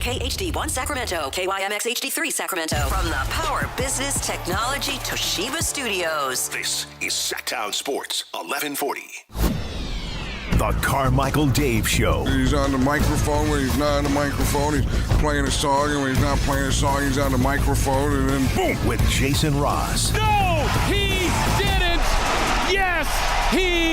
KHD1 Sacramento, KYMX HD3 Sacramento. From the Power Business Technology Toshiba Studios. This is Sactown Sports 1140. The Carmichael Dave Show. He's on the microphone when he's not on the microphone. He's playing a song, and when he's not playing a song, he's on the microphone, and then boom. With Jason Ross. No, he didn't. Yes, he.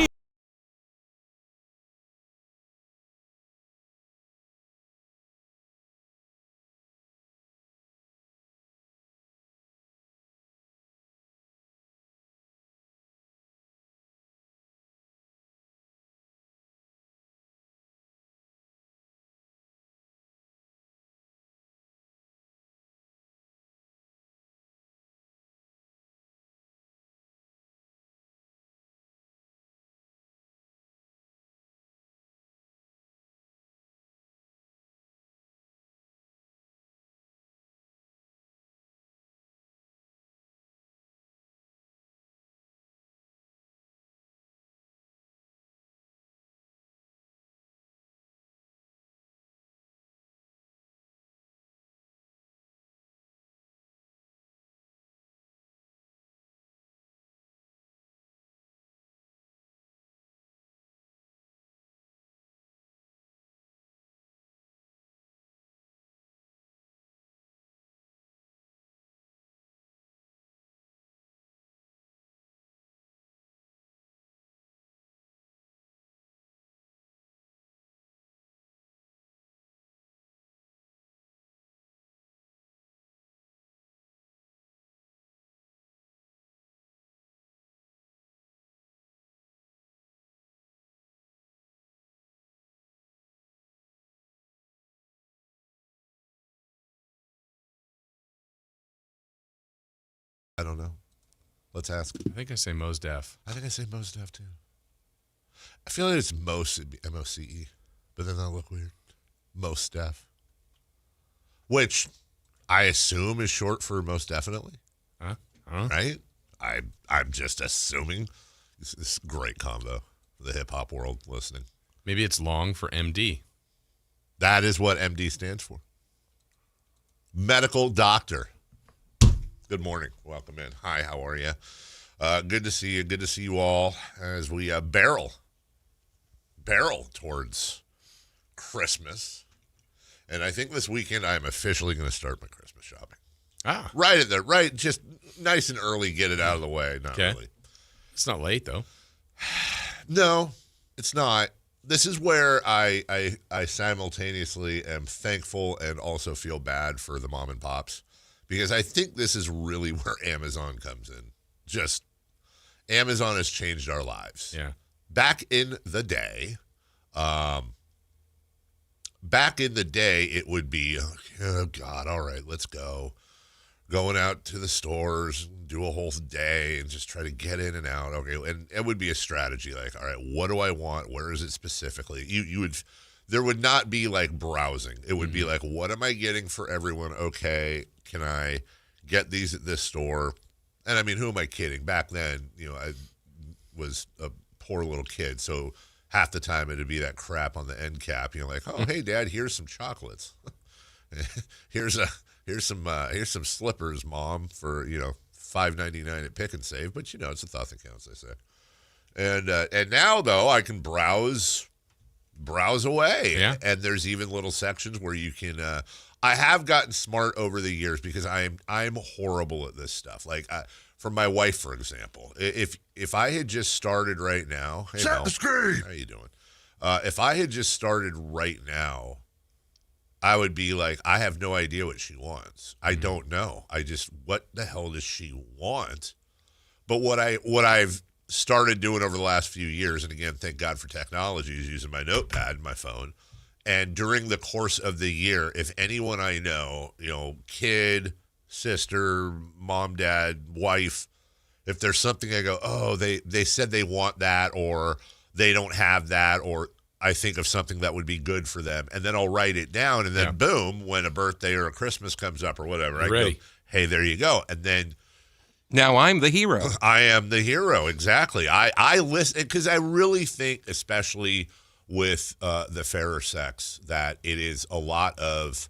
I don't know. Let's ask. I think I say Mos Def. I think I say Mos Def too. I feel like it's Mos, it'd be M-O-C-E, but then that'll look weird. Mos Def. Which I assume is short for most definitely. Huh? Right? I'm just assuming. This is a great combo for the hip-hop world listening. Maybe it's long for MD. That is what MD stands for. Medical doctor. Good morning. Welcome in. Hi, how are you? Good to see you. Good to see you all as we barrel towards Christmas. And I think this weekend I'm officially going to start my Christmas shopping. Ah. Right at the right, just nice and early, get it out of the way. Not really. It's not late, though. No, it's not. This is where I simultaneously am thankful and also feel bad for the mom and pops, because I think this is really where Amazon comes in. Just Amazon has changed our lives. Yeah. Back in the day, it would be, oh God, all right, let's go. Going out to the stores, do a whole day and just try to get in and out. Okay. And it would be a strategy like, all right, what do I want? Where is it specifically? There would not be like browsing. It would be like, what am I getting for everyone? Okay. Can I get these at this store? And I mean, who am I kidding? Back then, I was a poor little kid. So half the time it'd be that crap on the end cap. Like, oh, hey Dad, here's some chocolates. Here's some slippers, Mom, for $5.99 at Pick and Save, but it's a thought that counts, they say. And now though I can browse away, and there's even little sections where you can. I have gotten smart over the years because I'm horrible at this stuff. Like for my wife, for example, if I had just started right now, hey Mel, how you doing? If I had just started right now, I would be like, I have no idea what she wants. I don't know. What the hell does she want? But what I've started doing over the last few years, and again, thank God for technology, is using my notepad and my phone. And during the course of the year, if anyone I know, kid, sister, mom, dad, wife, if there's something I go, oh, they said they want that, or they don't have that, or I think of something that would be good for them, and then I'll write it down, and then boom, when a birthday or a Christmas comes up or whatever, I go, hey, there you go. And then now I'm the hero. I am the hero, exactly. I listen, because I really think, especially with the fairer sex, that it is a lot of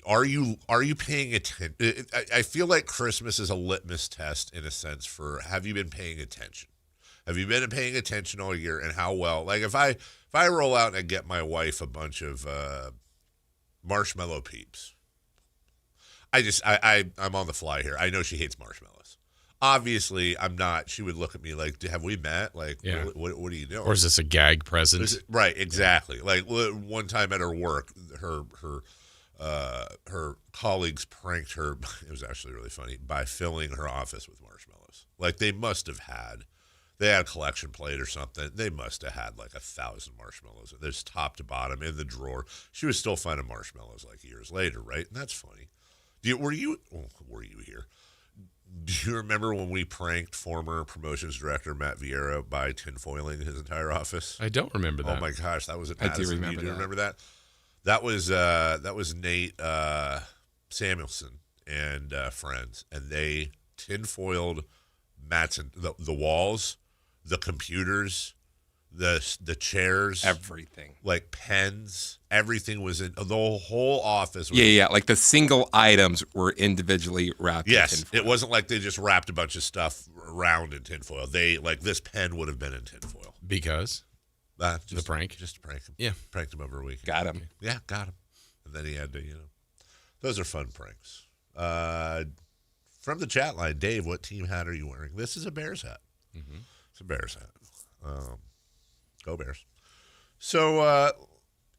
are you paying attention? I feel like Christmas is a litmus test in a sense for have you been paying attention? Have you been paying attention all year, and how well? Like if I roll out and I get my wife a bunch of marshmallow peeps, I'm on the fly here. I know she hates marshmallows. Obviously, I'm not. She would look at me like, "Have we met? Like, what are you doing?" Or is this a gag present? Right, exactly. Like one time at her work, her colleagues pranked her. It was actually really funny by filling her office with marshmallows. Like they had a collection plate or something. They must have had like 1,000 marshmallows. There's top to bottom in the drawer. She was still finding marshmallows like years later, right? And that's funny. Were you here? Do you remember when we pranked former promotions director Matt Vieira by tinfoiling his entire office? I don't remember that. Oh my gosh, that was at I Madison. do remember You that. remember that? That was Nate Samuelson and friends, and they tinfoiled Maximd, the walls, the computers, the chairs, Everything. like pens, everything was in the whole office. Was Yeah. Like the single items were individually wrapped. Yes, in tinfoil. it wasn't like they just wrapped a bunch of stuff around in tinfoil. They like this pen would have been in tinfoil. Because Just, the prank? just to prank him. Yeah. Pranked him over a weekend. Got him. Yeah, got him. And then he had to, those are fun pranks. From the chat line, Dave, what team hat are you wearing? This is a Bears hat. Mm-hmm. It's a Bears hat. Go Bears. So,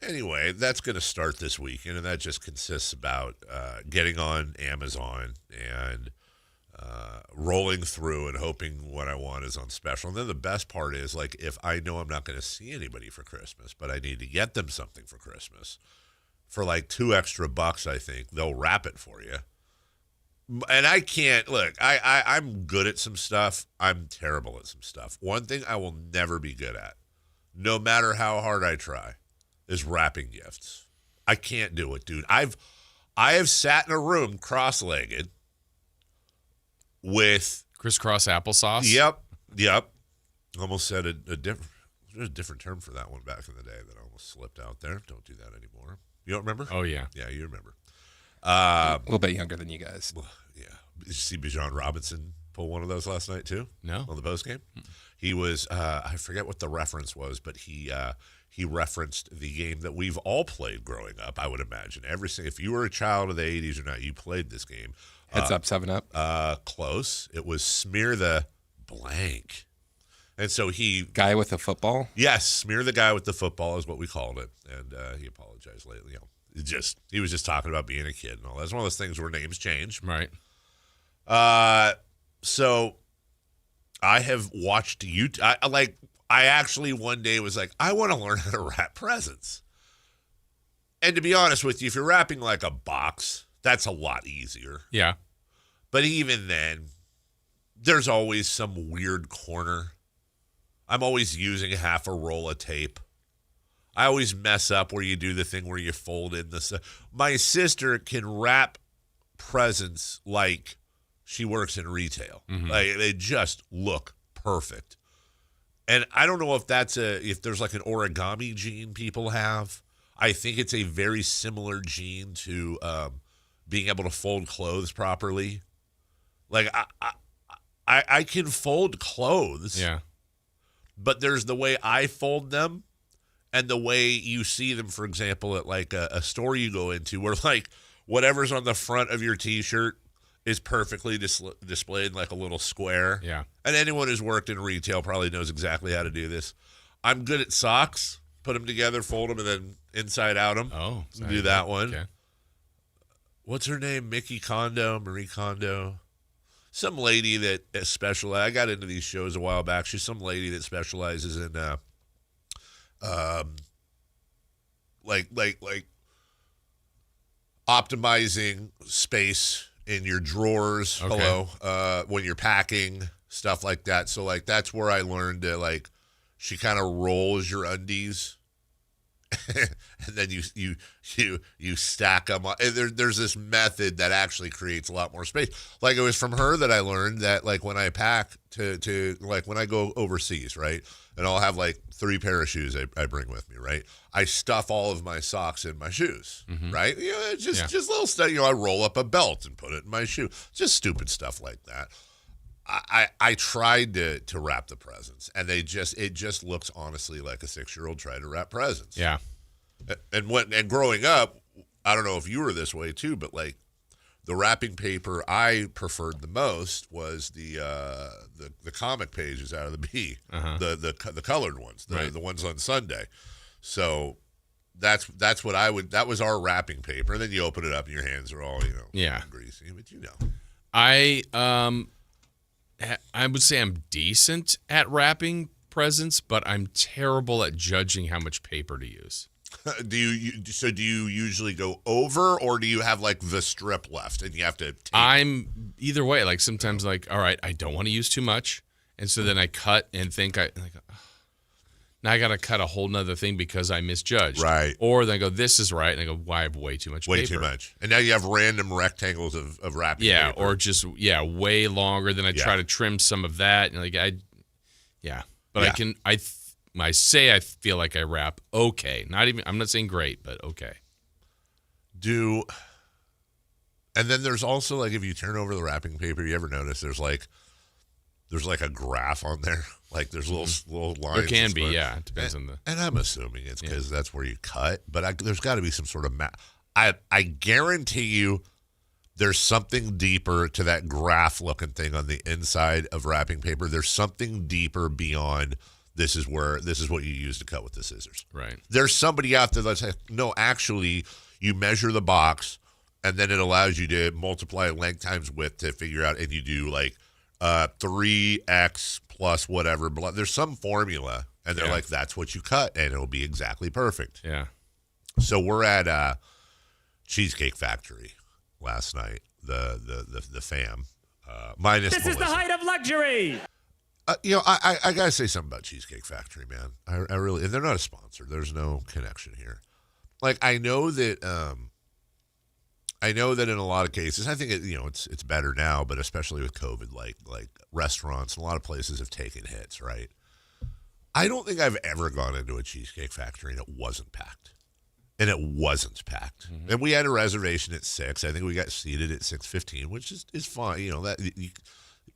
anyway, that's going to start this weekend, and that just consists about getting on Amazon and rolling through and hoping what I want is on special. And then the best part is, like, if I know I'm not going to see anybody for Christmas, but I need to get them something for Christmas, for like $2 extra, I think, they'll wrap it for you. And I can't, look, I'm good at some stuff. I'm terrible at some stuff. One thing I will never be good at, no matter how hard I try, is wrapping gifts. I can't do it, dude. I have sat in a room cross-legged with crisscross applesauce? Yep. Almost said there's a different term for that one back in the day that almost slipped out there. Don't do that anymore. You don't remember? Oh, yeah. Yeah, you remember. A little bit younger than you guys. Yeah. Did you see Bijan Robinson pull one of those last night, too? No. On the postgame? He was, I forget what the reference was, but he referenced the game that we've all played growing up, I would imagine. If you were a child of the 80s or not, you played this game. Heads up, 7-Up. Close. It was Smear the Blank. And so Guy with a football? Yes, Smear the Guy with the Football is what we called it. And he apologized lately. He was just talking about being a kid and all that. It's one of those things where names change. Right. So I have watched YouTube. I actually one day was like, I want to learn how to wrap presents. And to be honest with you, if you're wrapping like a box, that's a lot easier. Yeah. But even then, there's always some weird corner. I'm always using half a roll of tape. I always mess up where you do the thing where you fold in the stuff. My sister can wrap presents like she works in retail. Mm-hmm. Like they just look perfect. And I don't know if if there's like an origami gene people have. I think it's a very similar gene to being able to fold clothes properly. Like I can fold clothes. Yeah. But there's the way I fold them and the way you see them, for example, at like a store you go into where like whatever's on the front of your T-shirt is perfectly displayed in like a little square. Yeah. And anyone who's worked in retail probably knows exactly how to do this. I'm good at socks. Put them together, fold them, and then inside out them. Oh. Do that one. Okay. What's her name? Marie Kondo. Some lady that I got into these shows a while back. She's some lady that specializes in like optimizing space in your drawers. Okay. Hello. When you're packing, stuff like that. So like that's where I learned to like she kind of rolls your undies and then you stack them up. And there's this method that actually creates a lot more space. Like it was from her that I learned that like when I pack to like when I go overseas, right, and I'll have like 3 pair of shoes I bring with me, right. I stuff all of my socks in my shoes, right. You know, just little stuff. You know, I roll up a belt and put it in my shoe. Just stupid stuff like that. I tried to wrap the presents, and it just looks honestly like a 6-year-old tried to wrap presents. Yeah. And growing up, I don't know if you were this way too, but like the wrapping paper I preferred the most was the comic pages out of the B, the colored ones, the ones on Sunday. So that's what I would. That was our wrapping paper, and then you open it up, and your hands are all greasy. But you know, I would say I'm decent at wrapping presents, but I'm terrible at judging how much paper to use. Do you usually go over, or do you have like the strip left and you have to take I'm either way. Like sometimes like, all right, I don't want to use too much. And so then I cut and think now I got to cut a whole nother thing because I misjudged. Right. Or then I go, this is right. And I go, why I have way too much paper. Way too much. And now you have random rectangles of wrapping paper. Or just, way longer. Then I try to trim some of that. And I feel like I wrap okay. I'm not saying great, but okay. And then there's also like, if you turn over the wrapping paper, you ever notice there's like a graph on there? Like there's little lines. There can be, yeah. It depends on the. And I'm assuming it's because that's where you cut. But there's got to be some sort of I guarantee you there's something deeper to that graph looking thing on the inside of wrapping paper. There's something deeper beyond this is what you use to cut with the scissors. Right. There's somebody out there that's like, no, actually, you measure the box and then it allows you to multiply length times width to figure out, and you do like 3x plus whatever. There's some formula, and they're like, that's what you cut, and it'll be exactly perfect. Yeah. So we're at Cheesecake Factory last night, the fam, minus This Melissa. is the height of luxury. I gotta say something about Cheesecake Factory, man. I really, and they're not a sponsor. There's no connection here. Like I know that in a lot of cases, I think it's better now, but especially with COVID, like restaurants, a lot of places have taken hits, right? I don't think I've ever gone into a Cheesecake Factory and it wasn't packed. Mm-hmm. And we had a reservation at 6. I think we got seated at 6:15, which is fine.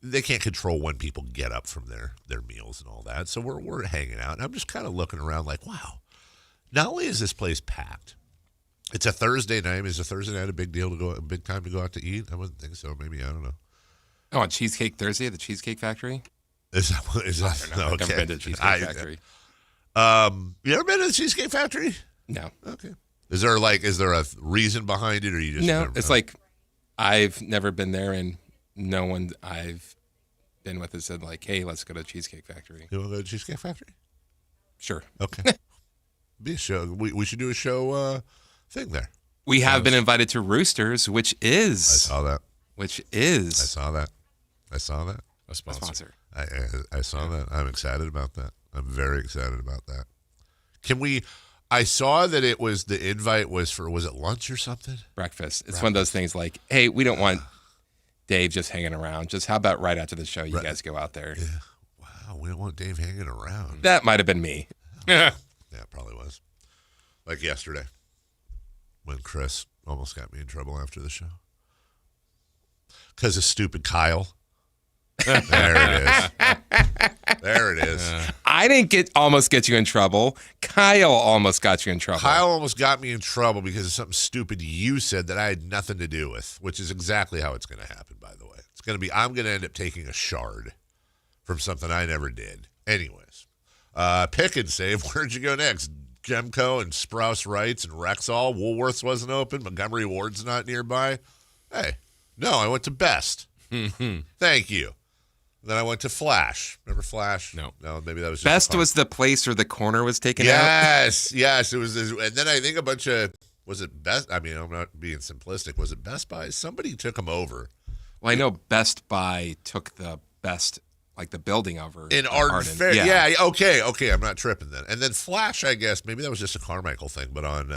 They can't control when people get up from their meals and all that. So we're hanging out, and I'm just kind of looking around like, wow. Not only is this place packed, it's a Thursday night. Is a Thursday night a big time to go out to eat? I wouldn't think so. Maybe, I don't know. Oh, on Cheesecake Thursday at the Cheesecake Factory? Is that no, I've never been to the Cheesecake Factory. You ever been to the Cheesecake Factory? No. Okay. Is there a reason behind it, or you just no? It's like I've never been there, and no one I've been with has said like, "Hey, let's go to Cheesecake Factory." You want to go to Cheesecake Factory? Sure. Okay. Be a show. We should do a show thing there. We have been invited to Roosters, which is. I saw that. I saw that. A sponsor. I saw that. I'm excited about that. I'm very excited about that. I saw that the invite was it lunch or something? Breakfast. It's one of those things like, hey, we don't want Dave just hanging around. Just how about right after the show, you guys go out there? Yeah. Wow, we don't want Dave hanging around. That might have been me. Yeah, it probably was. Like yesterday, when Chris almost got me in trouble after the show. Because of stupid Kyle. There it is. I didn't almost get you in trouble. Kyle almost got you in trouble. Kyle almost got me in trouble because of something stupid you said that I had nothing to do with, which is exactly how it's going to happen, by the way. I'm going to end up taking a shard from something I never did. Anyways, pick and save. Where'd you go next? Gemco and Sprouse Rights and Rexall. Woolworths wasn't open. Montgomery Ward's not nearby. Hey, no, I went to Best. Thank you. Then I went to Flash. Remember Flash? No, maybe that was just Best was the place where the corner was taken out. Yes, it was. And then I think a bunch of was it Best? I mean, I'm not being simplistic. Was it Best Buy? Somebody took them over. Well, I know Best Buy took the Best like the building over in Arden Fair. Yeah. Yeah. Okay. I'm not tripping then. And then Flash, I guess maybe that was just a Carmichael thing, but on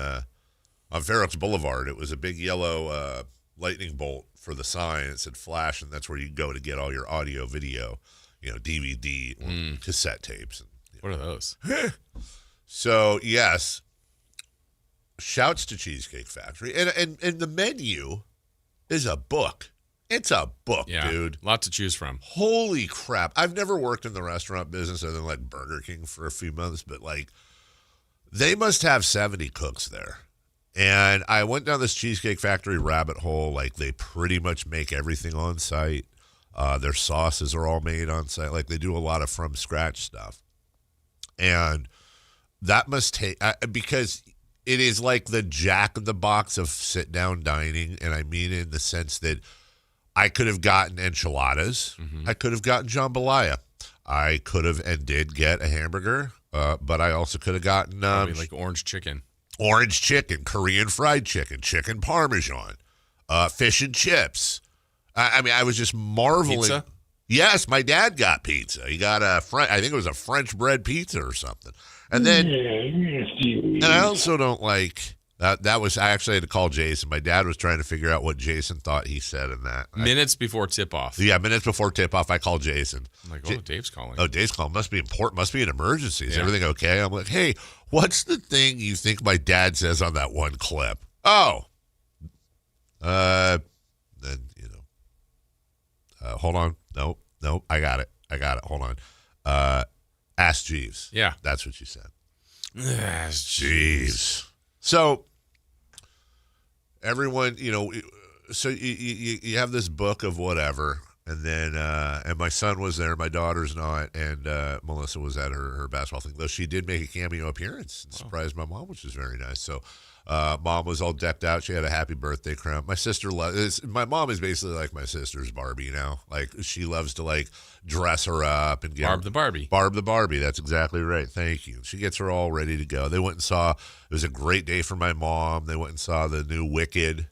Fair Oaks Boulevard, it was a big yellow lightning bolt for the sign. It said Flash, and that's where you go to get all your audio, video, DVD, or cassette tapes. What are those? So yes, shouts to Cheesecake Factory, and the menu is a book. It's a book, dude. Lot to choose from. Holy crap! I've never worked in the restaurant business other than like Burger King for a few months, but like they must have 70 cooks there. And I went down this Cheesecake Factory rabbit hole. Like they pretty much make everything on site. Their sauces are all made on site. Like they do a lot of from scratch stuff. And that must take, because it is like the Jack in the Box of sit down dining. And I mean in the sense that I could have gotten enchiladas. I could have gotten jambalaya. I could have and did get a hamburger. But I also could have gotten Probably like orange chicken. Orange chicken, Korean fried chicken, chicken parmesan, fish and chips. I mean, I was just marveling. Pizza? Yes, my dad got pizza. He got I think it was a French bread pizza or something. And then, and I also don't like, that was, I actually had to call Jason. My dad was trying to figure out what Jason thought he said in that. Minutes before tip-off. Yeah, minutes before tip-off, I called Jason. I'm like, Dave's calling. Oh, Dave's calling. Must be important. Must be an emergency. Is Yeah. everything okay? I'm like, hey, what's the thing you think my dad says on that one clip? Oh. Then, hold on. Nope. I got it. Hold on. Ask Jeeves. Yeah. That's what you said. Jeez. So, everyone, so you have this book of whatever, and then, and my son was there, my daughter's not, and Melissa was at her basketball thing, though she did make a cameo appearance and surprised my mom, which was very nice. So, mom was all decked out. She had a happy birthday crown. My sister my mom is basically like my sister's Barbie now. Like, she loves to, like, dress her up and get Barb the Barbie. Barb the Barbie. That's exactly right. Thank you. She gets her all ready to go. They went and saw, it was a great day for my mom. They went and saw the new Wicked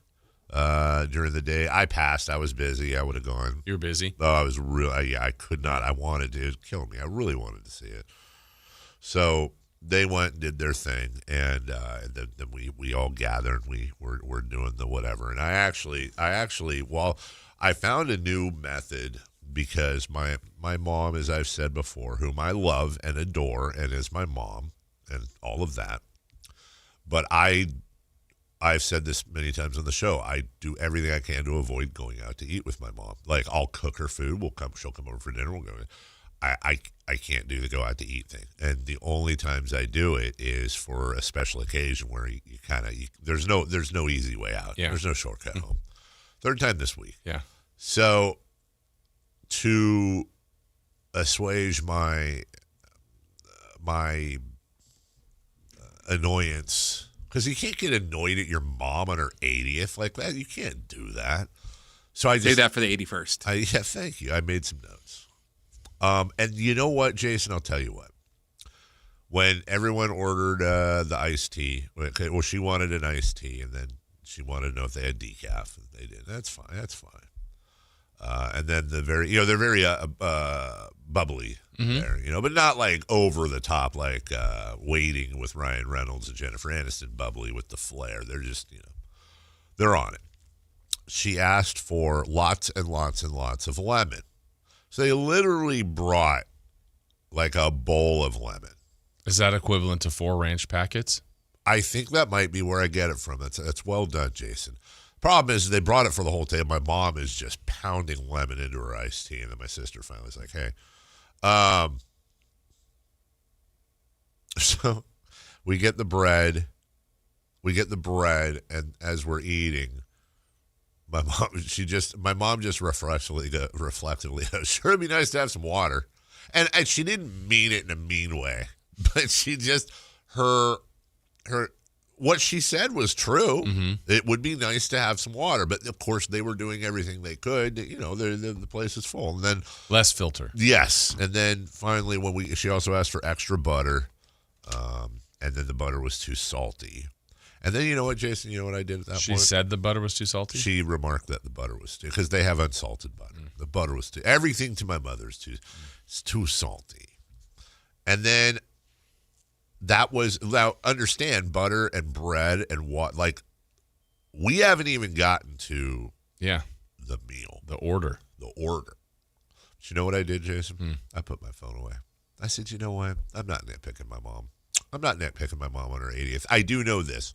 during the day. I passed. I was busy. I would have gone. You were busy? Oh, I was really, I could not. I wanted to. It was killing me. I really wanted to see it. So they went and did their thing, and then we all gathered, and we're doing the whatever. And I actually, well, I found a new method because my mom, as I've said before, whom I love and adore, and is my mom, and all of that. But I've said this many times on the show. I do everything I can to avoid going out to eat with my mom. Like, I'll cook her food. She'll come over for dinner. We'll go. I can't do the go out to eat thing. And the only times I do it is for a special occasion where you kind of, there's no easy way out. Yeah. There's no shortcut home. Third time this week. Yeah. So to assuage my annoyance, because you can't get annoyed at your mom on her 80th like that. You can't do that. So I just Save that for the 81st. yeah, thank you. I made some notes. And you know what, Jason? I'll tell you what. When everyone ordered the iced tea, well, she wanted an iced tea, and then she wanted to know if they had decaf, and they did. That's fine. And then they're very bubbly there, but not like over the top, like Waiting with Ryan Reynolds and Jennifer Aniston bubbly with the flair. They're just, they're on it. She asked for lots and lots and lots of lemon. So they literally brought like a bowl of lemon. Is that equivalent to 4 ranch packets? I think that might be where I get it from. That's well done, Jason. Problem is they brought it for the whole table. My mom is just pounding lemon into her iced tea, and then my sister finally was like, hey. So we get the bread, and as we're eating, my mom just reflectively goes, sure, it'd be nice to have some water. And she didn't mean it in a mean way, but she just, what she said was true. Mm-hmm. It would be nice to have some water, but of course they were doing everything they could. The place is full, and then less filter. Yes, and then finally she also asked for extra butter, and then the butter was too salty. And then you know what, Jason? You know what I did at that point? She said the butter was too salty? She remarked that the butter was too, because they have unsalted butter. The butter was too, everything to my mother's it's too salty. And then that was, now understand, butter and bread and what, like, we haven't even gotten to the meal. The order. But you know what I did, Jason? I put my phone away. I said, you know what? I'm not nitpicking my mom. I'm not nitpicking my mom on her 80th. I do know this.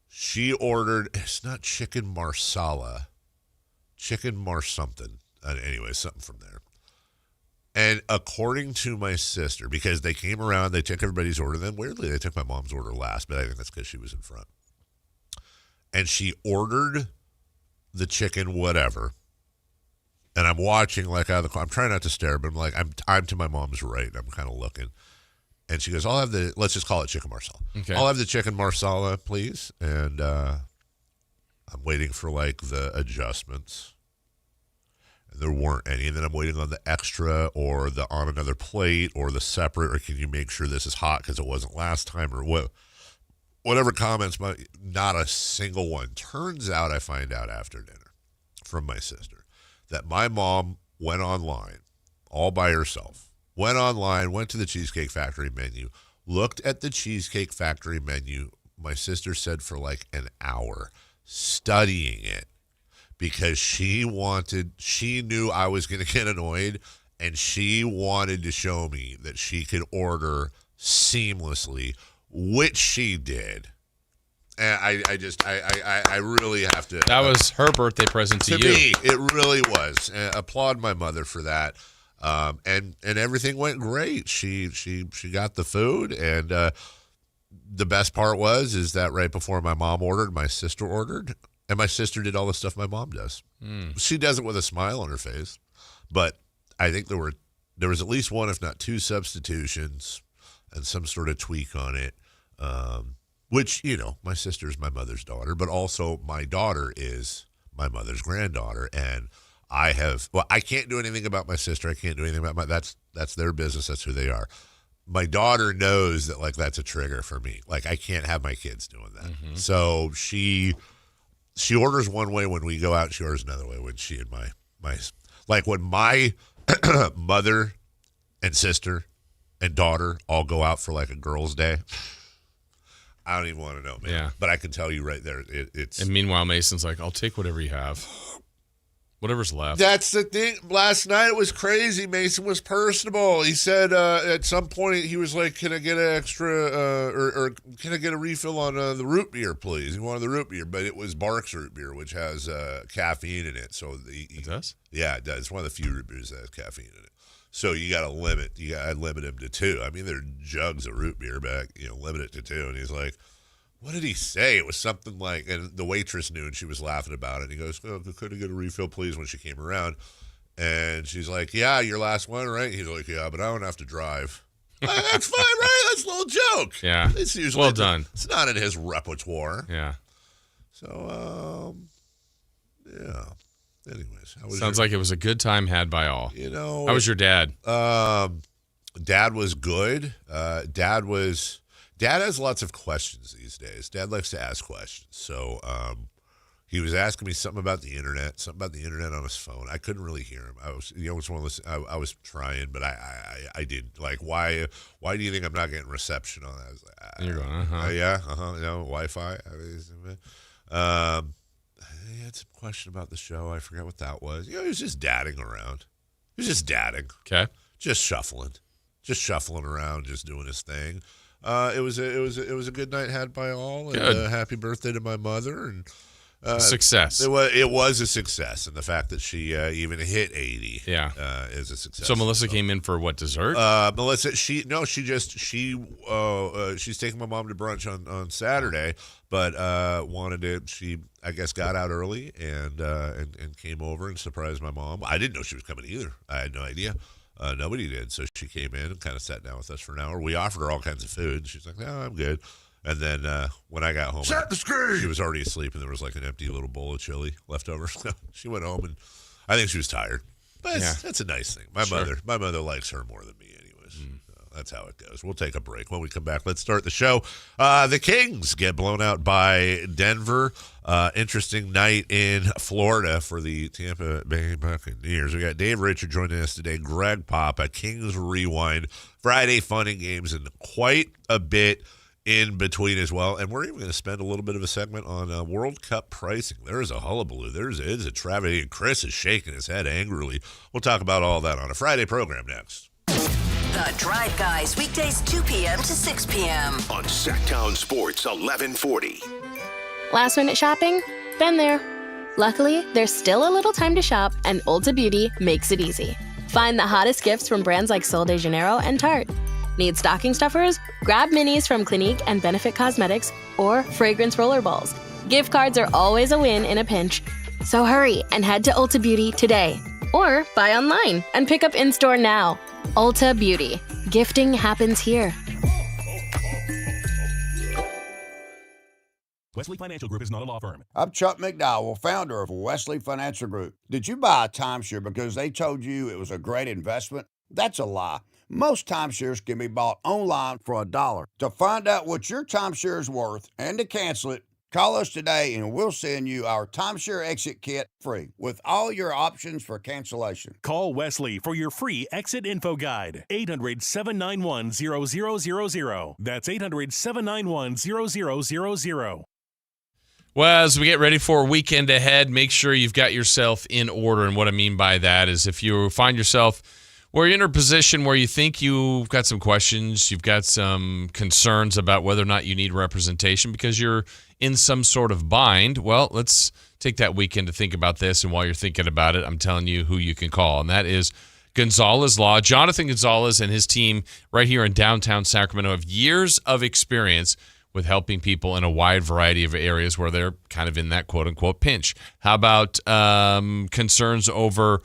She ordered, it's not chicken marsala, chicken mars something. Anyway, something from there. And according to my sister, because they came around, they took everybody's order. Then weirdly, they took my mom's order last, but I think that's because she was in front. And she ordered the chicken whatever. And I'm watching like out of the car. I'm trying not to stare, but I'm like, I'm to my mom's right. And I'm kind of looking. And she goes, I'll have let's just call it chicken marsala. Okay. I'll have the chicken marsala, please. And I'm waiting for like the adjustments. And there weren't any. And then I'm waiting on the extra or the on another plate or the separate, or can you make sure this is hot because it wasn't last time, or whatever comments, but not a single one. Turns out I find out after dinner from my sister that my mom went online all by herself. Went online, went to the Cheesecake Factory menu, looked at the Cheesecake Factory menu, my sister said for like an hour, studying it because she knew I was going to get annoyed, and she wanted to show me that she could order seamlessly, which she did. And I really have to. That was her birthday present to you. To me, it really was. Applaud my mother for that. And everything went great. She got the food, and the best part is that right before my mom ordered, my sister ordered, and my sister did all the stuff my mom does. She does it with a smile on her face, but I think there was at least one, if not two, substitutions and some sort of tweak on it. Which, you know, my sister's my mother's daughter, but also my daughter is my mother's granddaughter, and I can't do anything about my sister. I can't do anything about that's their business. That's who they are. My daughter knows that, like, that's a trigger for me. Like, I can't have my kids doing that. Mm-hmm. So she orders one way when we go out. She orders another way when she and my like when my mother and sister and daughter all go out for like a girls' day. I don't even want to know, man. Yeah. But I can tell you right there, it's. And meanwhile, Mason's like, I'll take whatever you have. Whatever's left. That's the thing. Last night it was crazy. Mason was personable. He said at some point he was like, "Can I get an extra or can I get a refill on the root beer, please?" He wanted the root beer, but it was Barks root beer, which has caffeine in it. So it does? Yeah, it does. It's one of the few root beers that has caffeine in it. So you got to limit. I limit him to 2. I mean, there are jugs of root beer, but limit it to 2. And he's like, what did he say? It was something like, and the waitress knew, and she was laughing about it. And he goes, "Oh, could I get a refill, please?" When she came around, and she's like, "Yeah, your last one, right?" He's like, "Yeah, but I don't have to drive." That's fine, right? That's a little joke. Yeah, it's usually well done. It's not in his repertoire. Yeah. So, yeah. Anyways, sounds like it was a good time had by all. How was your dad? Dad was good. Dad has lots of questions these days. Dad likes to ask questions. So he was asking me something about the internet on his phone. I couldn't really hear him. I was, it's one of those, I was trying, but I didn't. Like, why do you think I'm not getting reception on that? I was like, you're going, yeah, Wi-Fi. He had some question about the show. I forgot what that was. He was just dadding around. He was just dadding. Okay. Just shuffling around, just doing his thing. It was a good night had by all, and happy birthday to my mother, and success. It was a success, and the fact that she even hit 80, is a success. So Melissa came in for what, dessert? Melissa, she's taking my mom to brunch on Saturday, but she I guess got out early and came over and surprised my mom. I didn't know she was coming either. I had no idea. Nobody did. So she came in and kind of sat down with us for an hour. We offered her all kinds of food. She's like, "No, I'm good." And then when I got home, she was already asleep, and there was like an empty little bowl of chili left over. So she went home, and I think she was tired. But that's a nice thing. My mother likes her more than me anyways. So that's how it goes. We'll take a break. When we come back, let's start the show. The Kings get blown out by Denver. Interesting night in Florida for the Tampa Bay Buccaneers. We got Dave Richard joining us today, Greg Papa, Kings Rewind, Friday fun and games, and quite a bit in between as well. And we're even going to spend a little bit of a segment on World Cup pricing. There is a hullabaloo. It's a travesty, and Chris is shaking his head angrily. We'll talk about all that on a Friday program next. The Drive Guys, weekdays 2 p.m. to 6 p.m. On Sactown Sports 1140. Last minute shopping? Been there. Luckily, there's still a little time to shop, and Ulta Beauty makes it easy. Find the hottest gifts from brands like Sol de Janeiro and Tarte. Need stocking stuffers? Grab minis from Clinique and Benefit Cosmetics or fragrance rollerballs. Gift cards are always a win in a pinch. So hurry and head to Ulta Beauty today. Or buy online and pick up in-store now. Ulta Beauty. Gifting happens here. Wesley Financial Group is not a law firm. I'm Chuck McDowell, founder of Wesley Financial Group. Did you buy a timeshare because they told you it was a great investment? That's a lie. Most timeshares can be bought online for $1. To find out what your timeshare is worth and to cancel it, call us today and we'll send you our timeshare exit kit free with all your options for cancellation. Call Wesley for your free exit info guide. 800-791-0000. That's 800-791-0000. Well, as we get ready for a weekend ahead, make sure you've got yourself in order. And what I mean by that is if you find yourself where you're in a position where you think you've got some questions, you've got some concerns about whether or not you need representation because you're in some sort of bind, well, let's take that weekend to think about this. And while you're thinking about it, I'm telling you who you can call, and that is Gonzalez Law. Jonathan Gonzalez and his team right here in downtown Sacramento have years of experience with helping people in a wide variety of areas where they're kind of in that quote-unquote pinch. How about concerns over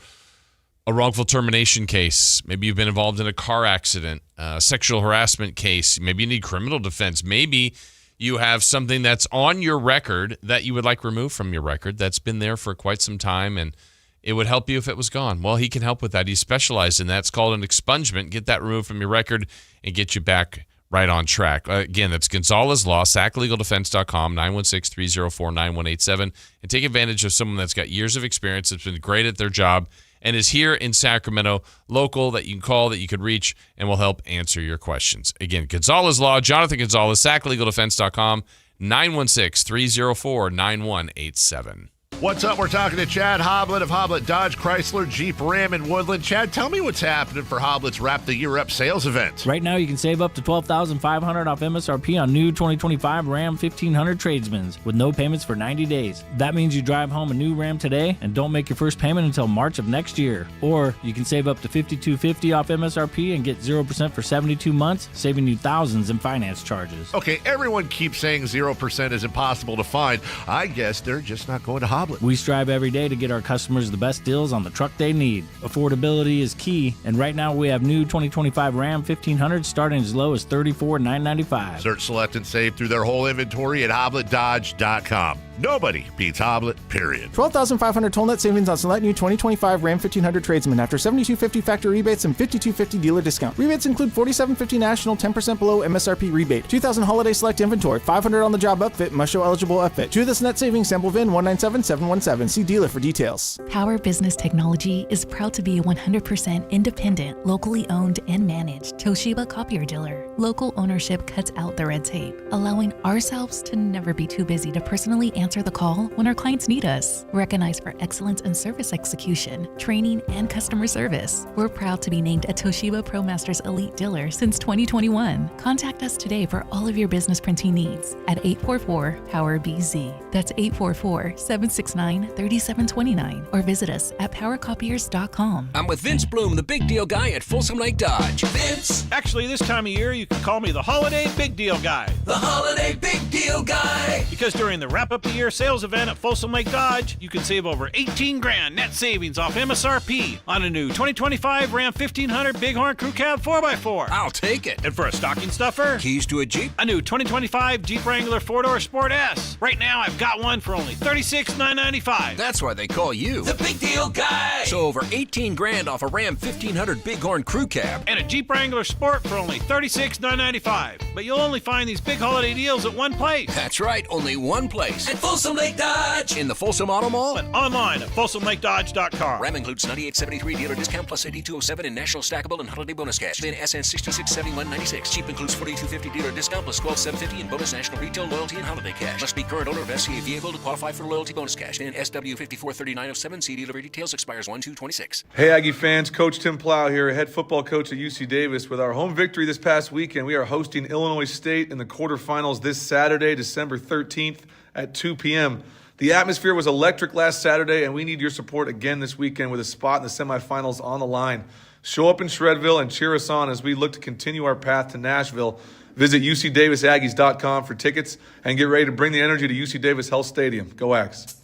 a wrongful termination case? Maybe you've been involved in a car accident, a sexual harassment case. Maybe you need criminal defense. Maybe you have something that's on your record that you would like removed from your record that's been there for quite some time, and it would help you if it was gone. Well, he can help with that. He's specialized in that. It's called an expungement. Get that removed from your record and get you back right on track. Again, that's Gonzalez Law, SacLegalDefense.com, 916-304-9187, and take advantage of someone that's got years of experience, that's been great at their job, and is here in Sacramento, local, that you can call, that you could reach, and will help answer your questions. Again, Gonzalez Law, Jonathan Gonzalez, SacLegalDefense.com, 916-304-9187. What's up? We're talking to Chad Hoblet of Hoblet Dodge, Chrysler, Jeep, Ram, and Woodland. Chad, tell me what's happening for Hoblet's Wrap the Year Up sales event. Right now, you can save up to $12,500 off MSRP on new 2025 Ram 1500 Tradesmans with no payments for 90 days. That means you drive home a new Ram today and don't make your first payment until March of next year. Or you can save up to $5,250 off MSRP and get 0% for 72 months, saving you thousands in finance charges. Okay, everyone keeps saying 0% is impossible to find. I guess they're just not going to Hoblet. We strive every day to get our customers the best deals on the truck they need. Affordability is key, and right now we have new 2025 Ram 1500 starting as low as $34,995. Search, select, and save through their whole inventory at HobletDodge.com. Nobody beats Hoblet, period. $12,500 total net savings on select new 2025 Ram 1500 Tradesman after $7,250 factory rebates and $5,250 dealer discount. Rebates include $4,750 national, 10% below MSRP rebate. $2,000 holiday select inventory, $500 on the job upfit, must show eligible upfit. To this net savings, sample VIN 197717. See dealer for details. Power Business Technology is proud to be a 100% independent, locally owned and managed Toshiba copier dealer. Local ownership cuts out the red tape, allowing ourselves to never be too busy to personally answer the call when our clients need us. Recognized for excellence in service execution, training, and customer service, we're proud to be named a Toshiba ProMasters Elite Dealer since 2021. Contact us today for all of your business printing needs at 844-POWER-BZ. That's 844-769-3729. Or visit us at powercopiers.com. I'm with Vince Bloom, the big deal guy at Folsom Lake Dodge. Vince! Actually, this time of year, you can call me the Holiday Big Deal Guy. The Holiday Big Deal Guy! Because during the wrap-up of the year sales event at Folsom Lake Dodge, you can save over $18,000 net savings off MSRP on a new 2025 Ram 1500 Bighorn Crew Cab 4x4. I'll take it. And for a stocking stuffer, Keys to a Jeep? a new 2025 Jeep Wrangler 4-door Sport S. Right now, I've got one for only $36,995. That's why they call you the Big Deal Guy. So over $18,000 off a Ram 1500 Bighorn Crew Cab. And a Jeep Wrangler Sport for only $36,995. But you'll only find these big holiday deals at one place. That's right, only one place. At Folsom Lake Dodge. In the Folsom Auto Mall. But online at FolsomLakeDodge.com. Ram includes 9873 dealer discount plus 8207 in national stackable and holiday bonus cash. Then SN 667196. Cheap includes 4250 dealer discount plus 12750 in bonus national retail loyalty and holiday cash. Must be current owner of FCA vehicle to qualify for loyalty bonus cash. Then SW 543907. See dealer details, expires 1/2/26. Hey Aggie fans, Coach Tim Plow here, head football coach at UC Davis. With our home victory this past weekend, we are hosting Illinois State in the quarterfinals this Saturday, December 13th at 2 p.m. The atmosphere was electric last Saturday, and we need your support again this weekend with a spot in the semifinals on the line. Show up in Shredville and cheer us on as we look to continue our path to Nashville. Visit UCDavisAggies.com for tickets and get ready to bring the energy to UC Davis Health Stadium. Go Aggies.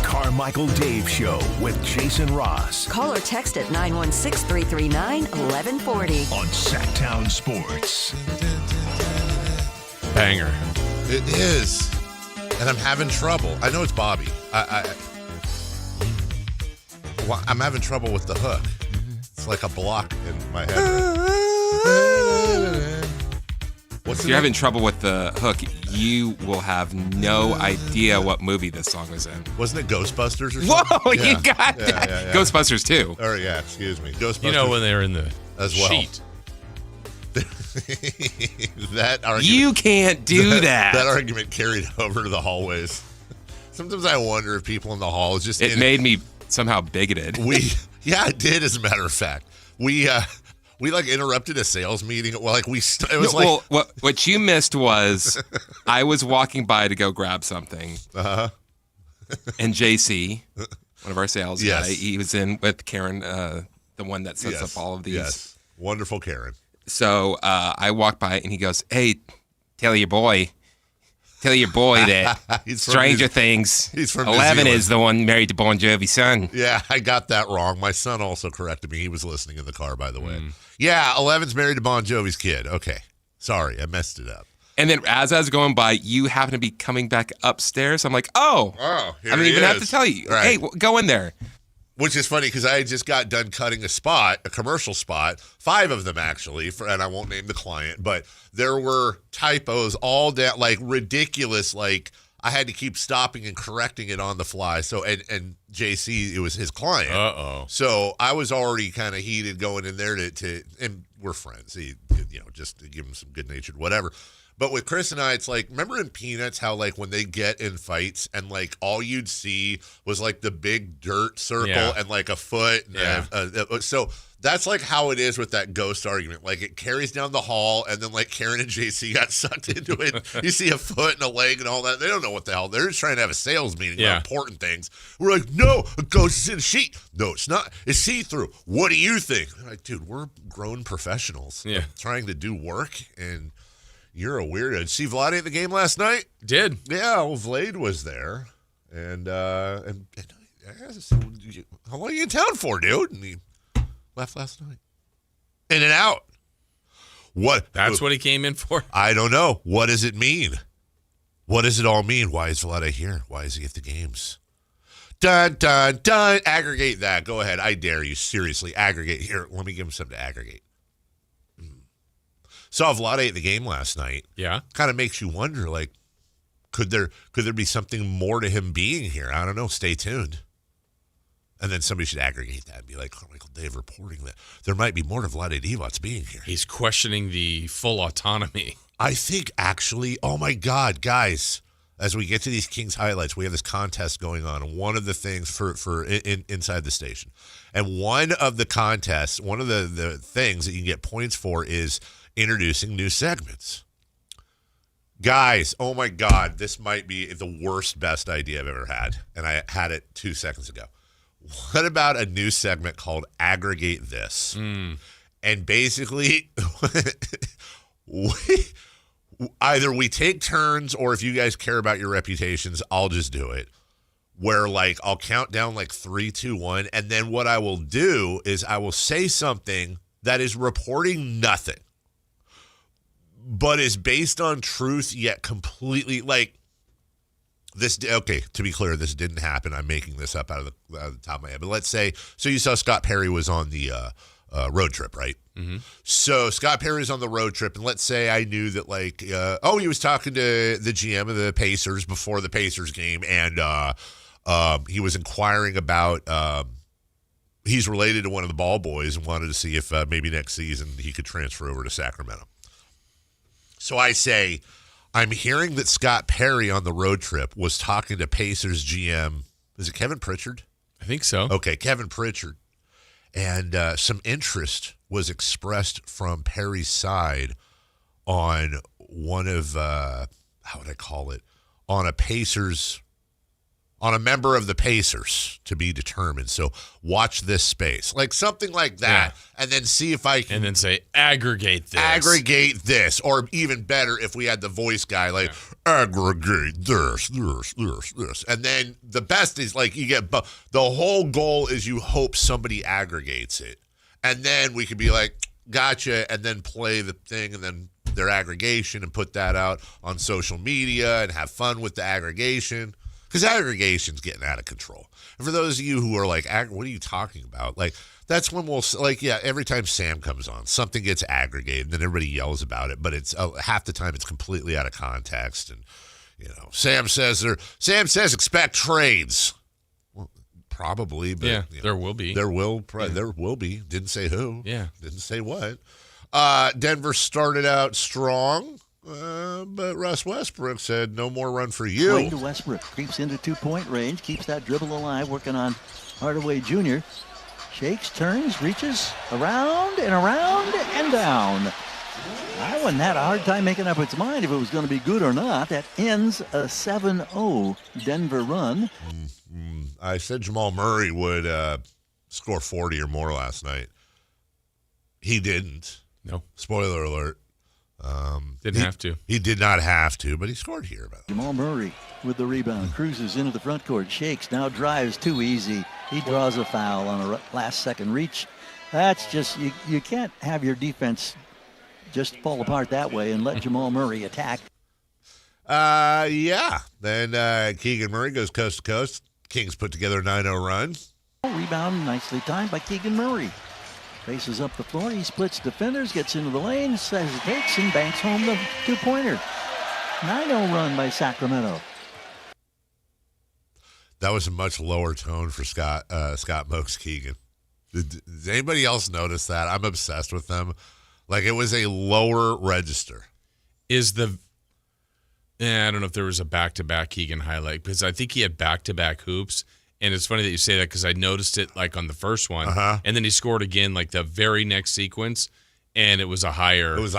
Carmichael Dave Show with Jason Ross. Call or text at 916-339-1140. On Sactown Sports. Banger. It is. And I'm having trouble. I know it's Bobby. I'm having trouble with the hook. It's like a block in my head. If you're having trouble with the hook, you will have no idea what movie this song was in. Wasn't it Ghostbusters or something? Whoa, you got that. Yeah. Ghostbusters 2. Or, yeah, excuse me. Ghostbusters. You know when they're in the as well. sheet. That argument, you can't do that. That argument carried over to the hallways. Sometimes I wonder if people in the hall is just... It made me somehow bigoted. Yeah, it did, as a matter of fact. We like interrupted a sales meeting. Well, like what you missed was I was walking by to go grab something. Uh-huh. And JC, one of our sales yes. guy, he was in with Karen, the one that sets up all of these. Yes. Wonderful Karen. So I walked by and he goes, "Hey, tell your boy that Stranger Things. He's from 11 is the one married to Bon Jovi's son." Yeah, I got that wrong. My son also corrected me. He was listening in the car, by the way. Yeah, 11's married to Bon Jovi's kid. Okay. Sorry, I messed it up. And then as I was going by, you happen to be coming back upstairs. I'm like, here I don't even have to tell you. Right. Hey, go in there. Which is funny because I just got done cutting a commercial spot, 5 of them actually, and I won't name the client, but there were typos all down, like ridiculous, like I had to keep stopping and correcting it on the fly. So, and JC, it was his client. Uh-oh. So I was already kind of heated going in there to and we're friends, just to give him some good-natured whatever. But with Chris and I, it's like, remember in Peanuts how, like, when they get in fights and, like, all you'd see was, like, the big dirt circle and, like, a foot. And so that's, like, how it is with that ghost argument. Like, it carries down the hall, and then, like, Karen and JC got sucked into it. You see a foot and a leg and all that. They don't know what the hell. They're just trying to have a sales meeting about important things. We're like, no, a ghost is in a sheet. No, it's not. It's see-through. What do you think? I'm like, dude, we're grown professionals trying to do work, and you're a weirdo. Did you see Vlade at the game last night? Did. Yeah, well, Vlade was there. And I said, how long are you in town for, dude? And he left last night. In and out. What? That's what he came in for? I don't know. What does it mean? What does it all mean? Why is Vlade here? Why is he at the games? Dun, dun, dun. Aggregate that. Go ahead. I dare you. Seriously. Aggregate. Here, let me give him something to aggregate. Saw Vlade at the game last night. Yeah. Kind of makes you wonder, like, could there be something more to him being here? I don't know. Stay tuned. And then somebody should aggregate that and be like, Carmichael Dave reporting that there might be more to Vlade Divac being here. He's questioning the full autonomy. I think actually, oh my God, guys, as we get to these Kings highlights, we have this contest going on. And one of the things for inside the station. And one of the contests, one of the things that you can get points for is introducing new segments. Guys, oh my God, this might be the worst, best idea I've ever had. And I had it 2 seconds ago. What about a new segment called Aggregate This? And basically, either we take turns, or if you guys care about your reputations, I'll just do it. Where, like, I'll count down like 3, 2, 1. And then what I will do is I will say something that is reporting nothing, but is based on truth, yet completely like this. Okay, to be clear, this didn't happen. I'm making this up out of the top of my head. But let's say, so you saw Scott Perry was on the road trip, right? Mm-hmm. So Scott Perry was on the road trip, and let's say I knew that, like, he was talking to the GM of the Pacers before the Pacers game, and he was inquiring about. He's related to one of the ball boys and wanted to see if maybe next season he could transfer over to Sacramento. So I say, I'm hearing that Scott Perry on the road trip was talking to Pacers GM. Is it Kevin Pritchard? I think so. Okay, Kevin Pritchard. And some interest was expressed from Perry's side on one of, how would I call it? On a member of the Pacers to be determined. So watch this space. Like something like that. Yeah. And then see if I can. And then say, aggregate this. Aggregate this. Or even better, if we had the voice guy, like, aggregate this. And then the best is, like, you get, the whole goal is you hope somebody aggregates it. And then we could be like, gotcha. And then play the thing and then their aggregation and put that out on social media and have fun with the aggregation. Because aggregation's getting out of control. And for those of you who are like, what are you talking about? Like, that's when we'll, like, yeah, every time Sam comes on, something gets aggregated, and then everybody yells about it. But it's half the time it's completely out of context. And, you know, Sam says expect trades. Well, probably, but yeah, there will be. There will be. Didn't say who. Yeah. Didn't say what. Denver started out strong. But Russ Westbrook said, no more run for you. Swing to Westbrook. Creeps into 2-point range. Keeps that dribble alive. Working on Hardaway Jr. Shakes, turns, reaches around and down. I wasn't had a hard time making up its mind if it was going to be good or not. That ends a 7-0 Denver run. I said Jamal Murray would score 40 or more last night. He didn't. No. Spoiler alert. Didn't have to. He did not have to, but he scored here. Jamal Murray with the rebound. Cruises into the front court. Shakes. Now drives too easy. He draws a foul on a last-second reach. That's just, you can't have your defense just fall apart that way and let Jamal Murray attack. Yeah. Then Keegan Murray goes coast to coast. Kings put together a 9-0 run. Rebound nicely timed by Keegan Murray. Faces up the floor. He splits defenders, gets into the lane, hesitates, and banks home the two-pointer. 9-0 run by Sacramento. That was a much lower tone for Scott Mokes Keegan. Did anybody else notice that? I'm obsessed with them. Like, it was a lower register. I don't know if there was a back-to-back Keegan highlight, because I think he had back-to-back hoops. And it's funny that you say that because I noticed it like on the first one. And then he scored again like the very next sequence, and it was a higher. There was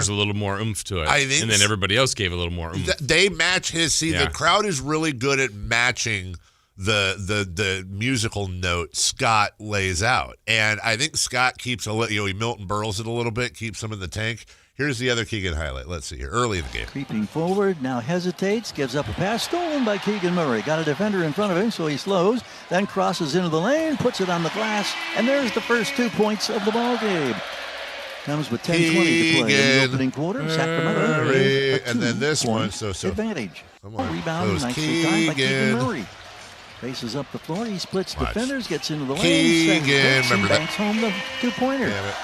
a little more oomph to it. And then everybody else gave a little more oomph. They match his. See, the crowd is really good at matching the musical note Scott lays out. And I think Scott keeps a little, he Milton Berles it a little bit, keeps him in the tank. Here's the other Keegan highlight. Let's see here. Early in the game. Creeping forward, now hesitates, gives up a pass, stolen by Keegan Murray. Got a defender in front of him, so he slows, then crosses into the lane, puts it on the glass, and there's the first 2 points of the ball game. Comes with 10:20 to play in the opening quarter. Sacramento has a and then this one, so advantage. Come on. Rebound nicely timed by Keegan Murray. Faces up the floor, he splits defenders, gets into the lane, and banks home the two-pointer. Damn it.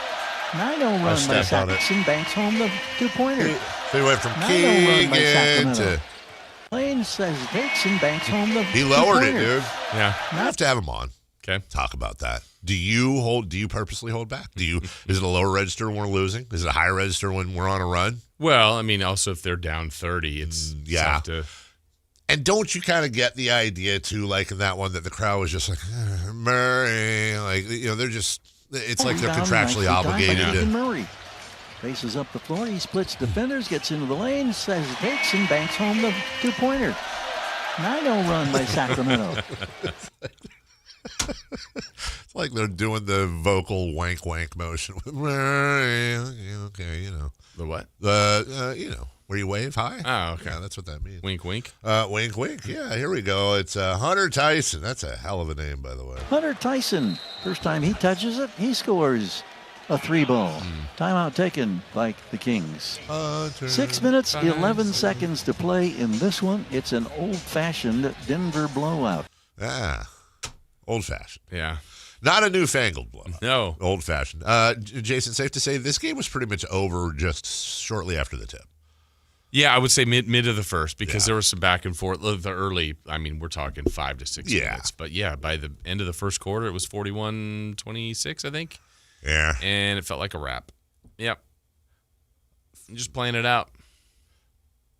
9-0 run by Sacramento. Banks home the two-pointer. So he went from Keegan to Lane hesitates and banks home the He lowered it, dude. Yeah. I have to have him on. Okay. Talk about that. Do you purposely hold back? Is it a lower register when we're losing? Is it a higher register when we're on a run? Well, I mean, also if they're down 30, it's tough to. And don't you kind of get the idea too, like in that one, that the crowd was just like Murray, like they're just. It's like they're contractually obligated to. Murray. Faces up the floor. He splits defenders, gets into the lane, hesitates, and banks home the two-pointer. 9-0 run by Sacramento. It's like they're doing the vocal wank motion. Okay, The what? Where you wave high. Oh, okay. Yeah, that's what that means. Wink, wink. Wink. Yeah, here we go. It's Hunter Tyson. That's a hell of a name, by the way. Hunter Tyson. First time he touches it, he scores a 3-ball. Timeout taken by the Kings. 6 minutes, 11 seconds to play in this one. It's an old-fashioned Denver blowout. Old-fashioned. Yeah. Not a newfangled blowout. No. Old-fashioned. Jason, safe to say this game was pretty much over just shortly after the tip. Yeah, I would say mid of the first because there was some back and forth. The early, we're talking 5 to 6 minutes. But by the end of the first quarter, it was 41-26, I think. Yeah. And it felt like a wrap. Yep. Just playing it out.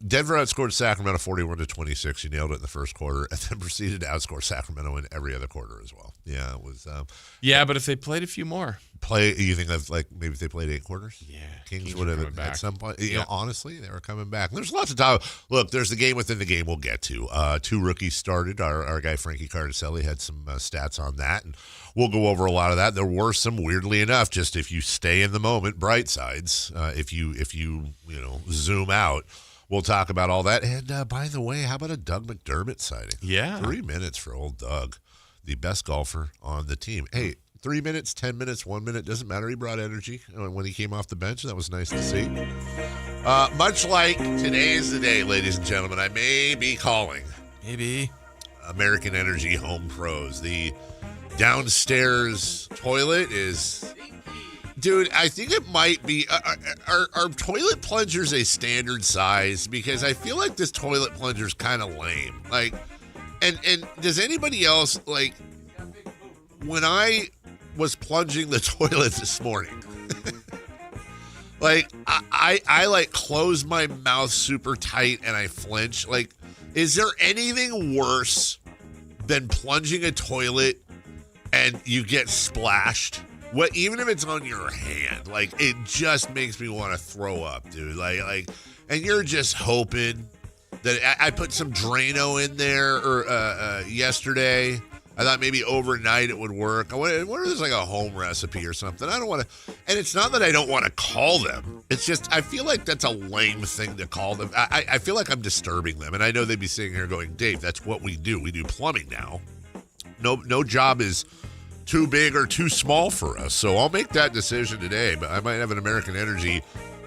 Denver outscored Sacramento 41-26. You nailed it in the first quarter, and then proceeded to outscore Sacramento in every other quarter as well. Yeah, it was. But if they played a few more, you think of maybe if they played 8 quarters? Yeah, Kings would have at some point. Honestly, they were coming back. There's lots of time. Look, there's the game within the game. We'll get to 2 rookies started. Our guy Frankie Cardicelli had some stats on that, and we'll go over a lot of that. There were some, weirdly enough, just if you stay in the moment, bright sides. If you zoom out. We'll talk about all that. And by the way, how about a Doug McDermott sighting? Yeah. 3 minutes for old Doug, the best golfer on the team. Hey, 3 minutes, 10 minutes, 1 minute, doesn't matter. He brought energy when he came off the bench. That was nice to see. Much like today is the day, ladies and gentlemen, I may be calling. Maybe. American Energy Home Pros. The downstairs toilet is... Dude, I think it might be. Are toilet plungers a standard size? Because I feel like this toilet plunger is kind of lame. And does anybody else when I was plunging the toilet this morning? I close my mouth super tight and I flinch. Is there anything worse than plunging a toilet and you get splashed? Even if it's on your hand, it just makes me want to throw up, dude. And you're just hoping that I put some Drano in there yesterday. I thought maybe overnight it would work. I wonder if there's a home recipe or something. I don't want to, and it's not that I don't want to call them. It's just I feel like that's a lame thing to call them. I feel like I'm disturbing them, and I know they'd be sitting here going, Dave, that's what we do. We do plumbing now. No job is too big or too small for us. So I'll make that decision today, but I might have an American Energy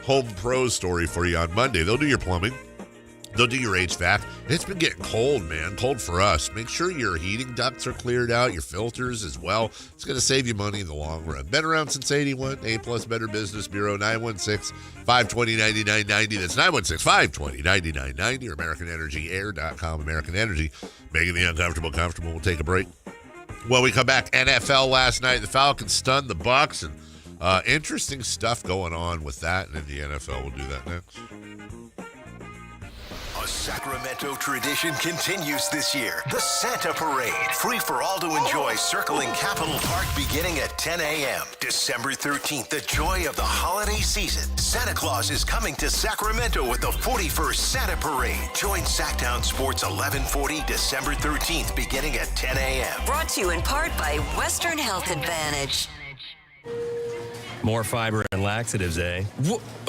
Home Pros story for you on Monday. They'll do your plumbing. They'll do your HVAC. It's been getting cold, man. Cold for us. Make sure your heating ducts are cleared out, your filters as well. It's going to save you money in the long run. Been around since 81. A-plus Better Business Bureau, 916-520-9990. That's 916-520-9990 or AmericanEnergyAir.com. American Energy, making the uncomfortable comfortable. We'll take a break. When we come back, NFL last night, the Falcons stunned the Bucs, and interesting stuff going on with that and in the NFL. We'll do that next. A Sacramento tradition continues this year. The Santa Parade. Free for all to enjoy circling Capitol Park beginning at 10 a.m. December 13th, the joy of the holiday season. Santa Claus is coming to Sacramento with the 41st Santa Parade. Join Sactown Sports 1140 December 13th beginning at 10 a.m. Brought to you in part by Western Health Advantage. More fiber and laxatives, eh?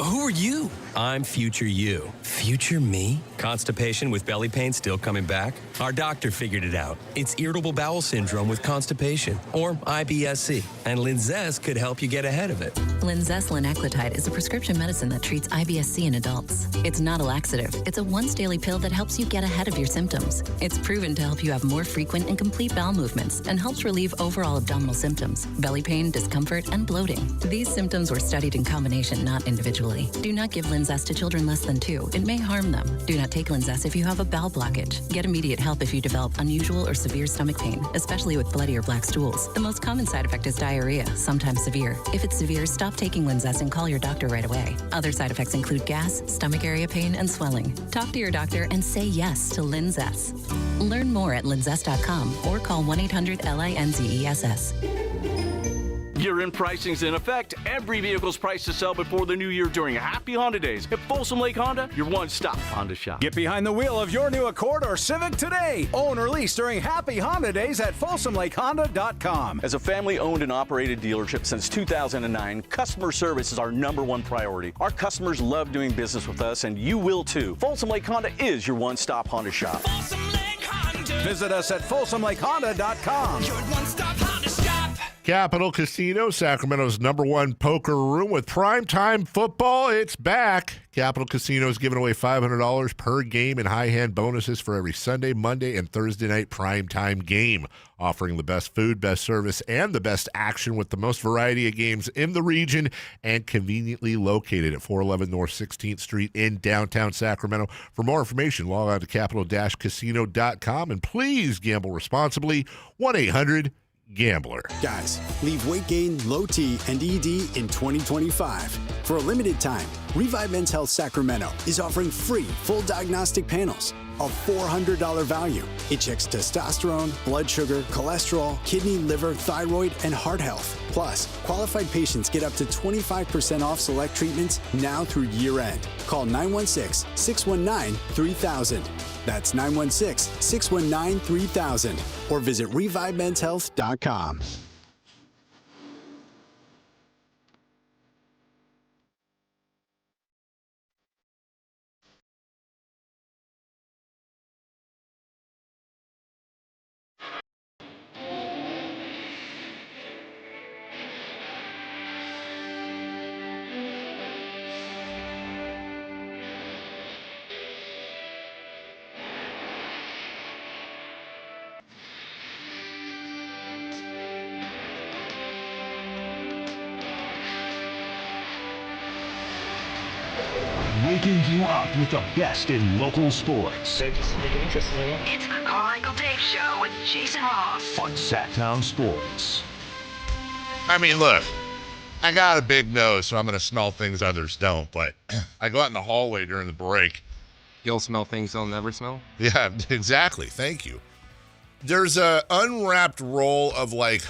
Who are you? I'm future you. Future me? Constipation with belly pain still coming back? Our doctor figured it out. It's irritable bowel syndrome with constipation, or IBS-C, and Linzess could help you get ahead of it. Linzess linaclotide is a prescription medicine that treats IBS-C in adults. It's not a laxative. It's a once-daily pill that helps you get ahead of your symptoms. It's proven to help you have more frequent and complete bowel movements and helps relieve overall abdominal symptoms, belly pain, discomfort, and bloating. These symptoms were studied in combination, not individually. Do not give Linzess to children less than 2. It may harm them. Do not take Linzess if you have a bowel blockage. Get immediate help if you develop unusual or severe stomach pain, especially with bloody or black stools. The most common side effect is diarrhea, sometimes severe. If it's severe, stop taking Linzess and call your doctor right away. Other side effects include gas, stomach area pain, and swelling. Talk to your doctor and say yes to Linzess. Learn more at linzess.com or call 1-800-LINZESS. Year-end pricing's in effect. Every vehicle's priced to sell before the new year during Happy Honda Days. At Folsom Lake Honda, your one-stop Honda shop. Get behind the wheel of your new Accord or Civic today. Own or lease during Happy Honda Days at FolsomLakeHonda.com. As a family-owned and operated dealership since 2009, customer service is our #1 priority. Our customers love doing business with us, and you will too. Folsom Lake Honda is your one-stop Honda shop. Visit us at FolsomLakeHonda.com. Your one-stop Honda shop. Capital Casino, Sacramento's #1 poker room with primetime football. It's back. Capital Casino is giving away $500 per game in high hand bonuses for every Sunday, Monday, and Thursday night primetime game. Offering the best food, best service, and the best action with the most variety of games in the region and conveniently located at 411 North 16th Street in downtown Sacramento. For more information, log on to capital-casino.com and please gamble responsibly. 1-800-GAMBLER. Guys, leave weight gain, low T, and ED in 2025. For a limited time, Revive Men's Health Sacramento is offering free full diagnostic panels, a $400 value. It checks testosterone, blood sugar, cholesterol, kidney, liver, thyroid, and heart health. Plus, qualified patients get up to 25% off select treatments now through year end. Call 916-619-3000. That's 916-619-3000. Or visit ReviveMen'sHealth.com. Waking you up with the best in local sports. It's the Carmichael Dave Show with Jason Ross on Sactown Sports. I mean, look, I got a big nose, so I'm going to smell things others don't, but I go out in the hallway during the break. You'll smell things you'll never smell? Yeah, exactly. Thank you. There's a unwrapped roll of, like,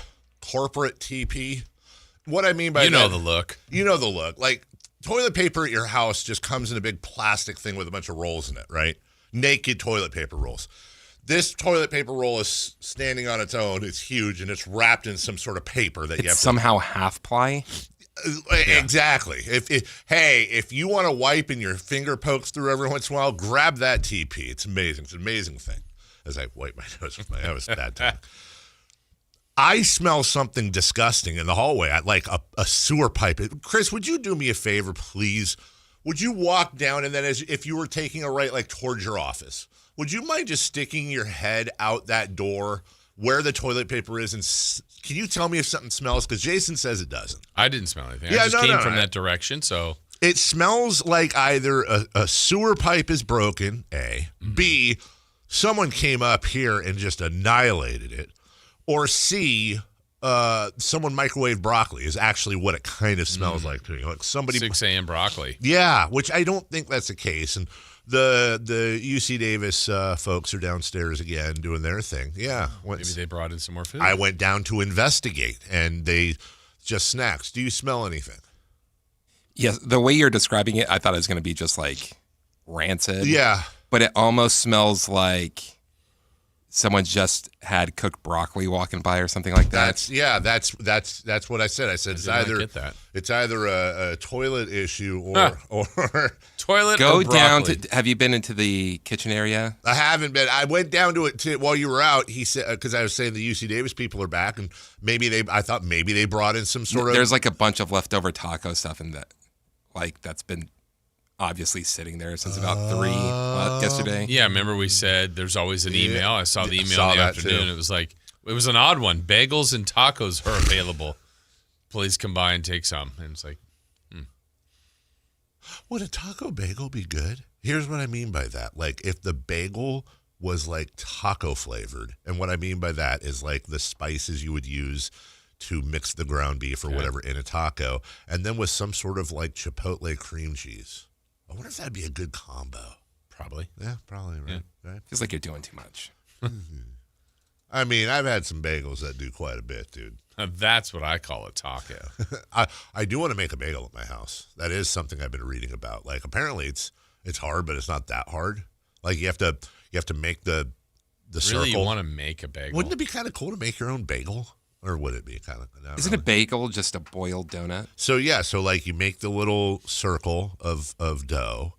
corporate TP. What I mean by that... You know the look. You know the look. Like, toilet paper at your house just comes in a big plastic thing with a bunch of rolls in it, right? Naked toilet paper rolls. This toilet paper roll is standing on its own. It's huge, and it's wrapped in some sort of paper that you have somehow half ply. Exactly. If you want to wipe and your finger pokes through every once in a while, grab that TP. It's amazing. It's an amazing thing. As I wipe my nose with my nose, bad time. I smell something disgusting in the hallway, like a sewer pipe. Chris, would you do me a favor, please? Would you walk down and then if you were taking a right, like towards your office, would you mind just sticking your head out that door where the toilet paper is? And can you tell me if something smells? Because Jason says it doesn't. I didn't smell anything. I just came from that direction, so. It smells like either a sewer pipe is broken, A. Mm-hmm. B, someone came up here and just annihilated it. Or C, someone microwaved broccoli is actually what it kind of smells like to me. Like somebody 6 a.m. broccoli. Yeah, which I don't think that's the case. And the UC Davis folks are downstairs again doing their thing. Yeah. Maybe they brought in some more food. I went down to investigate, and they just snacks. Do you smell anything? Yes, the way you're describing it, I thought it was going to be just like rancid. Yeah. But it almost smells like someone just had cooked broccoli walking by or something like that. That's what I said. I said it's either a toilet issue or toilet. Go down to. Have you been into the kitchen area? I haven't been. I went down to it while you were out. He said because I was saying the UC Davis people are back, and I thought maybe they brought in some sort of. There's like a bunch of leftover taco stuff in that, like that's been obviously sitting there since about 3 yesterday. Yeah, remember we said there's always an email. I saw the email in the afternoon. It was an odd one. Bagels and tacos are available. Please come by and take some. And it's like, would a taco bagel be good? Here's what I mean by that. Like if the bagel was like taco flavored, and what I mean by that is like the spices you would use to mix the ground beef or whatever in a taco, and then with some sort of like chipotle cream cheese. I wonder if that'd be a good combo. Probably. Yeah, probably, right? Feels like you're doing too much. I mean, I've had some bagels that do quite a bit, dude. That's what I call a taco. I do want to make a bagel at my house. That is something I've been reading about. Like, apparently it's hard, but it's not that hard. Like, you have to make the circle. Really, you want to make a bagel? Wouldn't it be kind of cool to make your own bagel? Or would it be kind of? Isn't a bagel just a boiled donut? So yeah, so like you make the little circle of dough,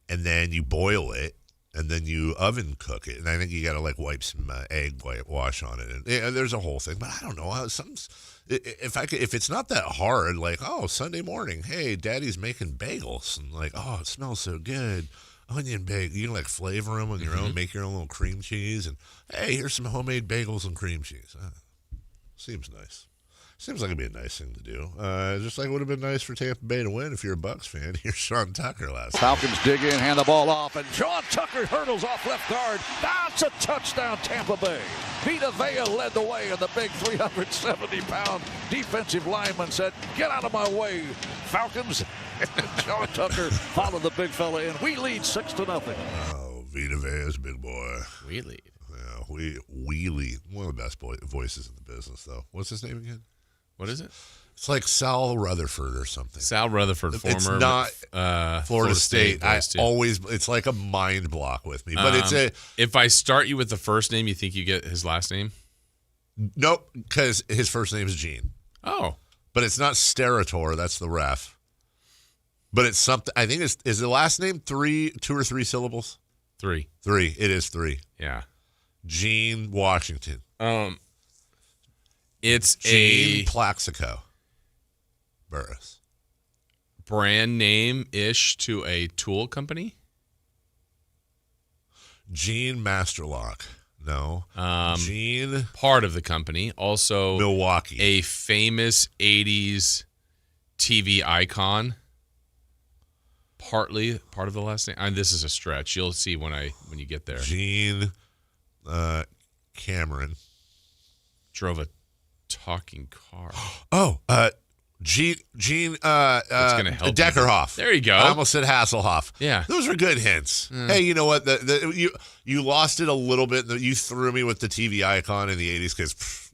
and then you boil it, and then you oven cook it. And I think you got to like wipe some egg whitewash on it. And there's a whole thing, but I don't know. If it's not that hard, like, oh, Sunday morning, hey, Daddy's making bagels, and like, oh, it smells so good. Onion bagel, you can like flavor them on your own, make your own little cream cheese, and hey, here's some homemade bagels and cream cheese. Seems nice. Seems like it'd be a nice thing to do. Just like it would have been nice for Tampa Bay to win if you're a Bucs fan. Here's Sean Tucker last night. Falcons dig in, hand the ball off, and Sean Tucker hurdles off left guard. That's a touchdown, Tampa Bay. Vita Vea led the way, and the big 370-pound defensive lineman said, "Get out of my way, Falcons." And Sean Tucker followed the big fella in. We lead 6-0. Oh, Vita Vea's big boy. We lead. Yeah, we lead. One of the best voices in the business, though. What's his name again? What is it? It's like Sal Rutherford or something. Sal Rutherford, former. It's not Florida State. It's like a mind block with me. But if I start you with the first name, you think you get his last name? Nope, because his first name is Gene. Oh. But it's not Sterator. That's the ref. But it's something. I think is the last name 2 or 3 syllables? 3. 3. It is 3. Yeah. Gene Washington. It's Gene Plaxico Burris. Brand name-ish to a tool company? Gene Masterlock. No. Gene. Part of the company. Also Milwaukee. A famous 80s TV icon. Part of the last name. This is a stretch. You'll see when you get there. Gene Cameron. Drove a talking car. Gene gonna help Deckerhoff. There you go. I almost said Hasselhoff. Yeah. Those were good hints. Hey, you know what? You lost it a little bit. You threw me with the TV icon in the 80s because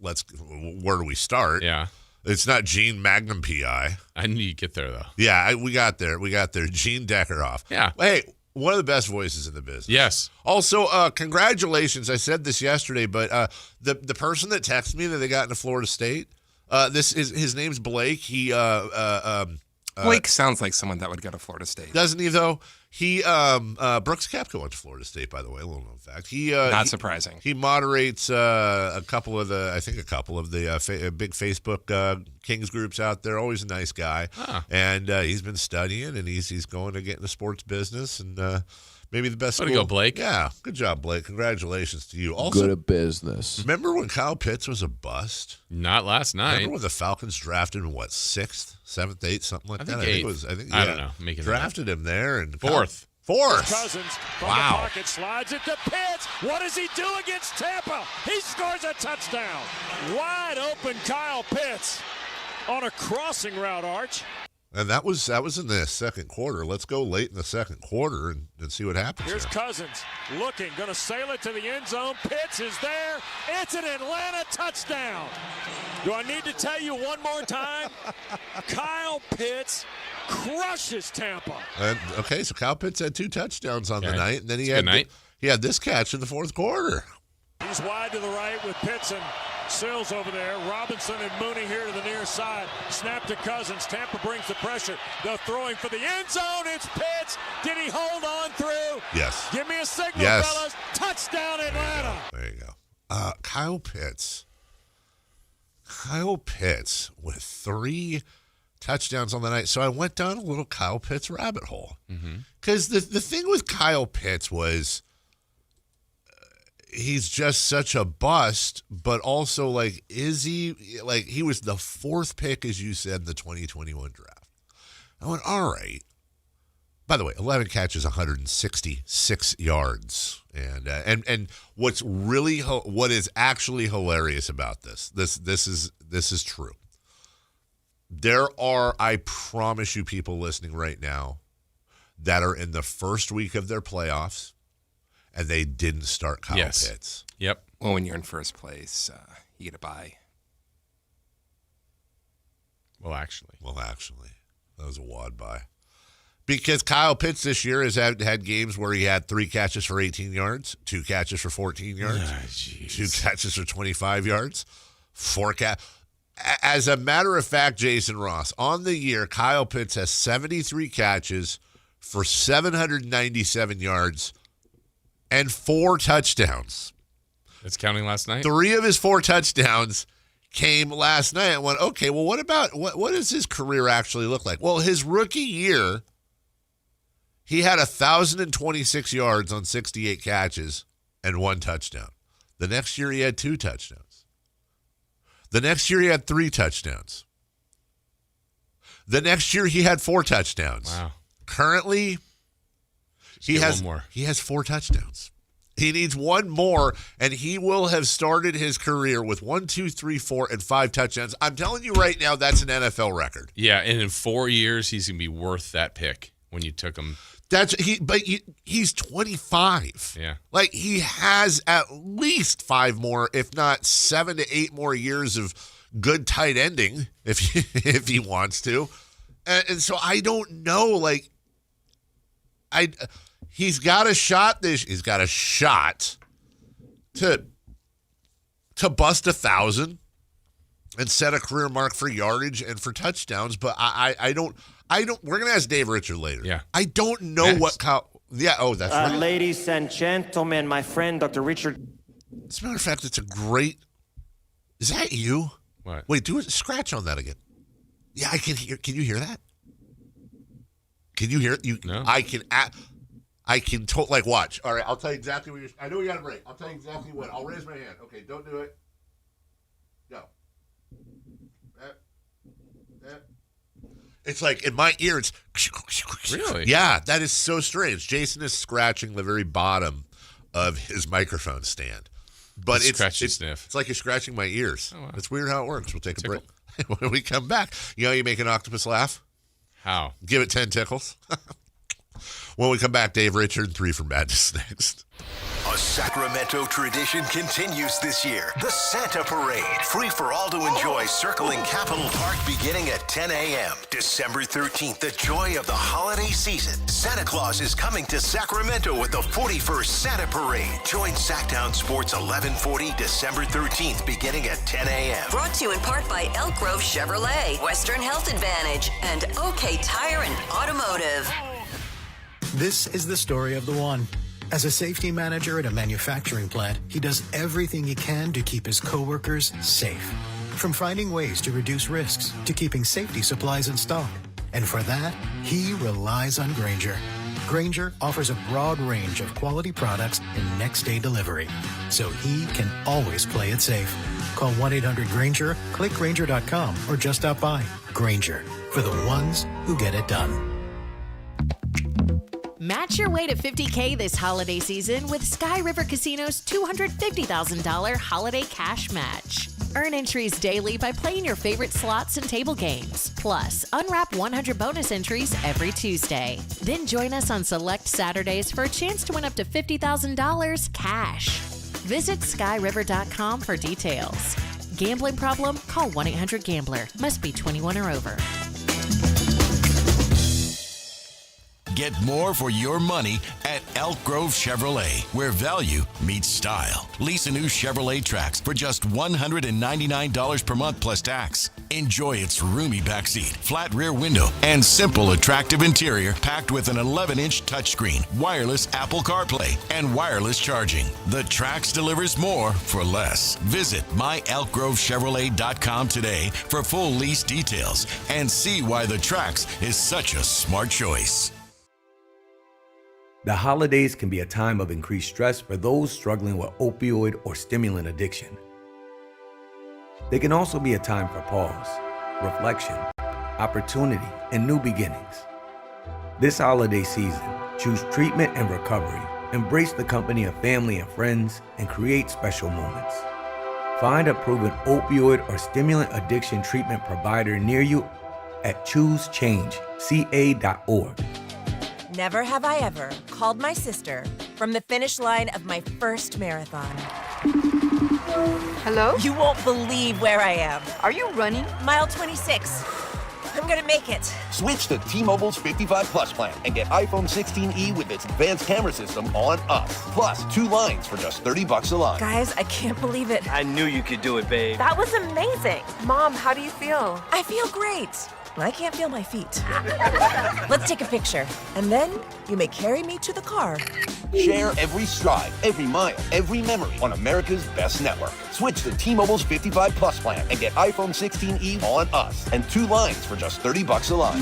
where do we start? Yeah. It's not Gene Magnum PI. I knew you'd get there, though. Yeah, we got there. Gene Deckerhoff. Yeah. Hey, one of the best voices in the business. Yes. Also, congratulations. I said this yesterday, but the person that texted me that they got into Florida State, his name's Blake. He Blake sounds like someone that would go to Florida State. Doesn't he, though? He Brooks Koepka went to Florida State, by the way. A little known fact. Not surprising. He moderates a couple of the big Facebook Kings groups out there. Always a nice guy, and he's been studying, and he's going to get into sports business, and maybe the best. Way to go, Blake. Yeah, good job, Blake. Congratulations to you. Also, good at business. Remember when Kyle Pitts was a bust? Not last night. Remember when the Falcons drafted him, 6th, 7th, 8th, something like that? I don't know. Drafted him there and 4th. Cousins from the pocket slides it to Pitts. What does he do against Tampa? He scores a touchdown. Wide open Kyle Pitts on a crossing route, Arch. And that was in the second quarter. Let's go late in the second quarter and see what happens. Here's Cousins looking, going to sail it to the end zone. Pitts is there. It's an Atlanta touchdown. Do I need to tell you one more time? Kyle Pitts crushes Tampa. And okay, so Kyle Pitts had 2 touchdowns on the night, and then he had this catch in the fourth quarter. He's wide to the right with Pitts and Sills over there. Robinson and Mooney here to the near side. Snap to Cousins. Tampa brings the pressure. They're throwing for the end zone. It's Pitts. Did he hold on through? Yes. Give me a signal, yes. fellas. Touchdown, Atlanta. There you go. Kyle Pitts with 3 touchdowns on the night. So I went down a little Kyle Pitts rabbit hole. Because the thing with Kyle Pitts was he's just such a bust, but also, like, is he, like, he was the 4th pick, as you said, in the 2021 draft. I went, all right. By the way, 11 catches, 166 yards. And what is actually hilarious about this is true. There are, I promise you, people listening right now that are in the first week of their playoffs, and they didn't start Kyle Pitts. Yep. Well, when you're in first place, you get a bye. Well, actually. That was a wad bye. Because Kyle Pitts this year has had games where he had 3 catches for 18 yards, 2 catches for 14 yards, 2 catches for 25 yards, 4 As a matter of fact, Jason Ross, on the year, Kyle Pitts has 73 catches for 797 yards and 4 touchdowns. That's counting last night? 3 of his 4 touchdowns came last night. I went, okay, well, what does his career actually look like? Well, his rookie year, he had 1,026 yards on 68 catches and 1 touchdown. The next year, he had 2 touchdowns. The next year, he had 3 touchdowns. The next year, he had 4 touchdowns. Wow. Currently, he has 4 touchdowns. He needs 1 more, and he will have started his career with 1, 2, 3, 4, and 5 touchdowns. I'm telling you right now, that's an NFL record. Yeah, and in 4 years, he's going to be worth that pick when you took him. He's 25. Yeah. Like, he has at least 5 more, if not 7 to 8 more years of good tight ending if he wants to. And so I don't know, like, he's got a shot to bust 1,000 and set a career mark for yardage and for touchdowns, but I don't we're gonna ask Dave Richard later. Yeah. I don't know what that's right. Ladies and gentlemen, my friend Dr. Richard. As a matter of fact, it's a great. Is that you? What? Wait, do a scratch on that again. Yeah, I can hear. Can you hear that? Can you hear it? No. I can. Like, watch. All right, I'll tell you exactly what I know we got a break. I'll tell you exactly what. I'll raise my hand. Okay, don't do it. Go. It's like in my ear, it's. Really? Yeah, that is so strange. Jason is scratching the very bottom of his microphone stand. But it's sniff. It's like you're scratching my ears. Oh, wow. It's weird how it works. We'll take a break. When we come back, you know, you make an octopus laugh? How? Give it 10 tickles. When we come back, Dave Richard, 3 from Madness next. A Sacramento tradition continues this year. The Santa Parade. Free for all to enjoy circling Capitol Park beginning at 10 a.m. December 13th, the joy of the holiday season. Santa Claus is coming to Sacramento with the 41st Santa Parade. Join Sactown Sports 1140 December 13th beginning at 10 a.m. Brought to you in part by Elk Grove Chevrolet, Western Health Advantage, and OK Tire and Automotive. This is the story of the one. As a safety manager at a manufacturing plant, he does everything he can to keep his coworkers safe. From finding ways to reduce risks to keeping safety supplies in stock. And for that, he relies on Grainger. Grainger offers a broad range of quality products and next-day delivery, so he can always play it safe. Call 1-800-GRAINGER, click Grainger.com, or just stop by. Grainger, for the ones who get it done. Match your way to $50K this holiday season with Sky River Casino's $250,000 holiday cash match. Earn entries daily by playing your favorite slots and table games. Plus, unwrap 100 bonus entries every Tuesday. Then join us on select Saturdays for a chance to win up to $50,000 cash. Visit skyriver.com for details. Gambling problem? Call 1-800-GAMBLER. Must be 21 or over. Get more for your money at Elk Grove Chevrolet, where value meets style. Lease a new Chevrolet Trax for just $199 per month plus tax. Enjoy its roomy backseat, flat rear window, and simple, attractive interior packed with an 11-inch touchscreen, wireless Apple CarPlay, and wireless charging. The Trax delivers more for less. Visit myelkgrovechevrolet.com today for full lease details and see why the Trax is such a smart choice. The holidays can be a time of increased stress for those struggling with opioid or stimulant addiction. They can also be a time for pause, reflection, opportunity, and new beginnings. This holiday season, choose treatment and recovery, embrace the company of family and friends, and create special moments. Find a proven opioid or stimulant addiction treatment provider near you at choosechangeca.org. Never have I ever called my sister from the finish line of my first marathon. Hello? You won't believe where I am. Are you running? Mile 26. I'm gonna make it. Switch to T-Mobile's 55 Plus plan and get iPhone 16e with its advanced camera system on us. Plus, 2 lines for just $30 a line. Guys, I can't believe it. I knew you could do it, babe. That was amazing. Mom, how do you feel? I feel great. I can't feel my feet. Let's take a picture. And then you may carry me to the car. Share every stride, every mile, every memory on America's best network. Switch to T-Mobile's 55 Plus plan and get iPhone 16e on us and 2 lines for just $30 a line.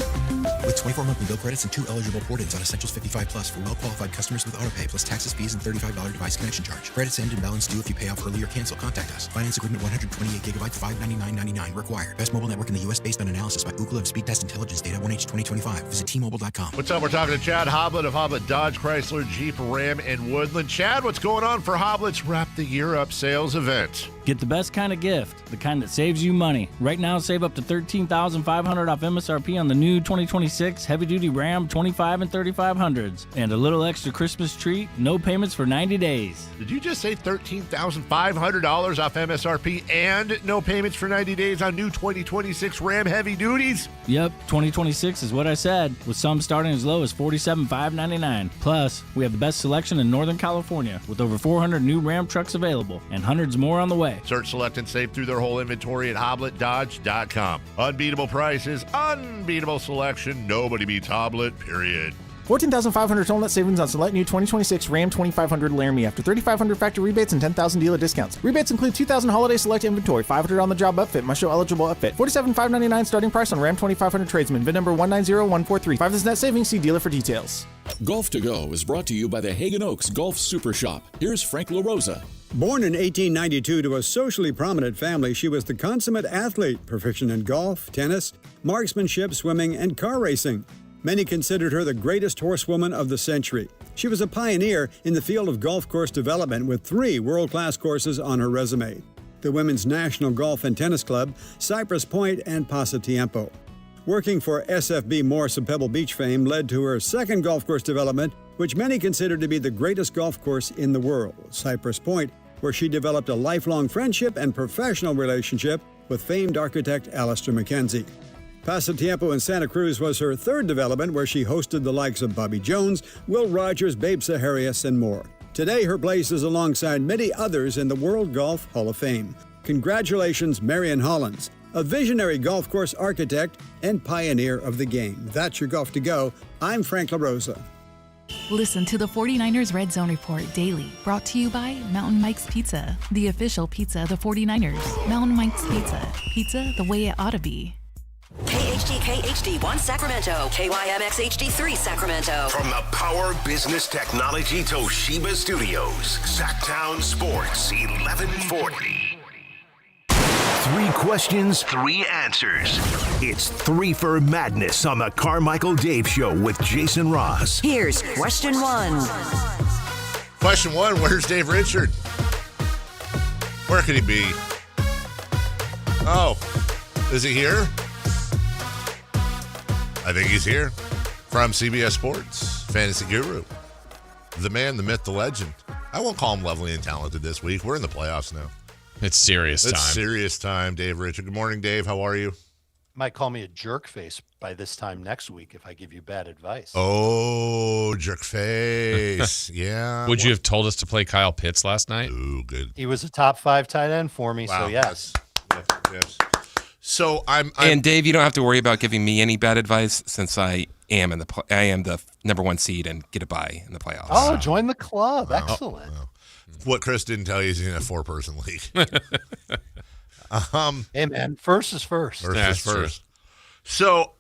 With 24 monthly bill credits and 2 eligible port-ins on Essentials 55 Plus for well-qualified customers with autopay plus taxes, fees, and $35 device connection charge. Credits end and balance due if you pay off early or cancel. Contact us. Finance agreement 128 gigabytes, $599.99 required. Best mobile network in the U.S. based on analysis by Ookla of Speed Test Intelligence data 1H 2025. Visit T-Mobile.com. What's up? We're talking to Chad Hoblet of Hoblet Dodge, Chrysler, Jeep, Ram, and Woodland. Chad, what's going on for Hoblet's Wrap the Year Up sales event? Get the best kind of gift, the kind that saves you money. Right now, save up to $13,500 off MSRP on the new 2026 heavy-duty Ram 25 and 3500s. And a little extra Christmas treat, no payments for 90 days. Did you just say $13,500 off MSRP and no payments for 90 days on new 2026 Ram heavy duties? Yep, 2026 is what I said, with some starting as low as $47,599. Plus, we have the best selection in Northern California, with over 400 new Ram trucks available and hundreds more on the way. Search, select, and save through their whole inventory at HobletDodge.com. Unbeatable prices, unbeatable selection. Nobody beats Hoblet, period. $14,500 total net savings on select new 2026 Ram 2500 Laramie after $3,500 factory rebates and $10,000 dealer discounts. Rebates include $2,000 holiday select inventory, $500 on the job upfit, must show eligible upfit. $47,599 starting price on Ram 2500 Tradesman. VIN number 190143. 5 is net savings. See dealer for details. Golf to Go is brought to you by the Hagen Oaks Golf Super Shop. Here's Frank LaRosa. Born in 1892 to a socially prominent family, she was the consummate athlete, proficient in golf, tennis, marksmanship, swimming, and car racing. Many considered her the greatest horsewoman of the century. She was a pioneer in the field of golf course development with 3 world-class courses on her resume: the Women's National Golf and Tennis Club, Cypress Point, and Pasatiempo. Working for SFB Morse of Pebble Beach fame led to her second golf course development, which many consider to be the greatest golf course in the world, Cypress Point, where she developed a lifelong friendship and professional relationship with famed architect Alistair McKenzie. Pasatiempo in Santa Cruz was her third development, where she hosted the likes of Bobby Jones, Will Rogers, Babe Saharias, and more. Today, her place is alongside many others in the World Golf Hall of Fame. Congratulations, Marion Hollins, a visionary golf course architect and pioneer of the game. That's your Golf to Go. I'm Frank LaRosa. Listen to the 49ers Red Zone Report daily, brought to you by Mountain Mike's Pizza, the official pizza of the 49ers. Mountain Mike's Pizza, pizza the way it ought to be. KHTK HD1 Sacramento, KYMX HD3 Sacramento. From the Power Business Technology Toshiba Studios, Sactown Sports 1140. 3 questions, 3 answers. It's 3 for Madness on the Carmichael Dave Show with Jason Ross. Here's question 1. Question 1, where's Dave Richard? Where could he be? Oh, is he here? I think he's here. From CBS Sports, fantasy guru, the man, the myth, the legend. I won't call him lovely and talented this week. We're in the playoffs now. It's serious time. It's serious time, Dave Richard. Good morning, Dave. How are you? Might call me a jerk face by this time next week if I give you bad advice. Oh, jerk face. Yeah. Would you have told us to play Kyle Pitts last night? Ooh, good. He was a top 5 tight end for me, Wow, so yes. Yes. So I'm and Dave, you don't have to worry about giving me any bad advice since I am the number 1 seed and get a bye in the playoffs. Oh, join the club. Excellent. What Chris didn't tell you is he's in a 4-person league. Hey, man, first is first. First is first. So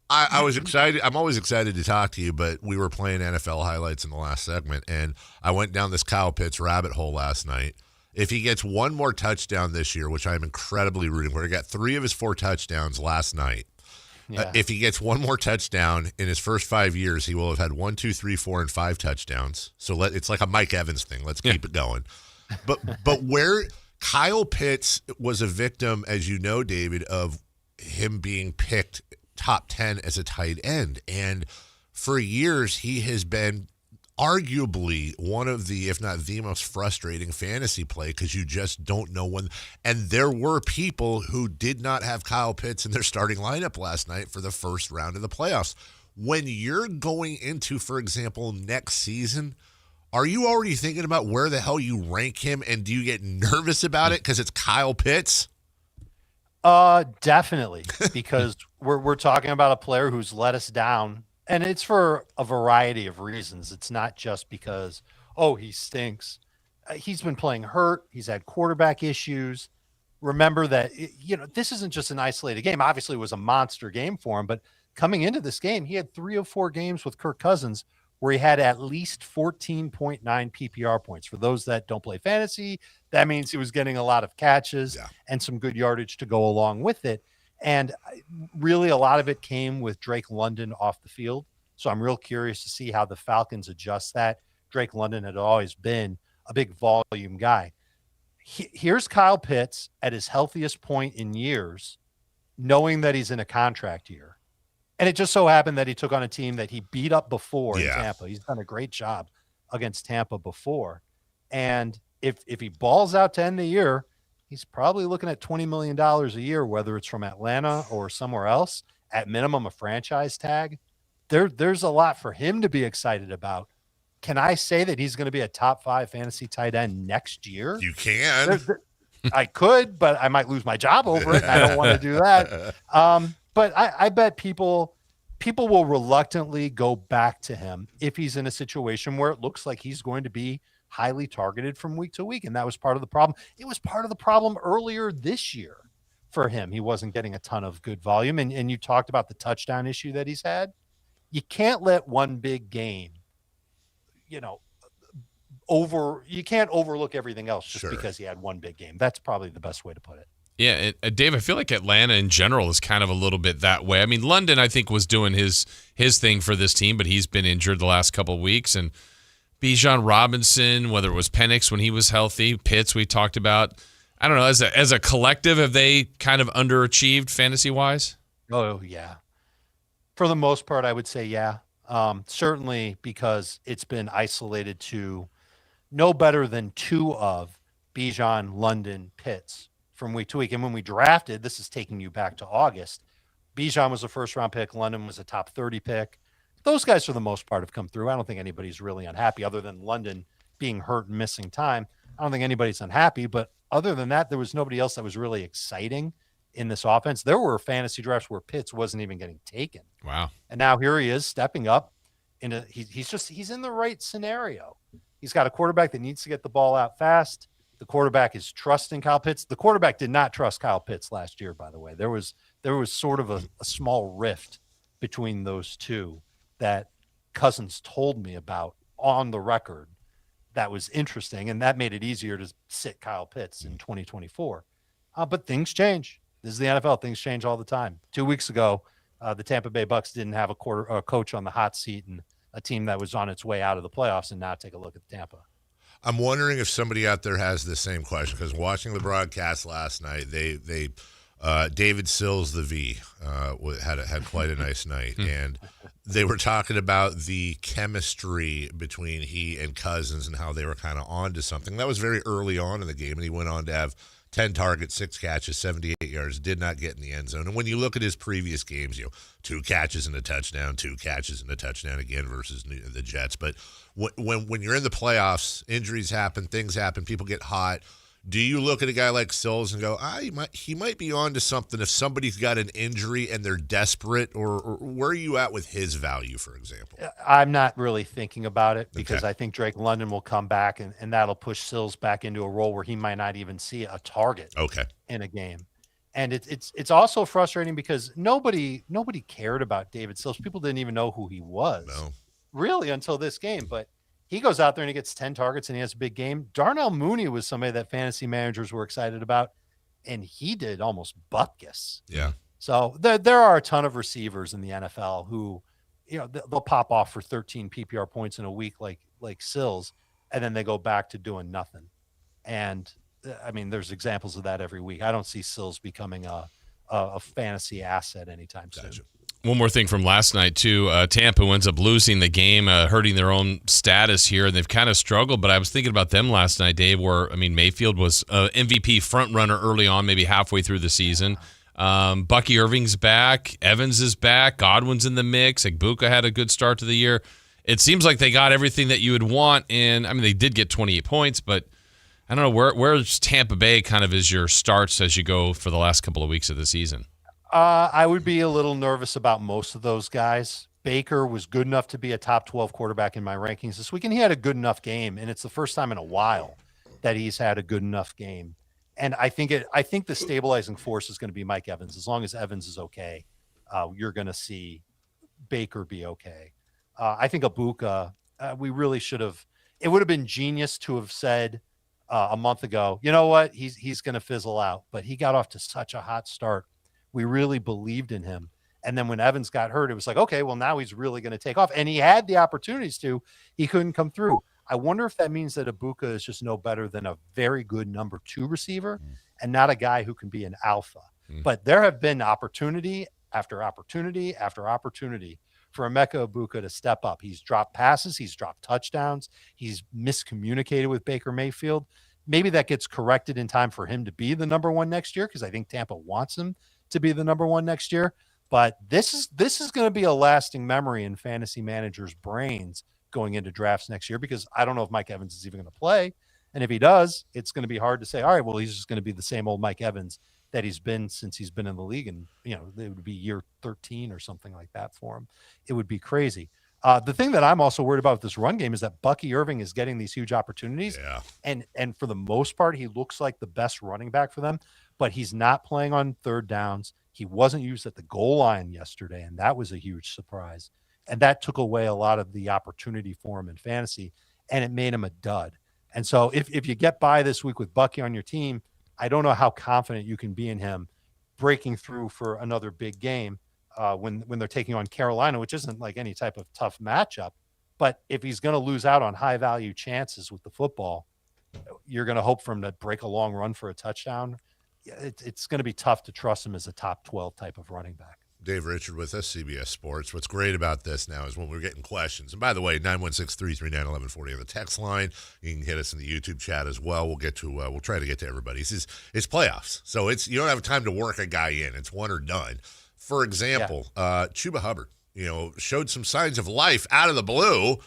I was excited. I'm always excited to talk to you, but we were playing NFL highlights in the last segment, and I went down this Kyle Pitts rabbit hole last night. If he gets one more touchdown this year, which I'm incredibly rooting for, he got 3 of his 4 touchdowns last night. Yeah. If he gets one more touchdown in his first 5 years, he will have had 1, 2, 3, 4, and 5 touchdowns. So it's like a Mike Evans thing. Let's keep it going. But where Kyle Pitts was a victim, as you know, David, of him being picked top 10 as a tight end. And for years, he has been arguably one of the, if not the most frustrating fantasy play because you just don't know when. And there were people who did not have Kyle Pitts in their starting lineup last night for the first round of the playoffs. When you're going into, for example, next season, are you already thinking about where the hell you rank him, and do you get nervous about it because it's Kyle Pitts? Definitely, because we're talking about a player who's let us down, and it's for a variety of reasons. It's not just because, oh, he stinks. He's been playing hurt. He's had quarterback issues. Remember that, this isn't just an isolated game. Obviously, it was a monster game for him, but coming into this game, he had 3 of 4 games with Kirk Cousins where he had at least 14.9 PPR points. For those that don't play fantasy, that means he was getting a lot of catches and some good yardage to go along with it. And really a lot of it came with Drake London off the field. So I'm real curious to see how the Falcons adjust that. Drake London had always been a big volume guy. Here's Kyle Pitts at his healthiest point in years, knowing that he's in a contract year. And it just so happened that he took on a team that he beat up before in Tampa. He's done a great job against Tampa before. And if he balls out to end the year, he's probably looking at $20 million a year, whether it's from Atlanta or somewhere else, at minimum a franchise tag. There's a lot for him to be excited about. Can I say that he's going to be a top 5 fantasy tight end next year? You can. I could, but I might lose my job over it. And I don't want to do that. But I bet people will reluctantly go back to him if he's in a situation where it looks like he's going to be highly targeted from week to week. And that was part of the problem. It was part of the problem earlier this year for him. He wasn't getting a ton of good volume. And you talked about the touchdown issue that he's had. You can't let one big game, you can't overlook everything else just because he had one big game. That's probably the best way to put it. Yeah, Dave, I feel like Atlanta in general is kind of a little bit that way. I mean, London, I think, was doing his thing for this team, but he's been injured the last couple of weeks. And Bijan Robinson, whether it was Penix when he was healthy, Pitts we talked about. I don't know, as a collective, have they kind of underachieved fantasy-wise? Oh, yeah. For the most part, I would say yeah. Certainly because it's been isolated to no better than 2 of Bijan, London, Pitts from week to week. And when we drafted, this is taking you back to August, Bijan was a first-round pick. London was a top 30 pick. Those guys, for the most part, have come through. I don't think anybody's really unhappy other than London being hurt and missing time. I don't think anybody's unhappy. But other than that, there was nobody else that was really exciting in this offense. There were fantasy drafts where Pitts wasn't even getting taken. Wow. And now here he is stepping up. He's in the right scenario. He's got a quarterback that needs to get the ball out fast. The quarterback is trusting Kyle Pitts. The quarterback did not trust Kyle Pitts last year, by the way. There was sort of a small rift between those two that Cousins told me about on the record that was interesting, and that made it easier to sit Kyle Pitts in 2024. But things change. This is the NFL. Things change all the time. 2 weeks ago, the Tampa Bay Bucks didn't have a coach on the hot seat and a team that was on its way out of the playoffs, and now take a look at Tampa. I'm wondering if somebody out there has the same question, because watching the broadcast last night, David Sills, the V, had quite a nice night, and they were talking about the chemistry between he and Cousins and how they were kind of on to something. That was very early on in the game, and he went on to have 10 targets, 6 catches, 78 yards, did not get in the end zone. And when you look at his previous games, 2 catches and a touchdown, 2 catches and a touchdown again versus the Jets. But when you're in the playoffs, injuries happen, things happen, people get hot. Do you look at a guy like Sills and go, he might be on to something if somebody's got an injury and they're desperate, or where are you at with his value, for example? I'm not really thinking about it because I think Drake London will come back and that'll push Sills back into a role where he might not even see a target in a game. And it's also frustrating because nobody cared about David Sills. People didn't even know who he was really until this game, but he goes out there and he gets 10 targets and he has a big game. Darnell Mooney was somebody that fantasy managers were excited about, and he did almost bupkis. Yeah. So there are a ton of receivers in the NFL who, they'll pop off for 13 PPR points in a week like Sills, and then they go back to doing nothing. And I mean, there's examples of that every week. I don't see Sills becoming a fantasy asset anytime soon. One more thing from last night, too. Tampa ends up losing the game, hurting their own status here, and they've kind of struggled. But I was thinking about them last night, Dave, where, Mayfield was MVP front-runner early on, maybe halfway through the season. Bucky Irving's back. Evans is back. Godwin's in the mix. Igbokwe had a good start to the year. It seems like they got everything that you would want, and, they did get 28 points, but I don't know, where's Tampa Bay kind of as your starts as you go for the last couple of weeks of the season? I would be a little nervous about most of those guys. Baker was good enough to be a top 12 quarterback in my rankings this week, and he had a good enough game, and it's the first time in a while that he's had a good enough game. And I think the stabilizing force is going to be Mike Evans. As long as Evans is okay, you're going to see Baker be okay. I think Igbokwe, we really should have – it would have been genius to have said a month ago, you know what, he's going to fizzle out. But he got off to such a hot start. We really believed in him. And then when Evans got hurt, it was like, okay, well, now he's really going to take off. And he had the opportunities to. He couldn't come through. I wonder if that means that Igbokwe is just no better than a very good number 2 receiver and not a guy who can be an alpha. But there have been opportunity after opportunity after opportunity for Emeka Igbokwe to step up. He's dropped passes. He's dropped touchdowns. He's miscommunicated with Baker Mayfield. Maybe that gets corrected in time for him to be the number 1 next year, because I think Tampa wants him to be the number 1 next year. But this is going to be a lasting memory in fantasy managers' brains going into drafts next year, because I don't know if Mike Evans is even going to play. And if he does, it's going to be hard to say, all right, well, he's just going to be the same old Mike Evans that he's been since he's been in the league. And, it would be year 13 or something like that for him. It would be crazy. The thing that I'm also worried about with this run game is that Bucky Irving is getting these huge opportunities. Yeah. And for the most part, he looks like the best running back for them, but he's not playing on third downs. He wasn't used at the goal line yesterday, and that was a huge surprise. And that took away a lot of the opportunity for him in fantasy, and it made him a dud. And so if you get by this week with Bucky on your team, I don't know how confident you can be in him breaking through for another big game when they're taking on Carolina, which isn't like any type of tough matchup. But if he's going to lose out on high-value chances with the football, you're going to hope for him to break a long run for a touchdown. It's going to be tough to trust him as a top 12 type of running back. Dave Richard with us, CBS Sports. What's great about this now is when we're getting questions. And by the way, 916-339-1140 on the text line. You can hit us in the YouTube chat as well. We'll try to get to everybody. It's playoffs, so you don't have time to work a guy in. It's one or done. For example, Chuba Hubbard, showed some signs of life out of the blue.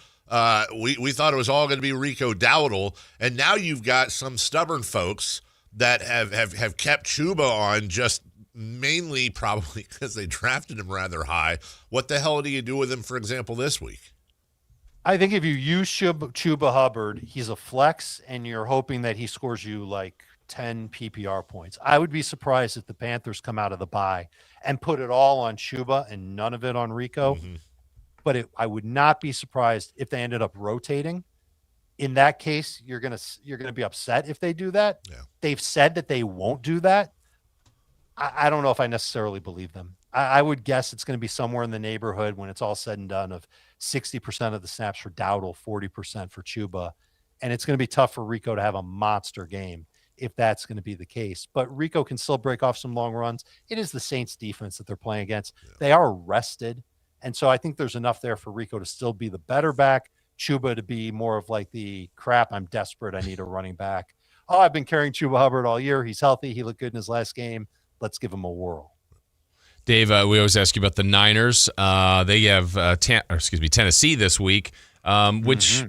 We thought it was all going to be Rico Dowdle, and now you've got some stubborn folks that have kept Chuba on just mainly probably because they drafted him rather high. What the hell do you do with him, for example, this week? I think if you use Chuba Hubbard, he's a flex, and you're hoping that he scores you like 10 PPR points. I would be surprised if the Panthers come out of the bye and put it all on Chuba and none of it on Rico. Mm-hmm. But I would not be surprised if they ended up rotating. In that case, you're gonna be upset if they do that. Yeah. They've said that they won't do that. I don't know if I necessarily believe them. I would guess it's going to be somewhere in the neighborhood, when it's all said and done, of 60% of the snaps for Dowdle, 40% for Chuba. And it's going to be tough for Rico to have a monster game if that's going to be the case. But Rico can still break off some long runs. It is the Saints defense that they're playing against. Yeah. They are rested. And so I think there's enough there for Rico to still be the better back, Chuba to be more of like the crap, I'm desperate, I need a running back. Oh, I've been carrying Chuba Hubbard all year. He's healthy. He looked good in his last game. Let's give him a whirl. Dave, we always ask you about the Niners. They have Tennessee this week, which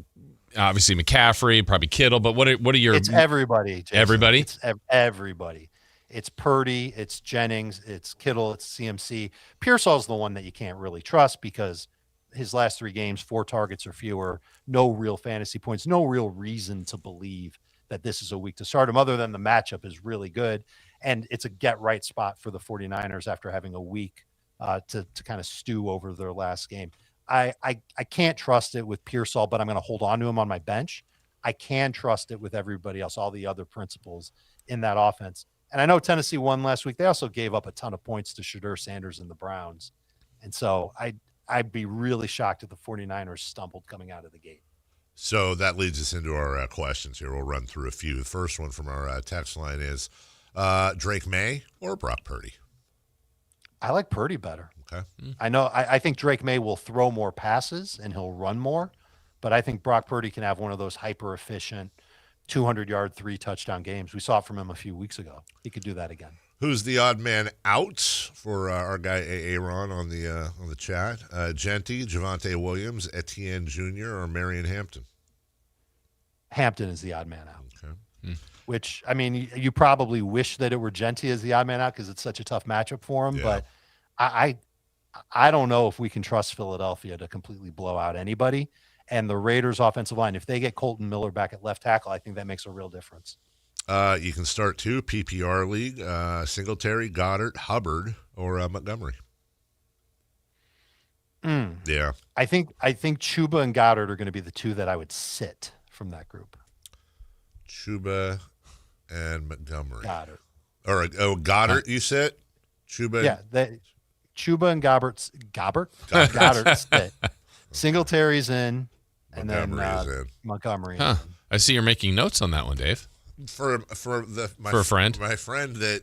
obviously McCaffrey, probably Kittle. But what are your? It's everybody. Jason. Everybody. It's everybody. It's Purdy. It's Jennings. It's Kittle. It's CMC. Pearsall's the one that you can't really trust because his last 3 games, 4 targets or fewer, no real fantasy points, no real reason to believe that this is a week to start him, other than the matchup is really good. And it's a get-right spot for the 49ers after having a week to kind of stew over their last game. I can't trust it with Pearsall, but I'm going to hold on to him on my bench. I can trust it with everybody else, all the other principles in that offense. And I know Tennessee won last week. They also gave up a ton of points to Shadur Sanders and the Browns. And so I'd be really shocked if the 49ers stumbled coming out of the gate. So that leads us into our questions here. We'll run through a few. The first one from our text line is, Drake May or Brock Purdy? I like Purdy better. Okay. I think Drake May will throw more passes and he'll run more, but I think Brock Purdy can have one of those hyper efficient 200-yard, 3-touchdown games. We saw it from him a few weeks ago. He could do that again. Who's the odd man out for our guy Aaron on the chat? Genty, Javonte Williams, Etienne Jr., or Marion Hampton? Hampton is the odd man out. Okay. Which, I mean, you probably wish that it were Genty as the odd man out because it's such a tough matchup for him. Yeah. But I don't know if we can trust Philadelphia to completely blow out anybody. And the Raiders' offensive line, if they get Colton Miller back at left tackle, I think that makes a real difference. You can start 2 PPR league, Singletary, Goddard, Hubbard, or Montgomery. Yeah. I think Chuba and Goddard are going to be the 2 that I would sit from that group. Chuba and Montgomery. Goddard. Or Goddard, you said? Chuba. Yeah, Chuba and Goddard sit. Fridary's in, and then Montgomery. Huh. I see you're making notes on that one, Dave. For a friend, my friend that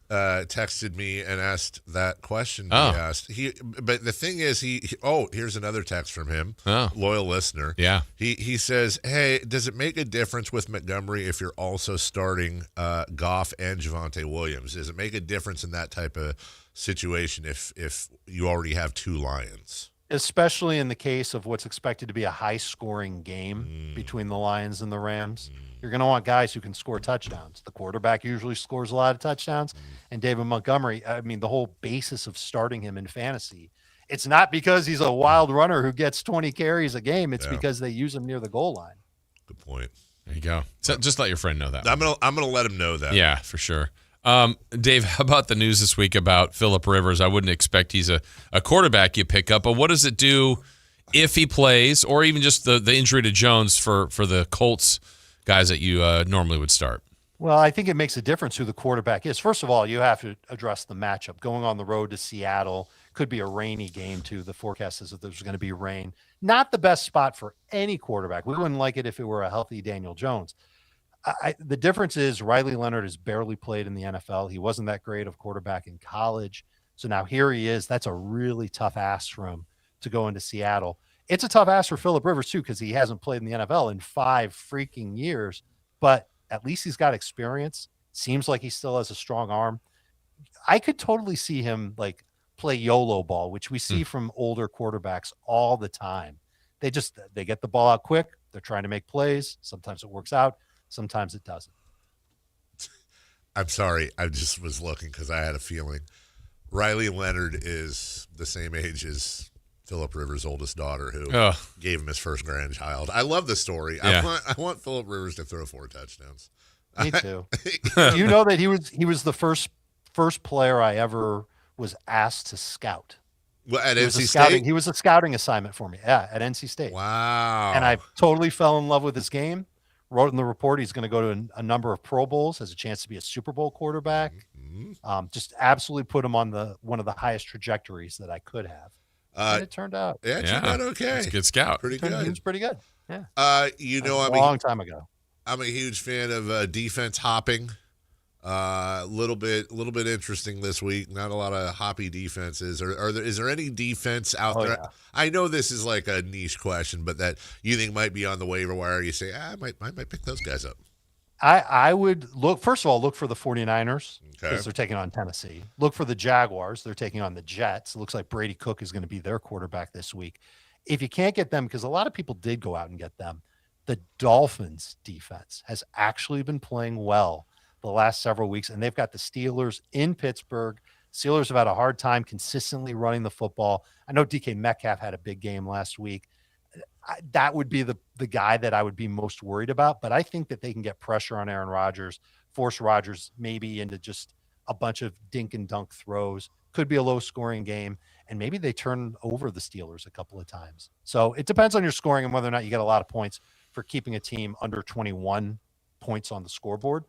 texted me and asked that question. Oh. He asked. But the thing is, here's another text from him. Oh. Loyal listener. Yeah. He says, hey, does it make a difference with Montgomery if you're also starting Goff and Javonte Williams? Does it make a difference in that type of situation if you already have 2 Lions? Especially in the case of what's expected to be a high-scoring game between the Lions and the Rams. You're going to want guys who can score touchdowns. The quarterback usually scores a lot of touchdowns. And David Montgomery, I mean, the whole basis of starting him in fantasy, it's not because he's a wild runner who gets 20 carries a game. It's because they use him near the goal line. Good point. There you go. So just let your friend know that. I'm gonna let him know that. Yeah, for sure. Dave, how about the news this week about Phillip Rivers? I wouldn't expect he's a quarterback you pick up, but what does it do if he plays, or even just the injury to Jones for the Colts guys that you normally would start? Well, I think it makes a difference who the quarterback is. First of all, you have to address the matchup. Going on the road to Seattle could be a rainy game, too. The forecast is that there's going to be rain. Not the best spot for any quarterback. We wouldn't like it if it were a healthy Daniel Jones. The difference is Riley Leonard has barely played in the NFL. He wasn't that great of quarterback in college. So now here he is. That's a really tough ask for him to go into Seattle. It's a tough ask for Phillip Rivers, too, because he hasn't played in the NFL in 5 freaking years. But at least he's got experience. Seems like he still has a strong arm. I could totally see him play YOLO ball, which we see from older quarterbacks all the time. They get the ball out quick. They're trying to make plays. Sometimes it works out. Sometimes it doesn't. I'm sorry. I just was looking because I had a feeling. Riley Leonard is the same age as Phillip Rivers' oldest daughter, who gave him his first grandchild. I love the story. Yeah. I want Phillip Rivers to throw 4 touchdowns. Me too. You know that he was the first player I ever was asked to scout. Well, at NC State? He was a scouting assignment for me. Yeah, at NC State. Wow. And I totally fell in love with his game. Wrote in the report he's going to go to a number of Pro Bowls, has a chance to be a Super Bowl quarterback. Just absolutely put him on one of the highest trajectories that I could have. And it turned out. Yeah, it turned out okay. He's a good scout. Pretty good. He was pretty good. Yeah. I'm long time ago. I'm a huge fan of defense hopping. A little bit interesting this week. Not a lot of hoppy defenses. Is there any defense out there? Yeah. I know this is like a niche question, but that you think might be on the waiver wire. You say, I might pick those guys up. I would look for the 49ers because Okay. they're taking on Tennessee. Look for the Jaguars. They're taking on the Jets. It looks like Brady Cook is going to be their quarterback this week. If you can't get them, because a lot of people did go out and get them, the Dolphins defense has actually been playing well the last several weeks, and they've got the Steelers in Pittsburgh. Steelers have had a hard time consistently running the football. I know DK Metcalf had a big game last week. That would be the guy that I would be most worried about, but I think that they can get pressure on Aaron Rodgers, force Rodgers maybe into just a bunch of dink and dunk throws. Could be a low-scoring game, and maybe they turn over the Steelers a couple of times. So it depends on your scoring and whether or not you get a lot of points for keeping a team under 21 points on the scoreboard.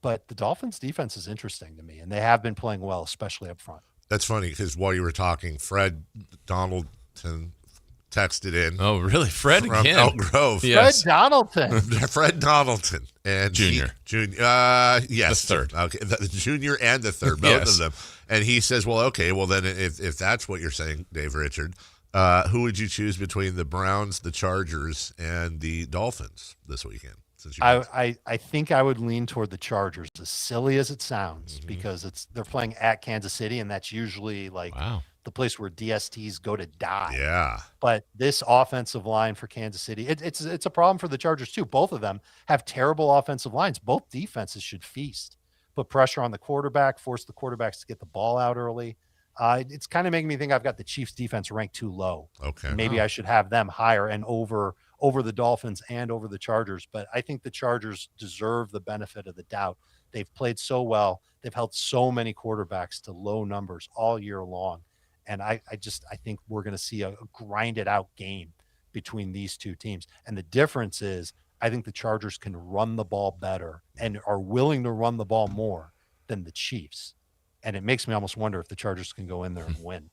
But the Dolphins' defense is interesting to me, and they have been playing well, especially up front. That's funny because while you were talking, Fred Donaldson texted in. Oh, really? Fred from again? Elk Grove. Yes. Fred Donaldson. Fred Donaldson. And Junior. Yes. The third. Okay. The junior and the third, both Yes. of them. And he says, well, okay, well, then if that's what you're saying, Dave Richard, who would you choose between the Browns, the Chargers, and the Dolphins this weekend? I think I would lean toward the Chargers, as silly as it sounds, because they're playing at Kansas City, and that's usually like the place where DSTs go to die. Yeah. But this offensive line for Kansas City, it's a problem for the Chargers too. Both of them have terrible offensive lines. Both defenses should feast, put pressure on the quarterback, force the quarterbacks to get the ball out early. It's kind of making me think I've got the Chiefs defense ranked too low. Okay. Maybe I should have them higher and over the Dolphins and over the Chargers. But I think the Chargers deserve the benefit of the doubt. They've played so well. They've held so many quarterbacks to low numbers all year long. And I think we're going to see a grinded out game between these two teams. And the difference is I think the Chargers can run the ball better and are willing to run the ball more than the Chiefs. And it makes me almost wonder if the Chargers can go in there and win.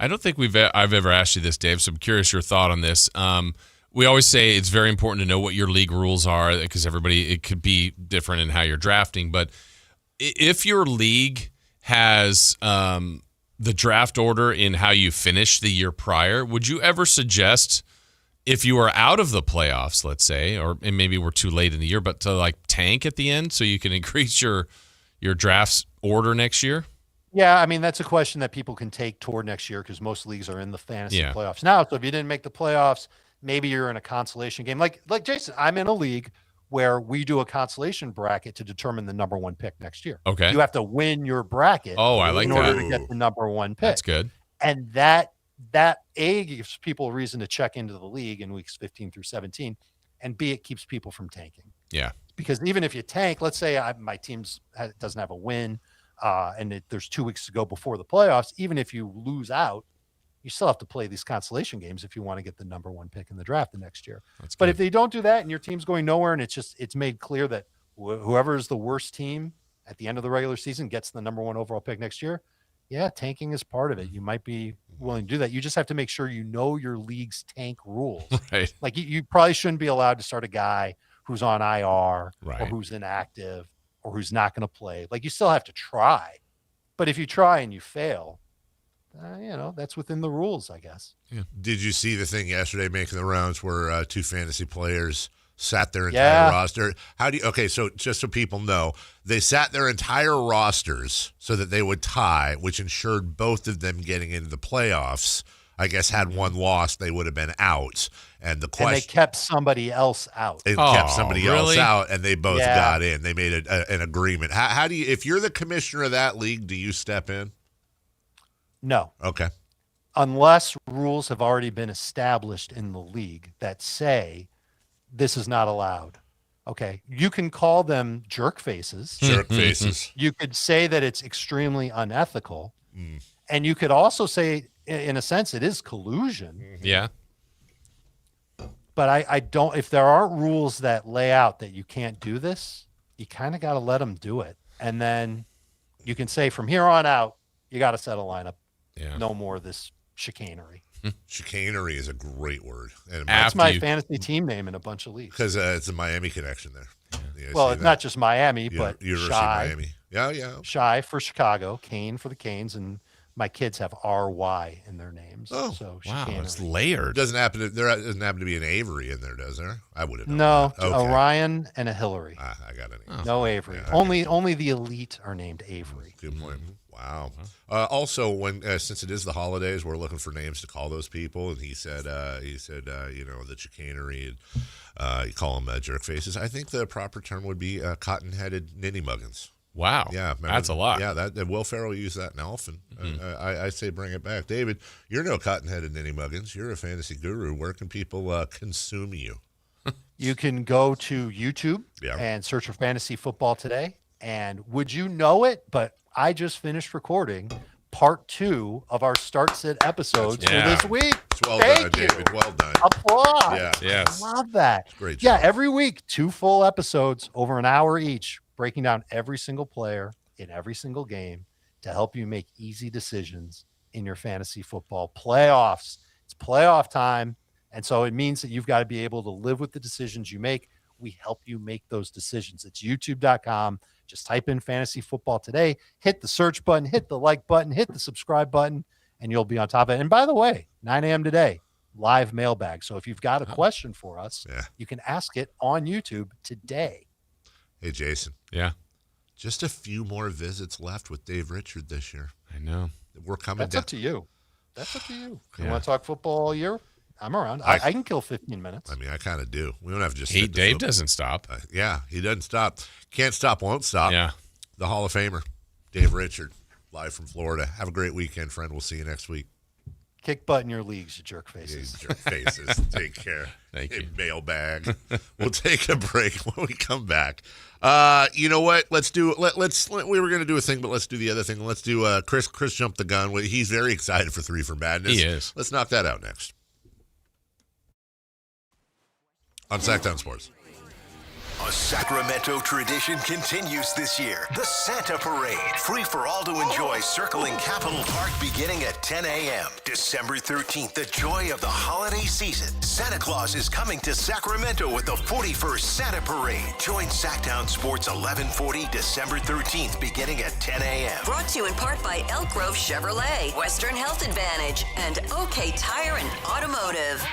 I don't think I've ever asked you this, Dave, so I'm curious your thought on this. We always say it's very important to know what your league rules are because it could be different in how you're drafting. But if your league has the draft order in how you finish the year prior, would you ever suggest if you are out of the playoffs, let's say, and maybe we're too late in the year, but to like tank at the end so you can increase your drafts order next year? Yeah, I mean, that's a question that people can take toward next year because most leagues are in the fantasy playoffs now. So if you didn't make the playoffs, maybe you're in a consolation game. Like Jason, I'm in a league where we do a consolation bracket to determine the number one pick next year. Okay. You have to win your bracket in order to get the number one pick. That's good. And that A, gives people a reason to check into the league in weeks 15 through 17, and B, it keeps people from tanking. Yeah. Because even if you tank, let's say my team doesn't have a win, and there's 2 weeks to go before the playoffs, even if you lose out, you still have to play these consolation games if you want to get the number one pick in the draft the next year. But if they don't do that and your team's going nowhere and it's made clear that whoever is the worst team at the end of the regular season gets the number one overall pick next year, yeah, tanking is part of it. You might be willing to do that. You just have to make sure you know your league's tank rules. Right. Like you probably shouldn't be allowed to start a guy who's on IR or who's inactive or who's not going to play. Like you still have to try. But if you try and you fail, that's within the rules, I guess. Yeah. Did you see the thing yesterday making the rounds where two fantasy players sat their entire roster? So just so people know, they sat their entire rosters so that they would tie, which ensured both of them getting into the playoffs. I guess had one lost, they would have been out. And they kept somebody else out. Kept somebody else out, and they both got in. They made an agreement. How do you, if you're the commissioner of that league, do you step in? No. Okay. Unless rules have already been established in the league that say this is not allowed. Okay. You can call them jerk faces. Jerk faces. You could say that it's extremely unethical. And you could also say, in a sense, it is collusion. Yeah. But I don't, if there aren't rules that lay out that you can't do this, you kind of got to let them do it. And then you can say from here on out, you got to set a lineup. Yeah. No more of this chicanery. Chicanery is a great word. And that's my fantasy team name in a bunch of leagues. Because it's a Miami connection there. Yeah, well, it's not just Miami, but University Shy. of Miami. Yeah. Shy for Chicago, Kane for the Canes, and my kids have RY in their names. Oh, so wow, chicanery. it's layered. There doesn't happen to be an Avery in there, does there? I would have known. No, that. Okay. a Ryan and a Hillary. I got it. No Avery. Yeah, only the elite are named Avery. Good point. Wow. Also, when since it is the holidays, we're looking for names to call those people, and he said, the chicanery, and you call them jerk faces. I think the proper term would be cotton-headed ninny-muggins. Wow. Yeah, that's a lot. Yeah, that Will Ferrell used that in Elf, and I say bring it back. David, you're no cotton-headed ninny-muggins. You're a fantasy guru. Where can people consume you? You can go to YouTube and search for Fantasy Football Today. And would you know it? But I just finished recording part 2 of our Start Sit episodes for this week. It's well Thank done, you. David. Well done. Applause. Yeah. Yes. I love that. Great Yeah, job. every week, 2 full episodes over an hour each, breaking down every single player in every single game to help you make easy decisions in your fantasy football playoffs. It's playoff time. And so it means that you've got to be able to live with the decisions you make. We help you make those decisions. It's youtube.com. Just type in fantasy football today, hit the search button, hit the like button, hit the subscribe button, and you'll be on top of it. And by the way, 9 a.m. today, live mailbag. So if you've got a question for us, you can ask it on YouTube today. Hey, Jason. Yeah. Just a few more visits left with Dave Richard this year. I know. We're coming That's down. up to you. That's up to you. You Yeah. want to talk football all year? I'm around. I can kill 15 minutes. I mean, I kind of do. We don't have to just Dave football. doesn't stop. Yeah, he doesn't stop. Can't stop, won't stop. Yeah. The Hall of Famer, Dave Richard, live from Florida. Have a great weekend, friend. We'll see you next week. Kick butt in your leagues, you jerk faces. Yeah, jerk faces. Take care. Thank you. Mailbag. We'll take a break when we come back. You know what? We were going to do a thing, but let's do the other thing. Let's do Chris jumped the gun. He's very excited for 3 for Madness. He is. Let's knock that out next. On Sactown Sports. A Sacramento tradition continues this year. The Santa Parade. Free for all to enjoy, circling Capitol Park beginning at 10 a.m. December 13th, the joy of the holiday season. Santa Claus is coming to Sacramento with the 41st Santa Parade. Join Sactown Sports 1140 December 13th beginning at 10 a.m. Brought to you in part by Elk Grove Chevrolet, Western Health Advantage, and OK Tire and Automotive.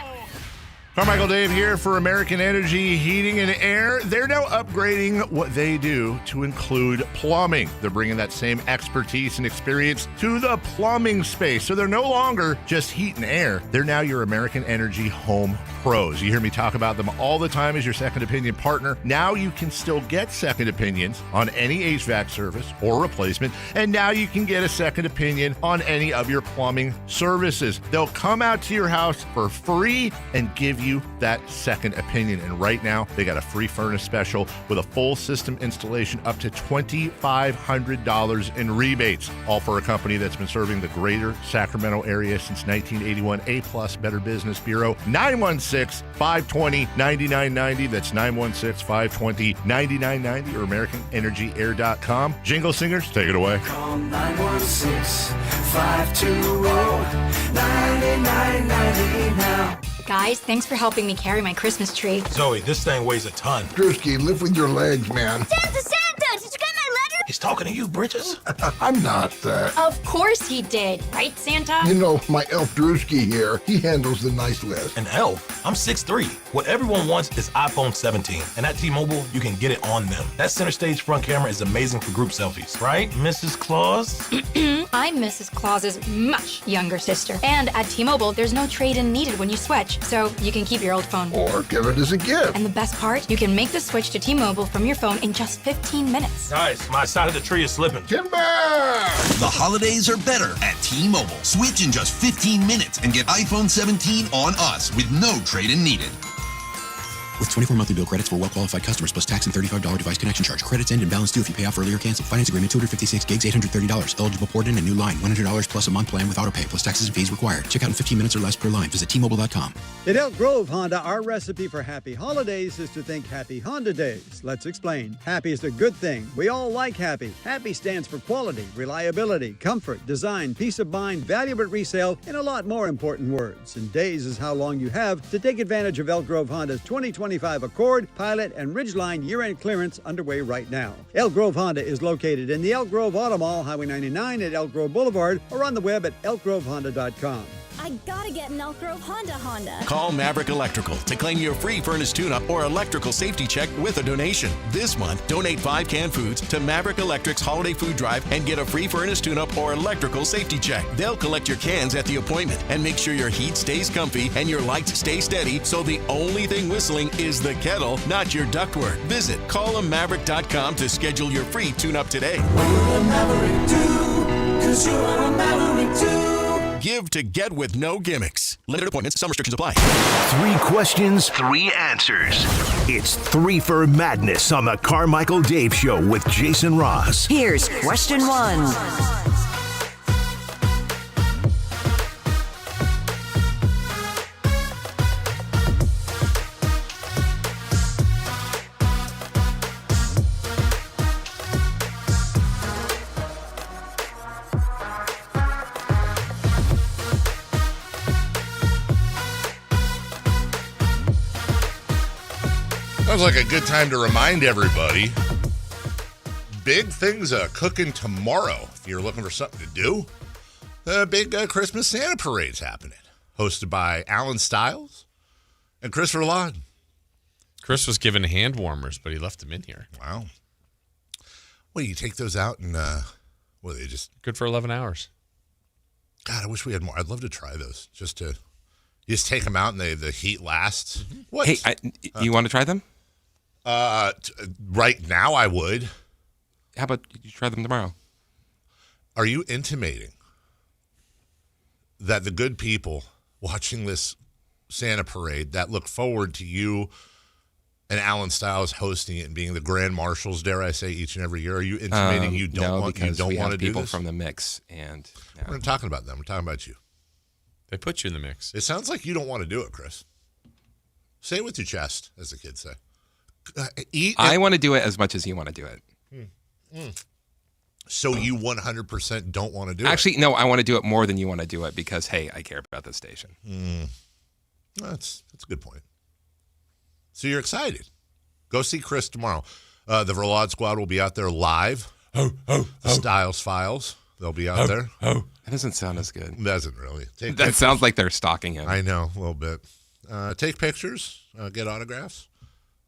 Carmichael Dave here for American Energy Heating and Air. They're now upgrading what they do to include plumbing. They're bringing that same expertise and experience to the plumbing space. So they're no longer just heat and air. They're now your American Energy home pros. You hear me talk about them all the time as your second opinion partner. Now you can still get second opinions on any HVAC service or replacement. And now you can get a second opinion on any of your plumbing services. They'll come out to your house for free and give you that second opinion. And right now, they got a free furnace special with a full system installation up to $2,500 in rebates. All for a company that's been serving the greater Sacramento area since 1981. A+ Better Business Bureau. 916-520-9990. That's 916-520-9990 or AmericanEnergyAir.com. Jingle singers, take it away. Call 916-520-9990 now. Guys, thanks for helping me carry my Christmas tree. Zoe, this thing weighs a ton. Drewski, lift with your legs, man. Santa! Did you get my letter? He's talking to you, Bridges. I'm not that. Of course he did. Right, Santa? You know, my elf Drewski here, he handles the nice list. An elf? I'm 6'3". What everyone wants is iPhone 17. And at T-Mobile, you can get it on them. That center stage front camera is amazing for group selfies. Right, Mrs. Claus? I'm Mrs. Claus's much younger sister. And at T-Mobile, there's no trade-in needed when you switch. So you can keep your old phone. Or give it as a gift. And the best part? You can make the switch to T-Mobile from your phone in just 15 minutes. Guys, my side of the tree is slipping. Timber! The holidays are better at T-Mobile. Switch in just 15 minutes and get iPhone 17 on us with no trade-in needed. With 24 monthly bill credits for well-qualified customers plus tax and $35 device connection charge. Credits end and balance due if you pay off early or cancel. Finance agreement 256 gigs, $830. Eligible port in a new line. $100 plus a month plan with auto pay plus taxes and fees required. Check out in 15 minutes or less per line. Visit T-Mobile.com. At Elk Grove Honda, our recipe for happy holidays is to think happy Honda days. Let's explain. Happy is a good thing. We all like happy. Happy stands for quality, reliability, comfort, design, peace of mind, value at resale, and a lot more important words. And days is how long you have to take advantage of Elk Grove Honda's 2025 Accord, Pilot, and Ridgeline year-end clearance underway right now. Elk Grove Honda is located in the Elk Grove Auto Mall, Highway 99 at Elk Grove Boulevard, or on the web at elkgrovehonda.com. I gotta get an Elk Grove Honda. Call Maverick Electrical to claim your free furnace tune-up or electrical safety check with a donation. This month, donate 5 canned foods to Maverick Electric's Holiday Food Drive and get a free furnace tune-up or electrical safety check. They'll collect your cans at the appointment and make sure your heat stays comfy and your lights stay steady, so the only thing whistling is the kettle, not your ductwork. Visit callamaverick.com to schedule your free tune-up today. What will a Maverick do? 'Cause you are a Maverick too. Give to get with no gimmicks. Limited appointments. Some restrictions apply. 3 questions, 3 answers. It's 3 for Madness on the Carmichael Dave Show with Jason Ross. Here's question 1. Sounds like a good time to remind everybody. Big things cooking tomorrow. If you're looking for something to do, the big Christmas Santa Parade's happening. Hosted by Alan Stiles and Chris Raynaud. Chris was given hand warmers, but he left them in here. Wow. Well, you take those out and, they just... Good for 11 hours. God, I wish we had more. I'd love to try those. You just take them out and the heat lasts. Mm-hmm. What? Hey, you want to try them? Right now I would. How about you try them tomorrow? Are you intimating that the good people watching this Santa parade that look forward to you and Alan Stiles hosting it and being the grand marshals, dare I say, each and every year, are you intimating you don't want to do this? People from the mix, and we're not talking about them. We're talking about you. They put you in the mix. It sounds like you don't want to do it, Chris. Say it with your chest, as the kids say. I want to do it as much as you want to do it. So you 100% don't want to do it? Actually, no, I want to do it more than you want to do it because, hey, I care about this station. That's a good point. So you're excited. Go see Chris tomorrow. The Raynaud squad will be out there live. The Stiles Files, they'll be out there. That doesn't sound as good. Doesn't really. That sounds like they're stalking him. I know, a little bit. Take pictures, get autographs,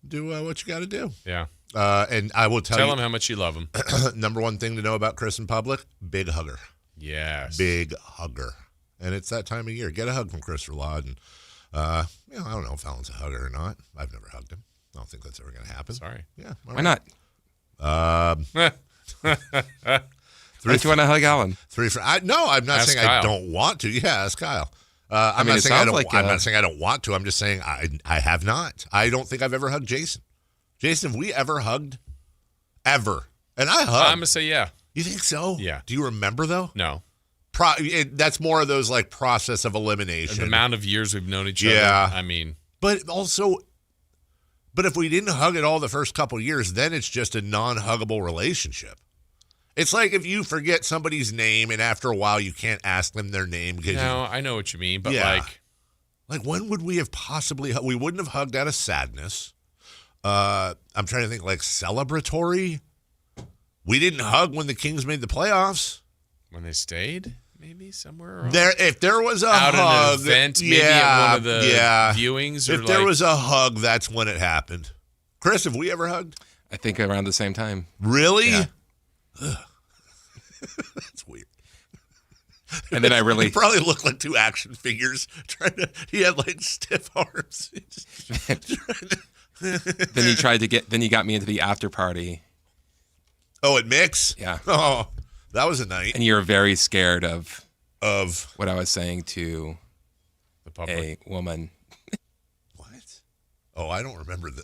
do what you got to do. Yeah. And I will tell him how much you love him. Number one thing to know about Chris in public, big hugger. Yes. Big hugger. And it's that time of year. Get a hug from Chris Raynaud. And, I don't know if Alan's a hugger or not. I've never hugged him. I don't think that's ever going to happen. Sorry. Yeah. Why not? Don't you want to hug Alan? No, I'm not saying Kyle. I don't want to. Yeah, ask Kyle. I'm not saying I don't want to. I'm just saying I have not. I don't think I've ever hugged Jason. Jason, have we ever hugged? Ever. And I hug. I'm going to say yeah. You think so? Yeah. Do you remember, though? No. That's more of those, like, process of elimination. The amount of years we've known each other. Yeah. I mean. But if we didn't hug at all the first couple of years, then it's just a non-huggable relationship. It's like if you forget somebody's name and after a while you can't ask them their name. No, I know what you mean, but Like, when would we have possibly... We wouldn't have hugged out of sadness. I'm trying to think, like, celebratory. We didn't hug when the Kings made the playoffs. When they stayed, maybe somewhere around. If there was a out hug, at an event, maybe at one of the viewings. Or if there was a hug, that's when it happened. Chris, have we ever hugged? I think around the same time. Really? Yeah. That's weird. And then He probably looked like two action figures. He had like stiff arms. Then you got me into the after party. Oh, at Mix? Yeah. Oh, that was a night. And you were very scared of Of what I was saying to the public. A woman. What? Oh, I don't remember the.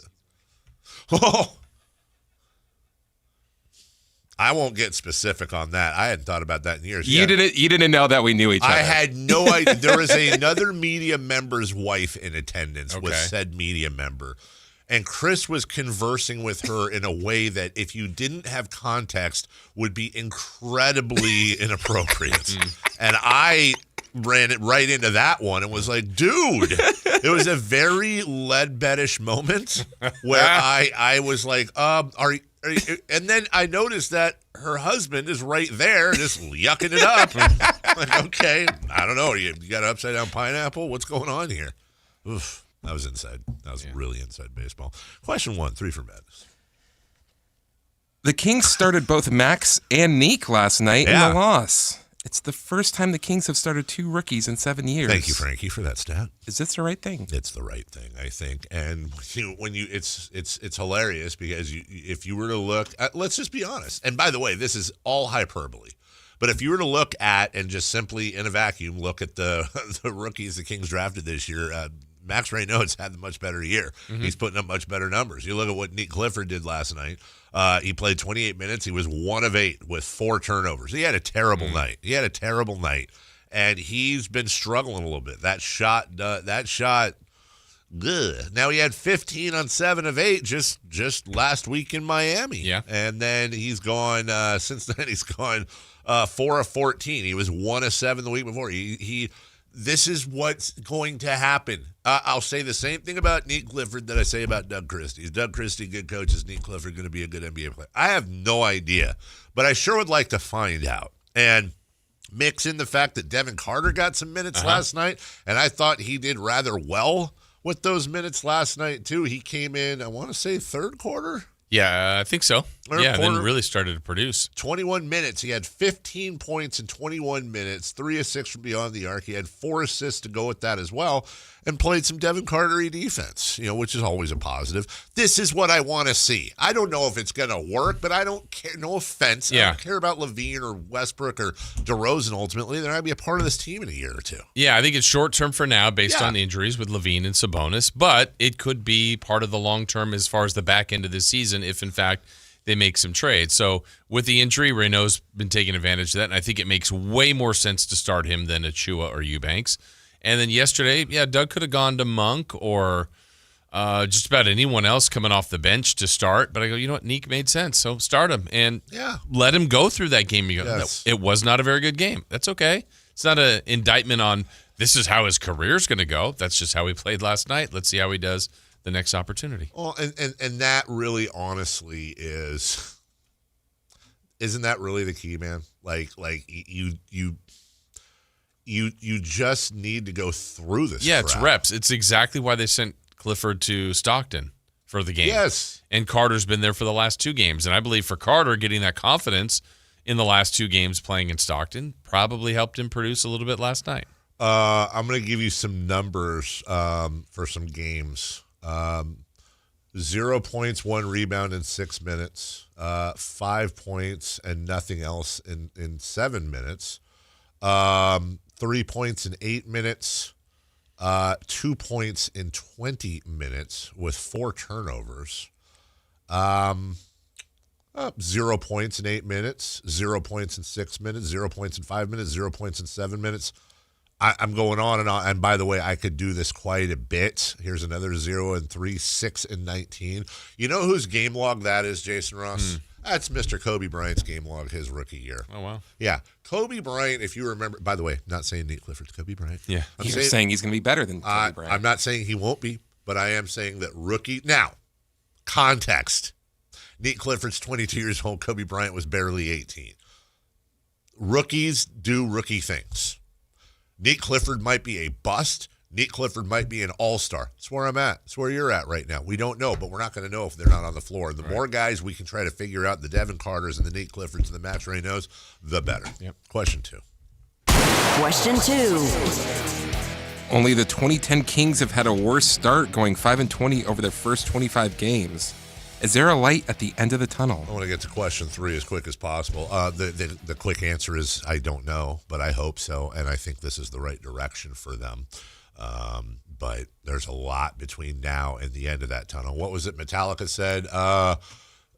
Oh. I won't get specific on that. I hadn't thought about that in years. You didn't know that we knew each other. I had no idea. There was another media member's wife in attendance with said media member. And Chris was conversing with her in a way that, if you didn't have context, would be incredibly inappropriate. And I ran it right into that one and was like, dude, it was a very Ledbettish moment where I was like, are you, and then I noticed that her husband is right there just yucking it up. Like, okay, I don't know. You got an upside down pineapple? What's going on here? Oof. That was inside. That was really inside baseball. Question 1, 3 for Madness. The Kings started both Max and Neek last night in the loss. It's the first time the Kings have started 2 rookies in 7 years. Thank you, Frankie, for that stat. Is this the right thing? It's the right thing, I think. And it's hilarious because if you were to look at, let's just be honest. And by the way, this is all hyperbole. But if you were to look at and just simply in a vacuum look at the rookies the Kings drafted this year, Max Raynaud's had a much better year. Mm-hmm. He's putting up much better numbers. You look at what Nick Clifford did last night. He played 28 minutes. He was 1 of 8 with 4 turnovers. He had a terrible night. And he's been struggling a little bit. That shot, good. Now he had 15 on 7 of 8 just last week in Miami. Yeah. And then he's gone, since then he's gone 4 of 14. He was 1 of 7 the week before. this is what's going to happen. I'll say the same thing about Nick Clifford that I say about Doug Christie. Is Doug Christie good coach? Is Nick Clifford going to be a good NBA player? I have no idea, but I sure would like to find out. And mix in the fact that Devin Carter got some minutes last night, and I thought he did rather well with those minutes last night, too. He came in, I want to say, third quarter? Yeah, I think so. Third and then quarter. really started to produce. 21 minutes. He had 15 points in 21 minutes, 3 assists from beyond the arc. He had 4 assists to go with that as well, and played some Devin Carter-y defense, which is always a positive. This is what I want to see. I don't know if it's going to work, but I don't care. No offense. I don't care about Levine or Westbrook or DeRozan ultimately. They're going to be a part of this team in a year or two. Yeah, I think it's short-term for now based on injuries with Levine and Sabonis, but it could be part of the long-term as far as the back end of this season if, in fact, they make some trades. So with the injury, Raynaud's been taking advantage of that, and I think it makes way more sense to start him than Achua or Eubanks. And then yesterday, Doug could have gone to Monk or just about anyone else coming off the bench to start. But I go, you know what? Neek made sense. So start him and let him go through that game. It was not a very good game. That's okay. It's not an indictment on this is how his career's going to go. That's just how he played last night. Let's see how he does the next opportunity. Well, and that really honestly isn't that really the key, man? Like you just need to go through this. Yeah, it's reps. It's exactly why they sent Clifford to Stockton for the game. Yes. And Carter's been there for the last 2 games. And I believe for Carter, getting that confidence in the last 2 games playing in Stockton probably helped him produce a little bit last night. I'm going to give you some numbers for some games. 0 points, 1 rebound in 6 minutes, 5 points and nothing else in 7 minutes, 3 points in 8 minutes, 2 points in 20 minutes with 4 turnovers, 0 points in 8 minutes, 0 points in 6 minutes, 0 points in 5 minutes, 0 points in 7 minutes. I'm going on and on. And by the way, I could do this quite a bit. Here's another 0 and 3, 6 and 19. You know whose game log that is, Jason Ross? That's Mr. Kobe Bryant's game log his rookie year. Oh, wow. Yeah. Kobe Bryant, if you remember, by the way, not saying Nate Clifford's Kobe Bryant. Yeah. You're saying he's going to be better than Kobe Bryant. I'm not saying he won't be, but I am saying that rookie. Now, context. Nate Clifford's 22 years old. Kobe Bryant was barely 18. Rookies do rookie things. Nate Clifford might be a bust. Nate Clifford might be an all-star. That's where I'm at. That's where you're at right now. We don't know, but we're not going to know if they're not on the floor. The more guys we can try to figure out, the Devin Carters and the Nate Cliffords and the Matt Raynaud's, the better. Yep. Question 2. Question 2. Only the 2010 Kings have had a worse start, going 5-20 over their first 25 games. Is there a light at the end of the tunnel? I want to get to question 3 as quick as possible. The quick answer is I don't know, but I hope so, and I think this is the right direction for them. But there's a lot between now and the end of that tunnel. What was it Metallica said?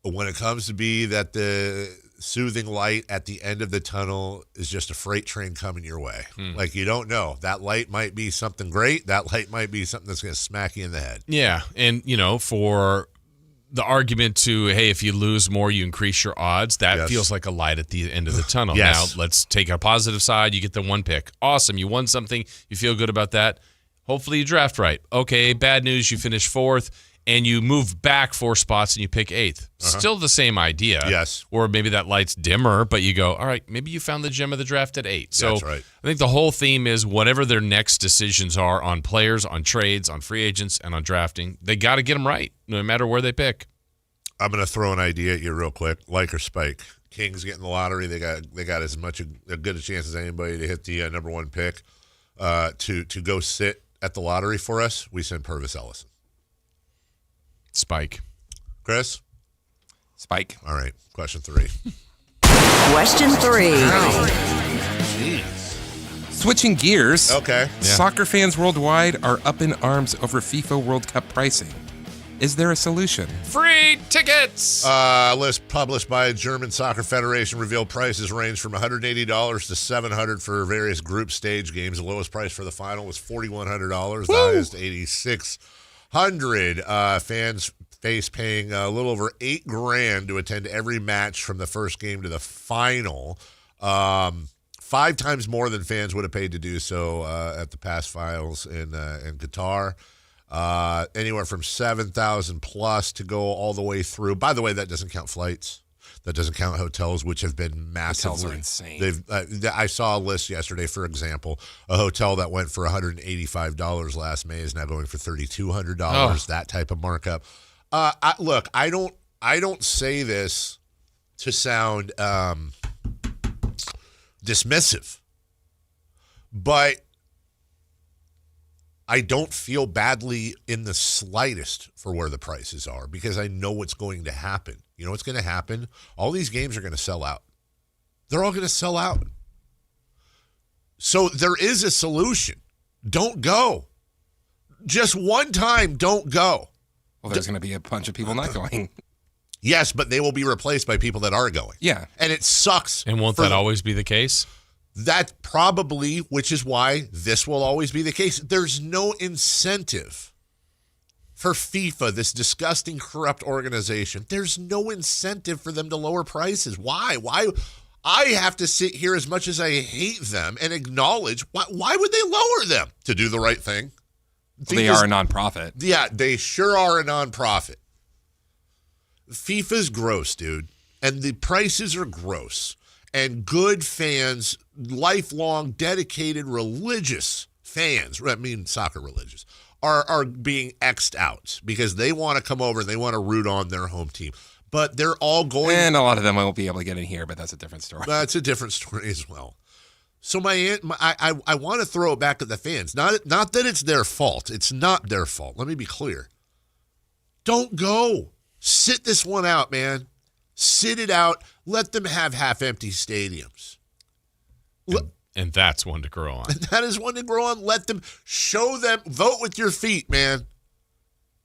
When it comes to be that the soothing light at the end of the tunnel is just a freight train coming your way. Like, you don't know. That light might be something great. That light might be something that's going to smack you in the head. Yeah, and, for the argument to, hey, if you lose more, you increase your odds, that feels like a light at the end of the tunnel. Yes. Now, let's take a positive side. You get the 1 pick. Awesome. You won something. You feel good about that. Hopefully you draft right. Okay, bad news. You finish 4th, and you move back 4 spots, and you pick 8th. Still the same idea. Yes. Or maybe that light's dimmer, but you go, all right, maybe you found the gem of the draft at 8. So That's right. I think the whole theme is whatever their next decisions are on players, on trades, on free agents, and on drafting, they got to get them right, no matter where they pick. I'm going to throw an idea at you real quick. Like or spike. Kings getting the lottery. They got as much a good a chance as anybody to hit the number 1 pick. To go sit at the lottery for us, we send Purvis Ellison. Spike. Chris? Spike. All right. Question 3. Question 3. Jeez. Switching gears. Okay. Soccer fans worldwide are up in arms over FIFA World Cup pricing. Is there a solution? Free tickets! List published by German Soccer Federation revealed prices range from $180 to $700 for various group stage games. The lowest price for the final was $4,100. The highest $8,600. Fans face paying a little over $8,000 to attend every match from the first game to the final. 5 times more than fans would have paid to do so at the past finals in Qatar. Anywhere from 7,000 plus to go all the way through. By the way, that doesn't count flights. That doesn't count hotels, which have been massively. Hotels are insane. I saw a list yesterday, for example, a hotel that went for $185 last May is now going for $3,200. That type of markup. Look, I don't say this to sound dismissive, but I don't feel badly in the slightest for where the prices are because I know what's going to happen. You know what's going to happen? All these games are going to sell out. They're all going to sell out. So there is a solution. Don't go. Just one time, don't go. Well, there's going to be a bunch of people not going. Yes, but they will be replaced by people that are going. Yeah. And it sucks. And won't that always be the case? That probably, which is why this will always be the case. There's no incentive for FIFA, this disgusting, corrupt organization. There's no incentive for them to lower prices. Why? I have to sit here, as much as I hate them, and acknowledge, why would they lower them? To do the right thing? They are a nonprofit. Yeah, they sure are a nonprofit. FIFA's gross, dude. And the prices are gross. And good fans, lifelong, dedicated, religious fans, I mean soccer religious, are being X'd out because they want to come over and they want to root on their home team. But they're all going. And a lot of them won't be able to get in here, but that's a different story. That's a different story as well. So I want to throw it back at the fans. Not that it's their fault. It's not their fault. Let me be clear. Don't go. Sit this one out, man. Sit it out. Let them have half-empty stadiums. And that's one to grow on. That is one to grow on. Let them, show them, vote with your feet, man.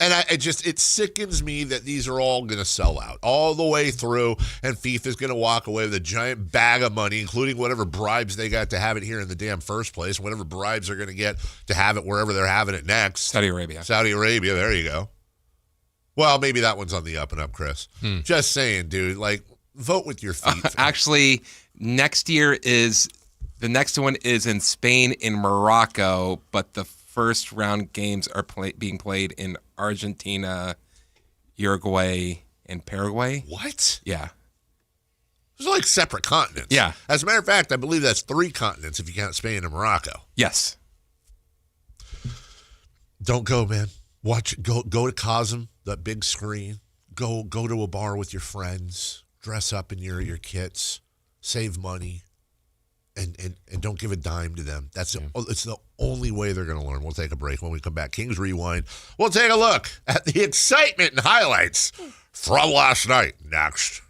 And it sickens me that these are all going to sell out all the way through, and FIFA's going to walk away with a giant bag of money, including whatever bribes they got to have it here in the damn first place, whatever bribes they're going to get to have it wherever they're having it next. Saudi Arabia, there you go. Well, maybe that one's on the up and up, Chris. Just saying, dude, vote with your feet. Actually, the next one is in Spain, in Morocco, but the first round games are being played in Argentina, Uruguay, and Paraguay. What? Yeah. Those are like separate continents. Yeah. As a matter of fact, I believe that's 3 continents if you count Spain and Morocco. Yes. Don't go, man. Watch. Go to Cosm, that big screen. Go to a bar with your friends. Dress up in your kits. Save money. And don't give a dime to them. It's the only way they're going to learn. We'll take a break. When we come back, Kings Rewind. We'll take a look at the excitement and highlights from last night. Next.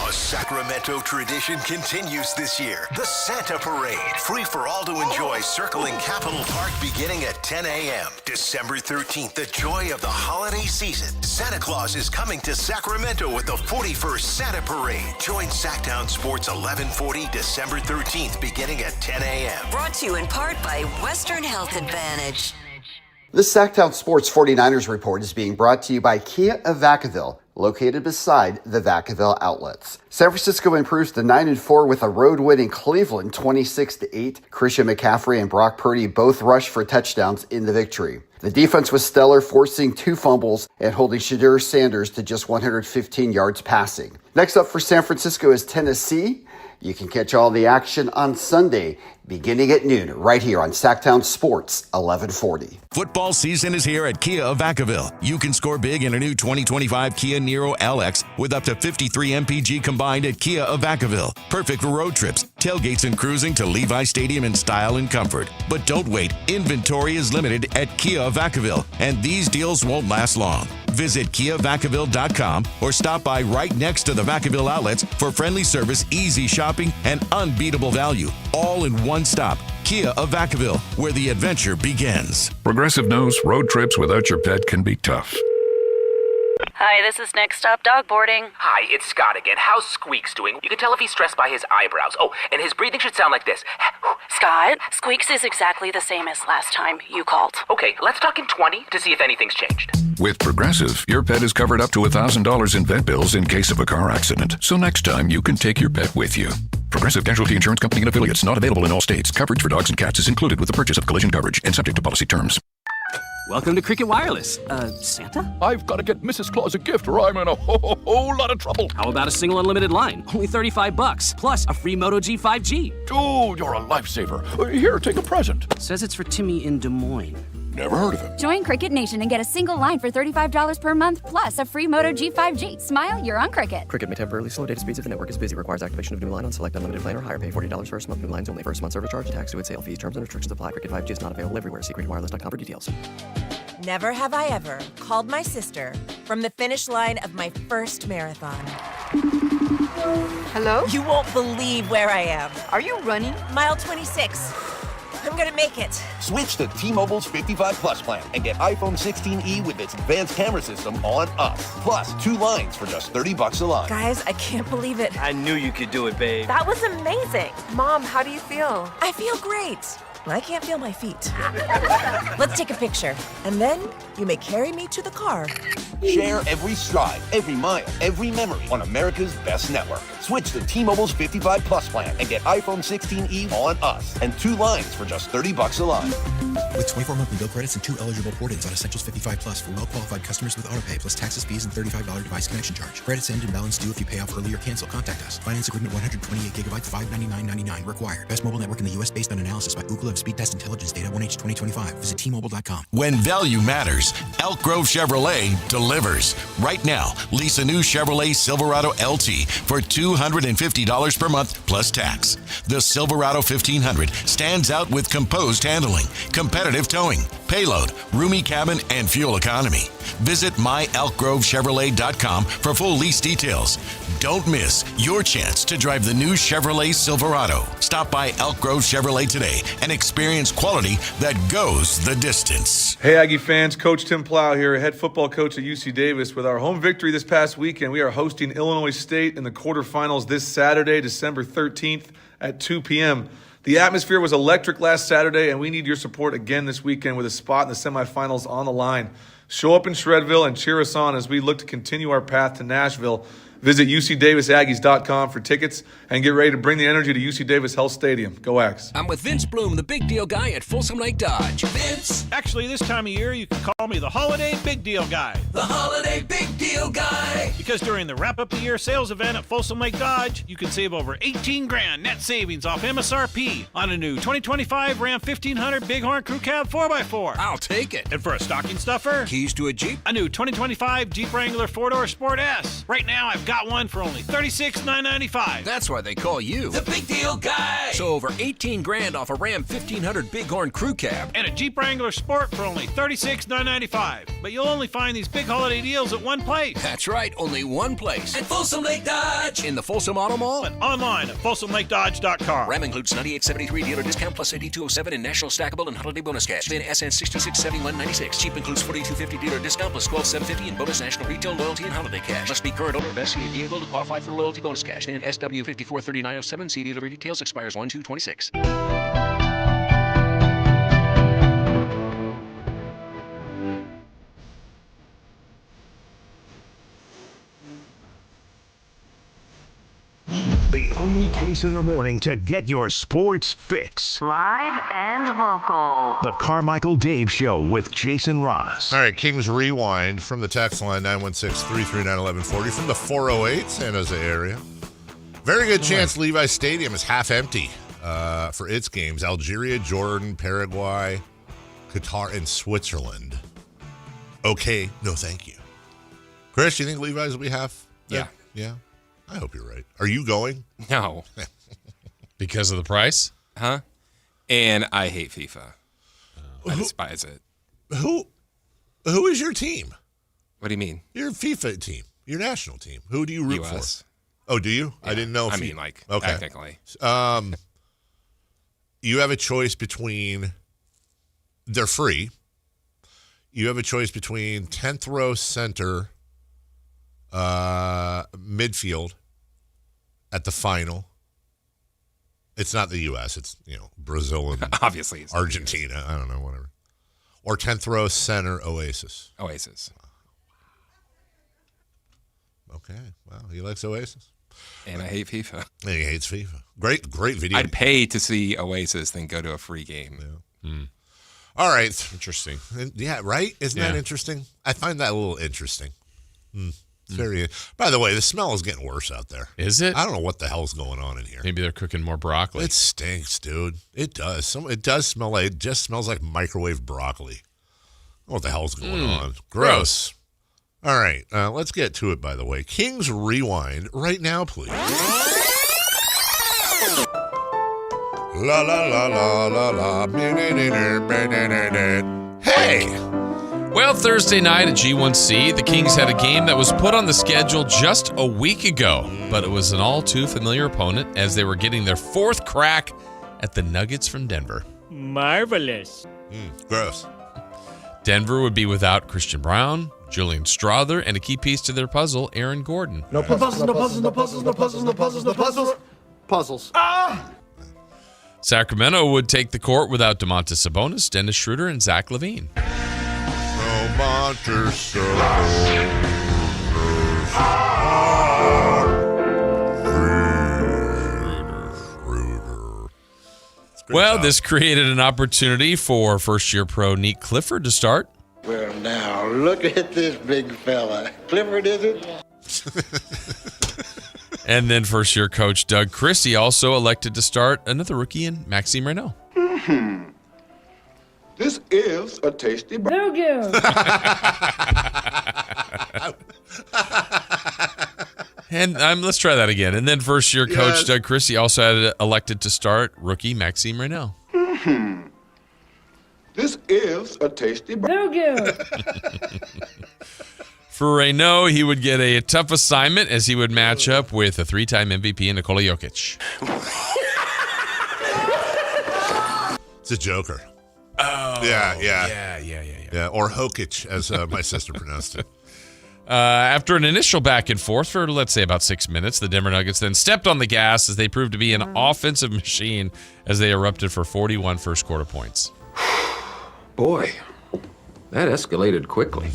A Sacramento tradition continues this year. The Santa Parade. Free for all to enjoy, circling Capitol Park beginning at 10 a.m. December 13th, the joy of the holiday season. Santa Claus is coming to Sacramento with the 41st Santa Parade. Join Sactown Sports 1140 December 13th beginning at 10 a.m. Brought to you in part by Western Health Advantage. The Sactown Sports 49ers report is being brought to you by Kia of Vacaville, located beside the Vacaville outlets. San Francisco improves to 9-4 with a road win in Cleveland, 26-8. Christian McCaffrey and Brock Purdy both rushed for touchdowns in the victory. The defense was stellar, forcing 2 fumbles and holding Shadur Sanders to just 115 yards passing. Next up for San Francisco is Tennessee. You can catch all the action on Sunday, beginning at noon, right here on Sactown Sports 1140. Football season is here at Kia of Vacaville. You can score big in a new 2025 Kia Niro LX with up to 53 MPG combined at Kia of Vacaville. Perfect for road trips, tailgates, and cruising to Levi Stadium in style and comfort. But don't wait. Inventory is limited at Kia of Vacaville, and these deals won't last long. Visit KiaVacaville.com or stop by right next to the Vacaville outlets for friendly service, easy shopping, and unbeatable value. All in one stop. Kia of Vacaville, where the adventure begins. Progressive knows road trips without your pet can be tough. Hi, this is Next Stop Dog Boarding. Hi, it's Scott again. How's Squeaks doing? You can tell if he's stressed by his eyebrows. Oh, and his breathing should sound like this. Scott, Squeaks is exactly the same as last time you called. Okay, let's talk in 20 to see if anything's changed. With Progressive, your pet is covered up to $1,000 in vet bills in case of a car accident. So next time, you can take your pet with you. Progressive Casualty Insurance Company and affiliates. Not available in all states. Coverage for dogs and cats is included with the purchase of collision coverage and subject to policy terms. Welcome to Cricket Wireless. Santa? I've got to get Mrs. Claus a gift or I'm in a whole lot of trouble. How about a single unlimited line? Only $35, plus a free Moto G 5G. Dude, you're a lifesaver. Here, take a present. Says it's for Timmy in Des Moines. Never heard of him. Join Cricket Nation and get a single line for $35 per month, plus a free Moto G 5G. Smile, you're on Cricket. Cricket may temporarily slow data speeds if the network is busy. Requires activation of new line on select unlimited plan or higher. Pay $40 first month. New lines only. First month service charge. Tax to its sale fees. Terms and restrictions apply. Cricket 5G is not available everywhere. See cricketwireless.com for details. Never have I ever called my sister from the finish line of my first marathon. Hello? You won't believe where I am. Are you running? Mile 26. I'm gonna make it. Switch to T-Mobile's 55 Plus plan and get iPhone 16e with its advanced camera system on us. Plus, 2 lines for just $30 a line. Guys, I can't believe it. I knew you could do it, babe. That was amazing. Mom, how do you feel? I feel great. I can't feel my feet. Let's take a picture, and then you may carry me to the car. Share every stride, every mile, every memory on America's best network. Switch to T-Mobile's 55 Plus plan and get iPhone 16e on us and 2 lines for just $30 a line. With 24 monthly bill credits and 2 eligible port-ins on Essentials 55 Plus for well-qualified customers with autopay plus taxes, fees, and $35 device connection charge. Credits end and balance due if you pay off early or cancel. Contact us. Finance agreement 128 gigabytes, $599.99 required. Best mobile network in the U.S. based on analysis by Ookla of Speed Test Intelligence data 1H 2025. Visit T-Mobile.com. When value matters, Elk Grove Chevrolet delivers. Right now, lease a new Chevrolet Silverado LT for $250 per month plus tax. The Silverado 1500 stands out with composed handling, competitive towing, payload, roomy cabin, and fuel economy. Visit myelkgrovechevrolet.com for full lease details. Don't miss your chance to drive the new Chevrolet Silverado. Stop by Elk Grove Chevrolet today and experience quality that goes the distance. Hey Aggie fans, Coach Tim Plow here, head football coach at UC Davis. With our home victory this past weekend, we are hosting Illinois State in the quarterfinals this Saturday, December 13th at 2 p.m. The atmosphere was electric last Saturday, and we need your support again this weekend with a spot in the semifinals on the line. Show up in Shredville and cheer us on as we look to continue our path to Nashville. Visit UCDavisAggies.com for tickets and get ready to bring the energy to UC Davis Health Stadium. Go Ags. I'm with Vince Bloom, the big deal guy at Folsom Lake Dodge. Vince! Actually, this time of year, you can call me the Holiday Big Deal Guy. The Holiday Big Deal Guy! Because during the wrap-up-the-year sales event at Folsom Lake Dodge, you can save over $18,000 net savings off MSRP on a new 2025 Ram 1500 Bighorn Crew Cab 4x4. I'll take it. And for a stocking stuffer, keys to a Jeep, a new 2025 Jeep Wrangler 4-door Sport S. Right now, I've got one for only $36,995. That's why they call you the Big Deal Guy. So over $18,000 off a Ram 1500 Bighorn Crew Cab and a Jeep Wrangler Sport for only $36,995. But you'll only find these big holiday deals at one place. That's right, only one place. At Folsom Lake Dodge. In the Folsom Auto Mall and online at FolsomLakeDodge.com. Ram includes 9873 dealer discount plus 8207 in national stackable and holiday bonus cash. Then SN 667196. Cheap includes 4250 dealer discount plus 12750 in bonus national retail loyalty and holiday cash. Must be current owner, best seated vehicle to qualify for loyalty bonus cash. And SW 543907. See dealer details, expires 1/2/26. The only place in the morning to get your sports fix. Live and local. The Carmichael Dave Show with Jason Ross. All right, Kings Rewind from the text line 916-339-1140 from the 408 San Jose area. Very good chance Levi Stadium is half empty for its games. Algeria, Jordan, Paraguay, Qatar, and Switzerland. Okay, no thank you. Chris, you think Levi's will be half? Yeah. Yeah? I hope you're right. Are you going? No. Because of the price? Huh? And I hate FIFA. I despise it. Who is your team? What do you mean? Your FIFA team. Your national team. Who do you root US. for? Oh, do you? Yeah. I didn't know. I mean, technically. You have a choice between, they're free. You have a choice between 10th row center, midfield at the final. It's not the U.S. It's, Brazil and obviously it's Argentina. I don't know, whatever. Or 10th row center, Oasis. Oasis. Okay. Wow. He likes Oasis. And I hate FIFA. And he hates FIFA. Great video. I'd pay to see Oasis than go to a free game. Yeah. All right. Interesting. Yeah, right? Isn't that interesting? I find that a little interesting. Very. By the way, the smell is getting worse out there. Is it? I don't know what the hell's going on in here. Maybe they're cooking more broccoli. It stinks, dude. It does. It does smell like. It just smells like microwave broccoli. I don't know what the hell's going on. Gross. All right, let's get to it. By the way, Kings Rewind right now, please. La la la la la la. Hey. Well, Thursday night at G1C, the Kings had a game that was put on the schedule just a week ago, but it was an all too familiar opponent as they were getting their fourth crack at the Nuggets from Denver. Marvelous. Gross. Denver would be without Christian Brown, Julian Strother, and a key piece to their puzzle, Aaron Gordon. No puzzles, no puzzles, no puzzles, no puzzles, no puzzles, no puzzles. Puzzles. Sacramento would take the court without Domantas Sabonis, Dennis Schroeder, and Zach LaVine. Well, this created an opportunity for first-year pro Nick Clifford to start. Well, now, look at this big fella. Clifford, is it? And then first-year coach Doug Christie also elected to start another rookie in Maximd Raynaud. This is a tasty burger. And let's try that again. And then first-year coach Doug Christie also had elected to start rookie Maximd Raynaud. This is a tasty burger. For Raynaud, he would get a tough assignment as he would match up with a three-time MVP Nikola Jokic. It's a joker. Oh, yeah. Or Jokic, as my sister pronounced it. After an initial back and forth for, let's say, about 6 minutes, the Denver Nuggets then stepped on the gas as they proved to be an offensive machine as they erupted for 41 first-quarter points. Boy, that escalated quickly.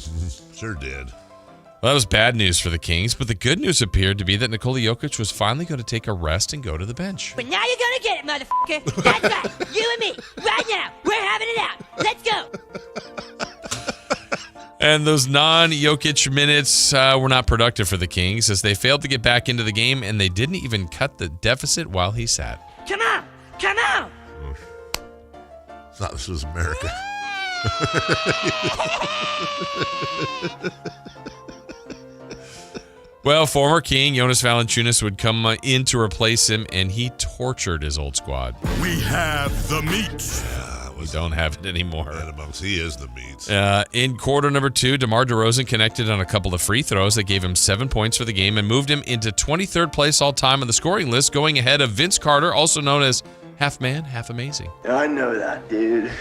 Sure did. Well, that was bad news for the Kings, but the good news appeared to be that Nikola Jokic was finally going to take a rest and go to the bench. But now you're going to get it, motherfucker. That's right. You and me, right now. We're having it out. Let's go. And those non-Jokic minutes were not productive for the Kings as they failed to get back into the game, and they didn't even cut the deficit while he sat. Come on. Come on. Thought this was America. Well, former King Jonas Valanciunas would come in to replace him, and he tortured his old squad. We have the meat. We don't have it anymore. He is the meat. In quarter number 2, DeMar DeRozan connected on a couple of free throws that gave him 7 points for the game and moved him into 23rd place all-time on the scoring list, going ahead of Vince Carter, also known as half man, half amazing. I know that, dude.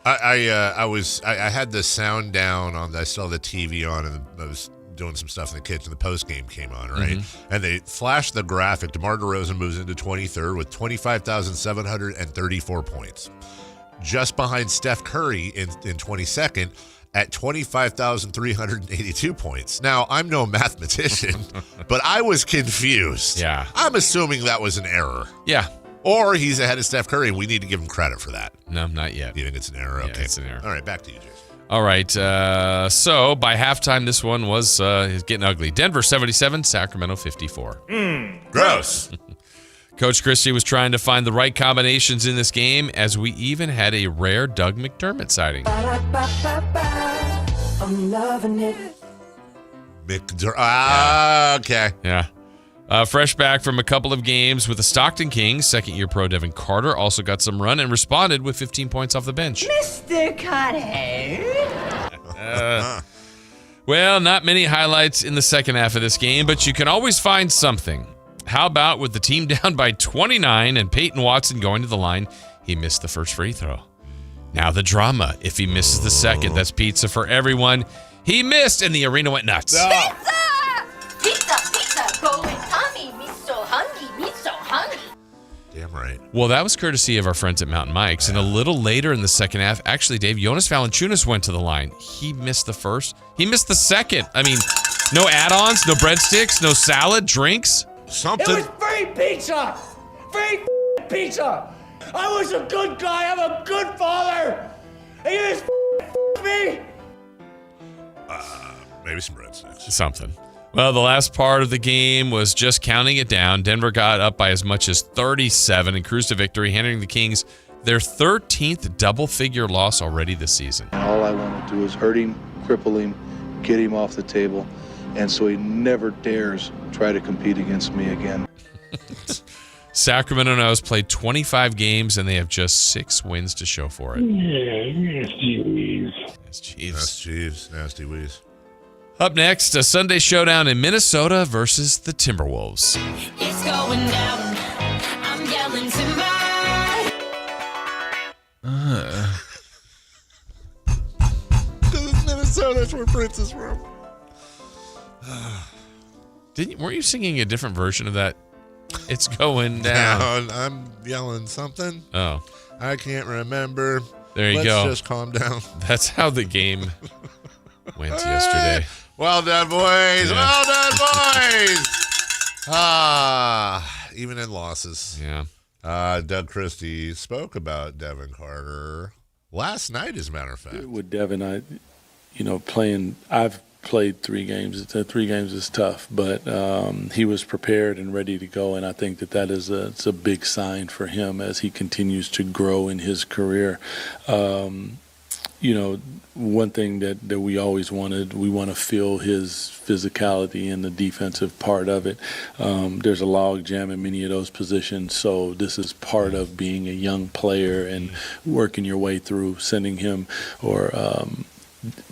I had the sound down on. I saw the TV on, and I was doing some stuff in the kitchen. The post game came on, right? And they flashed the graphic. DeMar DeRozan moves into 23rd with 25,734 points, just behind Steph Curry in 22nd at 25,382 points. Now, I'm no mathematician, but I was confused. Yeah, I'm assuming that was an error. Yeah. Or he's ahead of Steph Curry, and we need to give him credit for that. No, not yet. You think it's an error? Yeah, okay. it's an error. All right, back to you, Jason. All right, so by halftime, this one was getting ugly. Denver 77, Sacramento 54. Gross. Coach Christie was trying to find the right combinations in this game as we even had a rare Doug McDermott sighting. I'm loving it. Okay. Yeah. Fresh back from a couple of games with the Stockton Kings, second-year pro Devin Carter also got some run and responded with 15 points off the bench. Mr. Carter. Well, not many highlights in the second half of this game, but you can always find something. How about with the team down by 29 and Peyton Watson going to the line, he missed the first free throw. Now the drama. If he misses the second, that's pizza for everyone. He missed, and the arena went nuts. Pizza, pizza, going tummy. Me so hungry, me so hungry. Damn Right. Well, that was courtesy of our friends at Mountain Mike's. And a little later in the second half, actually, Dave, Jonas Valanciunas went to the line. He missed the first. He missed the second. I mean, no add-ons, no breadsticks, no salad, drinks. Something. It was free pizza! Free pizza! I was a good guy. I'm a good father. And you just me? Maybe some breadsticks. Something. Well, the last part of the game was just counting it down. Denver got up by as much as 37 and cruised to victory, handing the Kings their 13th double-figure loss already this season. All I want to do is hurt him, cripple him, get him off the table, and so he never dares try to compete against me again. Sacramento now has played 25 games, and they have just 6 wins to show for it. Nasty Jeeves. Nasty wheeze. Up next, a Sunday showdown in Minnesota versus the Timberwolves. It's going down. I'm yelling timber. Because it's Minnesota. That's where Prince is from. Weren't you singing a different version of that? It's going down. I'm yelling something. Oh. I can't remember. There you go. Let's just calm down. That's how the game went yesterday. Well done, boys. Yeah. Well done, boys. Even in losses. Yeah. Doug Christie spoke about Devin Carter last night, as a matter of fact. With Devin, I've played 3 games. 3 games is tough, but he was prepared and ready to go, and I think that is it's a big sign for him as he continues to grow in his career. One thing that we always wanted, we want to feel his physicality in the defensive part of it. There's a log jam in many of those positions, so this is part of being a young player and working your way through, sending him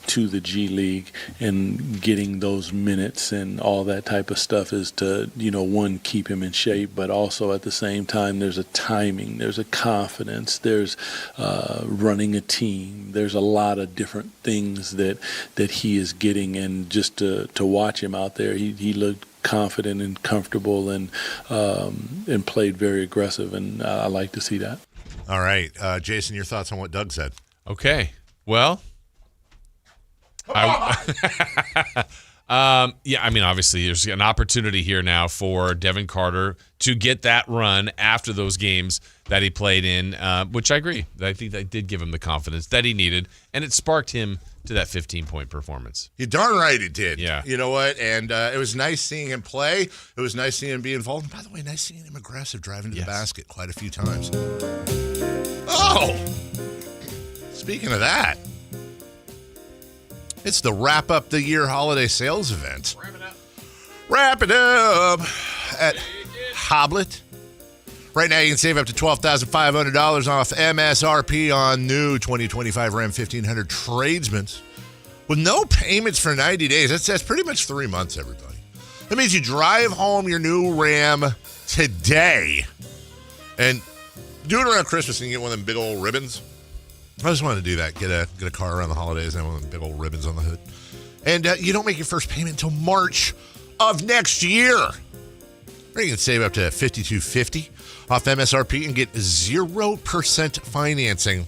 to the G League and getting those minutes and all that type of stuff is to, one, keep him in shape, but also at the same time there's a timing, there's a confidence, there's running a team, there's a lot of different things that he is getting, and just to watch him out there, he looked confident and comfortable and played very aggressive, and I like to see that. All right. Jason, your thoughts on what Doug said? Okay. Well, obviously there's an opportunity here now for Devin Carter to get that run after those games that he played in, which I agree. I think that did give him the confidence that he needed, and it sparked him to that 15-point performance. You're darn right it did. Yeah. You know what? And it was nice seeing him play. It was nice seeing him be involved. And by the way, nice seeing him aggressive, driving to the basket quite a few times. Oh! Speaking of that, it's the Wrap Up the Year holiday sales event. Wrap it up at Hoblet. Right now, you can save up to $12,500 off MSRP on new 2025 Ram 1500 Tradesmen with no payments for 90 days. That's pretty much 3 months, everybody. That means you drive home your new Ram today and do it around Christmas and you get one of them big old ribbons. I just wanted to do that. Get a car around the holidays and have one of them big old ribbons on the hood. And you don't make your first payment until March of next year. Or you can save up to $5,250 off MSRP and get 0% financing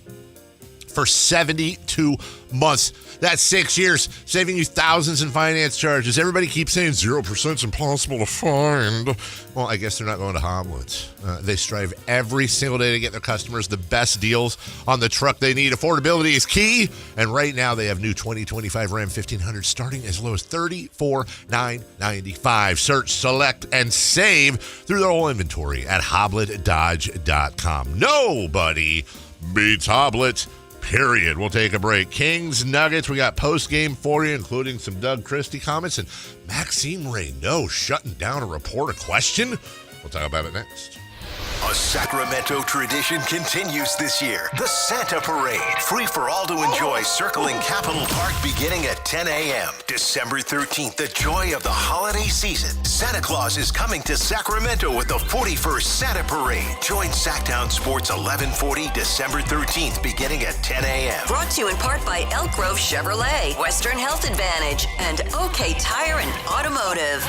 for 72 months. That's 6 years, saving you thousands in finance charges. Everybody keeps saying 0% is impossible to find. Well, I guess they're not going to Hoblet. They strive every single day to get their customers the best deals on the truck they need. Affordability is key. And right now they have new 2025 Ram 1500 starting as low as $34,995. Search, select, and save through their whole inventory at HobletDodge.com. Nobody beats Hoblet. Period. We'll take a break. Kings, Nuggets, we got post-game for you, including some Doug Christie comments and Maximd Raynaud shutting down a report a question. We'll talk about it next. A Sacramento tradition continues this year. The Santa Parade. Free for all to enjoy, circling Capitol Park beginning at 10 a.m. December 13th, the joy of the holiday season. Santa Claus is coming to Sacramento with the 41st Santa Parade. Join Sactown Sports 1140 December 13th beginning at 10 a.m. Brought to you in part by Elk Grove Chevrolet, Western Health Advantage, and OK Tire and Automotive.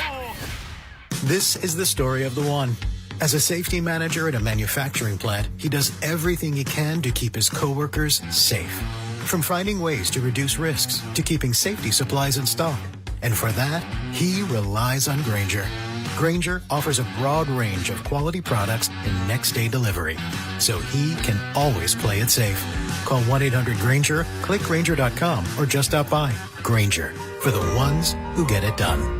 This is the story of the one. As a safety manager at a manufacturing plant, he does everything he can to keep his coworkers safe. From finding ways to reduce risks to keeping safety supplies in stock. And for that, he relies on Grainger. Grainger offers a broad range of quality products and next-day delivery, so he can always play it safe. Call 1-800-GRAINGER, click Grainger.com, or just stop by. Grainger, for the ones who get it done.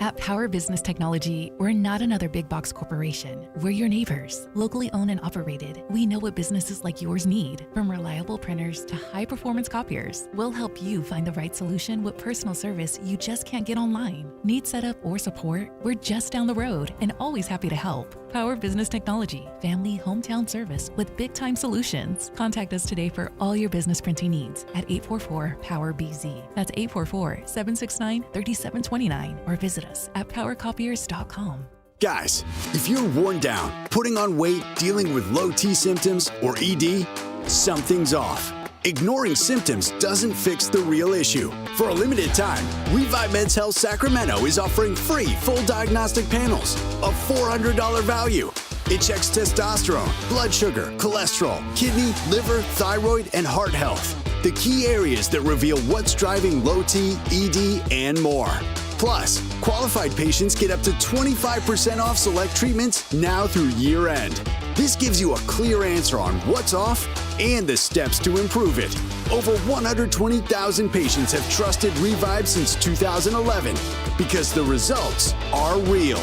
At Power Business Technology, we're not another big box corporation. We're your neighbors, locally owned and operated. We know what businesses like yours need, from reliable printers to high-performance copiers. We'll help you find the right solution with personal service you just can't get online. Need setup or support? We're just down the road and always happy to help. Power Business Technology, family hometown service with big-time solutions. Contact us today for all your business printing needs at 844-POWER-BZ. That's 844-769-3729, or visit us at powercopiers.com. Guys, if you're worn down, putting on weight, dealing with low T symptoms, or ED, something's off. Ignoring symptoms doesn't fix the real issue. For a limited time, Revive Men's Health Sacramento is offering free full diagnostic panels, a $400 value. It checks testosterone, blood sugar, cholesterol, kidney, liver, thyroid, and heart health. The key areas that reveal what's driving low T, ED, and more. Plus, qualified patients get up to 25% off select treatments now through year end. This gives you a clear answer on what's off and the steps to improve it. Over 120,000 patients have trusted Revive since 2011 because the results are real.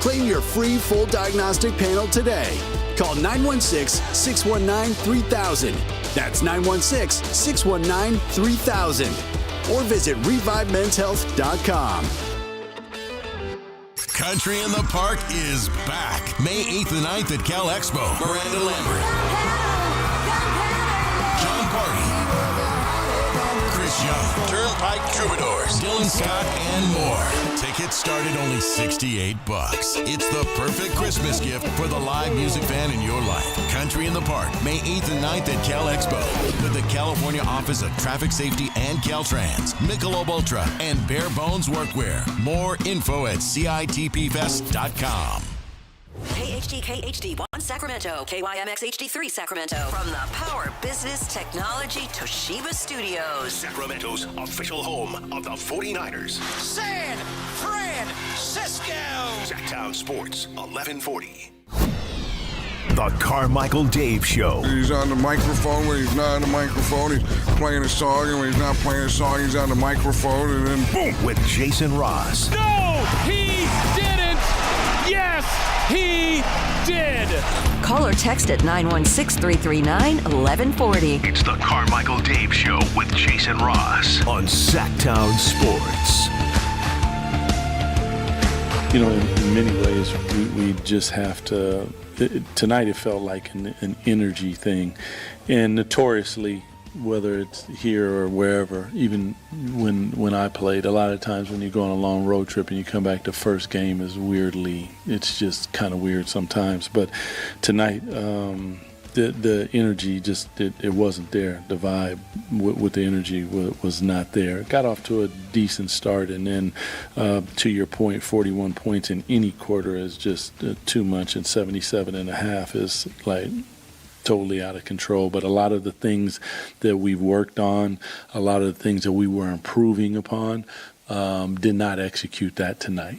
Claim your free full diagnostic panel today. Call 916-619-3000. That's 916-619-3000. Or visit ReviveMen'sHealth.com. Country in the Park is back. May 8th and 9th at Cal Expo. Miranda Lambert, John Party, Chris Young, Turnpike Troubadours, Dylan Scott, and more. Tickets start at only $68. It's the perfect Christmas gift for the live music fan in your life. Country in the Park, May 8th and 9th at Cal Expo, with the California Office of Traffic Safety and Caltrans, Michelob Ultra, and Bare Bones Workwear. More info at CITPFest.com. KHD 1 Sacramento, KYMX HD3 Sacramento. From the Power Business Technology Toshiba Studios. Sacramento's official home of the 49ers. San Francisco! Sactown Sports, 1140. The Carmichael Dave Show. He's on the microphone when he's not on the microphone. He's playing a song, and when he's not playing a song, he's on the microphone, and then boom! With Jason Ross. No, he didn't. Yes, he did. Call or text at 916-339-1140. It's the Carmichael Dave Show with Jason Ross on Sactown Sports. You know, in many ways, we just have to. Tonight it felt like an energy thing, and notoriously, whether it's here or wherever, even when I played, a lot of times when you go on a long road trip and you come back, the first game is it's just kind of weird sometimes. But tonight, the energy just it wasn't there. The vibe with the energy was not there. It got off to a decent start, and then to your point, 41 points in any quarter is just too much, and 77.5 is like totally out of control. But a lot of the things that we've worked on, a lot of the things that we were improving upon, did not execute that tonight.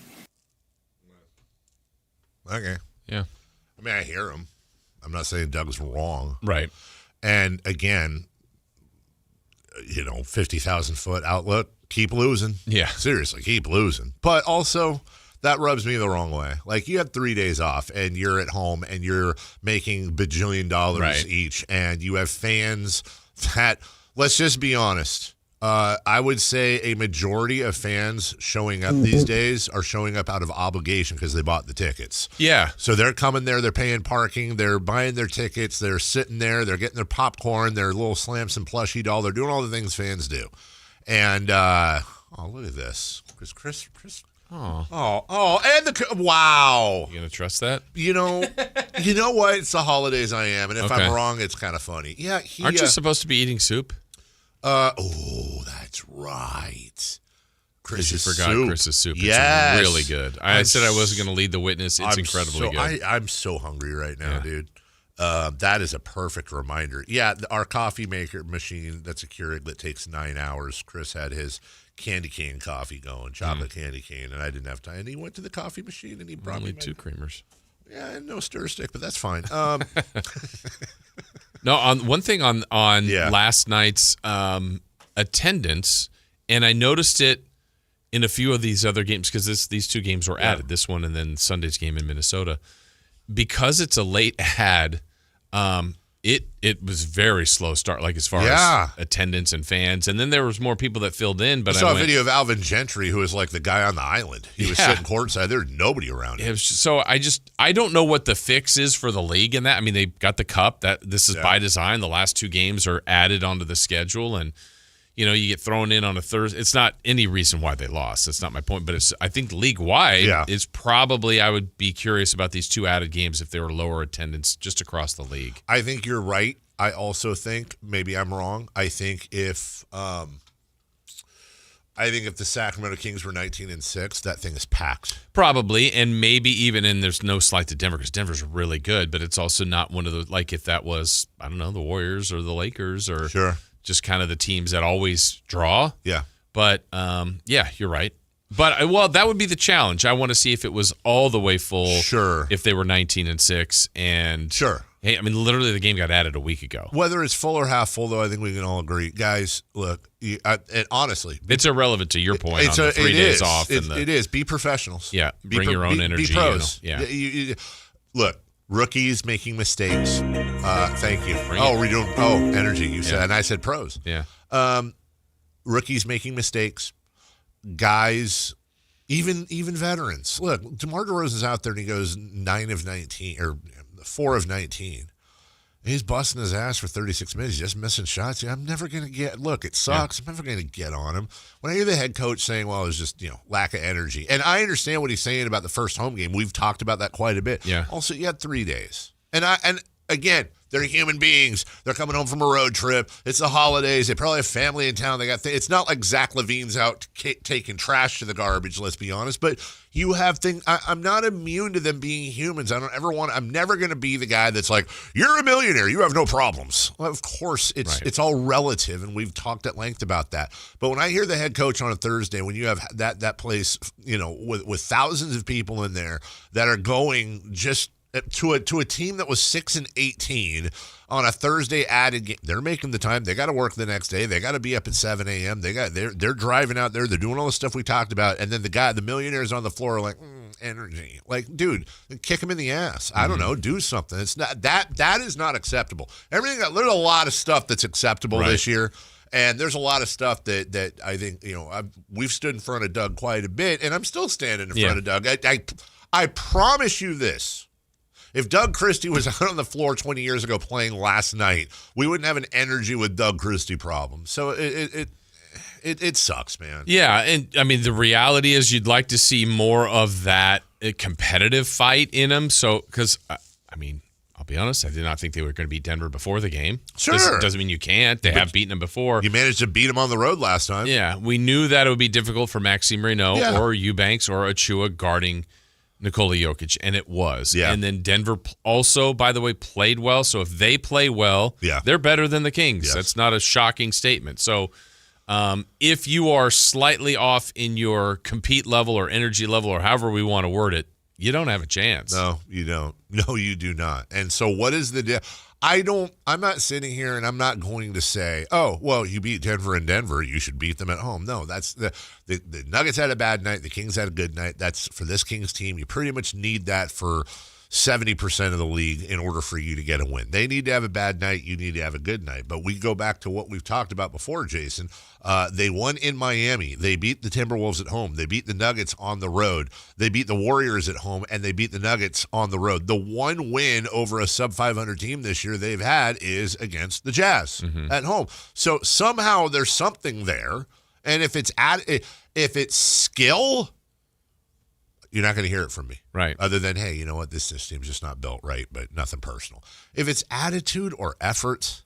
Okay. Yeah. I mean, I hear him. I'm not saying Doug's wrong. Right. And again, 50,000 foot outlook, keep losing. Yeah. Seriously, keep losing. But also, that rubs me the wrong way. Like, you had 3 days off, and you're at home, and you're making bajillion dollars each, and you have fans that, let's just be honest, I would say a majority of fans showing up these days are showing up out of obligation because they bought the tickets. Yeah. So they're coming there, they're paying parking, they're buying their tickets, they're sitting there, they're getting their popcorn, their little Slamson plushie doll, they're doing all the things fans do. And, look at this. Chris. Oh, and wow. You gonna trust that? You know what? It's the holidays I am, and if I'm wrong, it's kind of funny. Yeah. Aren't you supposed to be eating soup? That's right. Chris's forgot soup. Chris's soup. Yes. It's really good. I said I wasn't going to lead the witness. It's incredibly good. I'm so hungry right now, dude. That is a perfect reminder. Yeah, our coffee maker machine, that's a Keurig that takes 9 hours. Chris had his candy cane coffee going, chocolate candy cane, and I didn't have time. And he went to the coffee machine and he brought only me 2 creamers. Yeah, and no stir stick, but that's fine. No, on one thing on last night's attendance, and I noticed it in a few of these other games because these 2 games were added, this one and then Sunday's game in Minnesota. Because it's a late ad, it was very slow start, like as far as attendance and fans. And then there was more people that filled in. But I saw a video of Alvin Gentry, who was like the guy on the island. He was sitting courtside. There was nobody around him. So I don't know what the fix is for the league in that. I mean, they got the cup. This is by design. The last 2 games are added onto the schedule, and you get thrown in on a Thursday. It's not any reason why they lost. That's not my point. But I think league-wide is probably, I would be curious about these 2 added games if they were lower attendance just across the league. I think you're right. I also think, maybe I'm wrong, I think if the Sacramento Kings were 19-6, that thing is packed. Probably, and maybe even, and there's no slight to Denver because Denver's really good, but it's also not one of the, like if that was, I don't know, the Warriors or the Lakers or just kind of the teams that always draw. Yeah. But, you're right. But, that would be the challenge. I want to see if it was all the way full. Sure. If they were 19-6 and. Sure. Hey, I mean, literally the game got added a week ago. Whether it's full or half full, though, I think we can all agree. Guys, look, and honestly. It's irrelevant to your point on the 3 days off. It is. Be professionals. Yeah. Bring your own energy. Be pros. Yeah. Look, rookies making mistakes. Thank you. We're doing energy, you said. And I said pros. Yeah. Rookies making mistakes. Guys, even veterans. Look, DeMar DeRozan's out there and he goes 9 of 19 or 4 of 19. He's busting his ass for 36 minutes, just missing shots. I'm never going to get. Look, it sucks. I'm never going to get on him. When I hear the head coach saying, "Well, it's just lack of energy," and I understand what he's saying about the first home game. We've talked about that quite a bit. Yeah. Also, you had 3 days, and again. They're human beings. They're coming home from a road trip. It's the holidays. They probably have family in town. They got. It's not like Zach LaVine's out taking trash to the garbage. Let's be honest. But you have things. I'm not immune to them being humans. I don't ever want. I'm never going to be the guy that's like, "You're a millionaire. You have no problems." Well, of course, it's all relative, and we've talked at length about that. But when I hear the head coach on a Thursday, when you have that place, with thousands of people in there that are going just. To a team that was 6-18 on a Thursday added game, they're making the time. They got to work the next day. They got to be up at 7 a.m. They're driving out there. They're doing all the stuff we talked about. And then the millionaires on the floor are like energy. Like, dude, kick him in the ass. I don't know. Do something. It's not that is not acceptable. There's a lot of stuff that's acceptable this year. And there's a lot of stuff that I think we've stood in front of Doug quite a bit, and I'm still standing in front of Doug. I promise you this. If Doug Christie was out on the floor 20 years ago playing last night, we wouldn't have an energy with Doug Christie problem. So it sucks, man. Yeah, and I mean the reality is you'd like to see more of that competitive fight in them. So because I mean, I'll be honest, I did not think they were going to beat Denver before the game. Sure, this doesn't mean you can't. They have beaten them before. You managed to beat them on the road last time. Yeah, we knew that it would be difficult for Maximd Raynaud or Eubanks or Achua guarding Nikola Jokic, and it was. Yeah. And then Denver also, by the way, played well. So if they play well, they're better than the Kings. Yes. That's not a shocking statement. So if you are slightly off in your compete level or energy level or however we want to word it, you don't have a chance. No, you don't. No, you do not. And so what is the deal? I'm not sitting here and I'm not going to say, oh, well, you beat Denver in Denver, you should beat them at home. No, that's the Nuggets had a bad night. The Kings had a good night. That's for this Kings team. You pretty much need that for 70% of the league in order for you to get a win. They need to have a bad night. You need to have a good night. But we go back to what we've talked about before, Jason. They won in Miami. They beat the Timberwolves at home. They beat the Nuggets on the road. They beat the Warriors at home, and they beat the Nuggets on the road. The one win over a sub-500 team this year they've had is against the Jazz at home. So somehow there's something there. And if it's skill, you're not going to hear it from me. Right. Other than, hey, you know what? This team's just not built right, but nothing personal. If it's attitude or effort,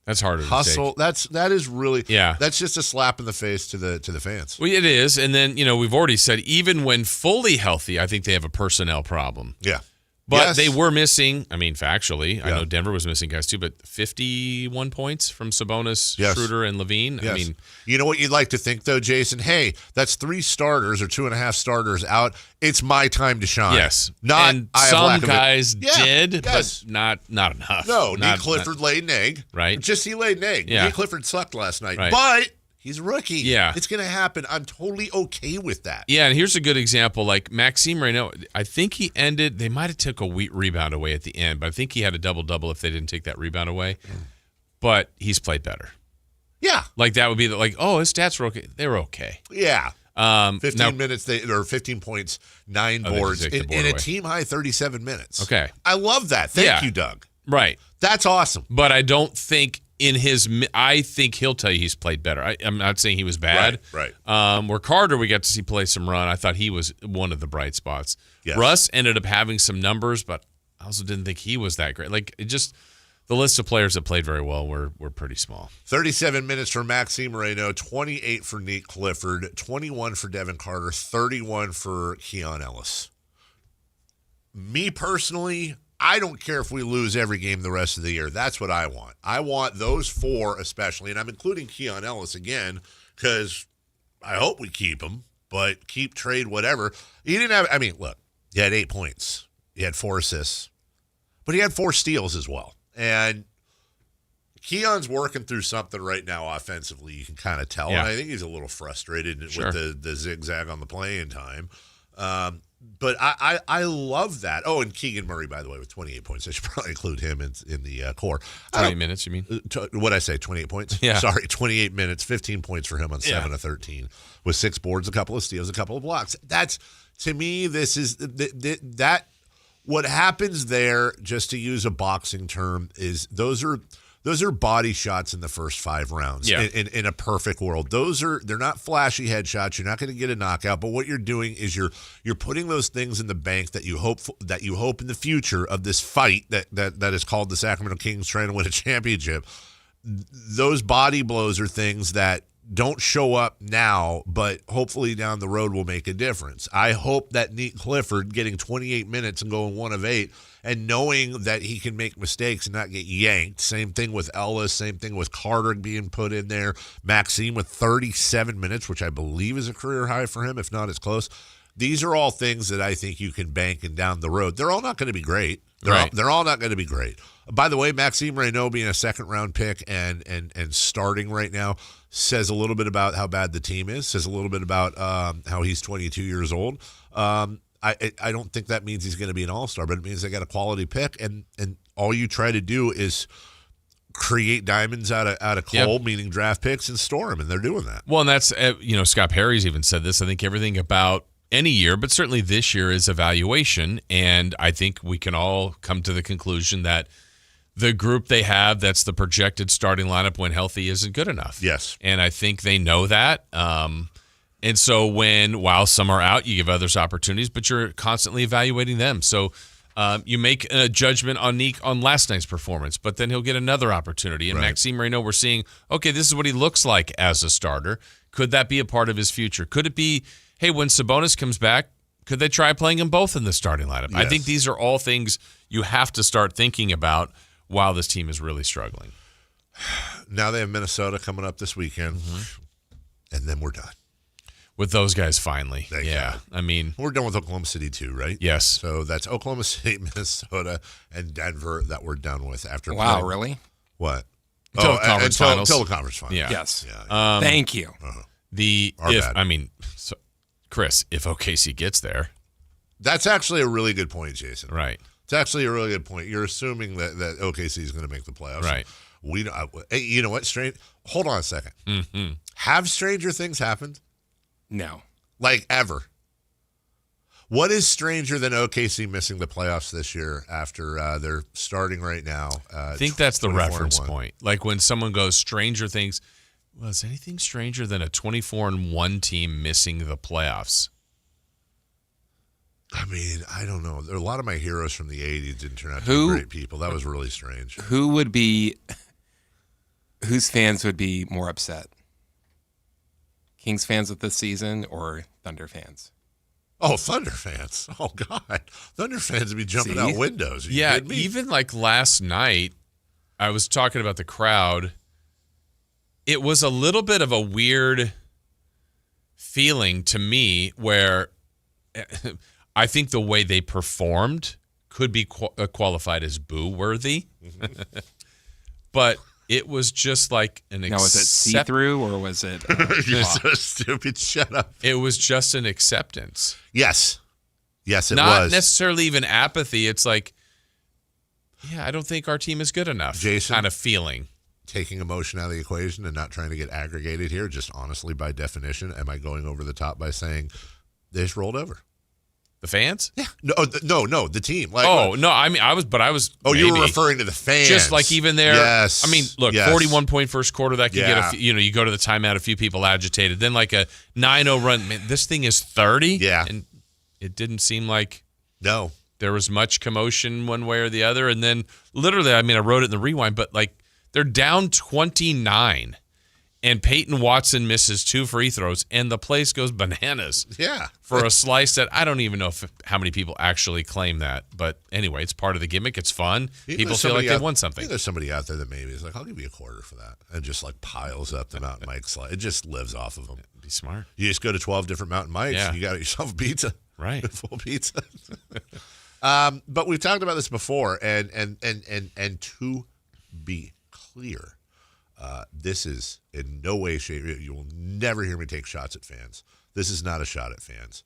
That's harder hustle. to take. That is really yeah. That's just a slap in the face to the fans. Well, it is, and then we've already said even when fully healthy, I think they have a personnel problem. Yeah. But they were missing, factually, I know Denver was missing guys too, but 51 points from Sabonis, Schroeder, and Levine. Yes. You know what you'd like to think, though, Jason? Hey, that's 3 starters or 2.5 starters out. It's my time to shine. Yes. Not and I have some lack of guys it. did, but not enough. No, Nate Clifford laid an egg. Right. He laid an egg. Yeah. Nate Clifford sucked last night. Right. But he's a rookie. Yeah. It's going to happen. I'm totally okay with that. Yeah, and here's a good example. Like Maximd Raynaud, I think he ended, they might have took a rebound away at the end, but I think he had a double-double if they didn't take that rebound away. But he's played better. Yeah. Like that would be his stats were okay. They were okay. Yeah. 15 minutes, 15 points, 9 boards, in a team-high 37 minutes. Okay. I love that. Thank you, Doug. Right. That's awesome. But I don't think I think he'll tell you he's played better. I'm not saying he was bad. Right. Where Carter, we got to see play some run. I thought he was one of the bright spots. Yes. Russ ended up having some numbers, but I also didn't think he was that great. Like, the list of players that played very well were pretty small. 37 minutes for Maximd Raynaud, 28 for Nate Clifford, 21 for Devin Carter, 31 for Keon Ellis. Me personally, I don't care if we lose every game the rest of the year. That's what I want. I want those 4 especially, and I'm including Keon Ellis again because I hope we keep him, but keep, trade, whatever. He didn't have, look, he had 8 points. He had 4 assists, but he had 4 steals as well. And Keon's working through something right now offensively. You can kind of tell. Yeah. And I think he's a little frustrated with the zigzag on the playing time. But I love that. Oh, and Keegan Murray, by the way, with 28 points. I should probably include him in the core. 20 minutes, you mean? What'd I say, 28 points? Yeah. Sorry, 28 minutes, 15 points for him on 7 of 13 with 6 boards, a couple of steals, a couple of blocks. That's, to me, this is that. What happens there, just to use a boxing term, is those are body shots in the first 5 rounds. Yeah. In a perfect world, they're not flashy headshots. You're not going to get a knockout, but what you're doing is you're putting those things in the bank that you hope in the future of this fight that is called the Sacramento Kings trying to win a championship. Those body blows are things that don't show up now, but hopefully down the road will make a difference. I hope that Nate Clifford getting 28 minutes and going 1 of 8 and knowing that he can make mistakes and not get yanked. Same thing with Ellis, same thing with Carter being put in there. Maximd with 37 minutes, which I believe is a career high for him. If not, it's close. These are all things that I think you can bank and down the road. They're all not going to be great. They're all not going to be great. By the way, Maximd Raynaud being a second-round pick and starting right now says a little bit about how bad the team is, says a little bit about how he's 22 years old. I don't think that means he's going to be an all-star, but it means they got a quality pick, and all you try to do is create diamonds out of coal, meaning draft picks, and store them, and they're doing that. Well, and that's, Scott Perry's even said this. I think everything about any year, but certainly this year is evaluation, and I think we can all come to the conclusion that the group they have that's the projected starting lineup when healthy isn't good enough. Yes. And I think they know that. And so while some are out, you give others opportunities, but you're constantly evaluating them. So you make a judgment on Nick on last night's performance, but then he'll get another opportunity. And Maximd Raynaud, we're seeing, okay, this is what he looks like as a starter. Could that be a part of his future? Could it be, hey, when Sabonis comes back, could they try playing them both in the starting lineup? Yes. I think these are all things you have to start thinking about while this team is really struggling. Now they have Minnesota coming up this weekend, and then we're done. With those guys finally. Yeah. I mean, we're done with Oklahoma City too, right? Yes. So that's Oklahoma City, Minnesota, and Denver that we're done with after. Wow, really? What? Until the conference finals. Until the conference finals. Yeah. Yes. Yeah. Thank you. Chris, if OKC gets there. That's actually a really good point, Jason. Right. It's actually a really good point. You're assuming that OKC is going to make the playoffs. Right. Hey, you know what? Hold on a second. Mm-hmm. Have stranger things happened? No. Like ever. What is stranger than OKC missing the playoffs this year after they're starting right now? I think that's the reference point. Like when someone goes stranger things, well, is anything stranger than a 24-1 team missing the playoffs? I mean, I don't know. There are a lot of my heroes from the 80s didn't turn out to be great people. That was really strange. Who would be whose fans would be more upset? Kings fans with this season or Thunder fans? Oh, Thunder fans. Oh, God. Thunder fans would be jumping out windows. Are you kidding me? Even like last night, I was talking about the crowd. It was a little bit of a weird feeling to me where I think the way they performed could be qualified as boo-worthy. Mm-hmm. But it was just like an Now, was it see-through or was it... You're so stupid. Shut up. It was just an acceptance. Yes. Yes, it Not was. necessarily even apathy. It's like, yeah, I don't think our team is good enough. Jason, kind of feeling. Taking emotion out of the equation and not trying to get aggregated here, just honestly, by definition, am I going over the top by saying they just rolled over? The fans? Yeah. No, the team. Like, no, I mean, I was. Oh, you were referring to the fans. Just like even there. Yes. I mean, look, 41-point first quarter, that could get you go to the timeout, a few people agitated. Then like a 9-0 run. Man, this thing is 30. Yeah. And it didn't seem like no there was much commotion one way or the other. And then literally, I mean, I wrote it in the rewind, but like they're down 29. And Peyton Watson misses 2 free throws, and the place goes bananas. Yeah. For a slice that I don't even know how many people actually claim that. But anyway, it's part of the gimmick. It's fun. People feel like they've won something. I think there's somebody out there that maybe is like, I'll give you a quarter for that. And just like piles up the Mountain Mike slide. It just lives off of them. Be smart. You just go to 12 different Mountain Mikes, and you got yourself a pizza. Right. A full pizza. But we've talked about this before, and to be clear, this is in no way, shape, you will never hear me take shots at fans. This is not a shot at fans.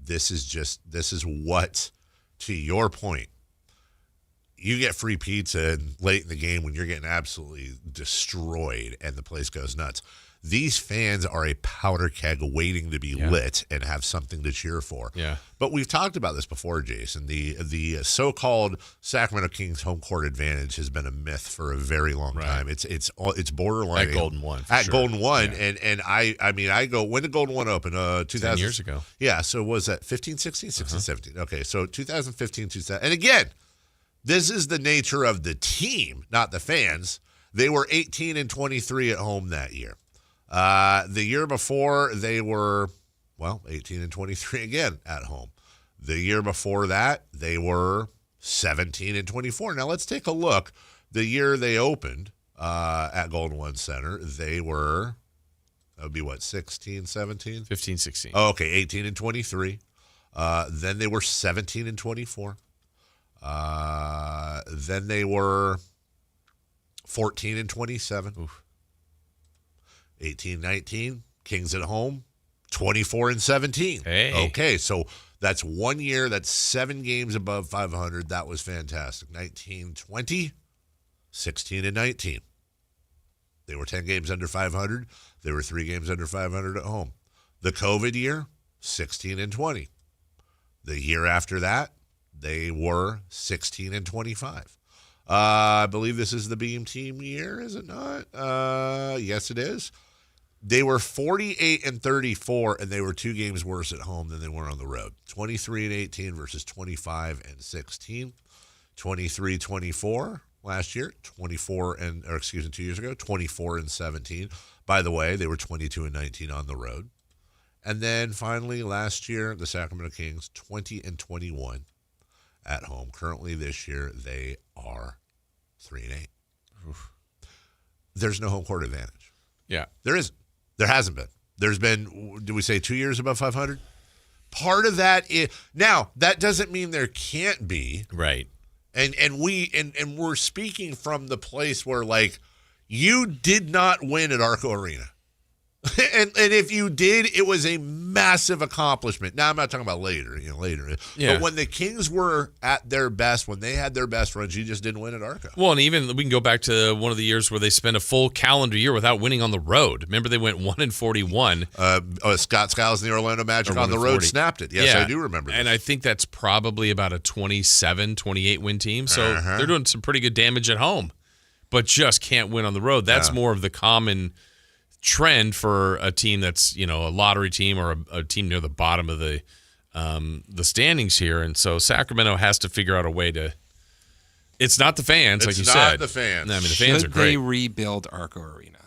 This is what, to your point, you get free pizza late in the game when you're getting absolutely destroyed and the place goes nuts. These fans are a powder keg waiting to be lit and have something to cheer for. Yeah. But we've talked about this before, Jason. The so-called Sacramento Kings home court advantage has been a myth for a very long time. It's borderline at Golden One. Golden One, and I go, when did Golden One open? 10 years ago. Yeah. So was that 15, 16, 16, 17? Okay. So 2015, 2000, and again, this is the nature of the team, not the fans. They were 18 and 23 at home that year. The year before, they were, 18 and 23 again at home. The year before that, they were 17 and 24. Now, let's take a look. The year they opened at Golden One Center, they were, that would be what, 16, 17? 15, 16. Oh, okay, 18 and 23. Then they were 17 and 24. Then they were 14 and 27. Oof. 18-19, Kings at home, 24 and 17. Hey. Okay, so that's 1 year. That's 7 games above 500. That was fantastic. 19-20, 16 and 19. They were 10 games under 500. They were 3 games under 500 at home. The COVID year, 16 and 20. The year after that, they were 16 and 25. I believe this is the Beam Team year, is it not? Yes, it is. They were 48 and 34, and they were 2 games worse at home than they were on the road. 23 and 18 versus 25 and 16. 23-24 last year. 2 years ago, 24 and 17. By the way, they were 22 and 19 on the road. And then finally, last year, the Sacramento Kings, 20 and 21 at home. Currently this year, they are 3 and 8. Oof. There's no home court advantage. Yeah. There isn't. There hasn't been. There's been, did we say 2 years above 500? Part of that is, now, that doesn't mean there can't be. Right. And we're speaking from the place where, like, you did not win at Arco Arena. And if you did, it was a massive accomplishment. Now, I'm not talking about later. Yeah. But when the Kings were at their best, when they had their best runs, you just didn't win at Arco. Well, and even we can go back to one of the years where they spent a full calendar year without winning on the road. Remember, they went 1-41. Scott Skiles and the Orlando Magic on the road snapped it. Yes, I do remember this. And I think that's probably about a 27, 28-win team. So they're doing some pretty good damage at home, but just can't win on the road. That's more of the common trend for a team that's, a lottery team or a team near the bottom of the standings here. And so Sacramento has to figure out a way to It's not the fans, like you It's said. not the fans. No, I mean, the fans are Should great. they rebuild Arco Arena?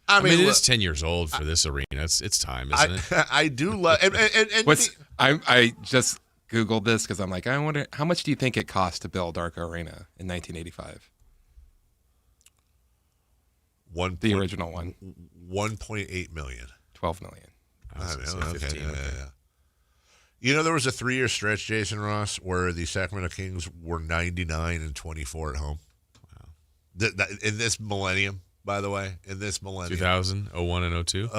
I mean, it is 10 years old for this arena. It's time, isn't it? I do love. I just Googled this because I'm like, I wonder how much do you think it cost to build Arco Arena in 1985? The original one. 1.8 million. 12 million. Okay. You know, there was a 3-year stretch, Jason Ross, where the Sacramento Kings were 99-24 at home. Wow. In this millennium, by the way, 2000, 01, and 02?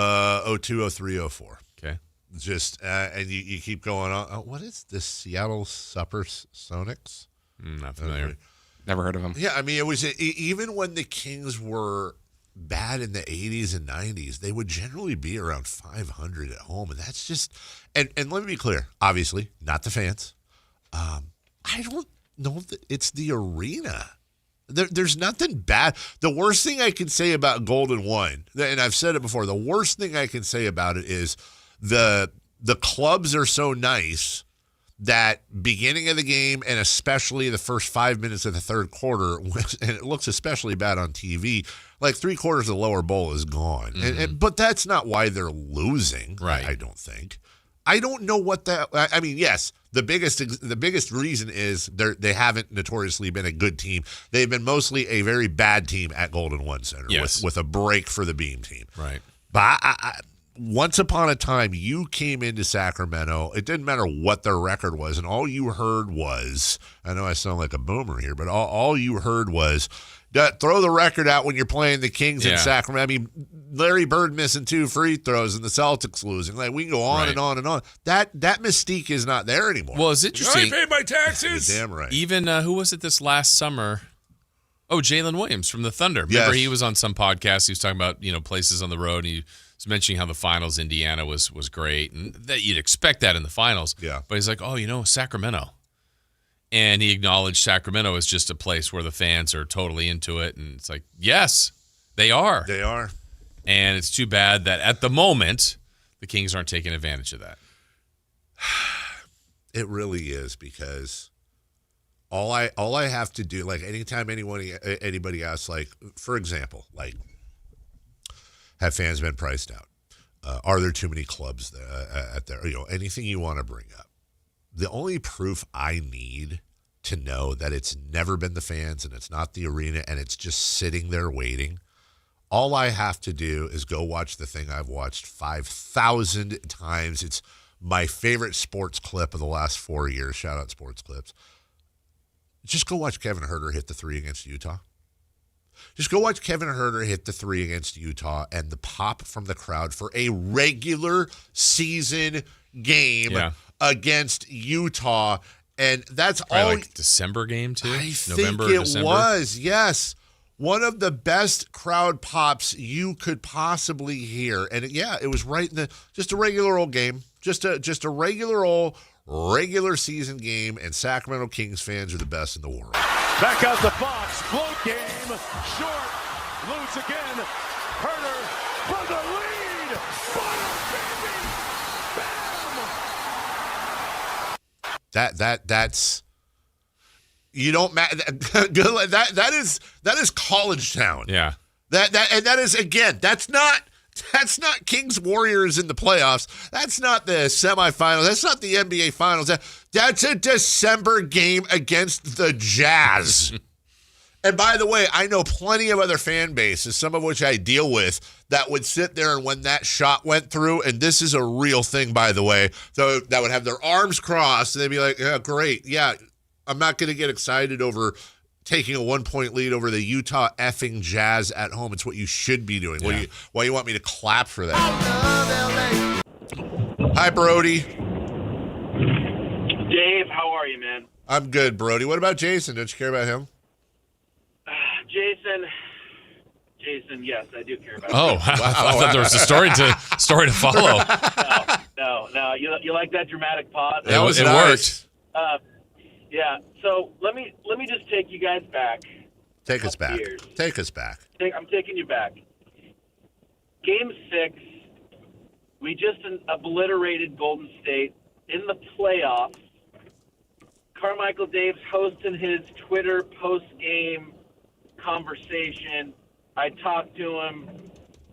02, 03, 04. Okay. Just, and you keep going on. Oh, what is this? Seattle Supersonics? Not familiar. Never heard of them. Yeah, I mean, it was even when the Kings were bad in the 80s and 90s, they would generally be around 500 at home, and that's just and let me be clear, obviously not the fans. I don't know if it's the arena. There's nothing bad. The worst thing I can say about Golden One, and I've said it before, the worst thing I can say about it is the clubs are so nice that beginning of the game and especially the first 5 minutes of the third quarter, and it looks especially bad on TV, like 3/4 of the lower bowl is gone. Mm-hmm. But that's not why they're losing, right? I don't think. I don't know what that. I mean, yes, the biggest reason is they haven't notoriously been a good team. They've been mostly a very bad team at Golden One Center, yes, with a break for the Beam team, right? But once upon a time, you came into Sacramento. It didn't matter what their record was, and all you heard was, I know I sound like a boomer here, but all you heard was, throw the record out when you're playing the Kings in Sacramento. I mean, Larry Bird missing 2 free throws and the Celtics losing. Like, we can go on and on and on. That mystique is not there anymore. Well, it's interesting. I paid my taxes. You're damn right. Even, who was it this last summer? Oh, Jalen Williams from the Thunder. Remember, he was on some podcast. He was talking about, places on the road, and he was mentioning how the finals, Indiana was great, and that you'd expect that in the finals. Yeah. But he's like, Sacramento. And he acknowledged Sacramento is just a place where the fans are totally into it. And it's like, yes, they are. They are. And it's too bad that at the moment, the Kings aren't taking advantage of that. It really is, because all I have to do, like anytime anybody asks, like, for example, like, have fans been priced out? Are there too many clubs at there? Anything you want to bring up. The only proof I need to know that it's never been the fans and it's not the arena and it's just sitting there waiting, all I have to do is go watch the thing I've watched 5,000 times. It's my favorite sports clip of the last 4 years. Shout out Sports Clips. Just go watch Kevin Huerter hit the 3 against Utah. Just go watch Kevin Huerter hit the 3 against Utah and the pop from the crowd for a regular season game against Utah. And that's probably all. Like December game, too? I think it was, yes. One of the best crowd pops you could possibly hear. And it was right in just a regular old game. Just a regular season game, and Sacramento Kings fans are the best in the world. Back out the box, float game, short, loose again. Huerter for the lead. Butter, baby, bam! That's you don't that is college town. Yeah. That is, again, that's not Kings Warriors in the playoffs. That's not the semifinals. That's not the NBA Finals. That's a December game against the Jazz. And by the way, I know plenty of other fan bases, some of which I deal with, that would sit there and when that shot went through, and this is a real thing, by the way, so that would have their arms crossed, and they'd be like, yeah, great. Yeah, I'm not going to get excited over taking a 1-point lead over the Utah effing Jazz at home. It's what you should be doing. Yeah. Why you want me to clap for that? Hi, Brody. Dave, how are you, man? I'm good, Brody. What about Jason? Don't you care about him? Jason, yes, I do care about him. I thought there was a story to follow. No. You like that dramatic pause? It worked. Yeah. So let me just take you guys back. Take us back. Take us back. I'm taking you back. Game 6, we just obliterated Golden State in the playoffs. Carmichael Dave's hosting his Twitter post-game conversation. I talked to him.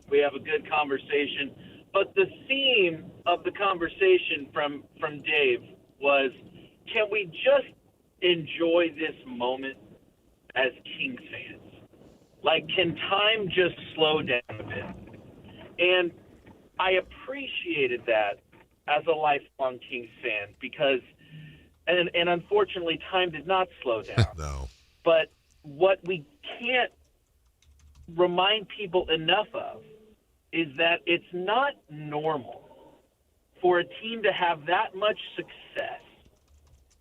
We have a good conversation. But the theme of the conversation from Dave was, can we just enjoy this moment as Kings fans? Like, can time just slow down a bit? And I appreciated that as a lifelong Kings fan because, and unfortunately, time did not slow down. No. But what we can't remind people enough of is that it's not normal for a team to have that much success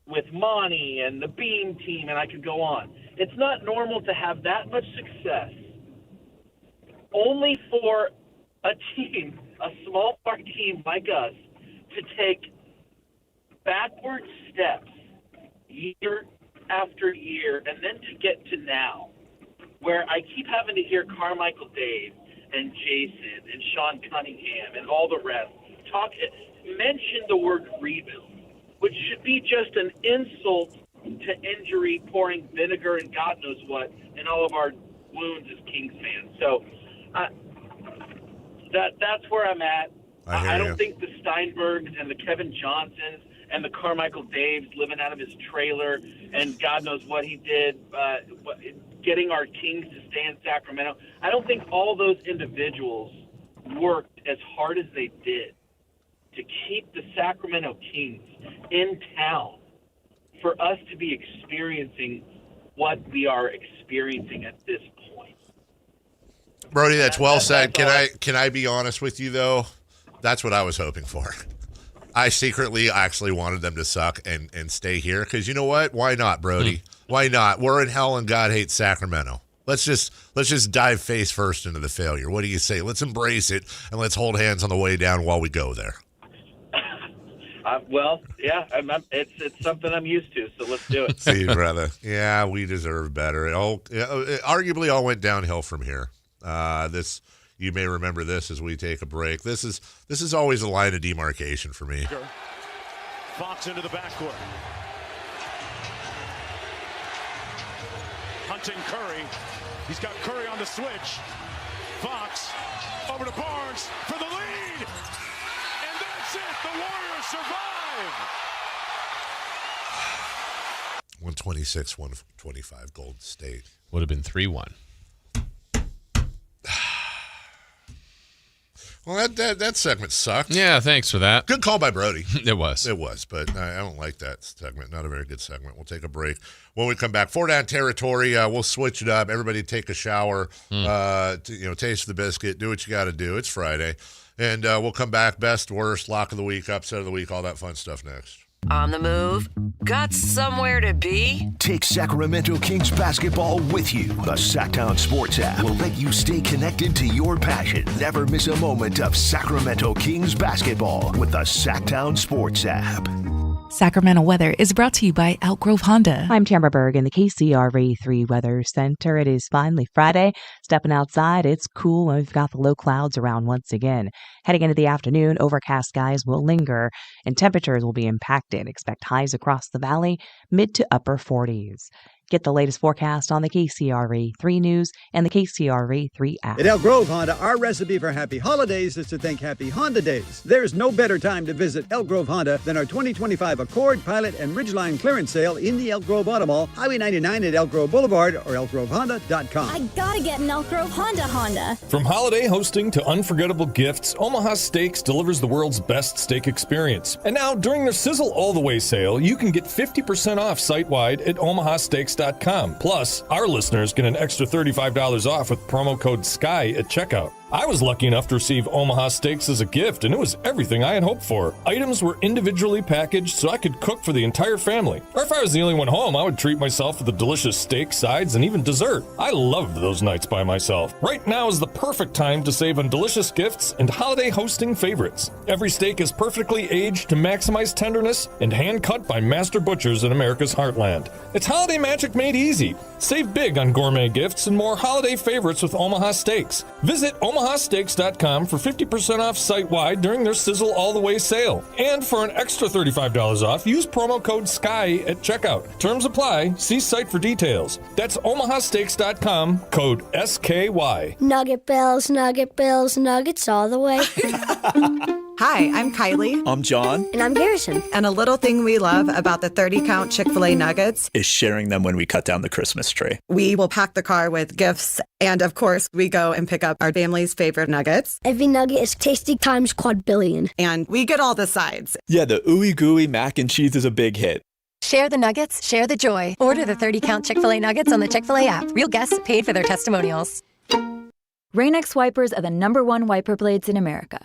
with Monty and the Beam team, and I could go on. It's not normal to have that much success only for a team, a small park team like us, to take backward steps year after year, and then to get to now, where I keep having to hear Carmichael Dave and Jason and Sean Cunningham and all the rest mention the word rebuild, which should be just an insult to injury, pouring vinegar and God knows what in all of our wounds as Kings fans. So that's where I'm at. I don't think the Steinbergs and the Kevin Johnsons and the Carmichael Daves living out of his trailer and God knows what he did, getting our Kings to stay in Sacramento. I don't think all those individuals worked as hard as they did to keep the Sacramento Kings in town for us to be experiencing what we are experiencing at this point. Brody, that's well said. Can I be honest with you, though? That's what I was hoping for. I secretly actually wanted them to suck and stay here because you know what? Why not, Brody? Why not? We're in hell and God hates Sacramento. Let's just dive face first into the failure. What do you say? Let's embrace it and let's hold hands on the way down while we go there. Well, yeah, it's something I'm used to, so let's do it. See, brother. Yeah, we deserve better. It arguably all went downhill from here. You may remember this as we take a break. This is always a line of demarcation for me. Fox into the backcourt. Hunting Curry. He's got Curry on the switch. Fox over to Barnes for the lead. And that's it. The Warriors survive. 126-125 Golden State. Would have been 3-1. Well, that segment sucked. Yeah, thanks for that. Good call by Brody. It was, but I don't like that segment. Not a very good segment. We'll take a break. When we come back, 4-down territory, we'll switch it up. Everybody take a shower, taste the biscuit, do what you got to do. It's Friday. And we'll come back, best, worst, lock of the week, upset of the week, all that fun stuff next. On the move? Got somewhere to be? Take Sacramento Kings basketball with you. The Sactown Sports app will let you stay connected to your passion. Never miss a moment of Sacramento Kings basketball with the Sactown Sports app. Sacramento weather is brought to you by Elk Grove Honda. I'm Tamara Berg in the KCRA3 Weather Center. It is finally Friday. Stepping outside, it's cool and we've got the low clouds around once again. Heading into the afternoon, overcast skies will linger and temperatures will be impacted. Expect highs across the valley, mid to upper 40s. Get the latest forecast on the KCRA3 News and the KCRA3 app. At Elk Grove Honda, our recipe for happy holidays is to think happy Honda days. There's no better time to visit Elk Grove Honda than our 2025 Accord, Pilot, and Ridgeline clearance sale in the Elk Grove Auto Mall, Highway 99 at Elk Grove Boulevard, or elkgrovehonda.com. I gotta get an Elk Grove Honda. From holiday hosting to unforgettable gifts, Omaha Steaks delivers the world's best steak experience. And now, during their Sizzle All the Way sale, you can get 50% off site-wide at omahasteaks.com. Plus, our listeners get an extra $35 off with promo code SKY at checkout. I was lucky enough to receive Omaha Steaks as a gift, and it was everything I had hoped for. Items were individually packaged so I could cook for the entire family. Or if I was the only one home, I would treat myself with a delicious steak, sides, and even dessert. I loved those nights by myself. Right now is the perfect time to save on delicious gifts and holiday hosting favorites. Every steak is perfectly aged to maximize tenderness and hand-cut by master butchers in America's heartland. It's holiday magic made easy. Save big on gourmet gifts and more holiday favorites with Omaha Steaks. Visit Omaha omahasteaks.com for 50% off site-wide during their Sizzle All the Way sale. And for an extra $35 off, use promo code SKY at checkout. Terms apply. See site for details. That's omahasteaks.com, code SKY. Nugget Bills, Nuggets all the way. Hi, I'm Kylie. I'm John. And I'm Garrison. And a little thing we love about the 30-count Chick-fil-A nuggets is sharing them when we cut down the Christmas tree. We will pack the car with gifts. And of course, we go and pick up our family's favorite nuggets. Every nugget is tasty times quadrillion. And we get all the sides. Yeah, the ooey gooey mac and cheese is a big hit. Share the nuggets, share the joy. Order the 30-count Chick-fil-A nuggets on the Chick-fil-A app. Real guests paid for their testimonials. Rain-X wipers are the #1 wiper blades in America.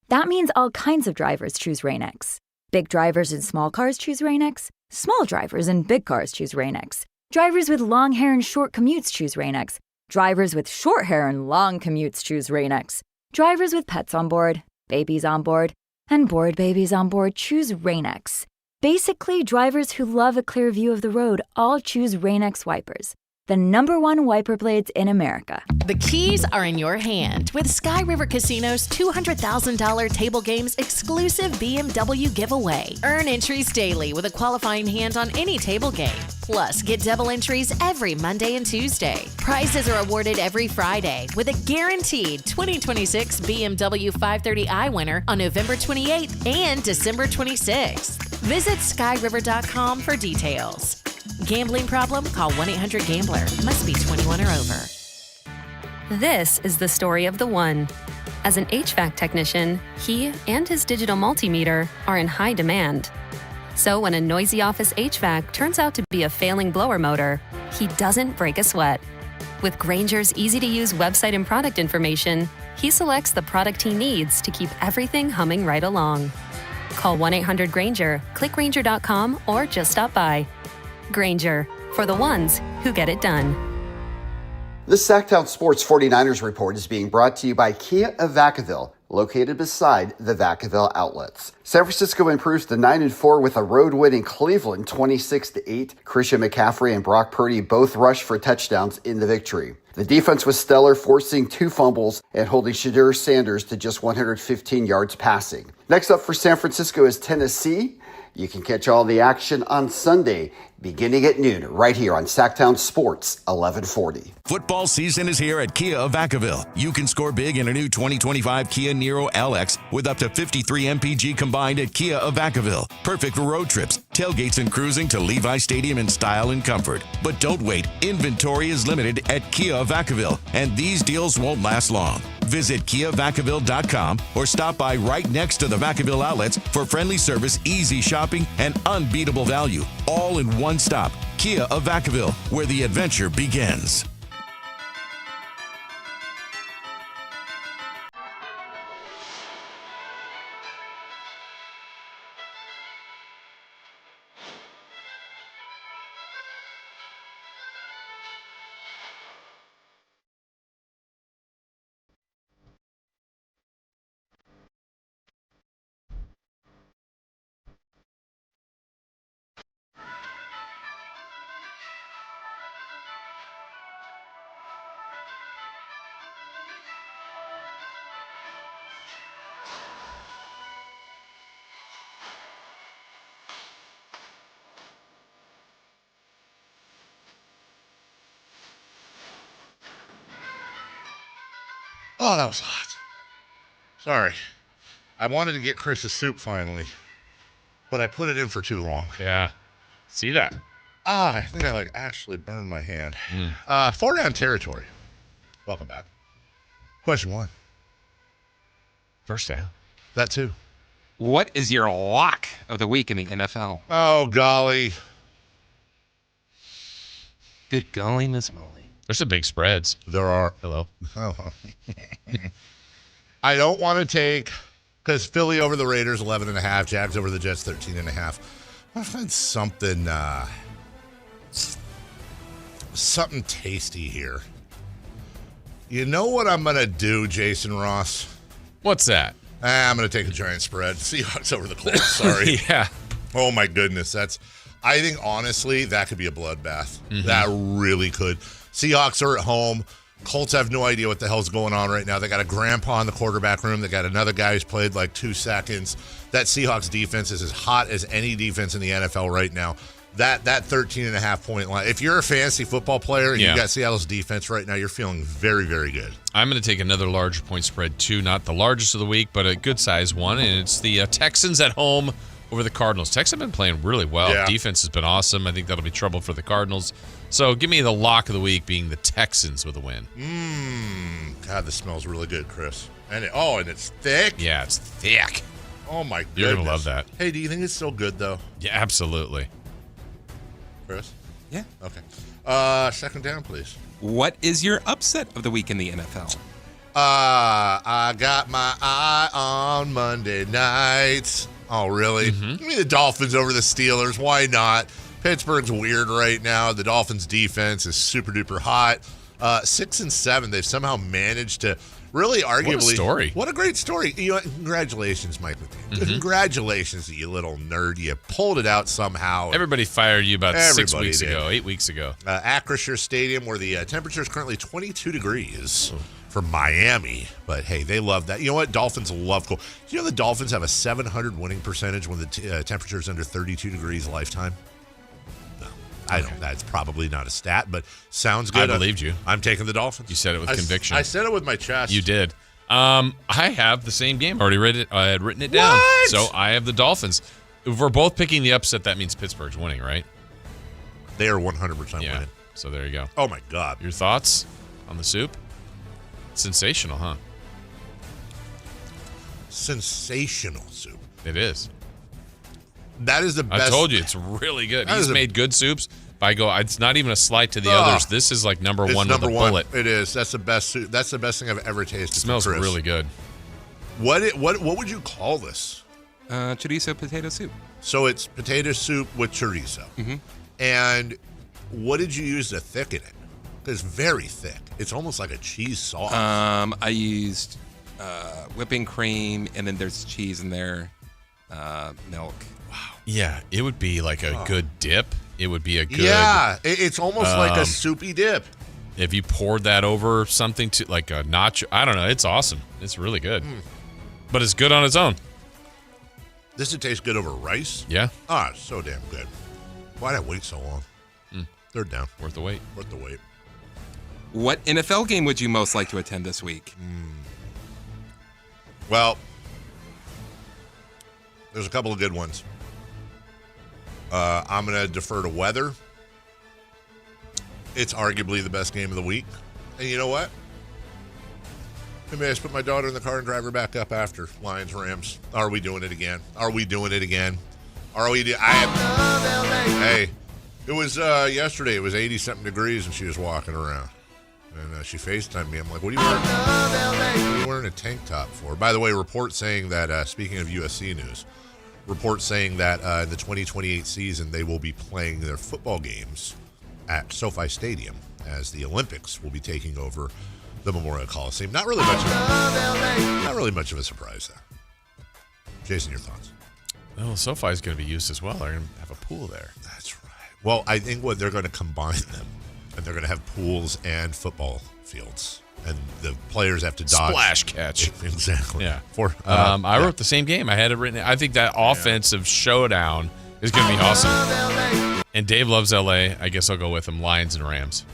That means all kinds of drivers choose Rain-X. Big drivers in small cars choose Rain-X. Small drivers in big cars choose Rain-X. Drivers with long hair and short commutes choose Rain-X. Drivers with short hair and long commutes choose Rain-X. Drivers with pets on board, babies on board, and bored babies on board choose Rain-X. Basically, drivers who love a clear view of the road all choose Rain-X wipers. The #1 wiper blades in America. The keys are in your hand with Sky River Casino's $200,000 table games exclusive BMW giveaway. Earn entries daily with a qualifying hand on any table game. Plus, get double entries every Monday and Tuesday. Prizes are awarded every Friday with a guaranteed 2026 BMW 530i winner on November 28th and December 26th. Visit skyriver.com for details. Gambling problem? Call 1-800-GAMBLER. Must be 21 or over. This is the story of the one. As an HVAC technician, he and his digital multimeter are in high demand. So when a noisy office HVAC turns out to be a failing blower motor, he doesn't break a sweat. With Grainger's easy-to-use website and product information, he selects the product he needs to keep everything humming right along. Call 1-800-GRAINGER, click Grainger.com, or just stop by. Grainger, for the ones who get it done. The Sactown Sports 49ers report is being brought to you by Kia of Vacaville, located beside the Vacaville outlets. San Francisco improves to 9-4 with a road win in Cleveland, 26-8. Christian McCaffrey and Brock Purdy both rushed for touchdowns in the victory. The defense was stellar, forcing 2 fumbles and holding Shadur Sanders to just 115 yards passing. Next up for San Francisco is Tennessee. You can catch all the action on Sunday, beginning at noon, right here on Sactown Sports 1140. Football season is here at Kia of Vacaville. You can score big in a new 2025 Kia Niro LX with up to 53 MPG combined at Kia of Vacaville. Perfect for road trips, tailgates, and cruising to Levi Stadium in style and comfort. But don't wait. Inventory is limited at Kia of Vacaville, and these deals won't last long. Visit KiaVacaville.com or stop by right next to the Vacaville outlets for friendly service, easy shopping, and unbeatable value. All in one stop. Kia of Vacaville, where the adventure begins. Oh, that was hot. Sorry. I wanted to get Chris's soup finally, but I put it in for too long. Yeah. See that? I think I actually burned my hand. 4 down territory. Welcome back. Question 1. First down. That too. What is your lock of the week in the NFL? Oh, golly. Good golly, Miss Molly. There's some big spreads. There are. Hello. Oh. I don't want to take, because Philly over the Raiders, 11.5. Jags over the Jets, 13.5. I want to find something tasty here. You know what I'm going to do, Jason Ross? What's that? I'm going to take a giant spread. Seahawks over the Colts. Sorry. Yeah. Oh, my goodness. I think, honestly, that could be a bloodbath. Mm-hmm. That really could. Seahawks are at home. Colts have no idea what the hell's going on right now. They got a grandpa in the quarterback room. They got another guy who's played like 2 seconds. That Seahawks defense is as hot as any defense in the NFL right now. That 13.5 point line. If you're a fantasy football player and you got Seattle's defense right now, you're feeling very, very good. I'm going to take another larger point spread too. Not the largest of the week, but a good size one. And it's the Texans at home over the Cardinals. Texans have been playing really well. Yeah. Defense has been awesome. I think that'll be trouble for the Cardinals. So give me the lock of the week being the Texans with a win. God, this smells really good, Chris. And it's thick. Yeah, it's thick. Oh my goodness. You're going to love that. Hey, do you think it's still good though? Yeah, absolutely. Chris? Yeah. Okay. Second down, please. What is your upset of the week in the NFL? I got my eye on Monday nights. Oh, really? Give me the Dolphins over the Steelers. Why not? Pittsburgh's weird right now. The Dolphins' defense is super duper hot. 6-7. They've somehow managed to really arguably. What a story. What a great story. You know, congratulations, Mike McCain. Congratulations, you little nerd. You pulled it out somehow. Everybody fired you about 6 weeks ago, 8 weeks ago. Acrisure Stadium, where the temperature is currently 22 degrees. For Miami, but hey, they love that. You know what? Dolphins love cold. You know the Dolphins have a 700 winning percentage when the temperature is under 32 degrees lifetime? No, I don't. That's probably not a stat, but sounds good. I believed you. I'm taking the Dolphins. You said it with conviction. I said it with my chest. You did. I have the same game. Already read it. I had written it down. What? So I have the Dolphins. If we're both picking the upset, that means Pittsburgh's winning, right? They are 100% winning. So there you go. Oh my God. Your thoughts on the soup? Sensational, huh? Sensational soup. It is. That is the best. I told you, it's really good. He's made good soups. If I go, it's not even a slight to the others. This is like number one with a bullet. It is. That's the best soup. That's the best thing I've ever tasted. It smells really good. What would you call this? Chorizo potato soup. So it's potato soup with chorizo. And what did you use to thicken it? It's very thick. It's almost like a cheese sauce. I used whipping cream, and then there's cheese in there, milk. Wow. Yeah, it would be like a good dip. It would be a good. Yeah, it's almost like a soupy dip. If you poured that over something to like a nacho, I don't know. It's awesome. It's really good. But it's good on its own. This would taste good over rice. Yeah. So damn good. Why did I wait so long? Third down. Worth the wait. Worth the wait. What NFL game would you most like to attend this week? Well, there's a couple of good ones. I'm going to defer to weather. It's arguably the best game of the week. And you know what? Maybe I just put my daughter in the car and drive her back up after Lions Rams. Are we doing it again? Are we doing it again? Hey, it was yesterday. It was 80-something degrees and she was walking around. And she FaceTimed me. I'm like, what are you wearing? What are you wearing a tank top for? By the way, report saying that, speaking of USC news, report saying that in the 2028 season, they will be playing their football games at SoFi Stadium as the Olympics will be taking over the Memorial Coliseum. Not really much of a surprise there. Jason, your thoughts? Well, SoFi is going to be used as well. They're going to have a pool there. That's right. Well, I think they're going to combine them. And they're going to have pools and football fields. And the players have to dodge. Splash catch. Exactly. Yeah. I wrote the same game. I had it written. I think that offensive showdown is going to be awesome. And Dave loves LA. I guess I'll go with him. Lions and Rams.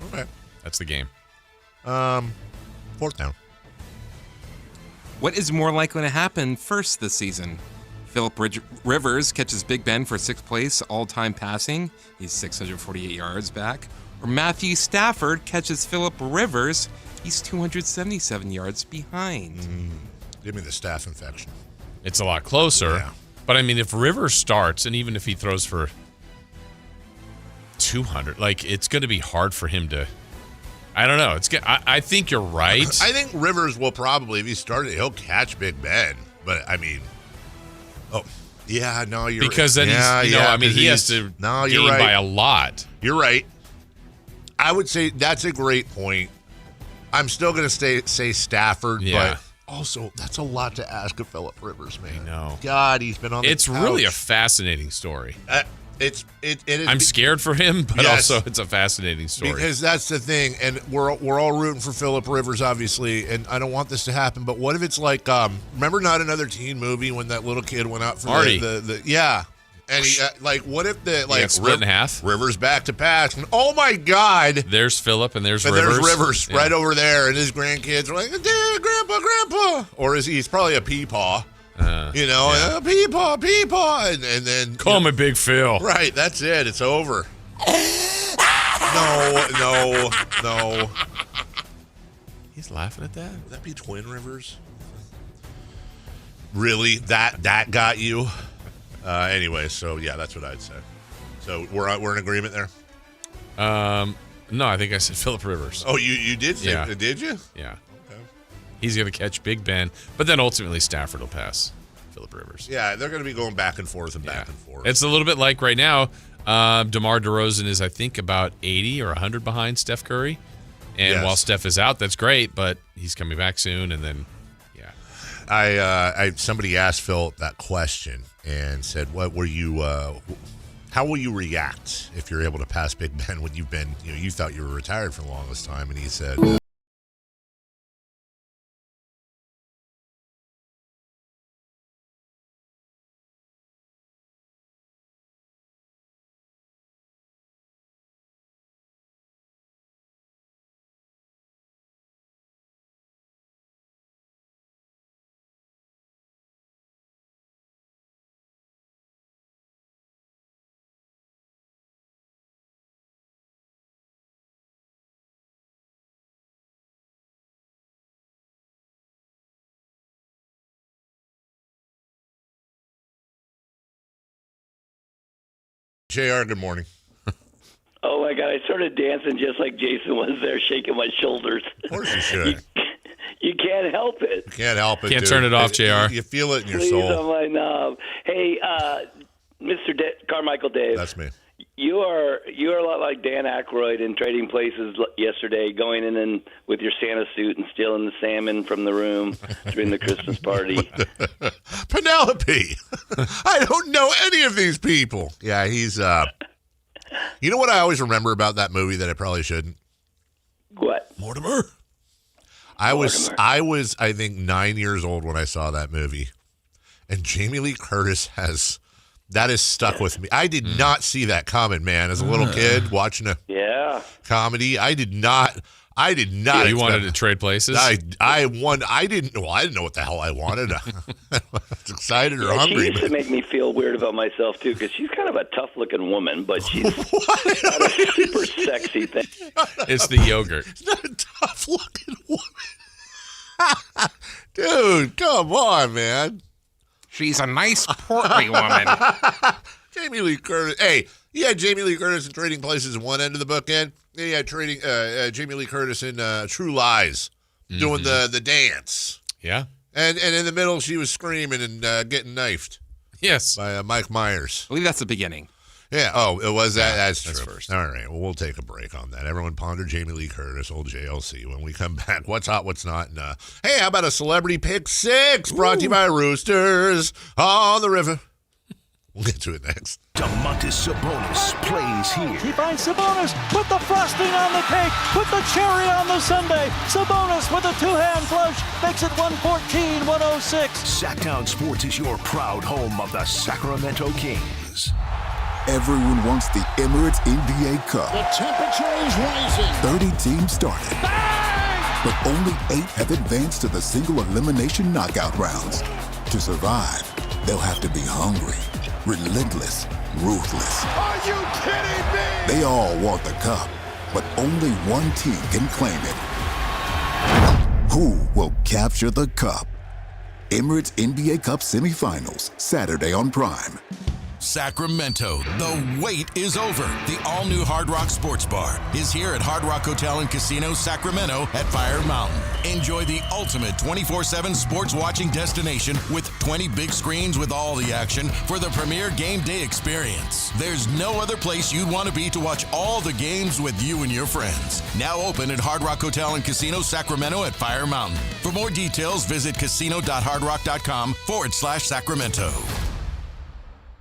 Okay. That's the game. Fourth down. What is more likely to happen first this season? Phillip Rivers catches Big Ben for 6th place all-time passing. He's 648 yards back. Or Matthew Stafford catches Phillip Rivers. He's 277 yards behind. Give me the staph infection. It's a lot closer. Yeah. But, I mean, if Rivers starts, and even if he throws for 200, it's going to be hard for him to – I don't know. I think you're right. I think Rivers will probably, if he started, he'll catch Big Ben. But, I mean – oh, yeah, no, you're right. Because then he has to gain by a lot. You're right. I would say that's a great point. I'm still going to say Stafford, but also that's a lot to ask of Phillip Rivers, man. I know. God, he's been on the It's really a fascinating story. I'm scared for him, but Yes. also it's a fascinating story. Because that's the thing, and we're all rooting for Phillip Rivers, obviously, and I don't want this to happen. But what if it's like, remember Not Another Teen movie when that little kid went out for Marty. the and he what if split in half? Rivers back to pass, and oh my God, There's Phillip and there's and Rivers. there's Rivers Yeah. right over there, and his grandkids are like, Dad, Grandpa, or he's probably a peepaw. Peepaw, and then Call me Big Phil. Right, that's it. It's over. No. He's laughing at that. Would that be Twin Rivers? Really? That got you? Anyway, so yeah, that's what I'd say. So we're in agreement there. No, I think I said Phillip Rivers. Oh, you did say? Yeah. Did you? Yeah. He's going to catch Big Ben, but then ultimately Stafford will pass Phillip Rivers. Yeah, they're going to be going back and forth and back and forth. It's a little bit like right now, DeMar DeRozan is, I think, about 80 or 100 behind Steph Curry. And Yes. while Steph is out, that's great, but he's coming back soon, and then, somebody asked Phil that question and said, "What were you? How will you react if you're able to pass Big Ben when you've been, you thought you were retired for the longest time?" And he said, "JR, good morning." Oh my God! I started dancing just like Jason was there, shaking my shoulders. Of course you should. You can't help it. You can't help it. Can't dude. turn it off, JR. You feel it in your Please, soul. on my knob. Hey, Mr. Carmichael Dave. That's me. You are a lot like Dan Aykroyd in Trading Places yesterday, going in and with your Santa suit and stealing the salmon from the room during the Christmas party. Penelope, I don't know any of these people. Yeah, he's. You know what I always remember about that movie that I probably shouldn't? What? Mortimer. I was, I think, 9 years old when I saw that movie, and Jamie Lee Curtis that is stuck with me. I did not see that coming, man. As a little kid watching a comedy, I did not. You wanted to trade places? I didn't know what the hell I wanted. I was excited or hungry. She used to make me feel weird about myself too, because she's kind of a tough-looking woman, but she's not a super sexy thing. It's the yogurt. It's not a tough-looking woman. Dude, come on, man. She's a nice, portly woman. Jamie Lee Curtis. Hey, you had Jamie Lee Curtis in Trading Places in one end of the bookend. Then you had Jamie Lee Curtis in True Lies doing the dance. Yeah. And in the middle, she was screaming and getting knifed. Yes. By Mike Myers. I believe that's the beginning. Yeah. Oh, it was that. That's true. First. All right. Well, we'll take a break on that. Everyone ponder Jamie Lee Curtis, old JLC. When we come back, what's hot, what's not? And hey, how about a celebrity pick six brought to you by Roosters on the River? We'll get to it next. Domantas Sabonis plays here. He finds Sabonis, put the frosting on the cake, put the cherry on the sundae. Sabonis with a two-hand flush makes it 114-106. Sactown Sports is your proud home of the Sacramento Kings. Everyone wants the Emirates NBA Cup. The temperature is rising. 30 teams started. Bang! But only 8 have advanced to the single elimination knockout rounds. To survive, they'll have to be hungry, relentless, ruthless. Are you kidding me? They all want the cup, but only one team can claim it. Who will capture the cup? Emirates NBA Cup semifinals, Saturday on Prime. Sacramento, the wait is over. The all-new Hard Rock Sports Bar is here at Hard Rock Hotel and Casino Sacramento at Fire Mountain. Enjoy the ultimate 24/7 sports watching destination with 20 big screens with all the action for the premier game day experience. There's no other place you'd want to be to watch all the games with you and your friends. Now open at Hard Rock Hotel and Casino Sacramento at Fire Mountain. For more details, visit casino.hardrock.com/Sacramento.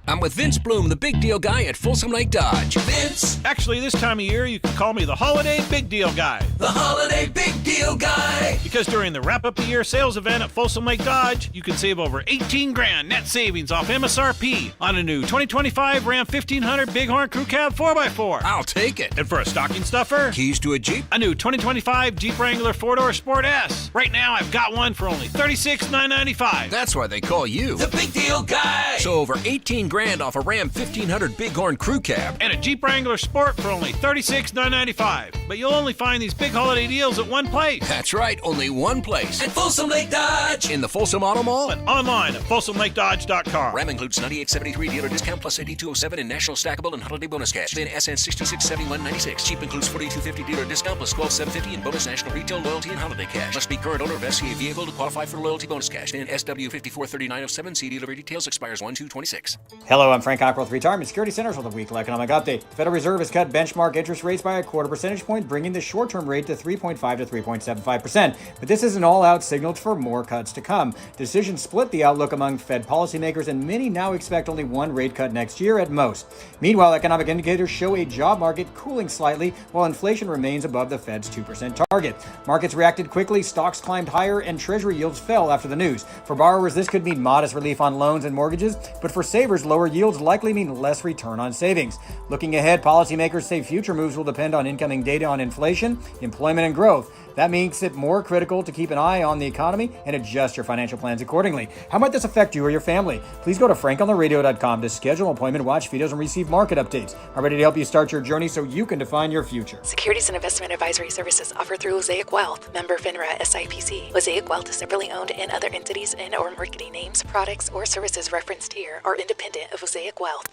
I'm with Vince Bloom, the big deal guy at Folsom Lake Dodge. Vince! Actually, this time of year, you can call me the Holiday Big Deal Guy. The Holiday Big Deal Guy! Because during the wrap-up-the-year sales event at Folsom Lake Dodge, you can save over $18,000 net savings off MSRP on a new 2025 Ram 1500 Bighorn Crew Cab 4x4. I'll take it. And for a stocking stuffer, keys to a Jeep, a new 2025 Jeep Wrangler 4-door Sport S. Right now, I've got one for only $36,995. That's why they call you the Big Deal Guy. So over $18,000 off a Ram 1500 Bighorn Crew Cab. And a Jeep Wrangler Sport for only $36,995. But you'll only find these big holiday deals at one place. That's right, only one place. At Folsom Lake Dodge. In the Folsom Auto Mall. But online at FolsomLakeDodge.com. Ram includes 9873 dealer discount plus 8207 in national stackable and holiday bonus cash. Then SN 667196. Jeep includes 4250 dealer discount plus 12750 in bonus national retail loyalty and holiday cash. Must be current owner of FCA vehicle to qualify for loyalty bonus cash. Then SW 543907. See dealer details, expires 1/2/26. Hello, I'm Frank Cockrell with Retirement Security Centers with a weekly economic update. The Federal Reserve has cut benchmark interest rates by a 1/4 percentage point, bringing the short-term rate to 3.5 to 3.75%. But this is an all-out signal for more cuts to come. Decisions split the outlook among Fed policymakers, and many now expect only one rate cut next year at most. Meanwhile, economic indicators show a job market cooling slightly, while inflation remains above the Fed's 2% target. Markets reacted quickly, stocks climbed higher, and Treasury yields fell after the news. For borrowers, this could mean modest relief on loans and mortgages, but for savers, lower yields likely mean less return on savings. Looking ahead, policymakers say future moves will depend on incoming data on inflation, employment, and growth. That makes it more critical to keep an eye on the economy and adjust your financial plans accordingly. How might this affect you or your family? Please go to frankontheradio.com to schedule an appointment, watch videos, and receive market updates. I'm ready to help you start your journey so you can define your future. Securities and investment advisory services offered through Mosaic Wealth. Member FINRA SIPC. Mosaic Wealth is separately owned, and other entities and or marketing names, products, or services referenced here are independent of Mosaic Wealth.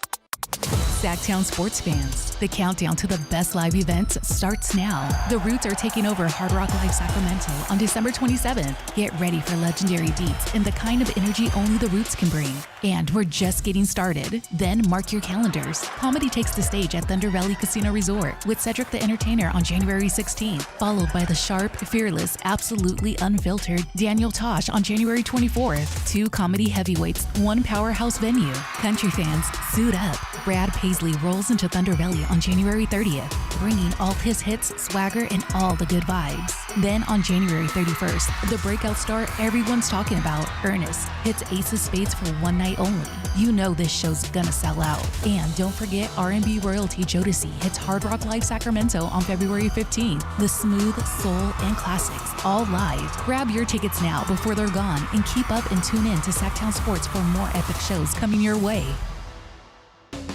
Sactown sports fans, the countdown to the best live events starts now. The Roots are taking over Hard Rock Live Sacramento on December 27th. Get ready for legendary beats and the kind of energy only the Roots can bring. And we're just getting started. Then mark your calendars. Comedy takes the stage at Thunder Valley Casino Resort with Cedric the Entertainer on January 16th, followed by the sharp, fearless, absolutely unfiltered Daniel Tosh on January 24th. 2 comedy heavyweights, 1 powerhouse venue. Country fans, suit up. Brad Paisley rolls into Thunder Valley on January 30th, bringing all his hits, swagger, and all the good vibes. Then on January 31st, the breakout star everyone's talking about, Ernest, hits Ace of Spades for one night only. You know this show's gonna sell out. And don't forget R&B royalty Jodeci hits Hard Rock Live Sacramento on February 15th. The smooth, soul, and classics, all live. Grab your tickets now before they're gone, and keep up and tune in to Sactown Sports for more epic shows coming your way.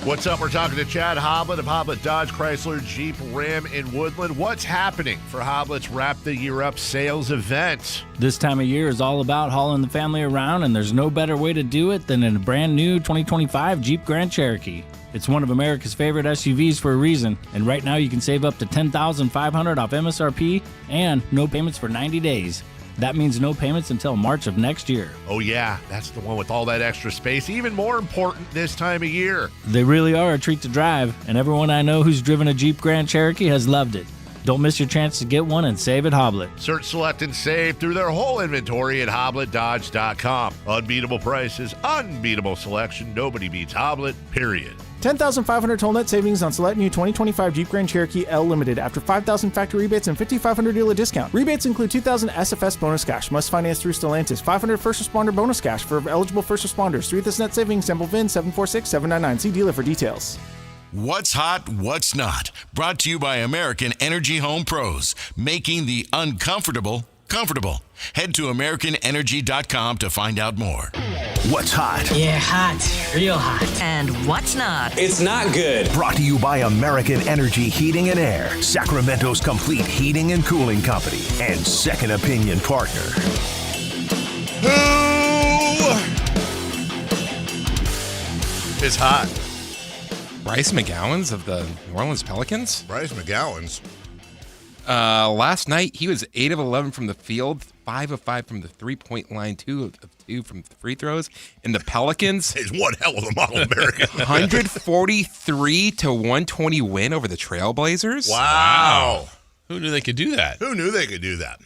What's up? We're talking to Chad Hoblet of Hoblet Dodge Chrysler Jeep Ram in Woodland. What's happening for Hoblet's Wrap the Year Up sales event? This time of year is all about hauling the family around, and there's no better way to do it than in a brand new 2025 Jeep Grand Cherokee. It's one of America's favorite SUVs for a reason, and right now you can save up to $10,500 off MSRP and no payments for 90 days. That means no payments until March of next year. Oh yeah, that's the one with all that extra space. Even more important this time of year. They really are a treat to drive, and everyone I know who's driven a Jeep Grand Cherokee has loved it. Don't miss your chance to get one and save at Hoblet. Search, select, and save through their whole inventory at HobletDodge.com. Unbeatable prices, unbeatable selection. Nobody beats Hoblet, period. $10,500 total net savings on select new 2025 Jeep Grand Cherokee L Limited after $5,000 factory rebates and $5,500 dealer discount. Rebates include $2,000 SFS bonus cash. Must finance through Stellantis. $500 first responder bonus cash for eligible first responders. 3 this net savings. Sample VIN 746799. See dealer for details. What's hot, what's not? Brought to you by American Energy Home Pros, making the uncomfortable comfortable. Head to AmericanEnergy.com to find out more. What's hot? Yeah, hot. Real hot. And what's not? It's not good. Brought to you by American Energy Heating and Air, Sacramento's complete heating and cooling company, and second opinion partner. Who is hot? Bryce McGowan's of the New Orleans Pelicans. Bryce McGowan's. Last night, he was 8 of 11 from the field, 5 of 5 from the three-point line, 2 of 2 from the free throws. And the Pelicans... He's one hell of a model American. 143-120 win over the Trailblazers. Wow. Who knew they could do that? Who knew they could do that?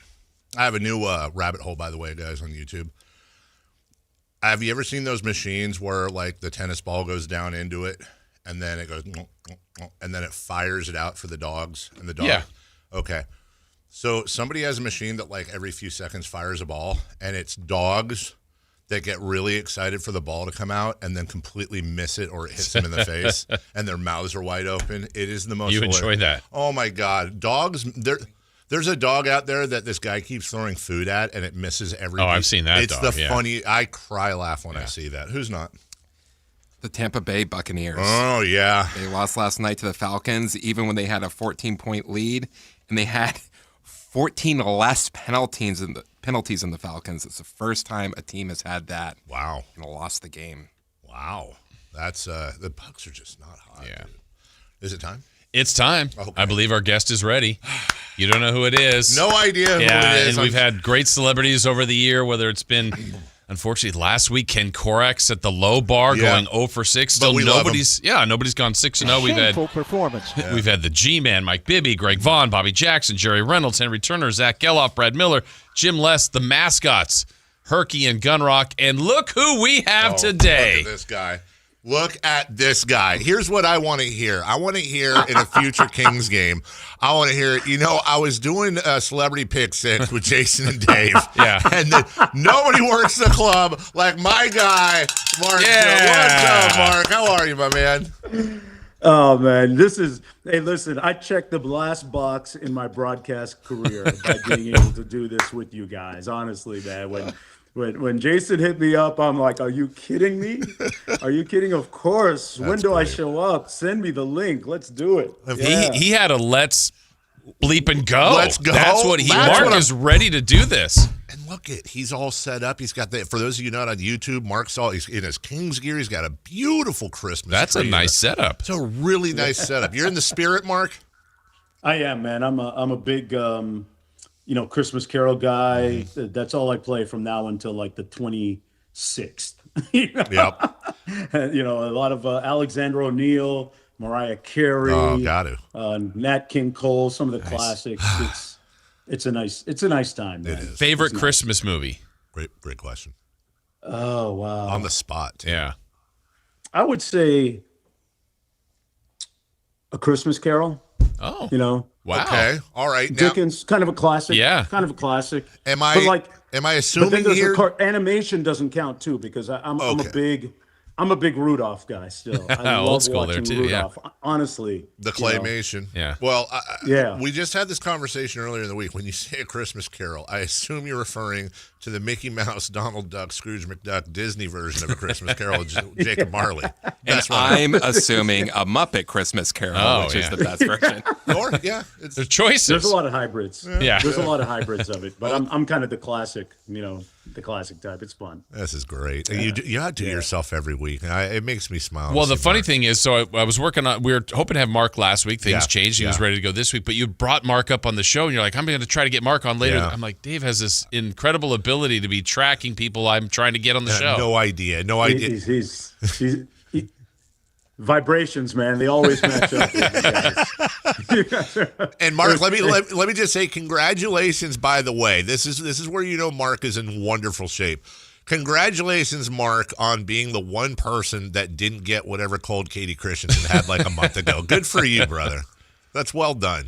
I have a new rabbit hole, by the way, guys, on YouTube. Have you ever seen those machines where like the tennis ball goes down into it and then it goes and then it fires it out for the dogs and the dog? Yeah. Okay. So somebody has a machine that like every few seconds fires a ball, and it's dogs that get really excited for the ball to come out and then completely miss it or it hits them in the face and their mouths are wide open. It is the most You hilarious. enjoy that. Oh my God. Dogs, there's a dog out there that this guy keeps throwing food at and it misses every Oh, I've seen that It's dog, the yeah. funny, I laugh when I see that. Who's not? The Tampa Bay Buccaneers. Oh, yeah. They lost last night to the Falcons, even when they had a 14-point lead, and they had 14 less penalties in the Falcons. It's the first time a team has had that. Wow. And lost the game. Wow. That's the Bucs are just not hot. Yeah. Dude. Is it time? It's time. Okay. I believe our guest is ready. You don't know who it is. No idea who it is. And we've had great celebrities over the year, whether it's been, unfortunately, last week, Ken Korax at the low bar going 0 for 6. Still nobody's gone 6-0. We've had performance. We've had the G-Man, Mike Bibby, Greg Vaughn, Bobby Jackson, Jerry Reynolds, Henry Turner, Zach Geloff, Brad Miller, Jim Les, the mascots, Herky and Gunrock, and look who we have today. Look at this guy. Look at this guy. Here's what I want to hear. I want to hear in a future Kings game. I want to hear, I was doing a celebrity pick 6 with Jason and Dave. Yeah. And then nobody works the club like my guy, Mark. Yeah. What's up, Mark? How are you, my man? Oh, man. Hey, listen, I checked the blast box in my broadcast career by being able to do this with you guys. Honestly, man. When Jason hit me up, I'm like, are you kidding me? Are you kidding? Of course. When do I show up? Send me the link. Let's do it. Yeah. He had a let's bleep and go. Let's go. That's what Mark is ready to do this. And look he's all set up. He's got for those of you not on YouTube, he's in his Kings gear. He's got a beautiful Christmas That's tree. a nice setup. It's a really nice setup. You're in the spirit, Mark? I am, man. I'm a big Christmas Carol guy. That's all I play from now until like the 26th. Yep. A lot of Alexander O'Neal, Mariah Carey. Oh, got to. Nat King Cole, some of the classics. It's a nice time, man. It is. Favorite Christmas movie? Great question. Oh, wow. On the spot. Yeah. I would say A Christmas Carol. Oh. Wow. Okay. All right. Now, Dickens, kind of a classic. Yeah. Kind of a classic. Am I assuming but then here? Animation doesn't count too because I'm a big Rudolph guy still. I love Old school there watching too. Rudolph. Yeah. Honestly. The claymation. Yeah. Well, yeah. We just had this conversation earlier in the week. When you say A Christmas Carol, I assume you're referring to the Mickey Mouse, Donald Duck, Scrooge McDuck, Disney version of A Christmas Carol, Jacob Marley. And I'm assuming a Muppet Christmas Carol, which is the best version. Or, there's choices. There's a lot of hybrids. Yeah. There's a lot of hybrids of it, but I'm kind of the classic, the classic type. It's fun. This is great. Yeah. You outdo yourself every week. It makes me smile. Well, the funny thing is, so I was working on, we were hoping to have Mark last week. Things changed. He was ready to go this week, but you brought Mark up on the show, and you're like, I'm going to try to get Mark on later. Yeah. I'm like, Dave has this incredible ability to be tracking people I'm trying to get on the show. No idea. He's vibrations, man. They always match up. And Mark, let me just say congratulations. By the way, this is where Mark is in wonderful shape. Congratulations, Mark, on being the one person that didn't get whatever cold Katie Christensen had like a month ago. Good for you, brother. That's well done.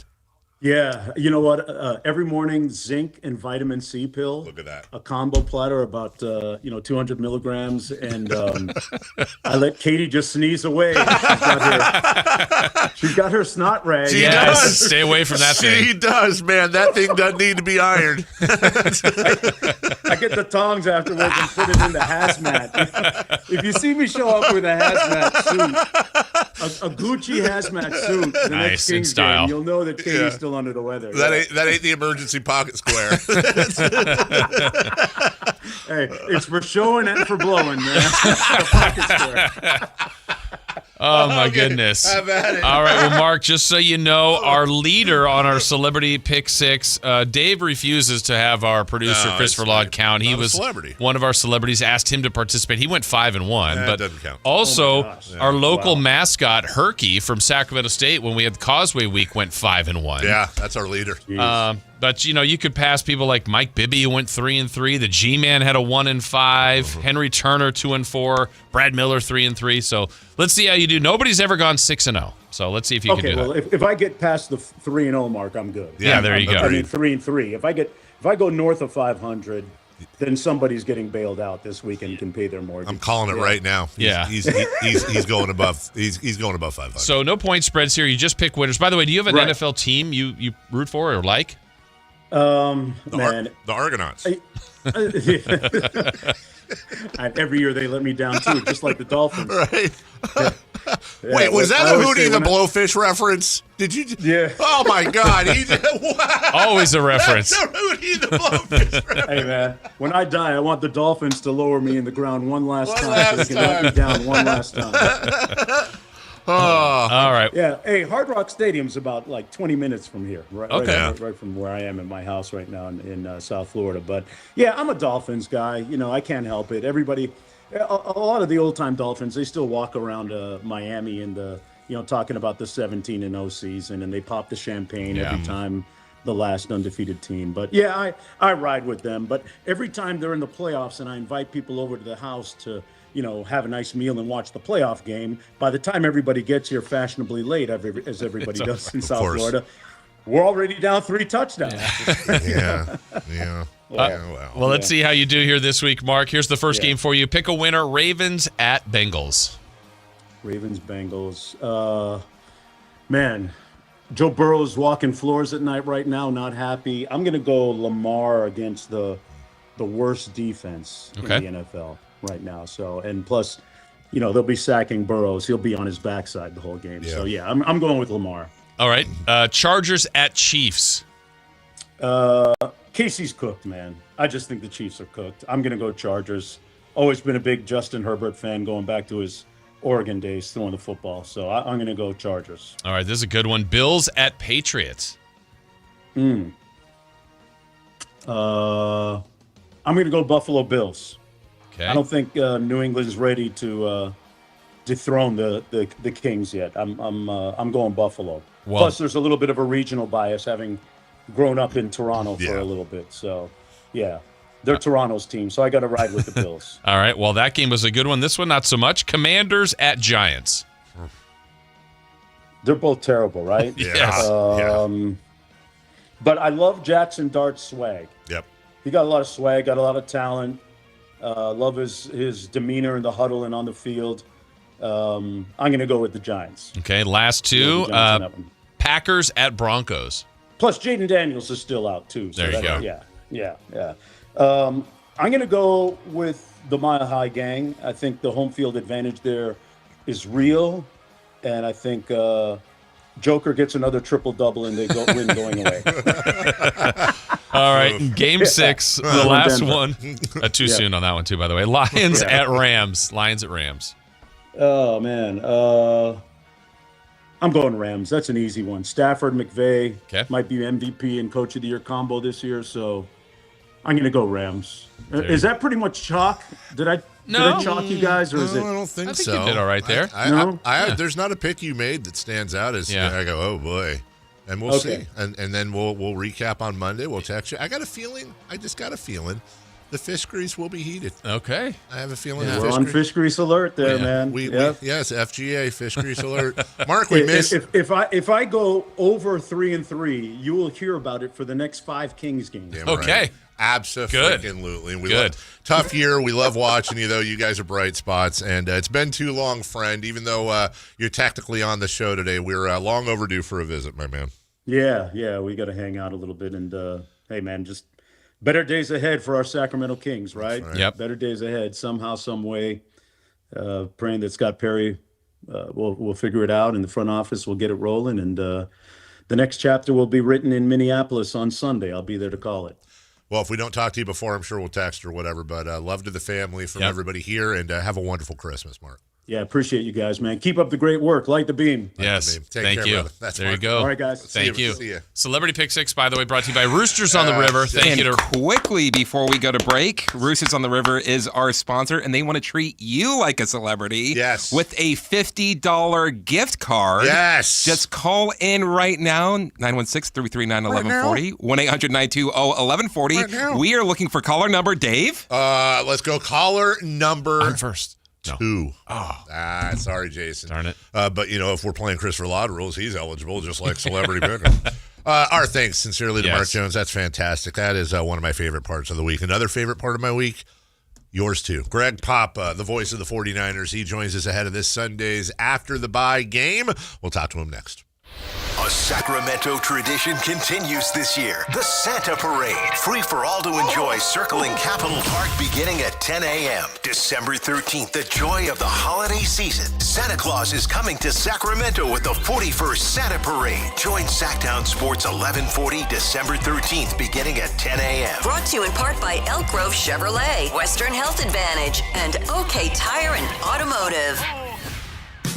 Yeah, you know what? Every morning, zinc and vitamin C pill. Look at that. A combo platter, about 200 milligrams, and I let Katie just sneeze away. She's got her snot rag. She does. Stay away from that thing. She does, man. That thing doesn't need to be ironed. I get the tongs afterwards and put it in the hazmat. If you see me show up with a hazmat suit, a Gucci hazmat suit, the next Kings game, you'll know that Katie's still under the weather. That ain't the emergency pocket square. Hey, it's for showing and for blowing, man. The pocket square. Oh, my goodness. I've had it. All right, well, Mark, just so you know, our leader on our Celebrity Pick 6, Dave refuses to have our producer, Christopher Laud, count. He was one of our celebrities, asked him to participate. He went 5-1. That doesn't count. Also, our local mascot, Herky, from Sacramento State, when we had Causeway Week, went 5-1. Yeah, that's our leader. But, you could pass people like Mike Bibby, who went 3-3. The G-Man had a 1-5. Henry Turner, 2-4. Brad Miller, 3-3. So let's see how you do. Nobody's ever gone 6-0. So let's see if you can do that. Okay, well, if I get past the 3-0 mark, I'm good. Yeah, there you go. I mean, 3-3. If I go north of 500, then somebody's getting bailed out this week and can pay their mortgage. I'm calling it right now. He's going above. He's going above 500. So no point spreads here. You just pick winners. By the way, do you have an Right. NFL team you root for or like? The Argonauts. Every year they let me down too, just like the Dolphins. Right. Yeah, Wait, was that I a always Hootie say the when I- Blowfish reference? Did you? Yeah. Oh my God! Wow. Always a reference. That's a Hootie the Blowfish reference. Hey man, when I die, I want the Dolphins to lower me in the ground one last One time, last so they can let me down one last time. All right. Yeah. Hey, Hard Rock Stadium's about like 20 minutes from here, right from where I am in my house right now in South Florida. But yeah, I'm a Dolphins guy. I can't help it. Everybody, a lot of the old time Dolphins, they still walk around Miami in the, talking about the 17-0 season, and they pop the champagne every time the last undefeated team. But yeah, I ride with them. But every time they're in the playoffs and I invite people over to the house to, have a nice meal and watch the playoff game, by the time everybody gets here fashionably late, as everybody does in South Florida, we're already down 3 touchdowns. Yeah. Well, let's see how you do here this week, Mark. Here's the first game for you. Pick a winner, Ravens at Bengals. Ravens, Bengals. Man, Joe Burrow's walking floors at night right now, not happy. I'm going to go Lamar against the worst defense in the NFL right now. So, and plus, they'll be sacking Burrows. He'll be on his backside the whole game. Yeah. So, yeah, I'm going with Lamar. All right. Chargers at Chiefs. Casey's cooked, man. I just think the Chiefs are cooked. I'm going to go Chargers. Always been a big Justin Herbert fan going back to his Oregon days throwing the football. So I'm going to go Chargers. All right. This is a good one. Bills at Patriots. I'm going to go Buffalo Bills. Okay. I don't think New England's ready to dethrone the Kings yet. I'm going Buffalo. Well, plus, there's a little bit of a regional bias having grown up in Toronto for a little bit. So, yeah, they're Toronto's team. So I got to ride with the Bills. All right. Well, that game was a good one. This one, not so much. Commanders at Giants. They're both terrible, right? Yes. But I love Jackson Dart's swag. Yep. He got a lot of swag, got a lot of talent. Love his demeanor in the huddle and on the field. I'm going to go with the Giants. Okay, last two. Packers at Broncos. Plus, Jaden Daniels is still out, too. So there you go. Yeah. I'm going to go with the Mile High Gang. I think the home field advantage there is real. And I think Joker gets another triple-double and they win going away. All right, Game 6, the last one. Too soon on that one, too, by the way. Lions at Rams. Lions at Rams. Oh, man. I'm going Rams. That's an easy one. Stafford, McVay might be MVP and Coach of the Year combo this year, so I'm going to go Rams. Is that pretty much chalk? Did I chalk you guys, or is it? I don't think so. I think you did all right there. There's not a pick you made that stands out as I go, oh boy, and we'll see, and then we'll recap on Monday. We'll text you. I got a feeling. I just got a feeling. The fish grease will be heated. Okay. I have a feeling. We're on fish grease alert there, man. Yes, FGA, fish grease alert. Mark, we missed. If I go over 3-3, you will hear about it for the next 5 Kings games. Damn okay. Right. Absolutely. Good. Tough year. We love watching you, though. You guys are bright spots. And it's been too long, friend. Even though you're technically on the show today, we're long overdue for a visit, my man. Yeah. We got to hang out a little bit. And, hey, man, just better days ahead for our Sacramento Kings, right? Yep. Better days ahead, somehow, some way. Praying that Scott Perry will figure it out in the front office. We'll get it rolling. And the next chapter will be written in Minneapolis on Sunday. I'll be there to call it. Well, if we don't talk to you before, I'm sure we'll text or whatever. But love to the family from everybody here, and have a wonderful Christmas, Mark. Yeah, appreciate you guys, man. Keep up the great work. Light the beam. Yes. Take Thank care, you. brother. That's there you fine. go. All right, guys. Thank you. See ya. Celebrity Pick 6, by the way, brought to you by Roosters on the River. Thank and you to quickly before we go to break, Roosters on the River is our sponsor, and they want to treat you like a celebrity. Yes. With a $50 gift card. Yes. Just call in right now, 916-339-1140, 1-800-920-1140. We are looking for caller number, Dave. Let's go caller number I'm first. 2. Oh. Sorry, Jason. Darn it. But, if we're playing Christopher Laud rules, he's eligible, just like Celebrity Picker. Our thanks sincerely to Mark Jones. That's fantastic. That is one of my favorite parts of the week. Another favorite part of my week, yours too. Greg Papa, the voice of the 49ers. He joins us ahead of this Sunday's After the Bye game. We'll talk to him next. A Sacramento tradition continues this year. The Santa Parade. Free for all to enjoy circling Capitol Park beginning at 10 a.m. December 13th, the joy of the holiday season. Santa Claus is coming to Sacramento with the 41st Santa Parade. Join Sactown Sports 1140 December 13th beginning at 10 a.m. Brought to you in part by Elk Grove Chevrolet, Western Health Advantage, and OK Tire and Automotive.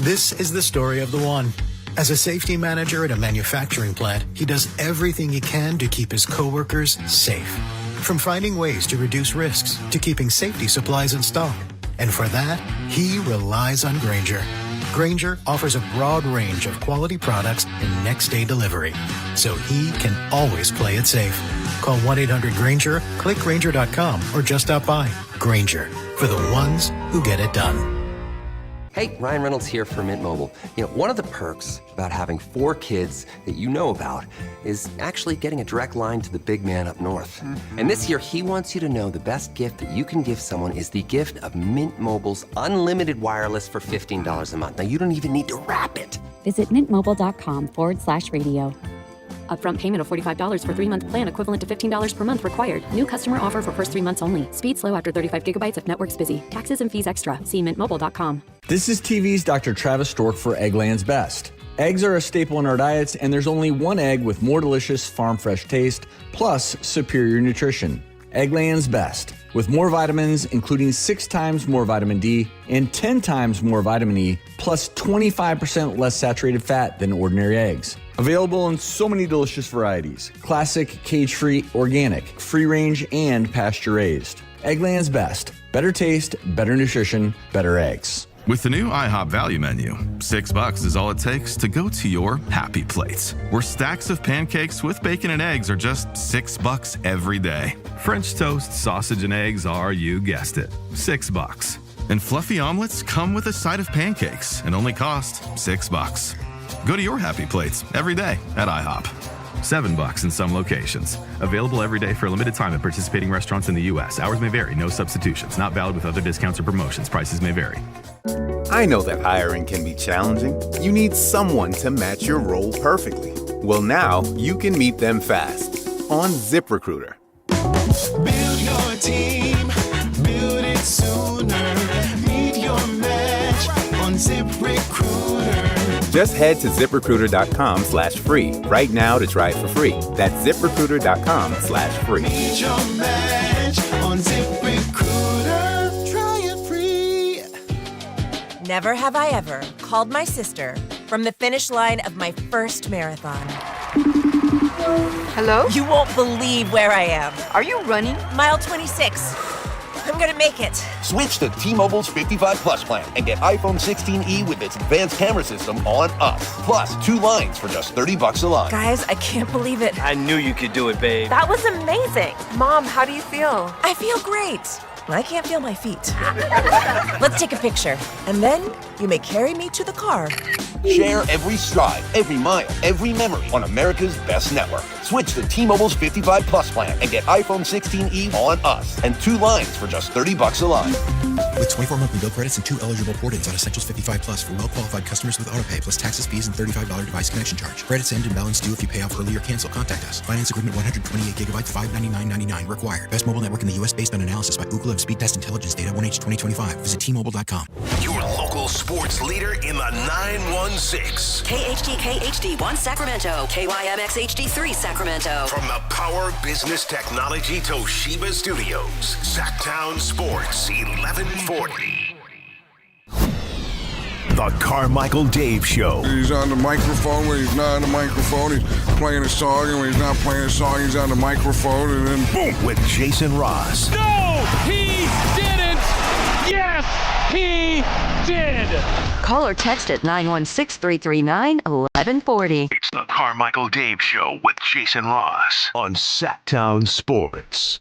This is the story of the one. As a safety manager at a manufacturing plant, he does everything he can to keep his coworkers safe. From finding ways to reduce risks to keeping safety supplies in stock. And for that, he relies on Grainger. Grainger offers a broad range of quality products and next-day delivery, so he can always play it safe. Call 1-800-GRAINGER, click Grainger.com, or just stop by. Grainger, for the ones who get it done. Hey, Ryan Reynolds here for Mint Mobile. One of the perks about having 4 kids that you know about is actually getting a direct line to the big man up north. And this year, he wants you to know the best gift that you can give someone is the gift of Mint Mobile's unlimited wireless for $15 a month. Now, you don't even need to wrap it. Visit mintmobile.com/radio. Upfront payment of $45 for 3-month plan equivalent to $15 per month required. New customer offer for first 3 months only. Speed slow after 35 gigabytes if network's busy. Taxes and fees extra. See mintmobile.com. This is TV's Dr. Travis Stork for Eggland's Best. Eggs are a staple in our diets, and there's only one egg with more delicious farm fresh taste, plus superior nutrition. Eggland's Best, with more vitamins, including 6 times more vitamin D and 10 times more vitamin E, plus 25% less saturated fat than ordinary eggs. Available in so many delicious varieties: classic, cage-free, organic, free-range, and pasture-raised. Eggland's Best. Better taste, better nutrition, better eggs. With the new IHOP value menu, $6 is all it takes to go to your happy place, where stacks of pancakes with bacon and eggs are just $6 every day. French toast, sausage, and eggs are, you guessed it, $6. And fluffy omelets come with a side of pancakes and only cost $6. Go to your happy plates every day at IHOP. $7 in some locations. Available every day for a limited time at participating restaurants in the U.S. Hours may vary. No substitutions. Not valid with other discounts or promotions. Prices may vary. I know that hiring can be challenging. You need someone to match your role perfectly. Well, now you can meet them fast on ZipRecruiter. Build your team, build it sooner. Meet your match on ZipRecruiter. Just head to ZipRecruiter.com/free right now to try it for free. That's ZipRecruiter.com/free. Meet your match on ZipRecruiter. Try it free. Never have I ever called my sister from the finish line of my first marathon. Hello? You won't believe where I am. Are you running? Mile 26. I'm gonna make it. Switch to T-Mobile's 55 Plus plan and get iPhone 16e with its advanced camera system on us. Plus, 2 lines for just $30 a line. Guys, I can't believe it. I knew you could do it, babe. That was amazing. Mom, how do you feel? I feel great. I can't feel my feet. Let's take a picture, and then you may carry me to the car. Share every stride, every mile, every memory on America's best network. Switch to T-Mobile's 55 Plus plan and get iPhone 16e on us and 2 lines for just $30 a line. With 24 monthly bill credits and 2 eligible port-ins on Essentials 55 Plus for well-qualified customers with autopay, plus taxes, fees, and $35 device connection charge. Credits end and balance due if you pay off early or cancel. Contact us. Finance agreement 128 gigabytes, $599.99 required. Best mobile network in the U.S. based on analysis by Ookla of Speed Test Intelligence Data 1H 2025. Visit T-Mobile.com. Your local sports leader in the 916. KHD1 Sacramento, KYMX HD3 Sacramento. From the Power Business Technology Toshiba Studios, Sactown Sports 1140. The Carmichael Dave Show. He's on the microphone when he's not on the microphone. He's playing a song, and when he's not playing a song, he's on the microphone, and then boom! With Jason Ross. No, he didn't. Yes, he did. Call or text at 916-339-1140. It's the Carmichael Dave Show with Jason Ross on Sactown Sports.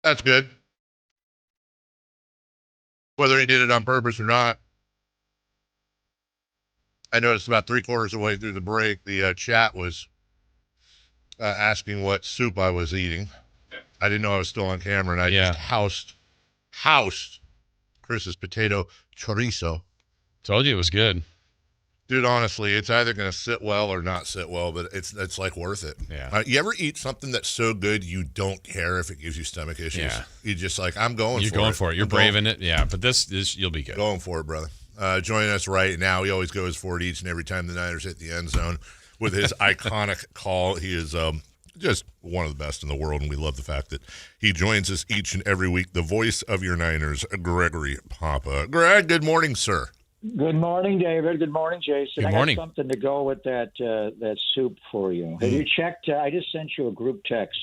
That's good. Whether he did it on purpose or not. I noticed about 3/4 of the way through the break, the chat was asking what soup I was eating. I didn't know I was still on camera, and I just housed Chris's potato chorizo. Told you it was good. Dude, honestly, it's either going to sit well or not sit well, but it's like worth it. Yeah. You ever eat something that's so good you don't care if it gives you stomach issues? Yeah. You just like, I'm going for it. You're going for it. You're braving it. Yeah, but this you'll be good. Going for it, brother. Joining us right now, he always goes for it each and every time the Niners hit the end zone with his iconic call. He is just one of the best in the world, and we love the fact that he joins us each and every week. The voice of your Niners, Gregory Papa. Greg, good morning, sir. Good morning, David. Good morning, Jason. Good morning. I got something to go with that soup for you. Have you checked? I just sent you a group text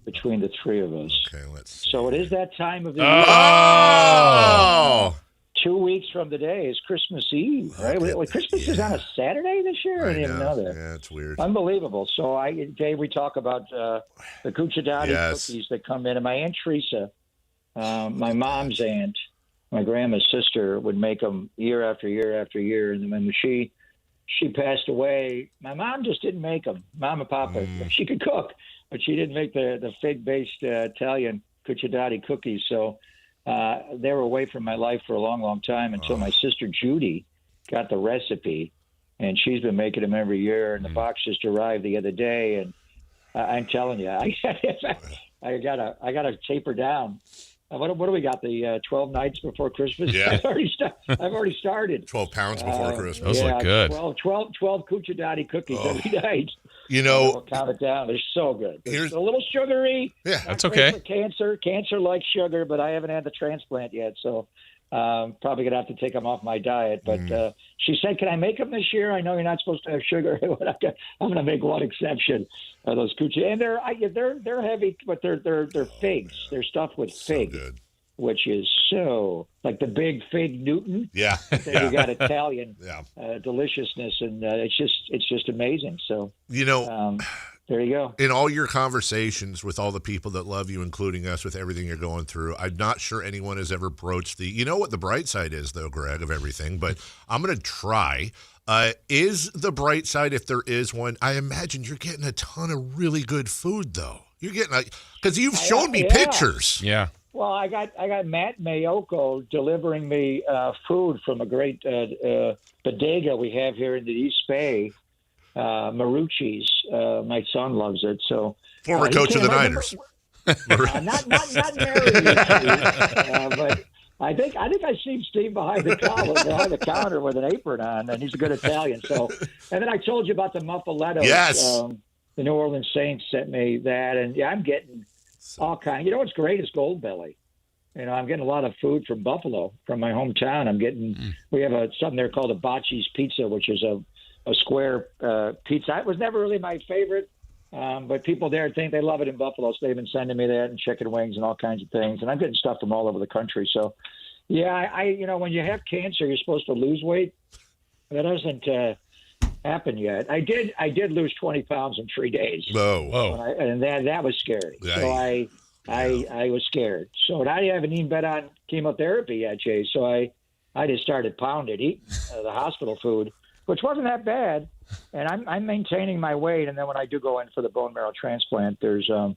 between the three of us. Okay, let's see. So it is that time of the year. Oh! 2 weeks from today is Christmas Eve, right? Christmas is on a Saturday this year? I didn't even know that. Yeah, it's weird. Unbelievable. So, Dave, we talk about the cucciadati cookies that come in. And my Aunt Teresa, my mom's aunt, my grandma's sister, would make them year after year after year. And then when she passed away, my mom just didn't make them. Mom and Papa, she could cook, but she didn't make the fig-based Italian cucciadati cookies. So they were away from my life for a long, long time until my sister Judy got the recipe, and she's been making them every year. And the box just arrived the other day, and I'm telling you, I gotta taper down. What do we got? The 12 nights before Christmas? Yeah. I've already started. 12 pounds before Christmas. Those look good. 12 cucciadati cookies every night. You know, I'll count it down. They're so good. Here's a little sugary. Yeah, that's okay. For cancer likes sugar, but I haven't had the transplant yet, so probably gonna have to take them off my diet. But she said, "Can I make them this year? I know you're not supposed to have sugar." I'm gonna make one exception. Those cucci, and they're heavy, but they're figs. They're stuffed with figs. So good. Which is so like the big fig Newton. Yeah. Then you got Italian deliciousness, and it's just amazing. So there you go. In all your conversations with all the people that love you, including us, with everything you're going through, I'm not sure anyone has ever broached you know what the bright side is, though, Greg, of everything, but I'm going to try. Is the bright side, if there is one, I imagine you're getting a ton of really good food, though. You're getting, because you've shown me pictures. Yeah. Well, I got Matt Mayoko delivering me food from a great bodega we have here in the East Bay, Marucci's. My son loves it. So former coach of the Niners. Not married, but I think I've seen Steve behind the counter with an apron on, and he's a good Italian. So, and then I told you about the muffalettos. Yes. The New Orleans Saints sent me that, and I'm getting all kinds. You know what's great is Gold Belly. I'm getting a lot of food from Buffalo, from my hometown. We have something there called a Bocce's Pizza, which is a square pizza. It was never really my favorite, but people there think they love it in Buffalo, so they've been sending me that and chicken wings and all kinds of things. And I'm getting stuff from all over the country. So, yeah, when you have cancer, you're supposed to lose weight. That doesn't happen yet. I did lose 20 pounds in 3 days. Whoa. And that was scary. Yeah. So I was scared. So I haven't even been on chemotherapy yet, Jay. So I just started eating the hospital food, which wasn't that bad. And I'm maintaining my weight. And then when I do go in for the bone marrow transplant, there's no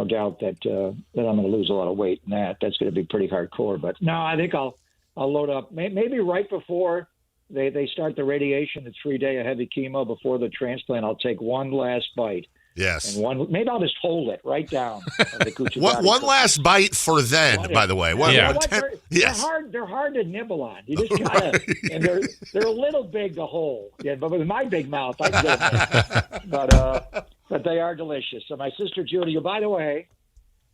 doubt that I'm going to lose a lot of weight. And that's going to be pretty hardcore. But no, I think I'll load up. Maybe right before they start the radiation, the 3-day of heavy chemo before the transplant, I'll take one last bite Yes. And maybe I'll just hold it right down. The one last bite for then, by the way. They're hard to nibble on. You just gotta, and they're a little big to hold. Yeah, but with my big mouth, I can get them. But they are delicious. So my sister Judy, by the way,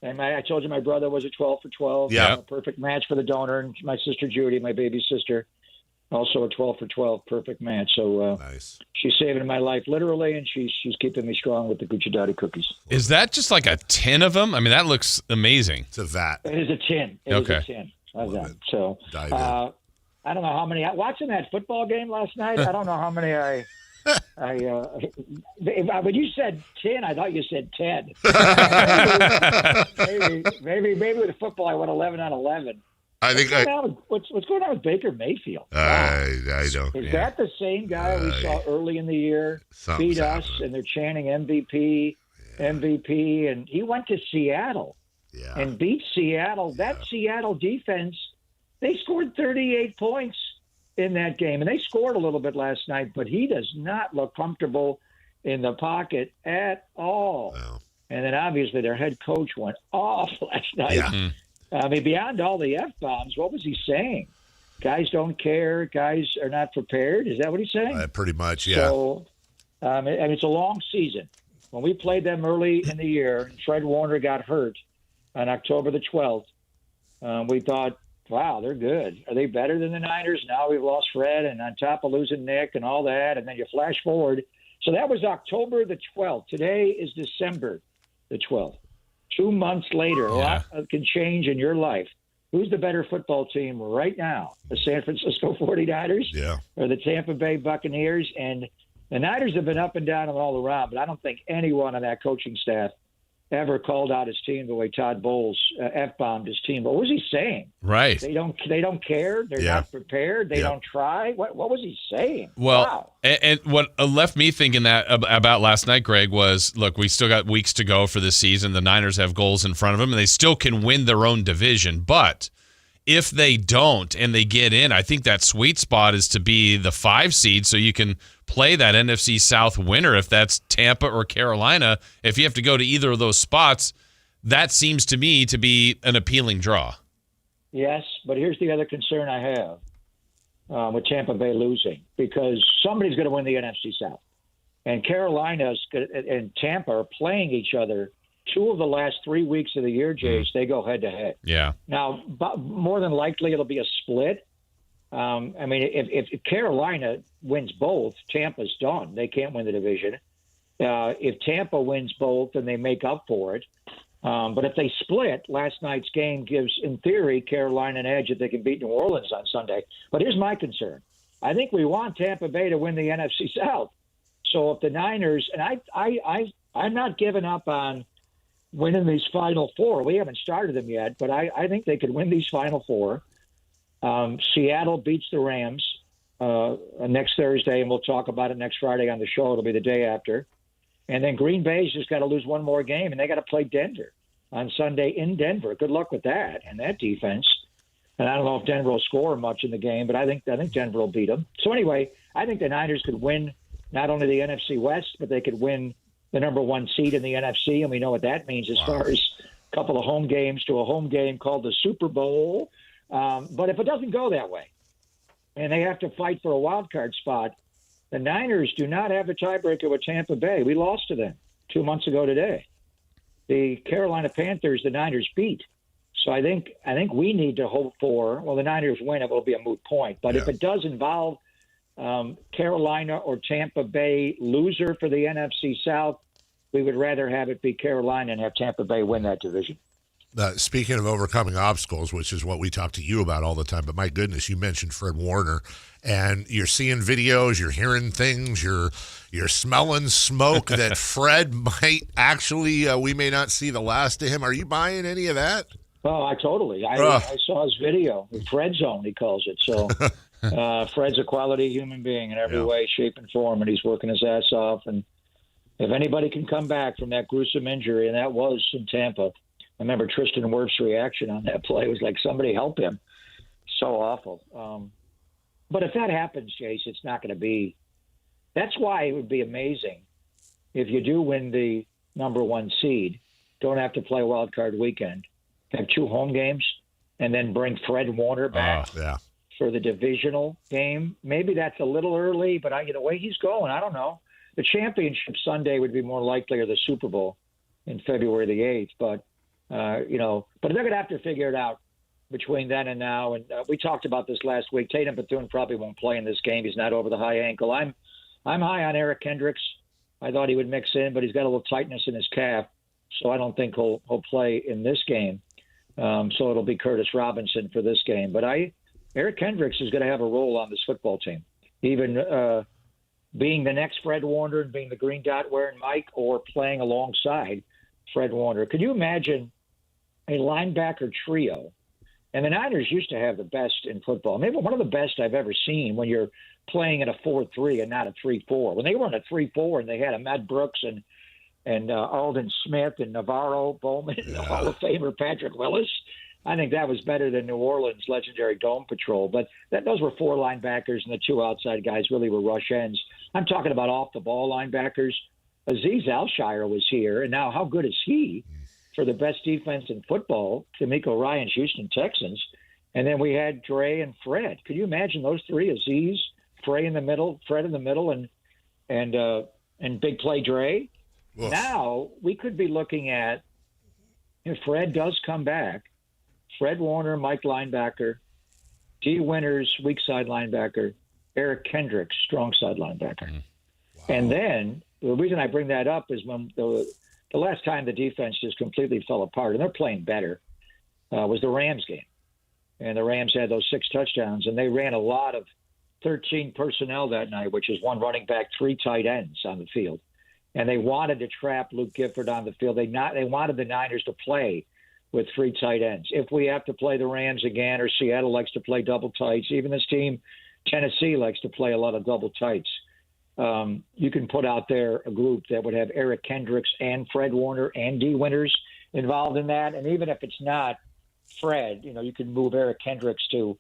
and I told you my brother was a 12 for 12. Yeah. A perfect match for the donor. And my sister Judy, my baby sister, also a 12 for 12 perfect match. So nice. She's saving my life literally, and she's keeping me strong with the Gucci cookies. Is that just like a tin of them? I mean, that looks amazing. It's a vat. It is a tin. It is a tin. So I don't know how many. Watching that football game last night, I don't know how many when you said 10, I thought you said 10. maybe with the football I went 11 on 11. I think what's going on with Baker Mayfield? I don't. Is that the same guy we saw early in the year beat us, and they're chanting MVP, MVP, and he went to Seattle and beat Seattle. That Seattle defense, they scored 38 points in that game, and they scored a little bit last night, but he does not look comfortable in the pocket at all. Wow. And then obviously their head coach went off last night. Yeah. I mean, beyond all the F-bombs, what was he saying? Guys don't care. Guys are not prepared. Is that what he's saying? Pretty much, yeah. So, and it's a long season. When we played them early in the year, and Fred Warner got hurt on October the 12th, we thought, wow, they're good. Are they better than the Niners? Now we've lost Fred, and on top of losing Nick and all that, and then you flash forward. So that was October the 12th. Today is December the 12th. 2 months later, a lot can change in your life. Who's the better football team right now? The San Francisco 49ers or the Tampa Bay Buccaneers? And the Niners have been up and down and all around, but I don't think anyone on that coaching staff ever called out his team the way Todd Bowles F-bombed his team. What was he saying? Right. They don't care. They're not prepared. They don't try. What was he saying? Well, wow. And what left me thinking that about last night, Greg, was, look, we still got weeks to go for this season. The Niners have goals in front of them, and they still can win their own division. But if they don't and they get in, I think that sweet spot is to be the 5 seed, so you can play that NFC South winner if that's Tampa or Carolina. If you have to go to either of those spots, that seems to me to be an appealing draw. Yes, but here's the other concern I have with Tampa Bay losing, because somebody's going to win the NFC South. And Carolina and Tampa are playing each other 2 of the last 3 weeks of the year, Jace. They go head-to-head. Yeah. Now, more than likely it'll be a split. I mean, if Carolina wins both, Tampa's done. They can't win the division. If Tampa wins both, then they make up for it. But if they split, last night's game gives, in theory, Carolina an edge if they can beat New Orleans on Sunday. But here's my concern. I think we want Tampa Bay to win the NFC South. So if the Niners, and I'm not giving up on winning these Final Four. We haven't started them yet, but I think they could win these Final Four. Seattle beats the Rams next Thursday, and we'll talk about it next Friday on the show. It'll be the day after. And then Green Bay's just got to lose one more game, and they got to play Denver on Sunday in Denver. Good luck with that and that defense. And I don't know if Denver will score much in the game, but I think Denver will beat them. So anyway, I think the Niners could win not only the NFC West, but they could win the number 1 seed in the NFC, and we know what that means as far as a couple of home games to a home game called the Super Bowl. But if it doesn't go that way, and they have to fight for a wild card spot, the Niners do not have a tiebreaker with Tampa Bay. We lost to them 2 months ago today. The Carolina Panthers, the Niners beat. So I think we need to hope for, well, the Niners win, it will be a moot point. But if it does involve Carolina or Tampa Bay loser for the NFC South, we would rather have it be Carolina and have Tampa Bay win that division. Speaking of overcoming obstacles, which is what we talk to you about all the time, but my goodness, you mentioned Fred Warner, and you're seeing videos, you're hearing things, you're smelling smoke that Fred might actually, we may not see the last of him. Are you buying any of that? Oh, I totally. I saw his video, Fred Zone, he calls it. So Fred's a quality human being in every way, shape, and form, and he's working his ass off. And if anybody can come back from that gruesome injury, and that was in Tampa, I remember Tristan Wirf's reaction on that play was like, somebody help him. So awful. But if that happens, Chase, it's not going to be – that's why it would be amazing if you do win the number one seed, don't have to play wild card weekend, have 2 home games, and then bring Fred Warner back for the divisional game. Maybe that's a little early, but the way he's going, I don't know. The championship Sunday would be more likely, or the Super Bowl in February the 8th. But, but they're going to have to figure it out between then and now. And we talked about this last week. Tatum Bethune probably won't play in this game. He's not over the high ankle. I'm high on Eric Kendricks. I thought he would mix in, but he's got a little tightness in his calf, so I don't think he'll play in this game. So it'll be Curtis Robinson for this game. But Eric Kendricks is going to have a role on this football team, even being the next Fred Warner and being the green dot wearing Mike, or playing alongside Fred Warner. Could you imagine a linebacker trio? And the Niners used to have the best in football, maybe one of the best I've ever seen, when you're playing in a 4-3 and not a 3-4. When they were in a 3-4 and they had Ahmad Brooks and Alden Smith and Navarro Bowman and the Hall of Famer Patrick Willis, I think that was better than New Orleans' legendary Dome Patrol. But those were 4 linebackers, and the 2 outside guys really were rush ends. I'm talking about off-the-ball linebackers. Azeez Alshire was here, and now how good is he for the best defense in football? D'Amico Ryan's Houston Texans. And then we had Dre and Fred. Could you imagine those 3? Azeez, Fred in the middle, and big play Dre. Oof. Now we could be looking at, if Fred does come back, Fred Warner, Mike linebacker, D. Winters, weak side linebacker, Eric Kendricks, strong side linebacker. Wow. And then the reason I bring that up is when the last time the defense just completely fell apart, and they're playing better, was the Rams game. And the Rams had those 6 touchdowns, and they ran a lot of 13 personnel that night, which is 1 running back, 3 tight ends on the field. And they wanted to trap Luke Gifford on the field. They wanted the Niners to play with 3 tight ends. If we have to play the Rams again, or Seattle likes to play double tights, even this team, Tennessee, likes to play a lot of double tights, you can put out there a group that would have Eric Kendricks and Fred Warner and D. Winters involved in that. And even if it's not Fred, you can move Eric Kendricks to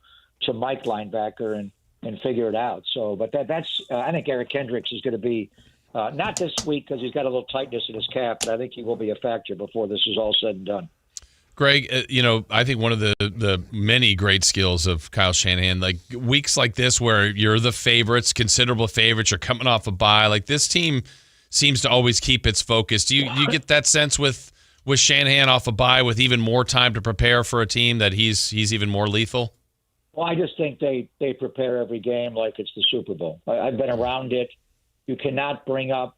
Mike linebacker and figure it out. So, but that's I think Eric Kendricks is going to be not this week because he's got a little tightness in his calf, but I think he will be a factor before this is all said and done. Greg, I think one of the many great skills of Kyle Shanahan, like weeks like this where you're the favorites, considerable favorites, you're coming off a bye, like this team seems to always keep its focus. Do you get that sense with Shanahan off a bye, with even more time to prepare for a team, that he's even more lethal? Well, I just think they prepare every game like it's the Super Bowl. I've been around it. You cannot bring up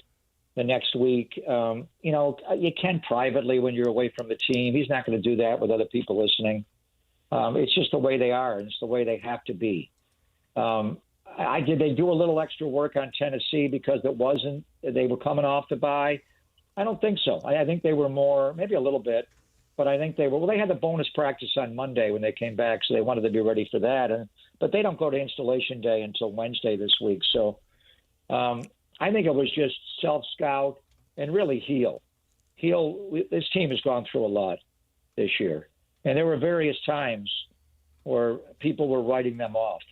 the next week. You can privately when you're away from the team. He's not going to do that with other people listening. It's just the way they are, and it's the way they have to be. Did they do a little extra work on Tennessee because they were coming off the bye? I don't think so. I think they were more, maybe a little bit, but I think they had the bonus practice on Monday when they came back, so they wanted to be ready for that. But they don't go to installation day until Wednesday this week. So I think it was just self-scout and really heal. This team has gone through a lot this year. And there were various times where people were writing them off.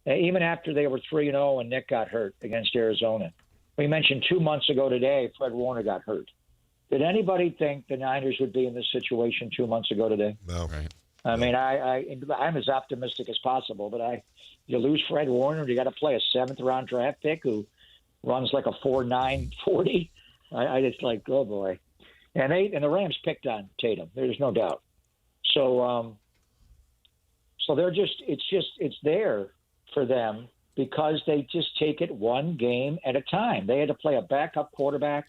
Even after they were 3-0 and Nick got hurt against Arizona. We mentioned 2 months ago today, Fred Warner got hurt. Did anybody think the Niners would be in this situation 2 months ago today? No. Right. I mean, I'm as optimistic as possible, but you lose Fred Warner, you got to play a 7th-round draft pick who runs like a 4.9 40. I just like, oh boy. And the Rams picked on Tatum. There's no doubt. So it's there for them because they just take it one game at a time. They had to play a backup quarterback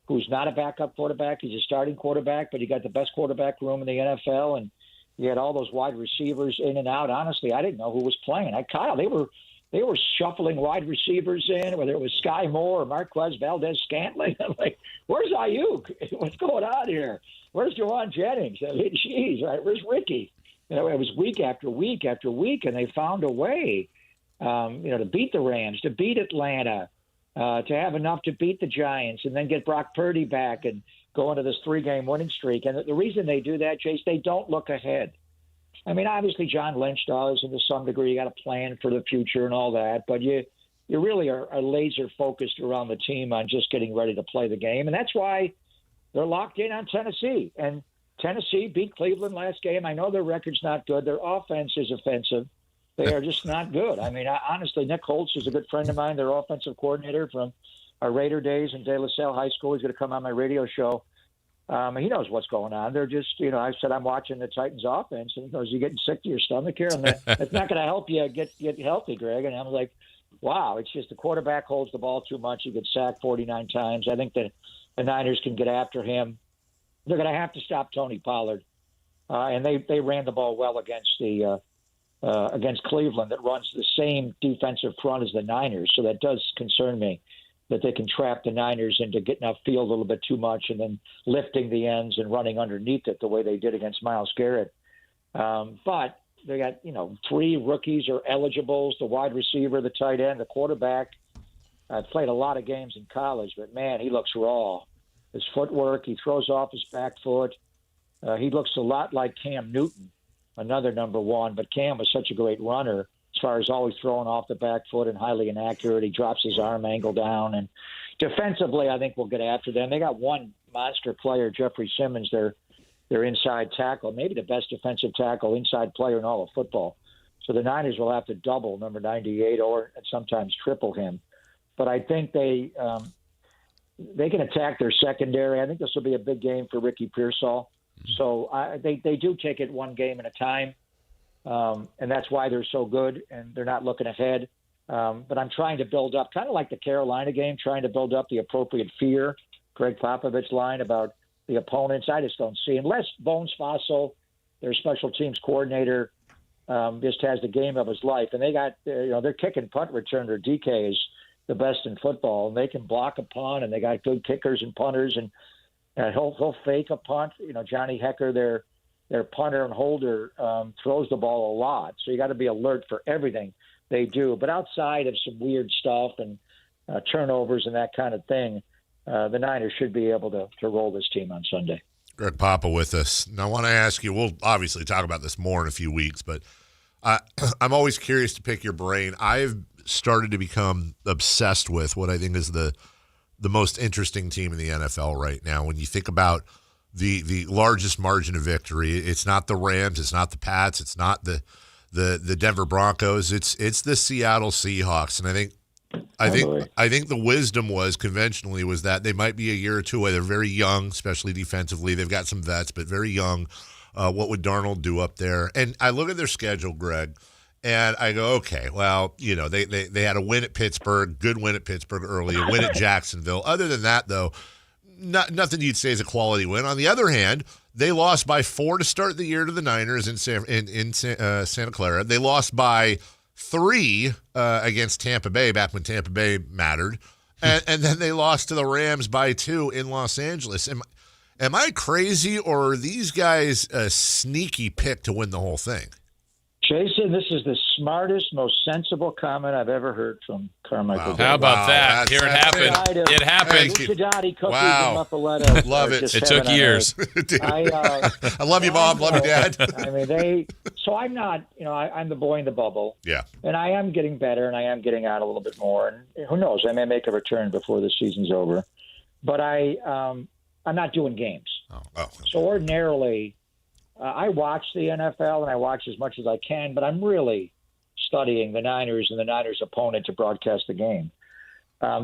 who's not a backup quarterback. He's a starting quarterback, but he got the best quarterback room in the NFL, and you had all those wide receivers in and out. Honestly, I didn't know who was playing. Kyle, they were shuffling wide receivers in, whether it was Sky Moore or Marquez Valdez-Scantling. I'm like, where's Ayuk? What's going on here? Where's Jawan Jennings? I mean, geez, right? Where's Ricky? It was week after week after week, and they found a way, to beat the Rams, to beat Atlanta, to have enough to beat the Giants, and then get Brock Purdy back and go into this 3-game winning streak. And the reason they do that, Chase, they don't look ahead. I mean, obviously John Lynch does, and to some degree you got to plan for the future and all that, but you really are laser focused around the team on just getting ready to play the game. And that's why they're locked in on Tennessee. And Tennessee beat Cleveland last game. I know their record's not good. Their offense is offensive. They are just not good. I mean, honestly, Nick Holtz is a good friend of mine, their offensive coordinator from our Raider days in De La Salle High School. He's going to come on my radio show. He knows what's going on. They're just, I said, I'm watching the Titans offense. And he goes, you getting sick to your stomach here? And that's not going to help you get healthy, Greg. And I'm like, wow, it's just the quarterback holds the ball too much. He gets sacked 49 times. I think that the Niners can get after him. They're going to have to stop Tony Pollard. And they ran the ball well against Cleveland that runs the same defensive front as the Niners. So that does concern me that they can trap the Niners into getting upfield a little bit too much and then lifting the ends and running underneath it the way they did against Myles Garrett. But they got, 3 rookies are eligibles, the wide receiver, the tight end, the quarterback. I've played a lot of games in college, but, man, he looks raw. His footwork, he throws off his back foot. He looks a lot like Cam Newton, another number 1. But Cam was such a great runner as far as always throwing off the back foot and highly inaccurate. He drops his arm angle down. And defensively, I think we'll get after them. They got one monster player, Jeffrey Simmons, their inside tackle, maybe the best defensive tackle, inside player in all of football. So the Niners will have to double number 98 or sometimes triple him. But I think they can attack their secondary. I think this will be a big game for Ricky Pearsall. So they do take it one game at a time, and that's why they're so good, and they're not looking ahead. But I'm trying to build up, kind of like the Carolina game, trying to build up the appropriate fear. Greg Popovich's line about the opponents, I just don't see. Unless Bones Fassel, their special teams coordinator, just has the game of his life. And they got, their kick and punt returner, DK, is the best in football. And they can block a punt, and they got good kickers and punters, and he'll fake a punt. Johnny Hecker, their punter and holder, throws the ball a lot. So you got to be alert for everything they do. But outside of some weird stuff and turnovers and that kind of thing, the Niners should be able to roll this team on Sunday. Greg Papa with us. Now, I want to ask you, we'll obviously talk about this more in a few weeks, but I'm always curious to pick your brain. I've started to become obsessed with what I think is the most interesting team in the NFL right now. When you think about the largest margin of victory, it's not the Rams, it's not the Pats, it's not the Denver Broncos, it's the Seattle Seahawks. And I think the wisdom conventionally was that they might be a year or two away. They're very young, especially defensively. They've got some vets, but very young. What would Darnold do up there? And I look at their schedule, Greg, and I go, okay, well, they had a win at Pittsburgh, good win at Pittsburgh early, a win at Jacksonville. Other than that, though, nothing you'd say is a quality win. On the other hand, they lost by 4 to start the year to the Niners in Santa Clara. They lost by 3 against Tampa Bay back when Tampa Bay mattered. And then they lost to the Rams by 2 in Los Angeles. Am I crazy, or are these guys a sneaky pick to win the whole thing? Jason, this is the smartest, most sensible comment I've ever heard from Carmichael. How about that? Here it happened. It happened. Wow. Love it. It took years. I love you, Bob. Love you, Dad. I mean, so I'm not, I'm the boy in the bubble. Yeah. And I am getting better, and I am getting out a little bit more. And who knows? I may make a return before the season's over. But I'm not doing games. So ordinarily, I watch the NFL, and I watch as much as I can, but I'm really studying the Niners and the Niners' opponent to broadcast the game.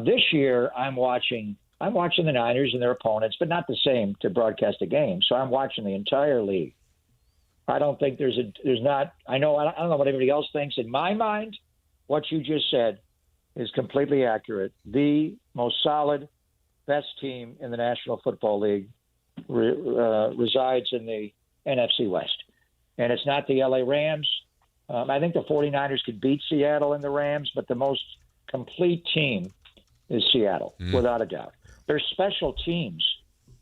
This year, I'm watching the Niners and their opponents, but not the same to broadcast a game. So I'm watching the entire league. I don't think I don't know what everybody else thinks. In my mind, what you just said is completely accurate. The most solid, best team in the National Football League resides in the NFC West. And it's not the LA Rams. I think the 49ers could beat Seattle and the Rams, but the most complete team is Seattle, without a doubt. Their special teams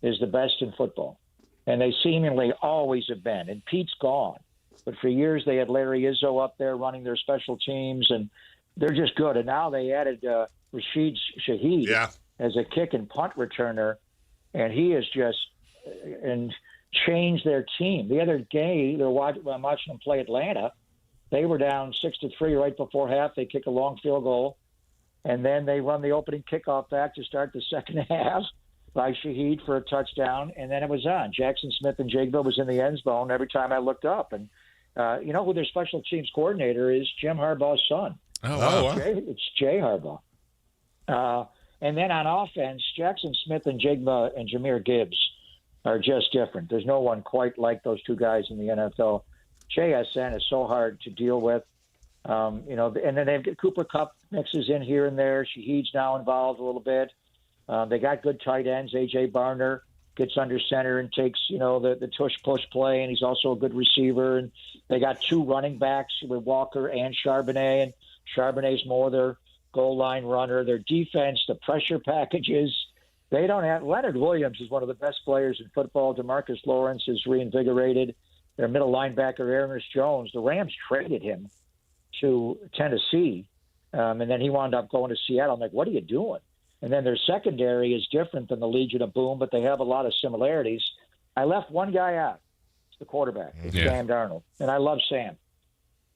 is the best in football, and they seemingly always have been. And Pete's gone. But for years they had Larry Izzo up there running their special teams, and they're just good. And now they added Rashid Shaheed as a kick and punt returner, and he is just changed their team. The other game, I'm watching them play Atlanta. They were down 6-3 right before half. They kick a long field goal, and then they run the opening kickoff back to start the second half. by Shaheed for a touchdown, and then it was on. Jackson Smith and Jigba was in the end zone every time I looked up. And you know who their special teams coordinator is? Jim Harbaugh's son. Oh, wow. It's Jay Harbaugh. And then on offense, Jackson Smith and Jigba and Jahmyr Gibbs are just different. There's no one quite like those two guys in the NFL. JSN is so hard to deal with. You know, and then they've got Cooper Kupp mixes in here and there. Shaheed's now involved a little bit. They got good tight ends. A.J. Barner gets under center and takes, you know, the tush-push play, and he's also a good receiver. And they got two running backs with Walker and Charbonnet, and Charbonnet's more their goal line runner. Their defense, the pressure packages, they don't have – Leonard Williams is one of the best players in football. DeMarcus Lawrence is reinvigorated. Their middle linebacker, Ernest Jones, the Rams traded him to Tennessee, and then he wound up going to Seattle. I'm like, what are you doing? And then their secondary is different than the Legion of Boom, but they have a lot of similarities. I left one guy out. It's the quarterback. It's Sam Darnold. And I love Sam.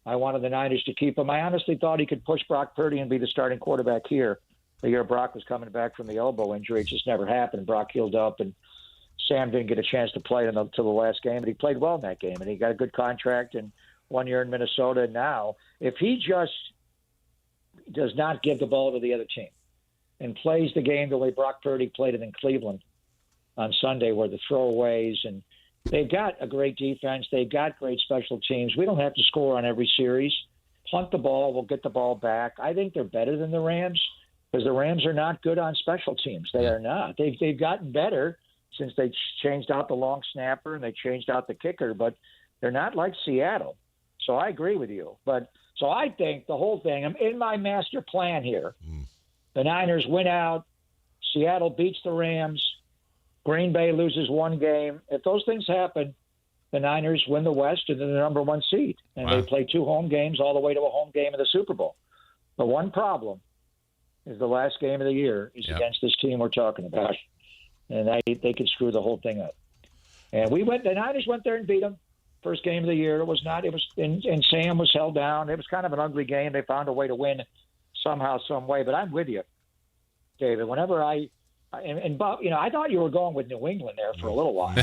I wanted the Niners to keep him. I honestly thought he could push Brock Purdy and be the starting quarterback here. The year Brock was coming back from the elbow injury. It just never happened. Brock healed up, and Sam didn't get a chance to play until the last game, but he played well in that game, and he got a good contract and 1 year in Minnesota. And now, if he just does not give the ball to the other team and plays the game the way Brock Purdy played it in Cleveland on Sunday, where the throwaways, and they've got a great defense, they've got great special teams. We don't have to score on every series. Punt the ball, we'll get the ball back. I think they're better than the Rams because the Rams are not good on special teams. They are not. They've gotten better since they changed out the long snapper and they changed out the kicker, but they're not like Seattle. So I agree with you. But so I think the whole thing, I'm in my master plan here. The Niners win out. Seattle beats the Rams. Green Bay loses one game. If those things happen, the Niners win the West and they're the number one seed. And they play two home games all the way to a home game in the Super Bowl. The one problem is the last game of the year is against this team we're talking about. And they could screw the whole thing up. And the Niners went there and beat them. First game of the year. And Sam was held down. It was kind of an ugly game. They found a way to win somehow, some way. But I'm with you, David. Whenever I thought you were going with New England there for a little while.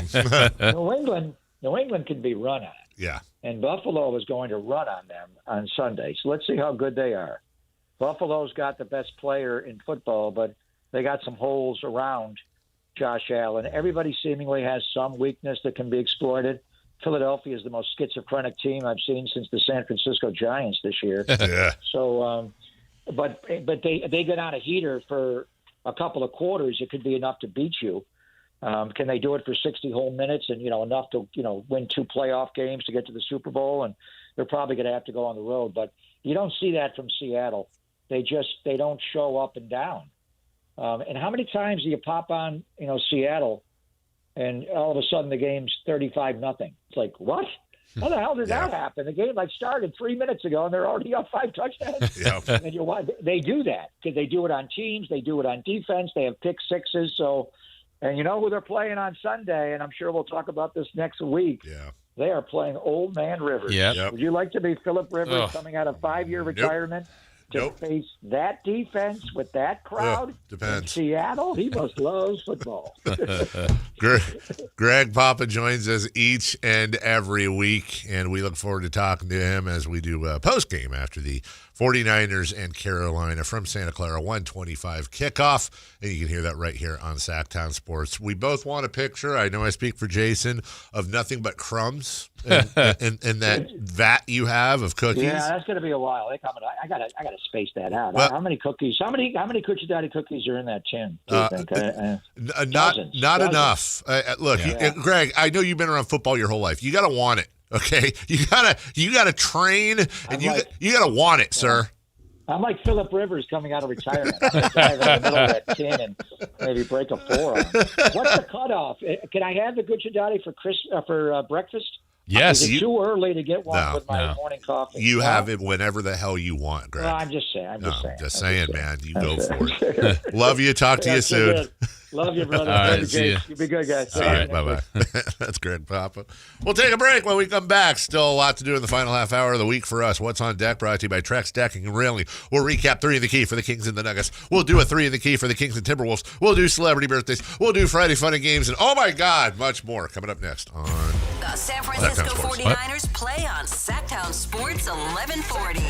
New England can be run on. Yeah. And Buffalo was going to run on them on Sunday. So let's see how good they are. Buffalo's got the best player in football, but they got some holes around Josh Allen. Everybody seemingly has some weakness that can be exploited. Philadelphia is the most schizophrenic team I've seen since the San Francisco Giants this year. Yeah. So, but they get on a heater for a couple of quarters. It could be enough to beat you. Can they do it for 60 whole minutes and enough to win 2 playoff games to get to the Super Bowl? And they're probably going to have to go on the road. But you don't see that from Seattle. They don't show up and down. And how many times do you pop on Seattle? And all of a sudden the game's 35-0. It's like, what? How the hell did that happen? The game started 3 minutes ago, and they're already up 5 touchdowns. Yep. And they do that because they do it on teams. They do it on defense. They have pick sixes. So, and you know who they're playing on Sunday, and I'm sure we'll talk about this next week. Yeah. They are playing Old Man Rivers. Yep. Would you like to be Phillip Rivers coming out of 5-year retirement? To face that defense with that crowd in Seattle? He must love football. Greg Papa joins us each and every week, and we look forward to talking to him as we do post-game after the 49ers and Carolina from Santa Clara 125 kickoff, and you can hear that right here on Sactown Sports. We both want a picture, I know I speak for Jason, of nothing but crumbs in that vat you have of cookies. Yeah, that's going to be a while. I got to space that out. Well, how many cookies? How many Coochie Daddy cookies are in that tin? Do you think? Not enough. Look, Greg, I know you've been around football your whole life. You got to want it. Okay, you gotta train, and you gotta want it, sir. I'm like Phillip Rivers coming out of retirement. I'm gonna dive in the middle of that tin and maybe break a forearm. What's the cutoff? Can I have the Gucciardati for breakfast? Yes. Is it too early to get one with my morning coffee? You have it whenever the hell you want, Greg. Well, I'm just saying. I'm just saying, man. You go for it. Love you. Talk to you soon. Love you, brother. All right, Love you, see Jay. ya. You be good, guys. All right, bye-bye. That's great, Papa. We'll take a break. When we come back, still a lot to do in the final half hour of the week for us. What's on deck, brought to you by Trex Decking and Railing. We'll recap 3 in the key for the Kings and the Nuggets. We'll do a 3 in the key for the Kings and Timberwolves. We'll do celebrity birthdays. We'll do Friday Fun and Games. And, oh, my God, much more coming up next on The San Francisco Sactown Sports. 49ers play on Sactown Sports 1140.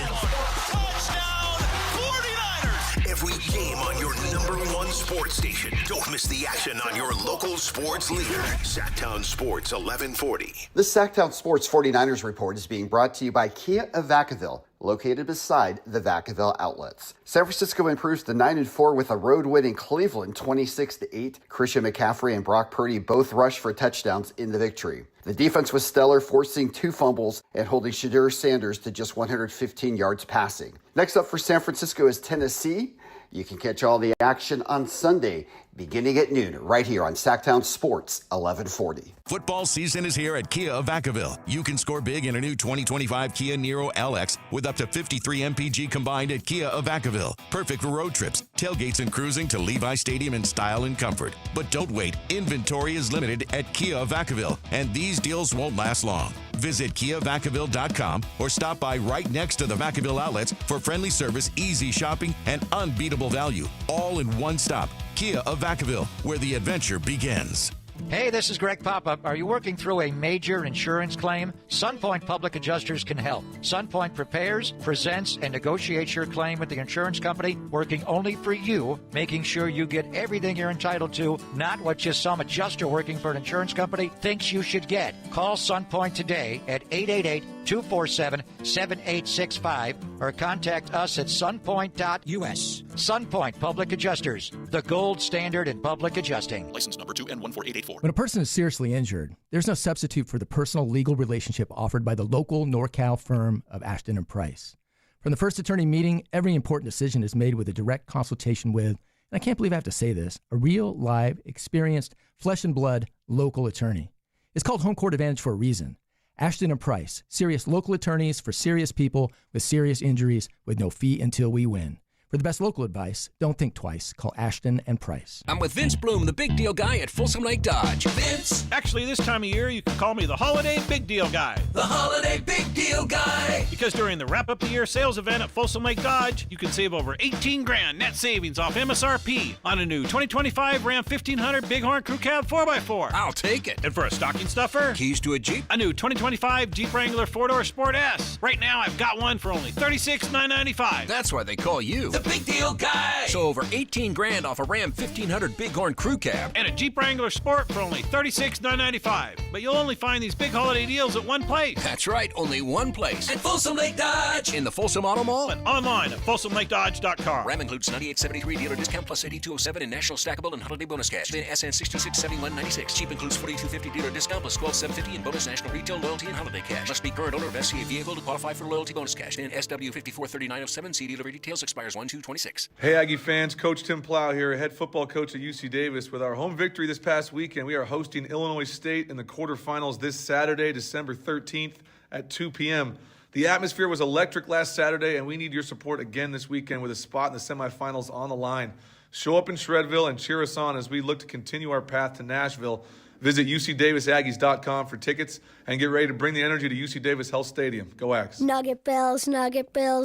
Every game on your #1 sports station. Don't miss the action on your local sports leader. Sactown Sports 1140. The Sactown Sports 49ers report is being brought to you by Kia of Vacaville, located beside the Vacaville outlets. San Francisco improves to 9-4 with a road win in Cleveland, 26-8. Christian McCaffrey and Brock Purdy both rushed for touchdowns in the victory. The defense was stellar, forcing 2 fumbles and holding Shadur Sanders to just 115 yards passing. Next up for San Francisco is Tennessee. You can catch all the action on Sunday, beginning at noon, right here on Sactown Sports 1140. Football season is here at Kia of Vacaville. You can score big in a new 2025 Kia Niro LX with up to 53 MPG combined at Kia of Vacaville. Perfect for road trips, tailgates, and cruising to Levi Stadium in style and comfort. But don't wait. Inventory is limited at Kia of Vacaville, and these deals won't last long. Visit KiaVacaville.com or stop by right next to the Vacaville outlets for friendly service, easy shopping, and unbeatable value. All in one stop. Kia of Vacaville, where the adventure begins. Hey, this is Greg Papa. Are you working through a major insurance claim? SunPoint Public Adjusters can help. SunPoint prepares, presents, and negotiates your claim with the insurance company, working only for you, making sure you get everything you're entitled to, not what just some adjuster working for an insurance company thinks you should get. Call SunPoint today at 888-247-7865 or contact us at sunpoint.us. SunPoint Public Adjusters, the gold standard in public adjusting. License number 2N14884. When a person is seriously injured, there's no substitute for the personal legal relationship offered by the local NorCal firm of Ashton & Price. From the first attorney meeting, every important decision is made with a direct consultation with, and I can't believe I have to say this, a real, live, experienced, flesh and blood local attorney. It's called Home Court Advantage for a reason. Ashton & Price, serious local attorneys for serious people with serious injuries with no fee until we win. For the best local advice, don't think twice. Call Ashton & Price. I'm with Vince Bloom, the big deal guy at Folsom Lake Dodge. Vince! Actually, this time of year, you can call me the Holiday Big Deal Guy. The Holiday Big Deal Guy! Because during the wrap-up the year sales event at Folsom Lake Dodge, you can save over $18,000 net savings off MSRP on a new 2025 Ram 1500 Bighorn Crew Cab 4x4. I'll take it. And for a stocking stuffer, keys to a Jeep, a new 2025 Jeep Wrangler 4-door Sport S. Right now, I've got one for only $36,995. That's why they call you the Big Deal Guy. So over $18,000 off a Ram 1500 Bighorn Crew Cab and a Jeep Wrangler Sport for only $36,995. But you'll only find these big holiday deals at one place. That's right, only one place. At Folsom Lake Dodge in the Folsom Auto Mall and online at FolsomLakeDodge.com. Ram includes 9873 dealer discount plus 8207 in national stackable and holiday bonus cash. Then SN 667196. Jeep includes 4250 dealer discount plus 12750 in bonus national retail loyalty and holiday cash. Must be current owner of SCA vehicle to qualify for loyalty bonus cash. Then SW 543907. See dealer details, expires 1/2/26. Hey Aggie fans, Coach Tim Plow here, head football coach at UC Davis. With our home victory this past weekend, we are hosting Illinois State in the quarterfinals this Saturday, December 13th at 2 p.m. The atmosphere was electric last Saturday, and we need your support again this weekend with a spot in the semifinals on the line. Show up in Shredville and cheer us on as we look to continue our path to Nashville. Visit UCDavisAggies.com for tickets and get ready to bring the energy to UC Davis Health Stadium. Go Ags. Nugget Bills,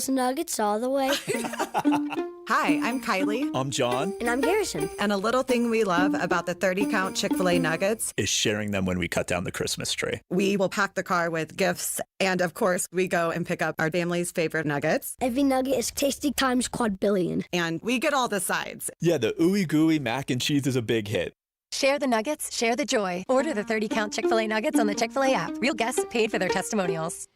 Nuggets all the way. Hi, I'm Kylie. I'm John. And I'm Garrison. And a little thing we love about the 30-count Chick-fil-A nuggets is sharing them when we cut down the Christmas tree. We will pack the car with gifts, and of course, we go and pick up our family's favorite nuggets. Every nugget is tasty times quadrillion. And we get all the sides. Yeah, the ooey gooey mac and cheese is a big hit. Share the nuggets, share the joy. Order the 30-count Chick-fil-A nuggets on the Chick-fil-A app. Real guests paid for their testimonials.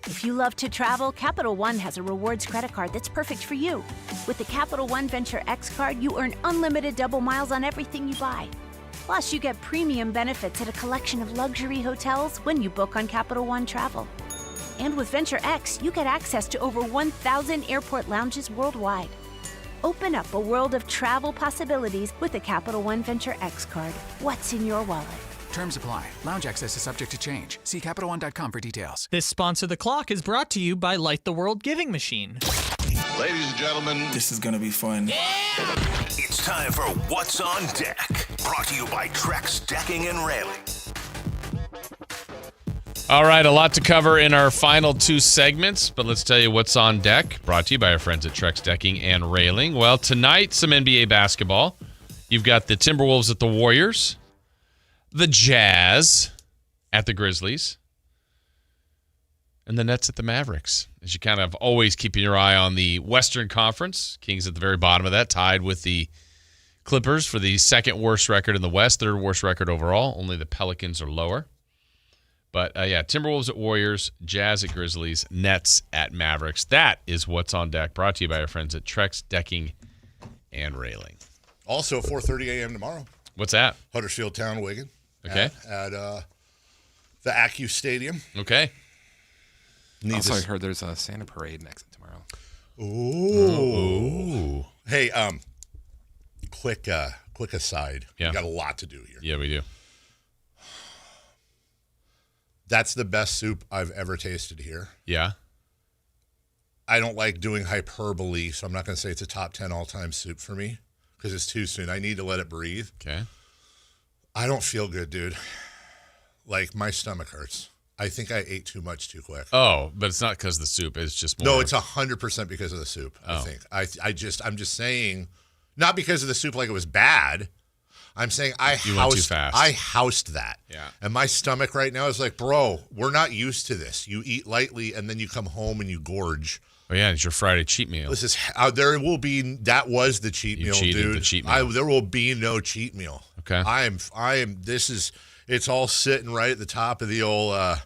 If you love to travel, Capital One has a rewards credit card that's perfect for you. With the Capital One Venture X card, you earn unlimited double miles on everything you buy. Plus, you get premium benefits at a collection of luxury hotels when you book on Capital One Travel. And with Venture X, you get access to over 1,000 airport lounges worldwide. Open up a world of travel possibilities with the Capital One Venture X card. What's in your wallet? Terms apply. Lounge access is subject to change. See CapitalOne.com for details. This Sponsor the Clock is brought to you by Light the World Giving Machine. Ladies and gentlemen, this is going to be fun. It's It's time for What's on Deck. Brought to you by Trex Decking and Railing. All right, a lot to cover in our final two segments, but let's tell you what's on deck. Brought to you by our friends at Trex Decking and Railing. Well, tonight, some NBA basketball. You've got the Timberwolves at the Warriors, the Jazz at the Grizzlies, and the Nets at the Mavericks. As you kind of always keeping your eye on the Western Conference. Kings at the very bottom of that, tied with the Clippers for the second worst record in the West, third worst record overall. Only the Pelicans are lower. But, Timberwolves at Warriors, Jazz at Grizzlies, Nets at Mavericks. That is what's on deck, brought to you by our friends at Trex Decking and Railing. Also, 4:30 a.m. tomorrow. What's that? Huddersfield Town, Wigan. Okay. At the Accu Stadium. Okay. Also, I heard there's a Santa parade next tomorrow. Ooh. Hey, quick aside. Yeah. We got a lot to do here. Yeah, we do. That's the best soup I've ever tasted here. Yeah. I don't like doing hyperbole, so I'm not going to say it's a top 10 all-time soup for me because it's too soon. I need to let it breathe. Okay. I don't feel good, dude. Like, my stomach hurts. I think I ate too much too quick. Oh, but it's not because of the soup. It's just more. No, it's 100% because of the soup, I think. I'm just saying, not because of the soup like it was bad. I'm saying you went too fast. I housed that. Yeah. And my stomach right now is like, bro, we're not used to this. You eat lightly and then you come home and you gorge. Oh, yeah, it's your Friday cheat meal. This is that was the cheat meal, dude. The cheat meal. There will be no cheat meal. Okay. It's all sitting right at the top of the old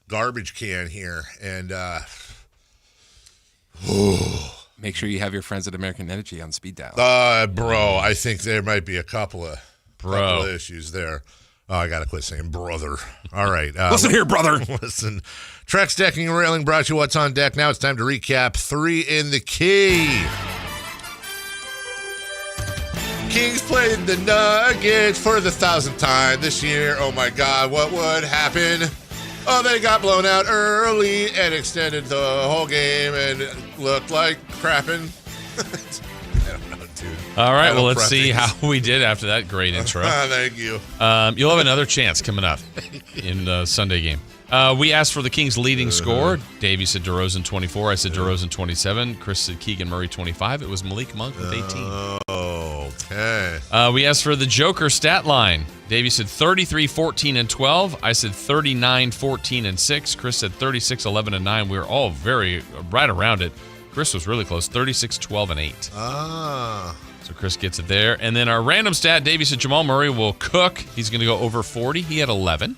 garbage can here. And make sure you have your friends at American Energy on speed dial. Bro, I think there might be a couple of issues there. Oh, I got to quit saying brother. All right. Listen here, brother. Listen. Trex Decking and Railing brought you what's on deck. Now it's time to recap 3 in the key. Kings played the Nuggets for the 1,000th time this year. Oh, my God. What would happen? Oh, they got blown out early and extended the whole game and looked like crapping. I don't know, dude. All right, well, let's see how we did after that great intro. Thank you. You'll have another chance coming up in the Sunday game. We asked for the Kings' leading score. Davey said DeRozan 24. I said DeRozan 27. Chris said Keegan Murray 25. It was Malik Monk with 18. Okay. We asked for the Joker stat line. Davey said 33, 14, and 12. I said 39, 14, and 6. Chris said 36, 11, and 9. We were all very right around it. Chris was really close, 36, 12, and 8. So Chris gets it there. And then our random stat, Davey said Jamal Murray will cook. He's going to go over 40. He had 11.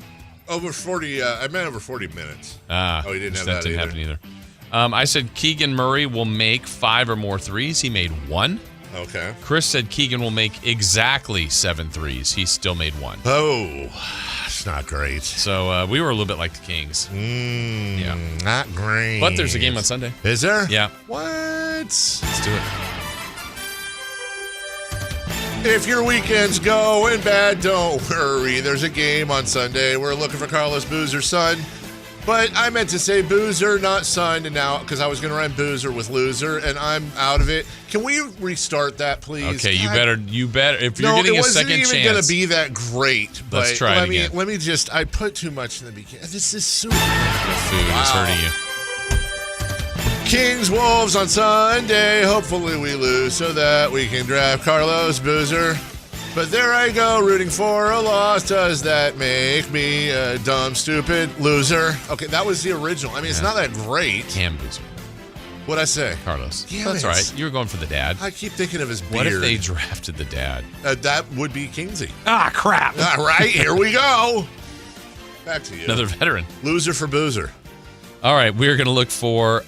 Over 40, I meant over 40 minutes. He didn't have that didn't happen either. I said Keegan Murray will make 5 or more threes. He made 1. Okay. Chris said Keegan will make exactly 7 threes. He still made 1. Oh, it's not great. So we were a little bit like the Kings. Yeah. Not great. But there's a game on Sunday. Is there? Yeah. What? Let's do it. If your weekend's going bad, don't worry. There's a game on Sunday. We're looking for Carlos Boozer's son. But I meant to say Boozer, not son, and now because I was going to rhyme Boozer with loser, and I'm out of it. Can we restart that, please? Okay, you better. If you're getting a second chance, it wasn't even going to be that great. But let's try it again. Let me just. I put too much in the beginning. This is soup. The food is hurting you. Kings Wolves on Sunday. Hopefully we lose so that we can draft Carlos Boozer. But there I go, rooting for a loss. Does that make me a dumb, stupid loser? Okay, that was the original. I mean, it's not that great. Cam Boozer. What'd I say? Carlos. That's all right. You were going for the dad. I keep thinking of his beard. What if they drafted the dad? That would be Kingsy. Ah, crap. All right, here we go. Back to you. Another veteran. Loser for Boozer. All right, we're going to look for,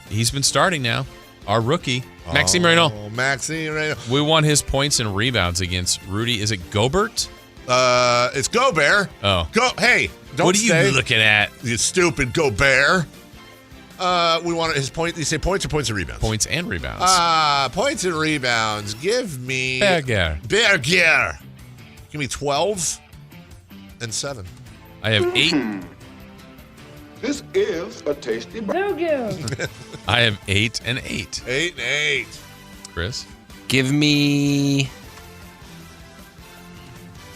he's been starting now, our rookie, Maximd Raynaud. Maximd Raynaud. We want his points and rebounds against Rudy. Is it Gobert? It's Gobert. Oh. Hey, don't What are you looking at? You stupid Gobert. We want his point. You say points or points and rebounds? Points and rebounds. Points and rebounds. Give me... Berger. Give me 12 and 7. I have 8. This is a tasty burger. I have 8 and 8. 8 and 8. Chris? Give me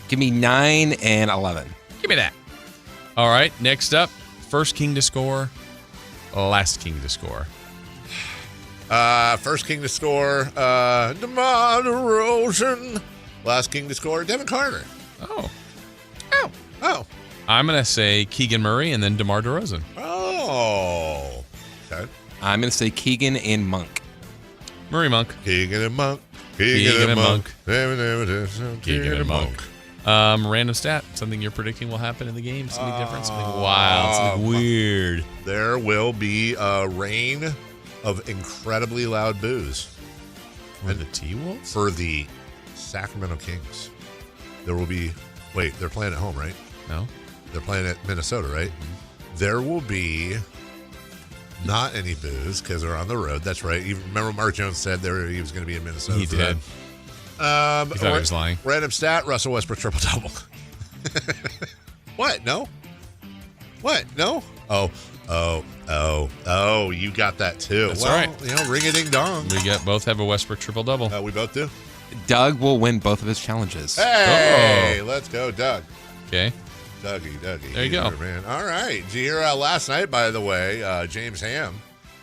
Give me 9 and 11. Give me that. All right, next up, first king to score, last king to score. First king to score, DeMar DeRozan. Last king to score, Devin Carter. Oh. I'm going to say Keegan Murray and then DeMar DeRozan. Oh. Okay. I'm going to say Keegan and Monk. Murray Monk. Keegan and Monk. Keegan and Monk. Keegan and Monk. Random stat. Something you're predicting will happen in the game. Something different. Something wild. Something weird. There will be a rain of incredibly loud boos. For the T-Wolves? For the Sacramento Kings. There will be... Wait, they're playing at home, right? No. They're playing at Minnesota, right? Mm-hmm. There will be not any boos because they're on the road. That's right. You remember Mark Jones said he was going to be in Minnesota. He did. He thought he was lying. Random stat, Russell Westbrook triple-double. What? No? What? No? Oh, you got that too. That's all right. Ring-a-ding-dong. We both have a Westbrook triple-double. We both do? Doug will win both of his challenges. Hey, let's go, Doug. Okay. Dougie. There you go. Man. All right. Did you hear last night, by the way, James Ham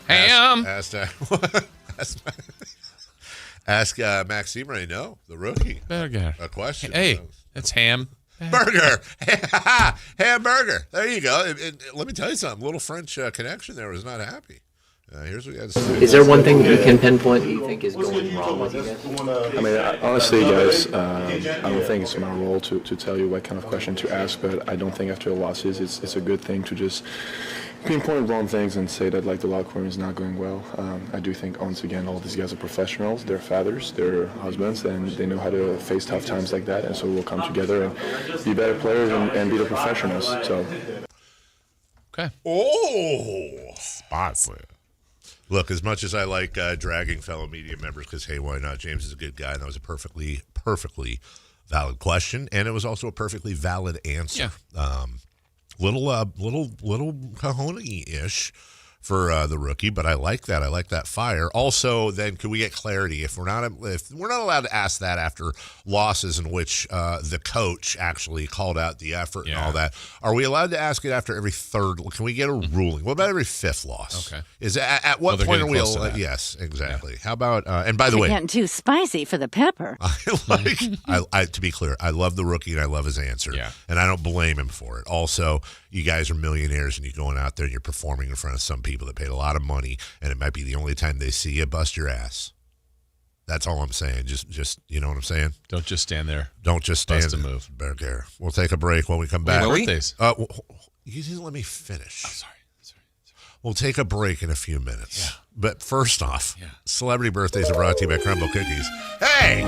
asked Maximd Raynaud, the rookie, a question. Hey, it's Ham. Burger. Hamburger. There you go. Let me tell you something. Little French connection there was not happy. Here's what you had to say. Is there one thing you can pinpoint that you think is going wrong with you guys? I mean, honestly, guys, I don't think it's my role to tell you what kind of question to ask, but I don't think after the losses it's a good thing to just pinpoint wrong things and say that, like, the locker room is not going well. I do think, once again, all these guys are professionals. They're fathers, they're husbands, and they know how to face tough times like that, and so we'll come together and be better players and be the professionals. So. Okay. Oh, spots. Look, as much as I like dragging fellow media members, because, hey, why not? James is a good guy, and that was a perfectly valid question, and it was also a perfectly valid answer. Yeah. Little Cajonay-ish for the rookie, but I like that. I like that fire. Also, then, could we get clarity if we're not allowed to ask that after losses in which the coach actually called out the effort and all that? Are we allowed to ask it after every third? Can we get a ruling? What about every fifth loss? Okay. Is at what point are we allowed? Yes, exactly. How about? And by the way, getting too spicy for the pepper. I to be clear, I love the rookie and I love his answer. Yeah. And I don't blame him for it. Also, you guys are millionaires and you're going out there and you're performing in front of some people that paid a lot of money, and it might be the only time they see you. Bust your ass. That's all I'm saying. Just you know what I'm saying? Don't just stand there. Don't just stand Bust a there. move. Bear. We'll take a break when we come back. Birthdays. You didn't let me finish. Oh, sorry. We'll take a break in a few minutes. Yeah. But first off, celebrity birthdays are brought to you by Crumble Cookies. Hey!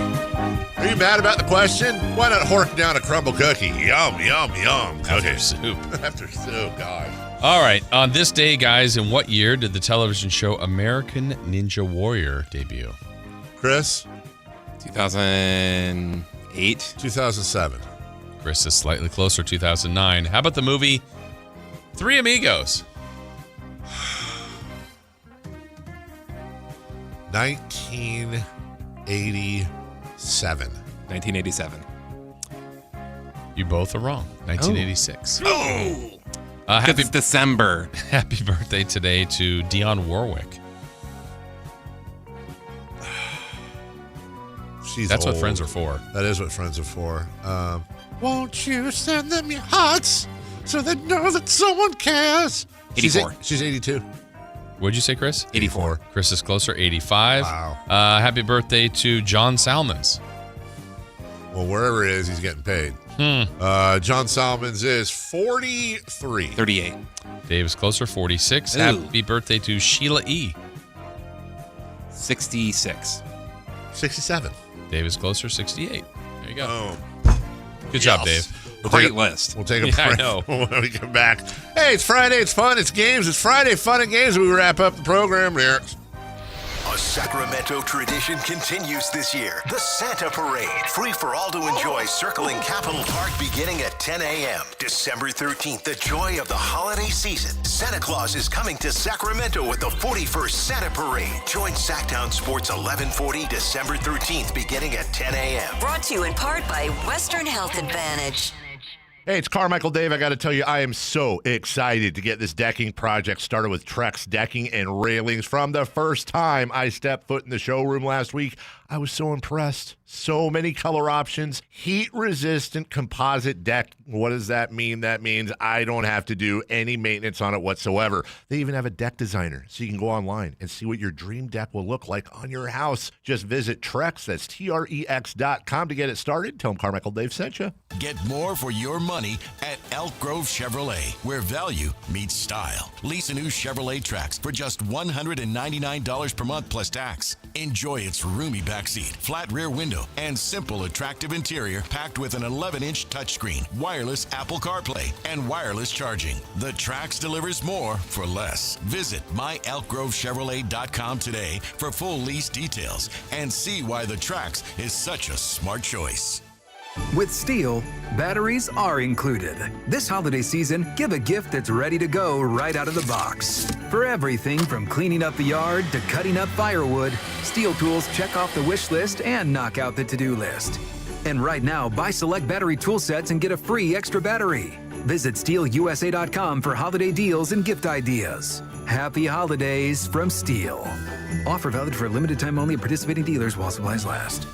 Are you mad about the question? Why not hork down a crumble cookie? Yum, yum, yum. After soup. After soup, God. All right. On this day, guys, in what year did the television show American Ninja Warrior debut? Chris? 2008. 2007. Chris is slightly closer, 2009. How about the movie Three Amigos? 1987. 1987. You both are wrong. 1986. Oh! Happy December. Happy birthday today to Dionne Warwick. That's old. what friends are for. That is what friends are for. Won't you send them your hearts so they know that someone cares? 84. She's 82. What'd you say, Chris? 84. Chris is closer, 85. Wow. Happy birthday to John Salmons. Well, wherever it is, he's getting paid. John Salmons is 43. 38. Dave is closer, 46. Ooh. Happy birthday to Sheila E. 66. 67. Dave is closer, 68. There you go. Oh. Good job, Dave. Great list. We'll take a Yeah, I break know. when we come back. Hey, it's Friday. It's fun. It's games. It's Friday. Fun and games. We wrap up the program here. A Sacramento tradition continues this year. The Santa Parade. Free for all to enjoy circling Capitol Park beginning at 10 a.m. December 13th, the joy of the holiday season. Santa Claus is coming to Sacramento with the 41st Santa Parade. Join Sactown Sports 1140 December 13th beginning at 10 a.m. Brought to you in part by Western Health Advantage. Hey, it's Carmichael Dave. I got to tell you, I am so excited to get this decking project started with Trex Decking and Railings. From the first time I stepped foot in the showroom last week, I was so impressed. So many color options, heat-resistant composite deck. What does that mean? That means I don't have to do any maintenance on it whatsoever. They even have a deck designer, so you can go online and see what your dream deck will look like on your house. Just visit Trex, that's Trex.com to get it started. Tell them Carmichael Dave sent you. Get more for your money at Elk Grove Chevrolet, where value meets style. Lease a new Chevrolet Trax for just $199 per month plus tax. Enjoy its roomy backseat, flat rear window, and simple, attractive interior packed with an 11-inch touchscreen, wireless Apple CarPlay, and wireless charging. The Trax delivers more for less. Visit myelkgrovechevrolet.com today for full lease details and see why the Trax is such a smart choice. With Steel, batteries are included. This holiday season, give a gift that's ready to go right out of the box. For everything from cleaning up the yard to cutting up firewood, Steel tools check off the wish list and knock out the to-do list. And right now, buy select battery tool sets and get a free extra battery. Visit SteelUSA.com for holiday deals and gift ideas. Happy holidays from Steel. Offer valid for a limited time only at participating dealers while supplies last.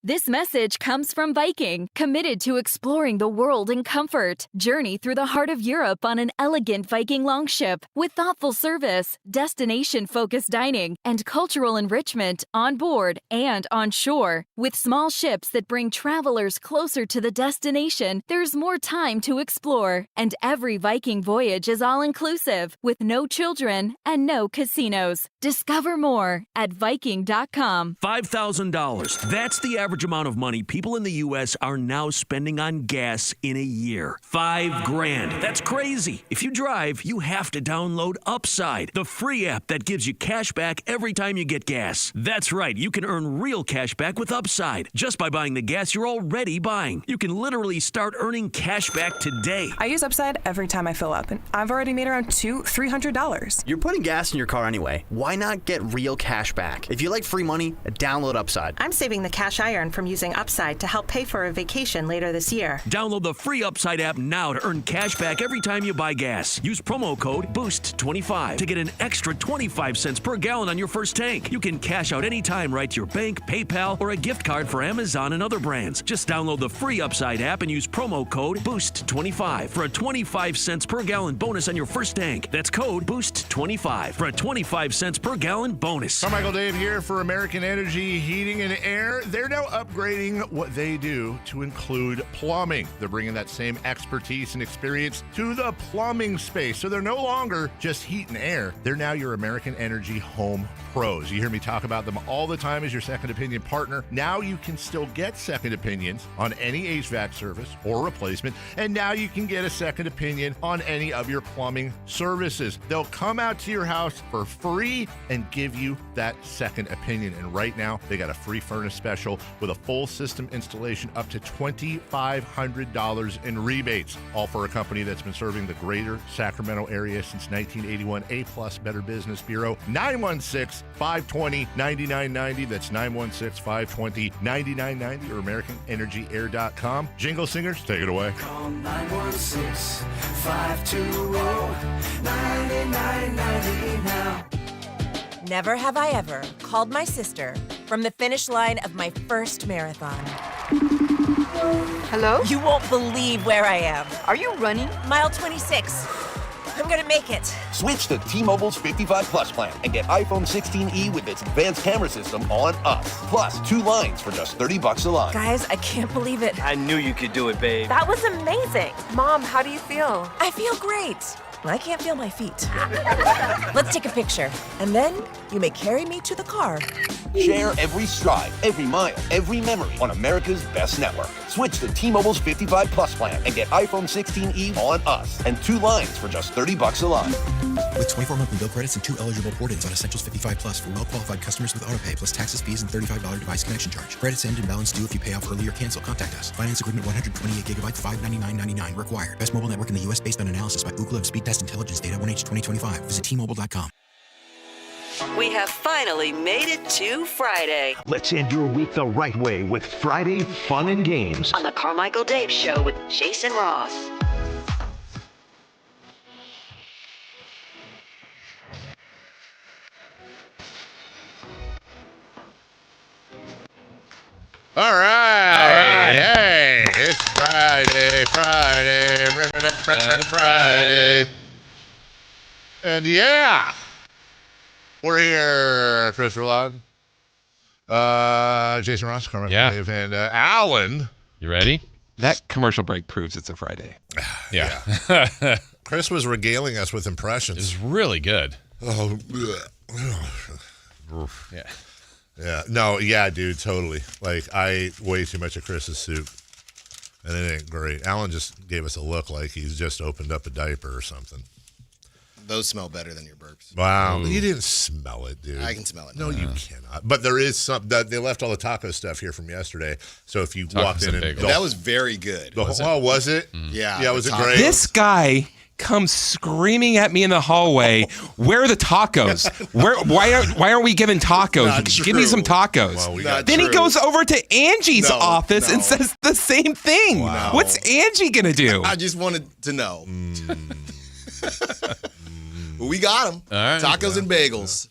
This message comes from Viking, committed to exploring the world in comfort. Journey through the heart of Europe on an elegant Viking longship with thoughtful service, destination-focused dining, and cultural enrichment on board and on shore. With small ships that bring travelers closer to the destination, there's more time to explore. And every Viking voyage is all-inclusive, with no children and no casinos. Discover more at Viking.com. $5,000. That's the average amount of money people in the U.S. are now spending on gas in a year. $5,000. That's crazy. If you drive, you have to download Upside, the free app that gives you cash back every time you get gas. That's right. You can earn real cash back with Upside just by buying the gas you're already buying. You can literally start earning cash back today. I use Upside every time I fill up, and I've already made around $300. You're putting gas in your car anyway. Why not get real cash back? If you like free money, download Upside. I'm saving the cash I earn from using Upside to help pay for a vacation later this year. Download the free Upside app now to earn cash back every time you buy gas. Use promo code BOOST25 to get an extra 25 cents per gallon on your first tank. You can cash out anytime right to your bank, PayPal, or a gift card for Amazon and other brands. Just download the free Upside app and use promo code BOOST25 for a 25 cents per gallon bonus on your first tank. That's code BOOST25 for a 25 cents per gallon bonus. Carmichael Dave here for American Energy Heating and Air. They're now upgrading what they do to include plumbing. They're bringing that same expertise and experience to the plumbing space. So they're no longer just heat and air. They're now your American Energy home pros. You hear me talk about them all the time as your second opinion partner. Now you can still get second opinions on any HVAC service or replacement. And now you can get a second opinion on any of your plumbing services. They'll come out to your house for free and give you that second opinion. And right now they got a free furnace special with a full system installation up to $2,500 in rebates. All for a company that's been serving the greater Sacramento area since 1981. A+ Better Business Bureau. 916-520-9990. That's 916-520-9990 or AmericanEnergyAir.com. Jingle singers, take it away. Call 916-520-9990 now. Never have I ever called my sister from the finish line of my first marathon. Hello? You won't believe where I am. Are you running? Mile 26. I'm gonna make it. Switch to T-Mobile's 55 Plus plan and get iPhone 16e with its advanced camera system on us. Plus, 2 lines for just $30 a line. Guys, I can't believe it. I knew you could do it, babe. That was amazing. Mom, how do you feel? I feel great. I can't feel my feet. Let's take a picture, and then you may carry me to the car. Share every stride, every mile, every memory on America's best network. Switch to T-Mobile's 55 Plus plan and get iPhone 16e on us and 2 lines for just $30 a line. With 24 monthly bill credits and 2 eligible port-ins on Essentials 55 Plus for well-qualified customers with autopay plus taxes, fees, and $35 device connection charge. Credits end and balance due if you pay off early or cancel. Contact us. Finance agreement 128 gigabytes, $599.99 required. Best mobile network in the U.S. based on analysis by Ookla of Speed Test Intelligence data 1H 2025. Visit T-Mobile.com. We have finally made it to Friday. Let's end your week the right way with Friday Fun and Games On the Carmichael Dave Show with Jason Ross. All right. Hey, it's Friday. And yeah, we're here, Chris Roulade, Jason Ross, Carmichael Dave, and Alan. You ready? That commercial break proves it's a Friday. Yeah. Chris was regaling us with impressions. It's really good. Oh, yeah. Yeah. No, yeah, dude, totally. Like, I ate way too much of Chris's soup, and it ain't great. Alan just gave us a look like he's just opened up a diaper or something. Those smell better than your burps. Wow. You didn't smell it, dude. I can smell it. No, you cannot. But there is some. They left all the taco stuff here from yesterday. So if you walked in and... That was very good. Was it? Yeah. Yeah, was it great? This guy comes screaming at me in the hallway, where are the tacos? Why aren't we giving tacos? Not Give me true. some tacos. Well, then he goes over to Angie's office and says the same thing. Wow. What's Angie going to do? I just wanted to know. Well, we got them. All right. Tacos and bagels.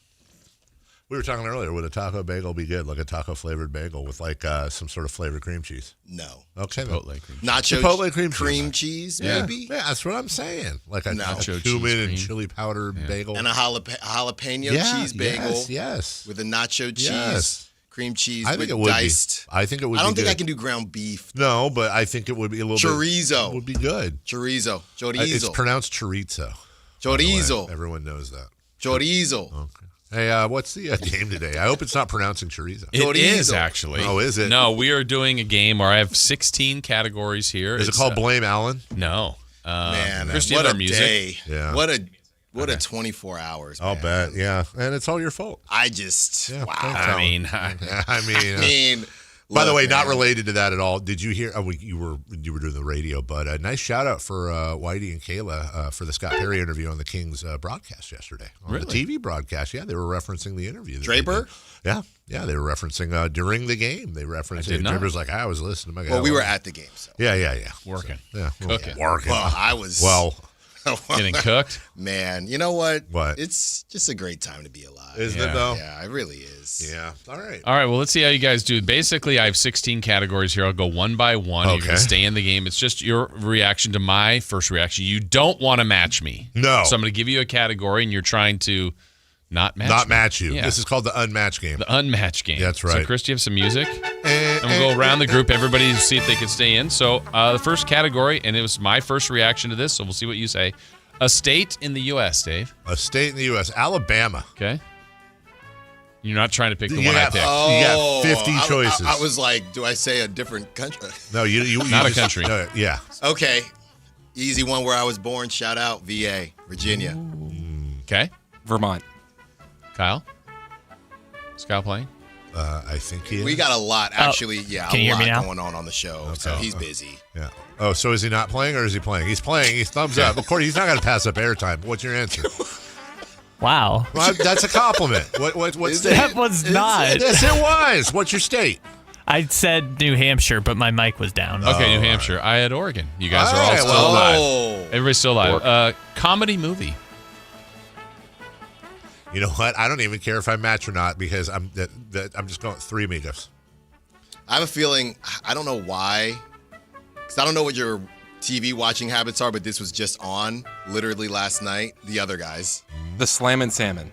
We were talking earlier, would a taco bagel be good? Like a taco-flavored bagel with like some sort of flavored cream cheese? No. Okay. Chipotle cream cheese. Nacho Chipotle cream cheese, maybe? Yeah, that's what I'm saying. Like a Nacho cumin cheese and cream. chili powder bagel. And a jalapeno cheese bagel. Yes. With a nacho cheese. Yes. Cream cheese I think with it would diced. be. I think it would be I don't think good. I can do ground beef. No, but I think it would be a little Chorizo. bit. Would be good. Chorizo. It's pronounced chorizo. Chorizo. Everyone knows that. Chorizo. Okay. Hey, what's the game today? I hope it's not pronouncing chorizo. It is, actually. Oh, is it? No, we are doing a game where I have 16 categories here. Is it called Blame Alan? No. Man, Christie what and a our music. day. Yeah. What a 24 hours, man. I'll bet, yeah. And it's all your fault. I just, wow. I mean, by the way, not related to that at all. Did you hear? You were doing the radio, but a nice shout out for Whitey and Kayla for the Scott Perry interview on the Kings broadcast yesterday. On the TV broadcast, yeah, they were referencing the interview. Draper? Yeah, they were referencing during the game. They referenced it. Draper's like, I was listening to my guy. Well, we were at the game. So. Yeah. Working. Yeah, cooking. Working. Well, I was. Well. Getting cooked? Man, you know what? What? It's just a great time to be alive. Isn't it, though? Yeah, it really is. Yeah. All right. All right, well, let's see how you guys do. Basically, I have 16 categories here. I'll go one by one. Okay. You're going to stay in the game. It's just your reaction to my first reaction. You don't want to match me. No. So I'm going to give you a category, and you're trying to not match you. Yeah. This is called the unmatch game. The unmatch game. That's right. So, Chris, do you have some music? And we'll go around the group. Everybody see if they can stay in. So the first category, and it was my first reaction to this, so we'll see what you say. A state in the U.S., Dave. A state in the U.S. Alabama. Okay. You're not trying to pick the one I picked. You got 50 choices. I was like, do I say a different country? No, you not just, a country. Yeah. Okay. Easy one where I was born. Shout out VA, Virginia. Okay. Vermont. Kyle? Is Kyle playing? I think he is. We got a lot, actually. Yeah, can you a hear me lot now? going on the show. Okay. So he's busy. Yeah. Oh, so is he not playing or is he playing? He's playing. He's thumbs up. Of course, he's not going to pass up airtime. What's your answer? Wow. Well, that's a compliment. What state? That was not. Yes, it was. What's your state? I said New Hampshire, but my mic was down. Okay, New Hampshire. I had Oregon. You guys are all still alive. Everybody's still alive. Comedy movie. You know what? I don't even care if I match or not because I'm just going Three Amigos. I have a feeling, I don't know why, because I don't know what your TV watching habits are, but this was just on literally last night. The Other Guys. The Slam and Salmon.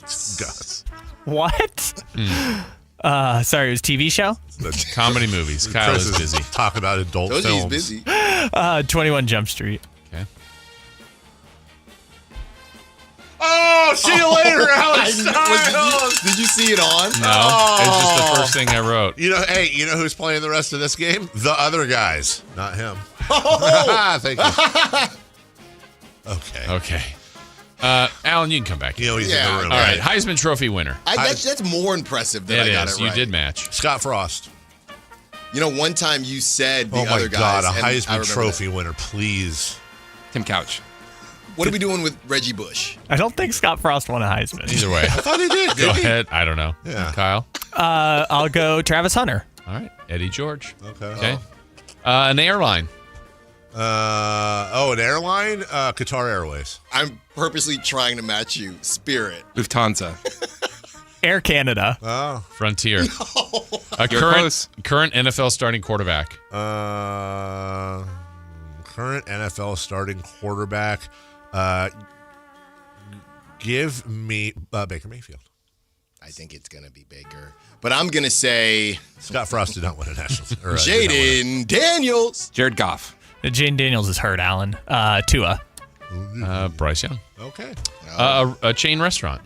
Gus. What? Sorry, it was TV show? Comedy movies. Kyle Chris is busy. Talking about adult Those films. He's busy. 21 Jump Street. Okay. Oh, see you later, Alex Styles. Did you see it on? No, it's just the first thing I wrote. You know who's playing the rest of this game? The Other Guys, not him. Oh. Thank you. Okay. Alan, you can come back. He's in the room. All right, Heisman Trophy winner. That's more impressive than I got it right. You did match. Scott Frost. You know, one time you said the other guys. Oh, my God, a Heisman Trophy winner, please. Tim Couch. What are we doing with Reggie Bush? I don't think Scott Frost won a Heisman. Either way. I thought he did. Go ahead. I don't know. Yeah. Kyle? I'll go Travis Hunter. All right. Eddie George. Okay. An airline. An airline? Qatar Airways. I'm purposely trying to match you. Spirit. Lufthansa. Air Canada. Oh. Frontier. No. A current NFL starting quarterback. Current NFL starting quarterback. Give me Baker Mayfield. I think it's going to be Baker. But I'm going to say... Scott Frost did not win a national. Jaden Daniels. Jared Goff. Jaden Daniels is hurt, Alan. Tua. Bryce Young. Okay. A chain restaurant.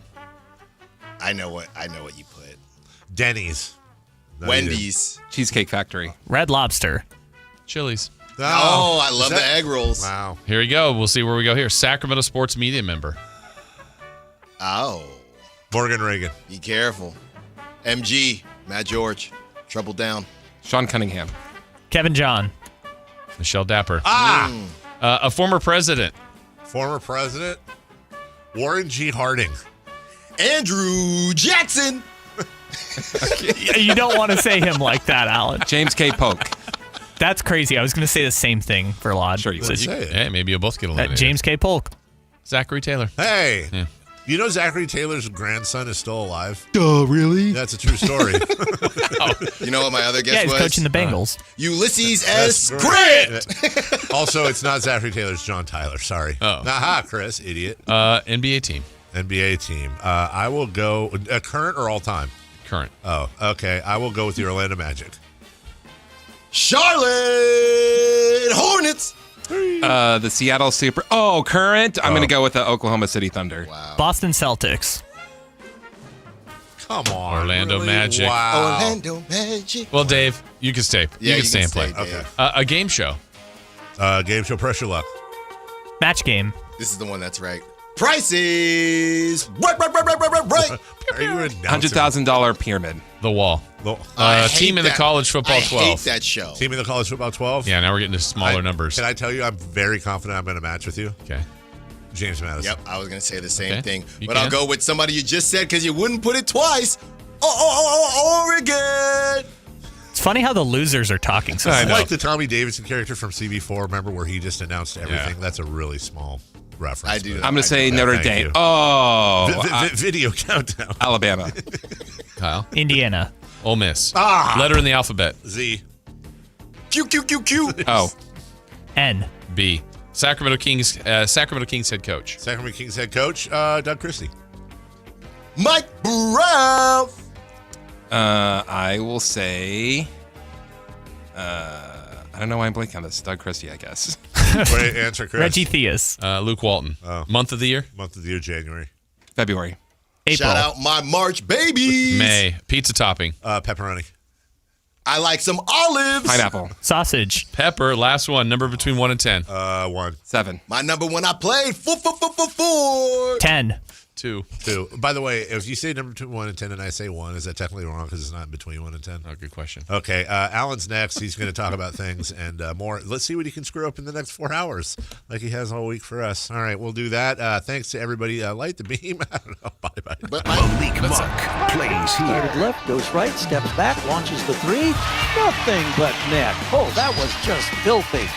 I know what you put. Denny's. Wendy's. Cheesecake Factory. Red Lobster. Chili's. Oh, I love the egg rolls. Wow. Here we go. We'll see where we go here. Sacramento Sports Media member. Oh. Morgan Reagan. Be careful. MG. Matt George. Trouble down. Sean Cunningham. Kevin John. Michelle Dapper. Ah! A former president. Former president. Warren G. Harding. Andrew Jackson. You don't want to say him like that, Alan. James K. Polk. That's crazy. I was going to say the same thing for Lod. Sure you would. Hey, maybe you'll both get eliminated. James K. Polk. Zachary Taylor. Hey. Yeah. You know Zachary Taylor's grandson is still alive? Duh, really? That's a true story. You know what my other guess was? He's coaching the Bengals. Ulysses S. Grant. Also, it's not Zachary Taylor's John Tyler. Sorry. Oh. Aha, Chris, idiot. NBA team. NBA team. I will go current or all time? Current. Oh, okay. I will go with the Orlando Magic. Charlotte Hornets. The Seattle Super. Oh, current. I'm going to go with the Oklahoma City Thunder. Wow. Boston Celtics. Come on. Orlando really? Magic. Wow. Orlando Magic. Well, Dave, you can stay. Yeah, you can stay and play. Okay. A game show. Game show Pressure Luck. Match game. This is the one that's right. Prices. Right. Are you announcing? $100,000 pyramid. The Wall. Team in the College Football 12. I hate that show. Team in the College Football 12? Yeah, now we're getting to smaller numbers. Can I tell you, I'm very confident I'm going to match with you. Okay. James Madison. Yep, I was going to say the same thing. You But can. I'll go with somebody you just said because you wouldn't put it twice. Oregon. It's funny how the losers are talking. So I like the Tommy Davidson character from CB4. Remember where he just announced everything? Yeah. That's a really small reference. I do. I'm going to say Notre Dame. you. Oh. Video countdown. Alabama. Kyle. Indiana. Ole Miss. Ah. Letter in the alphabet. Z. Q. Oh. N. B. Sacramento Kings head coach. Sacramento Kings head coach, Doug Christie. Mike Brown. I will say... I don't know why I'm blanking on this. Doug Christie, I guess. Great answer, Chris. Reggie Theus. Luke Walton. Month of the year? Month of the year, January. February. April. Shout out my March babies. May. Pizza topping. Pepperoni. I like some olives. Pineapple. Sausage. Pepper. Last one. Number between 1 and 10. 1. 7. My number one I played. 4. 10. 2. By the way, if you say number between 1 and 10 and I say 1, is that technically wrong because it's not in between 1 and 10? Oh, good question. Okay, Alan's next. He's going to talk about things and more. Let's see what he can screw up in the next 4 hours like he has all week for us. All right, we'll do that. Thanks to everybody. Light the beam. I don't know. Bye-bye. Malik Monk plays here. Started left, goes right, steps back, launches the 3. Nothing but net. Oh, that was just filthy.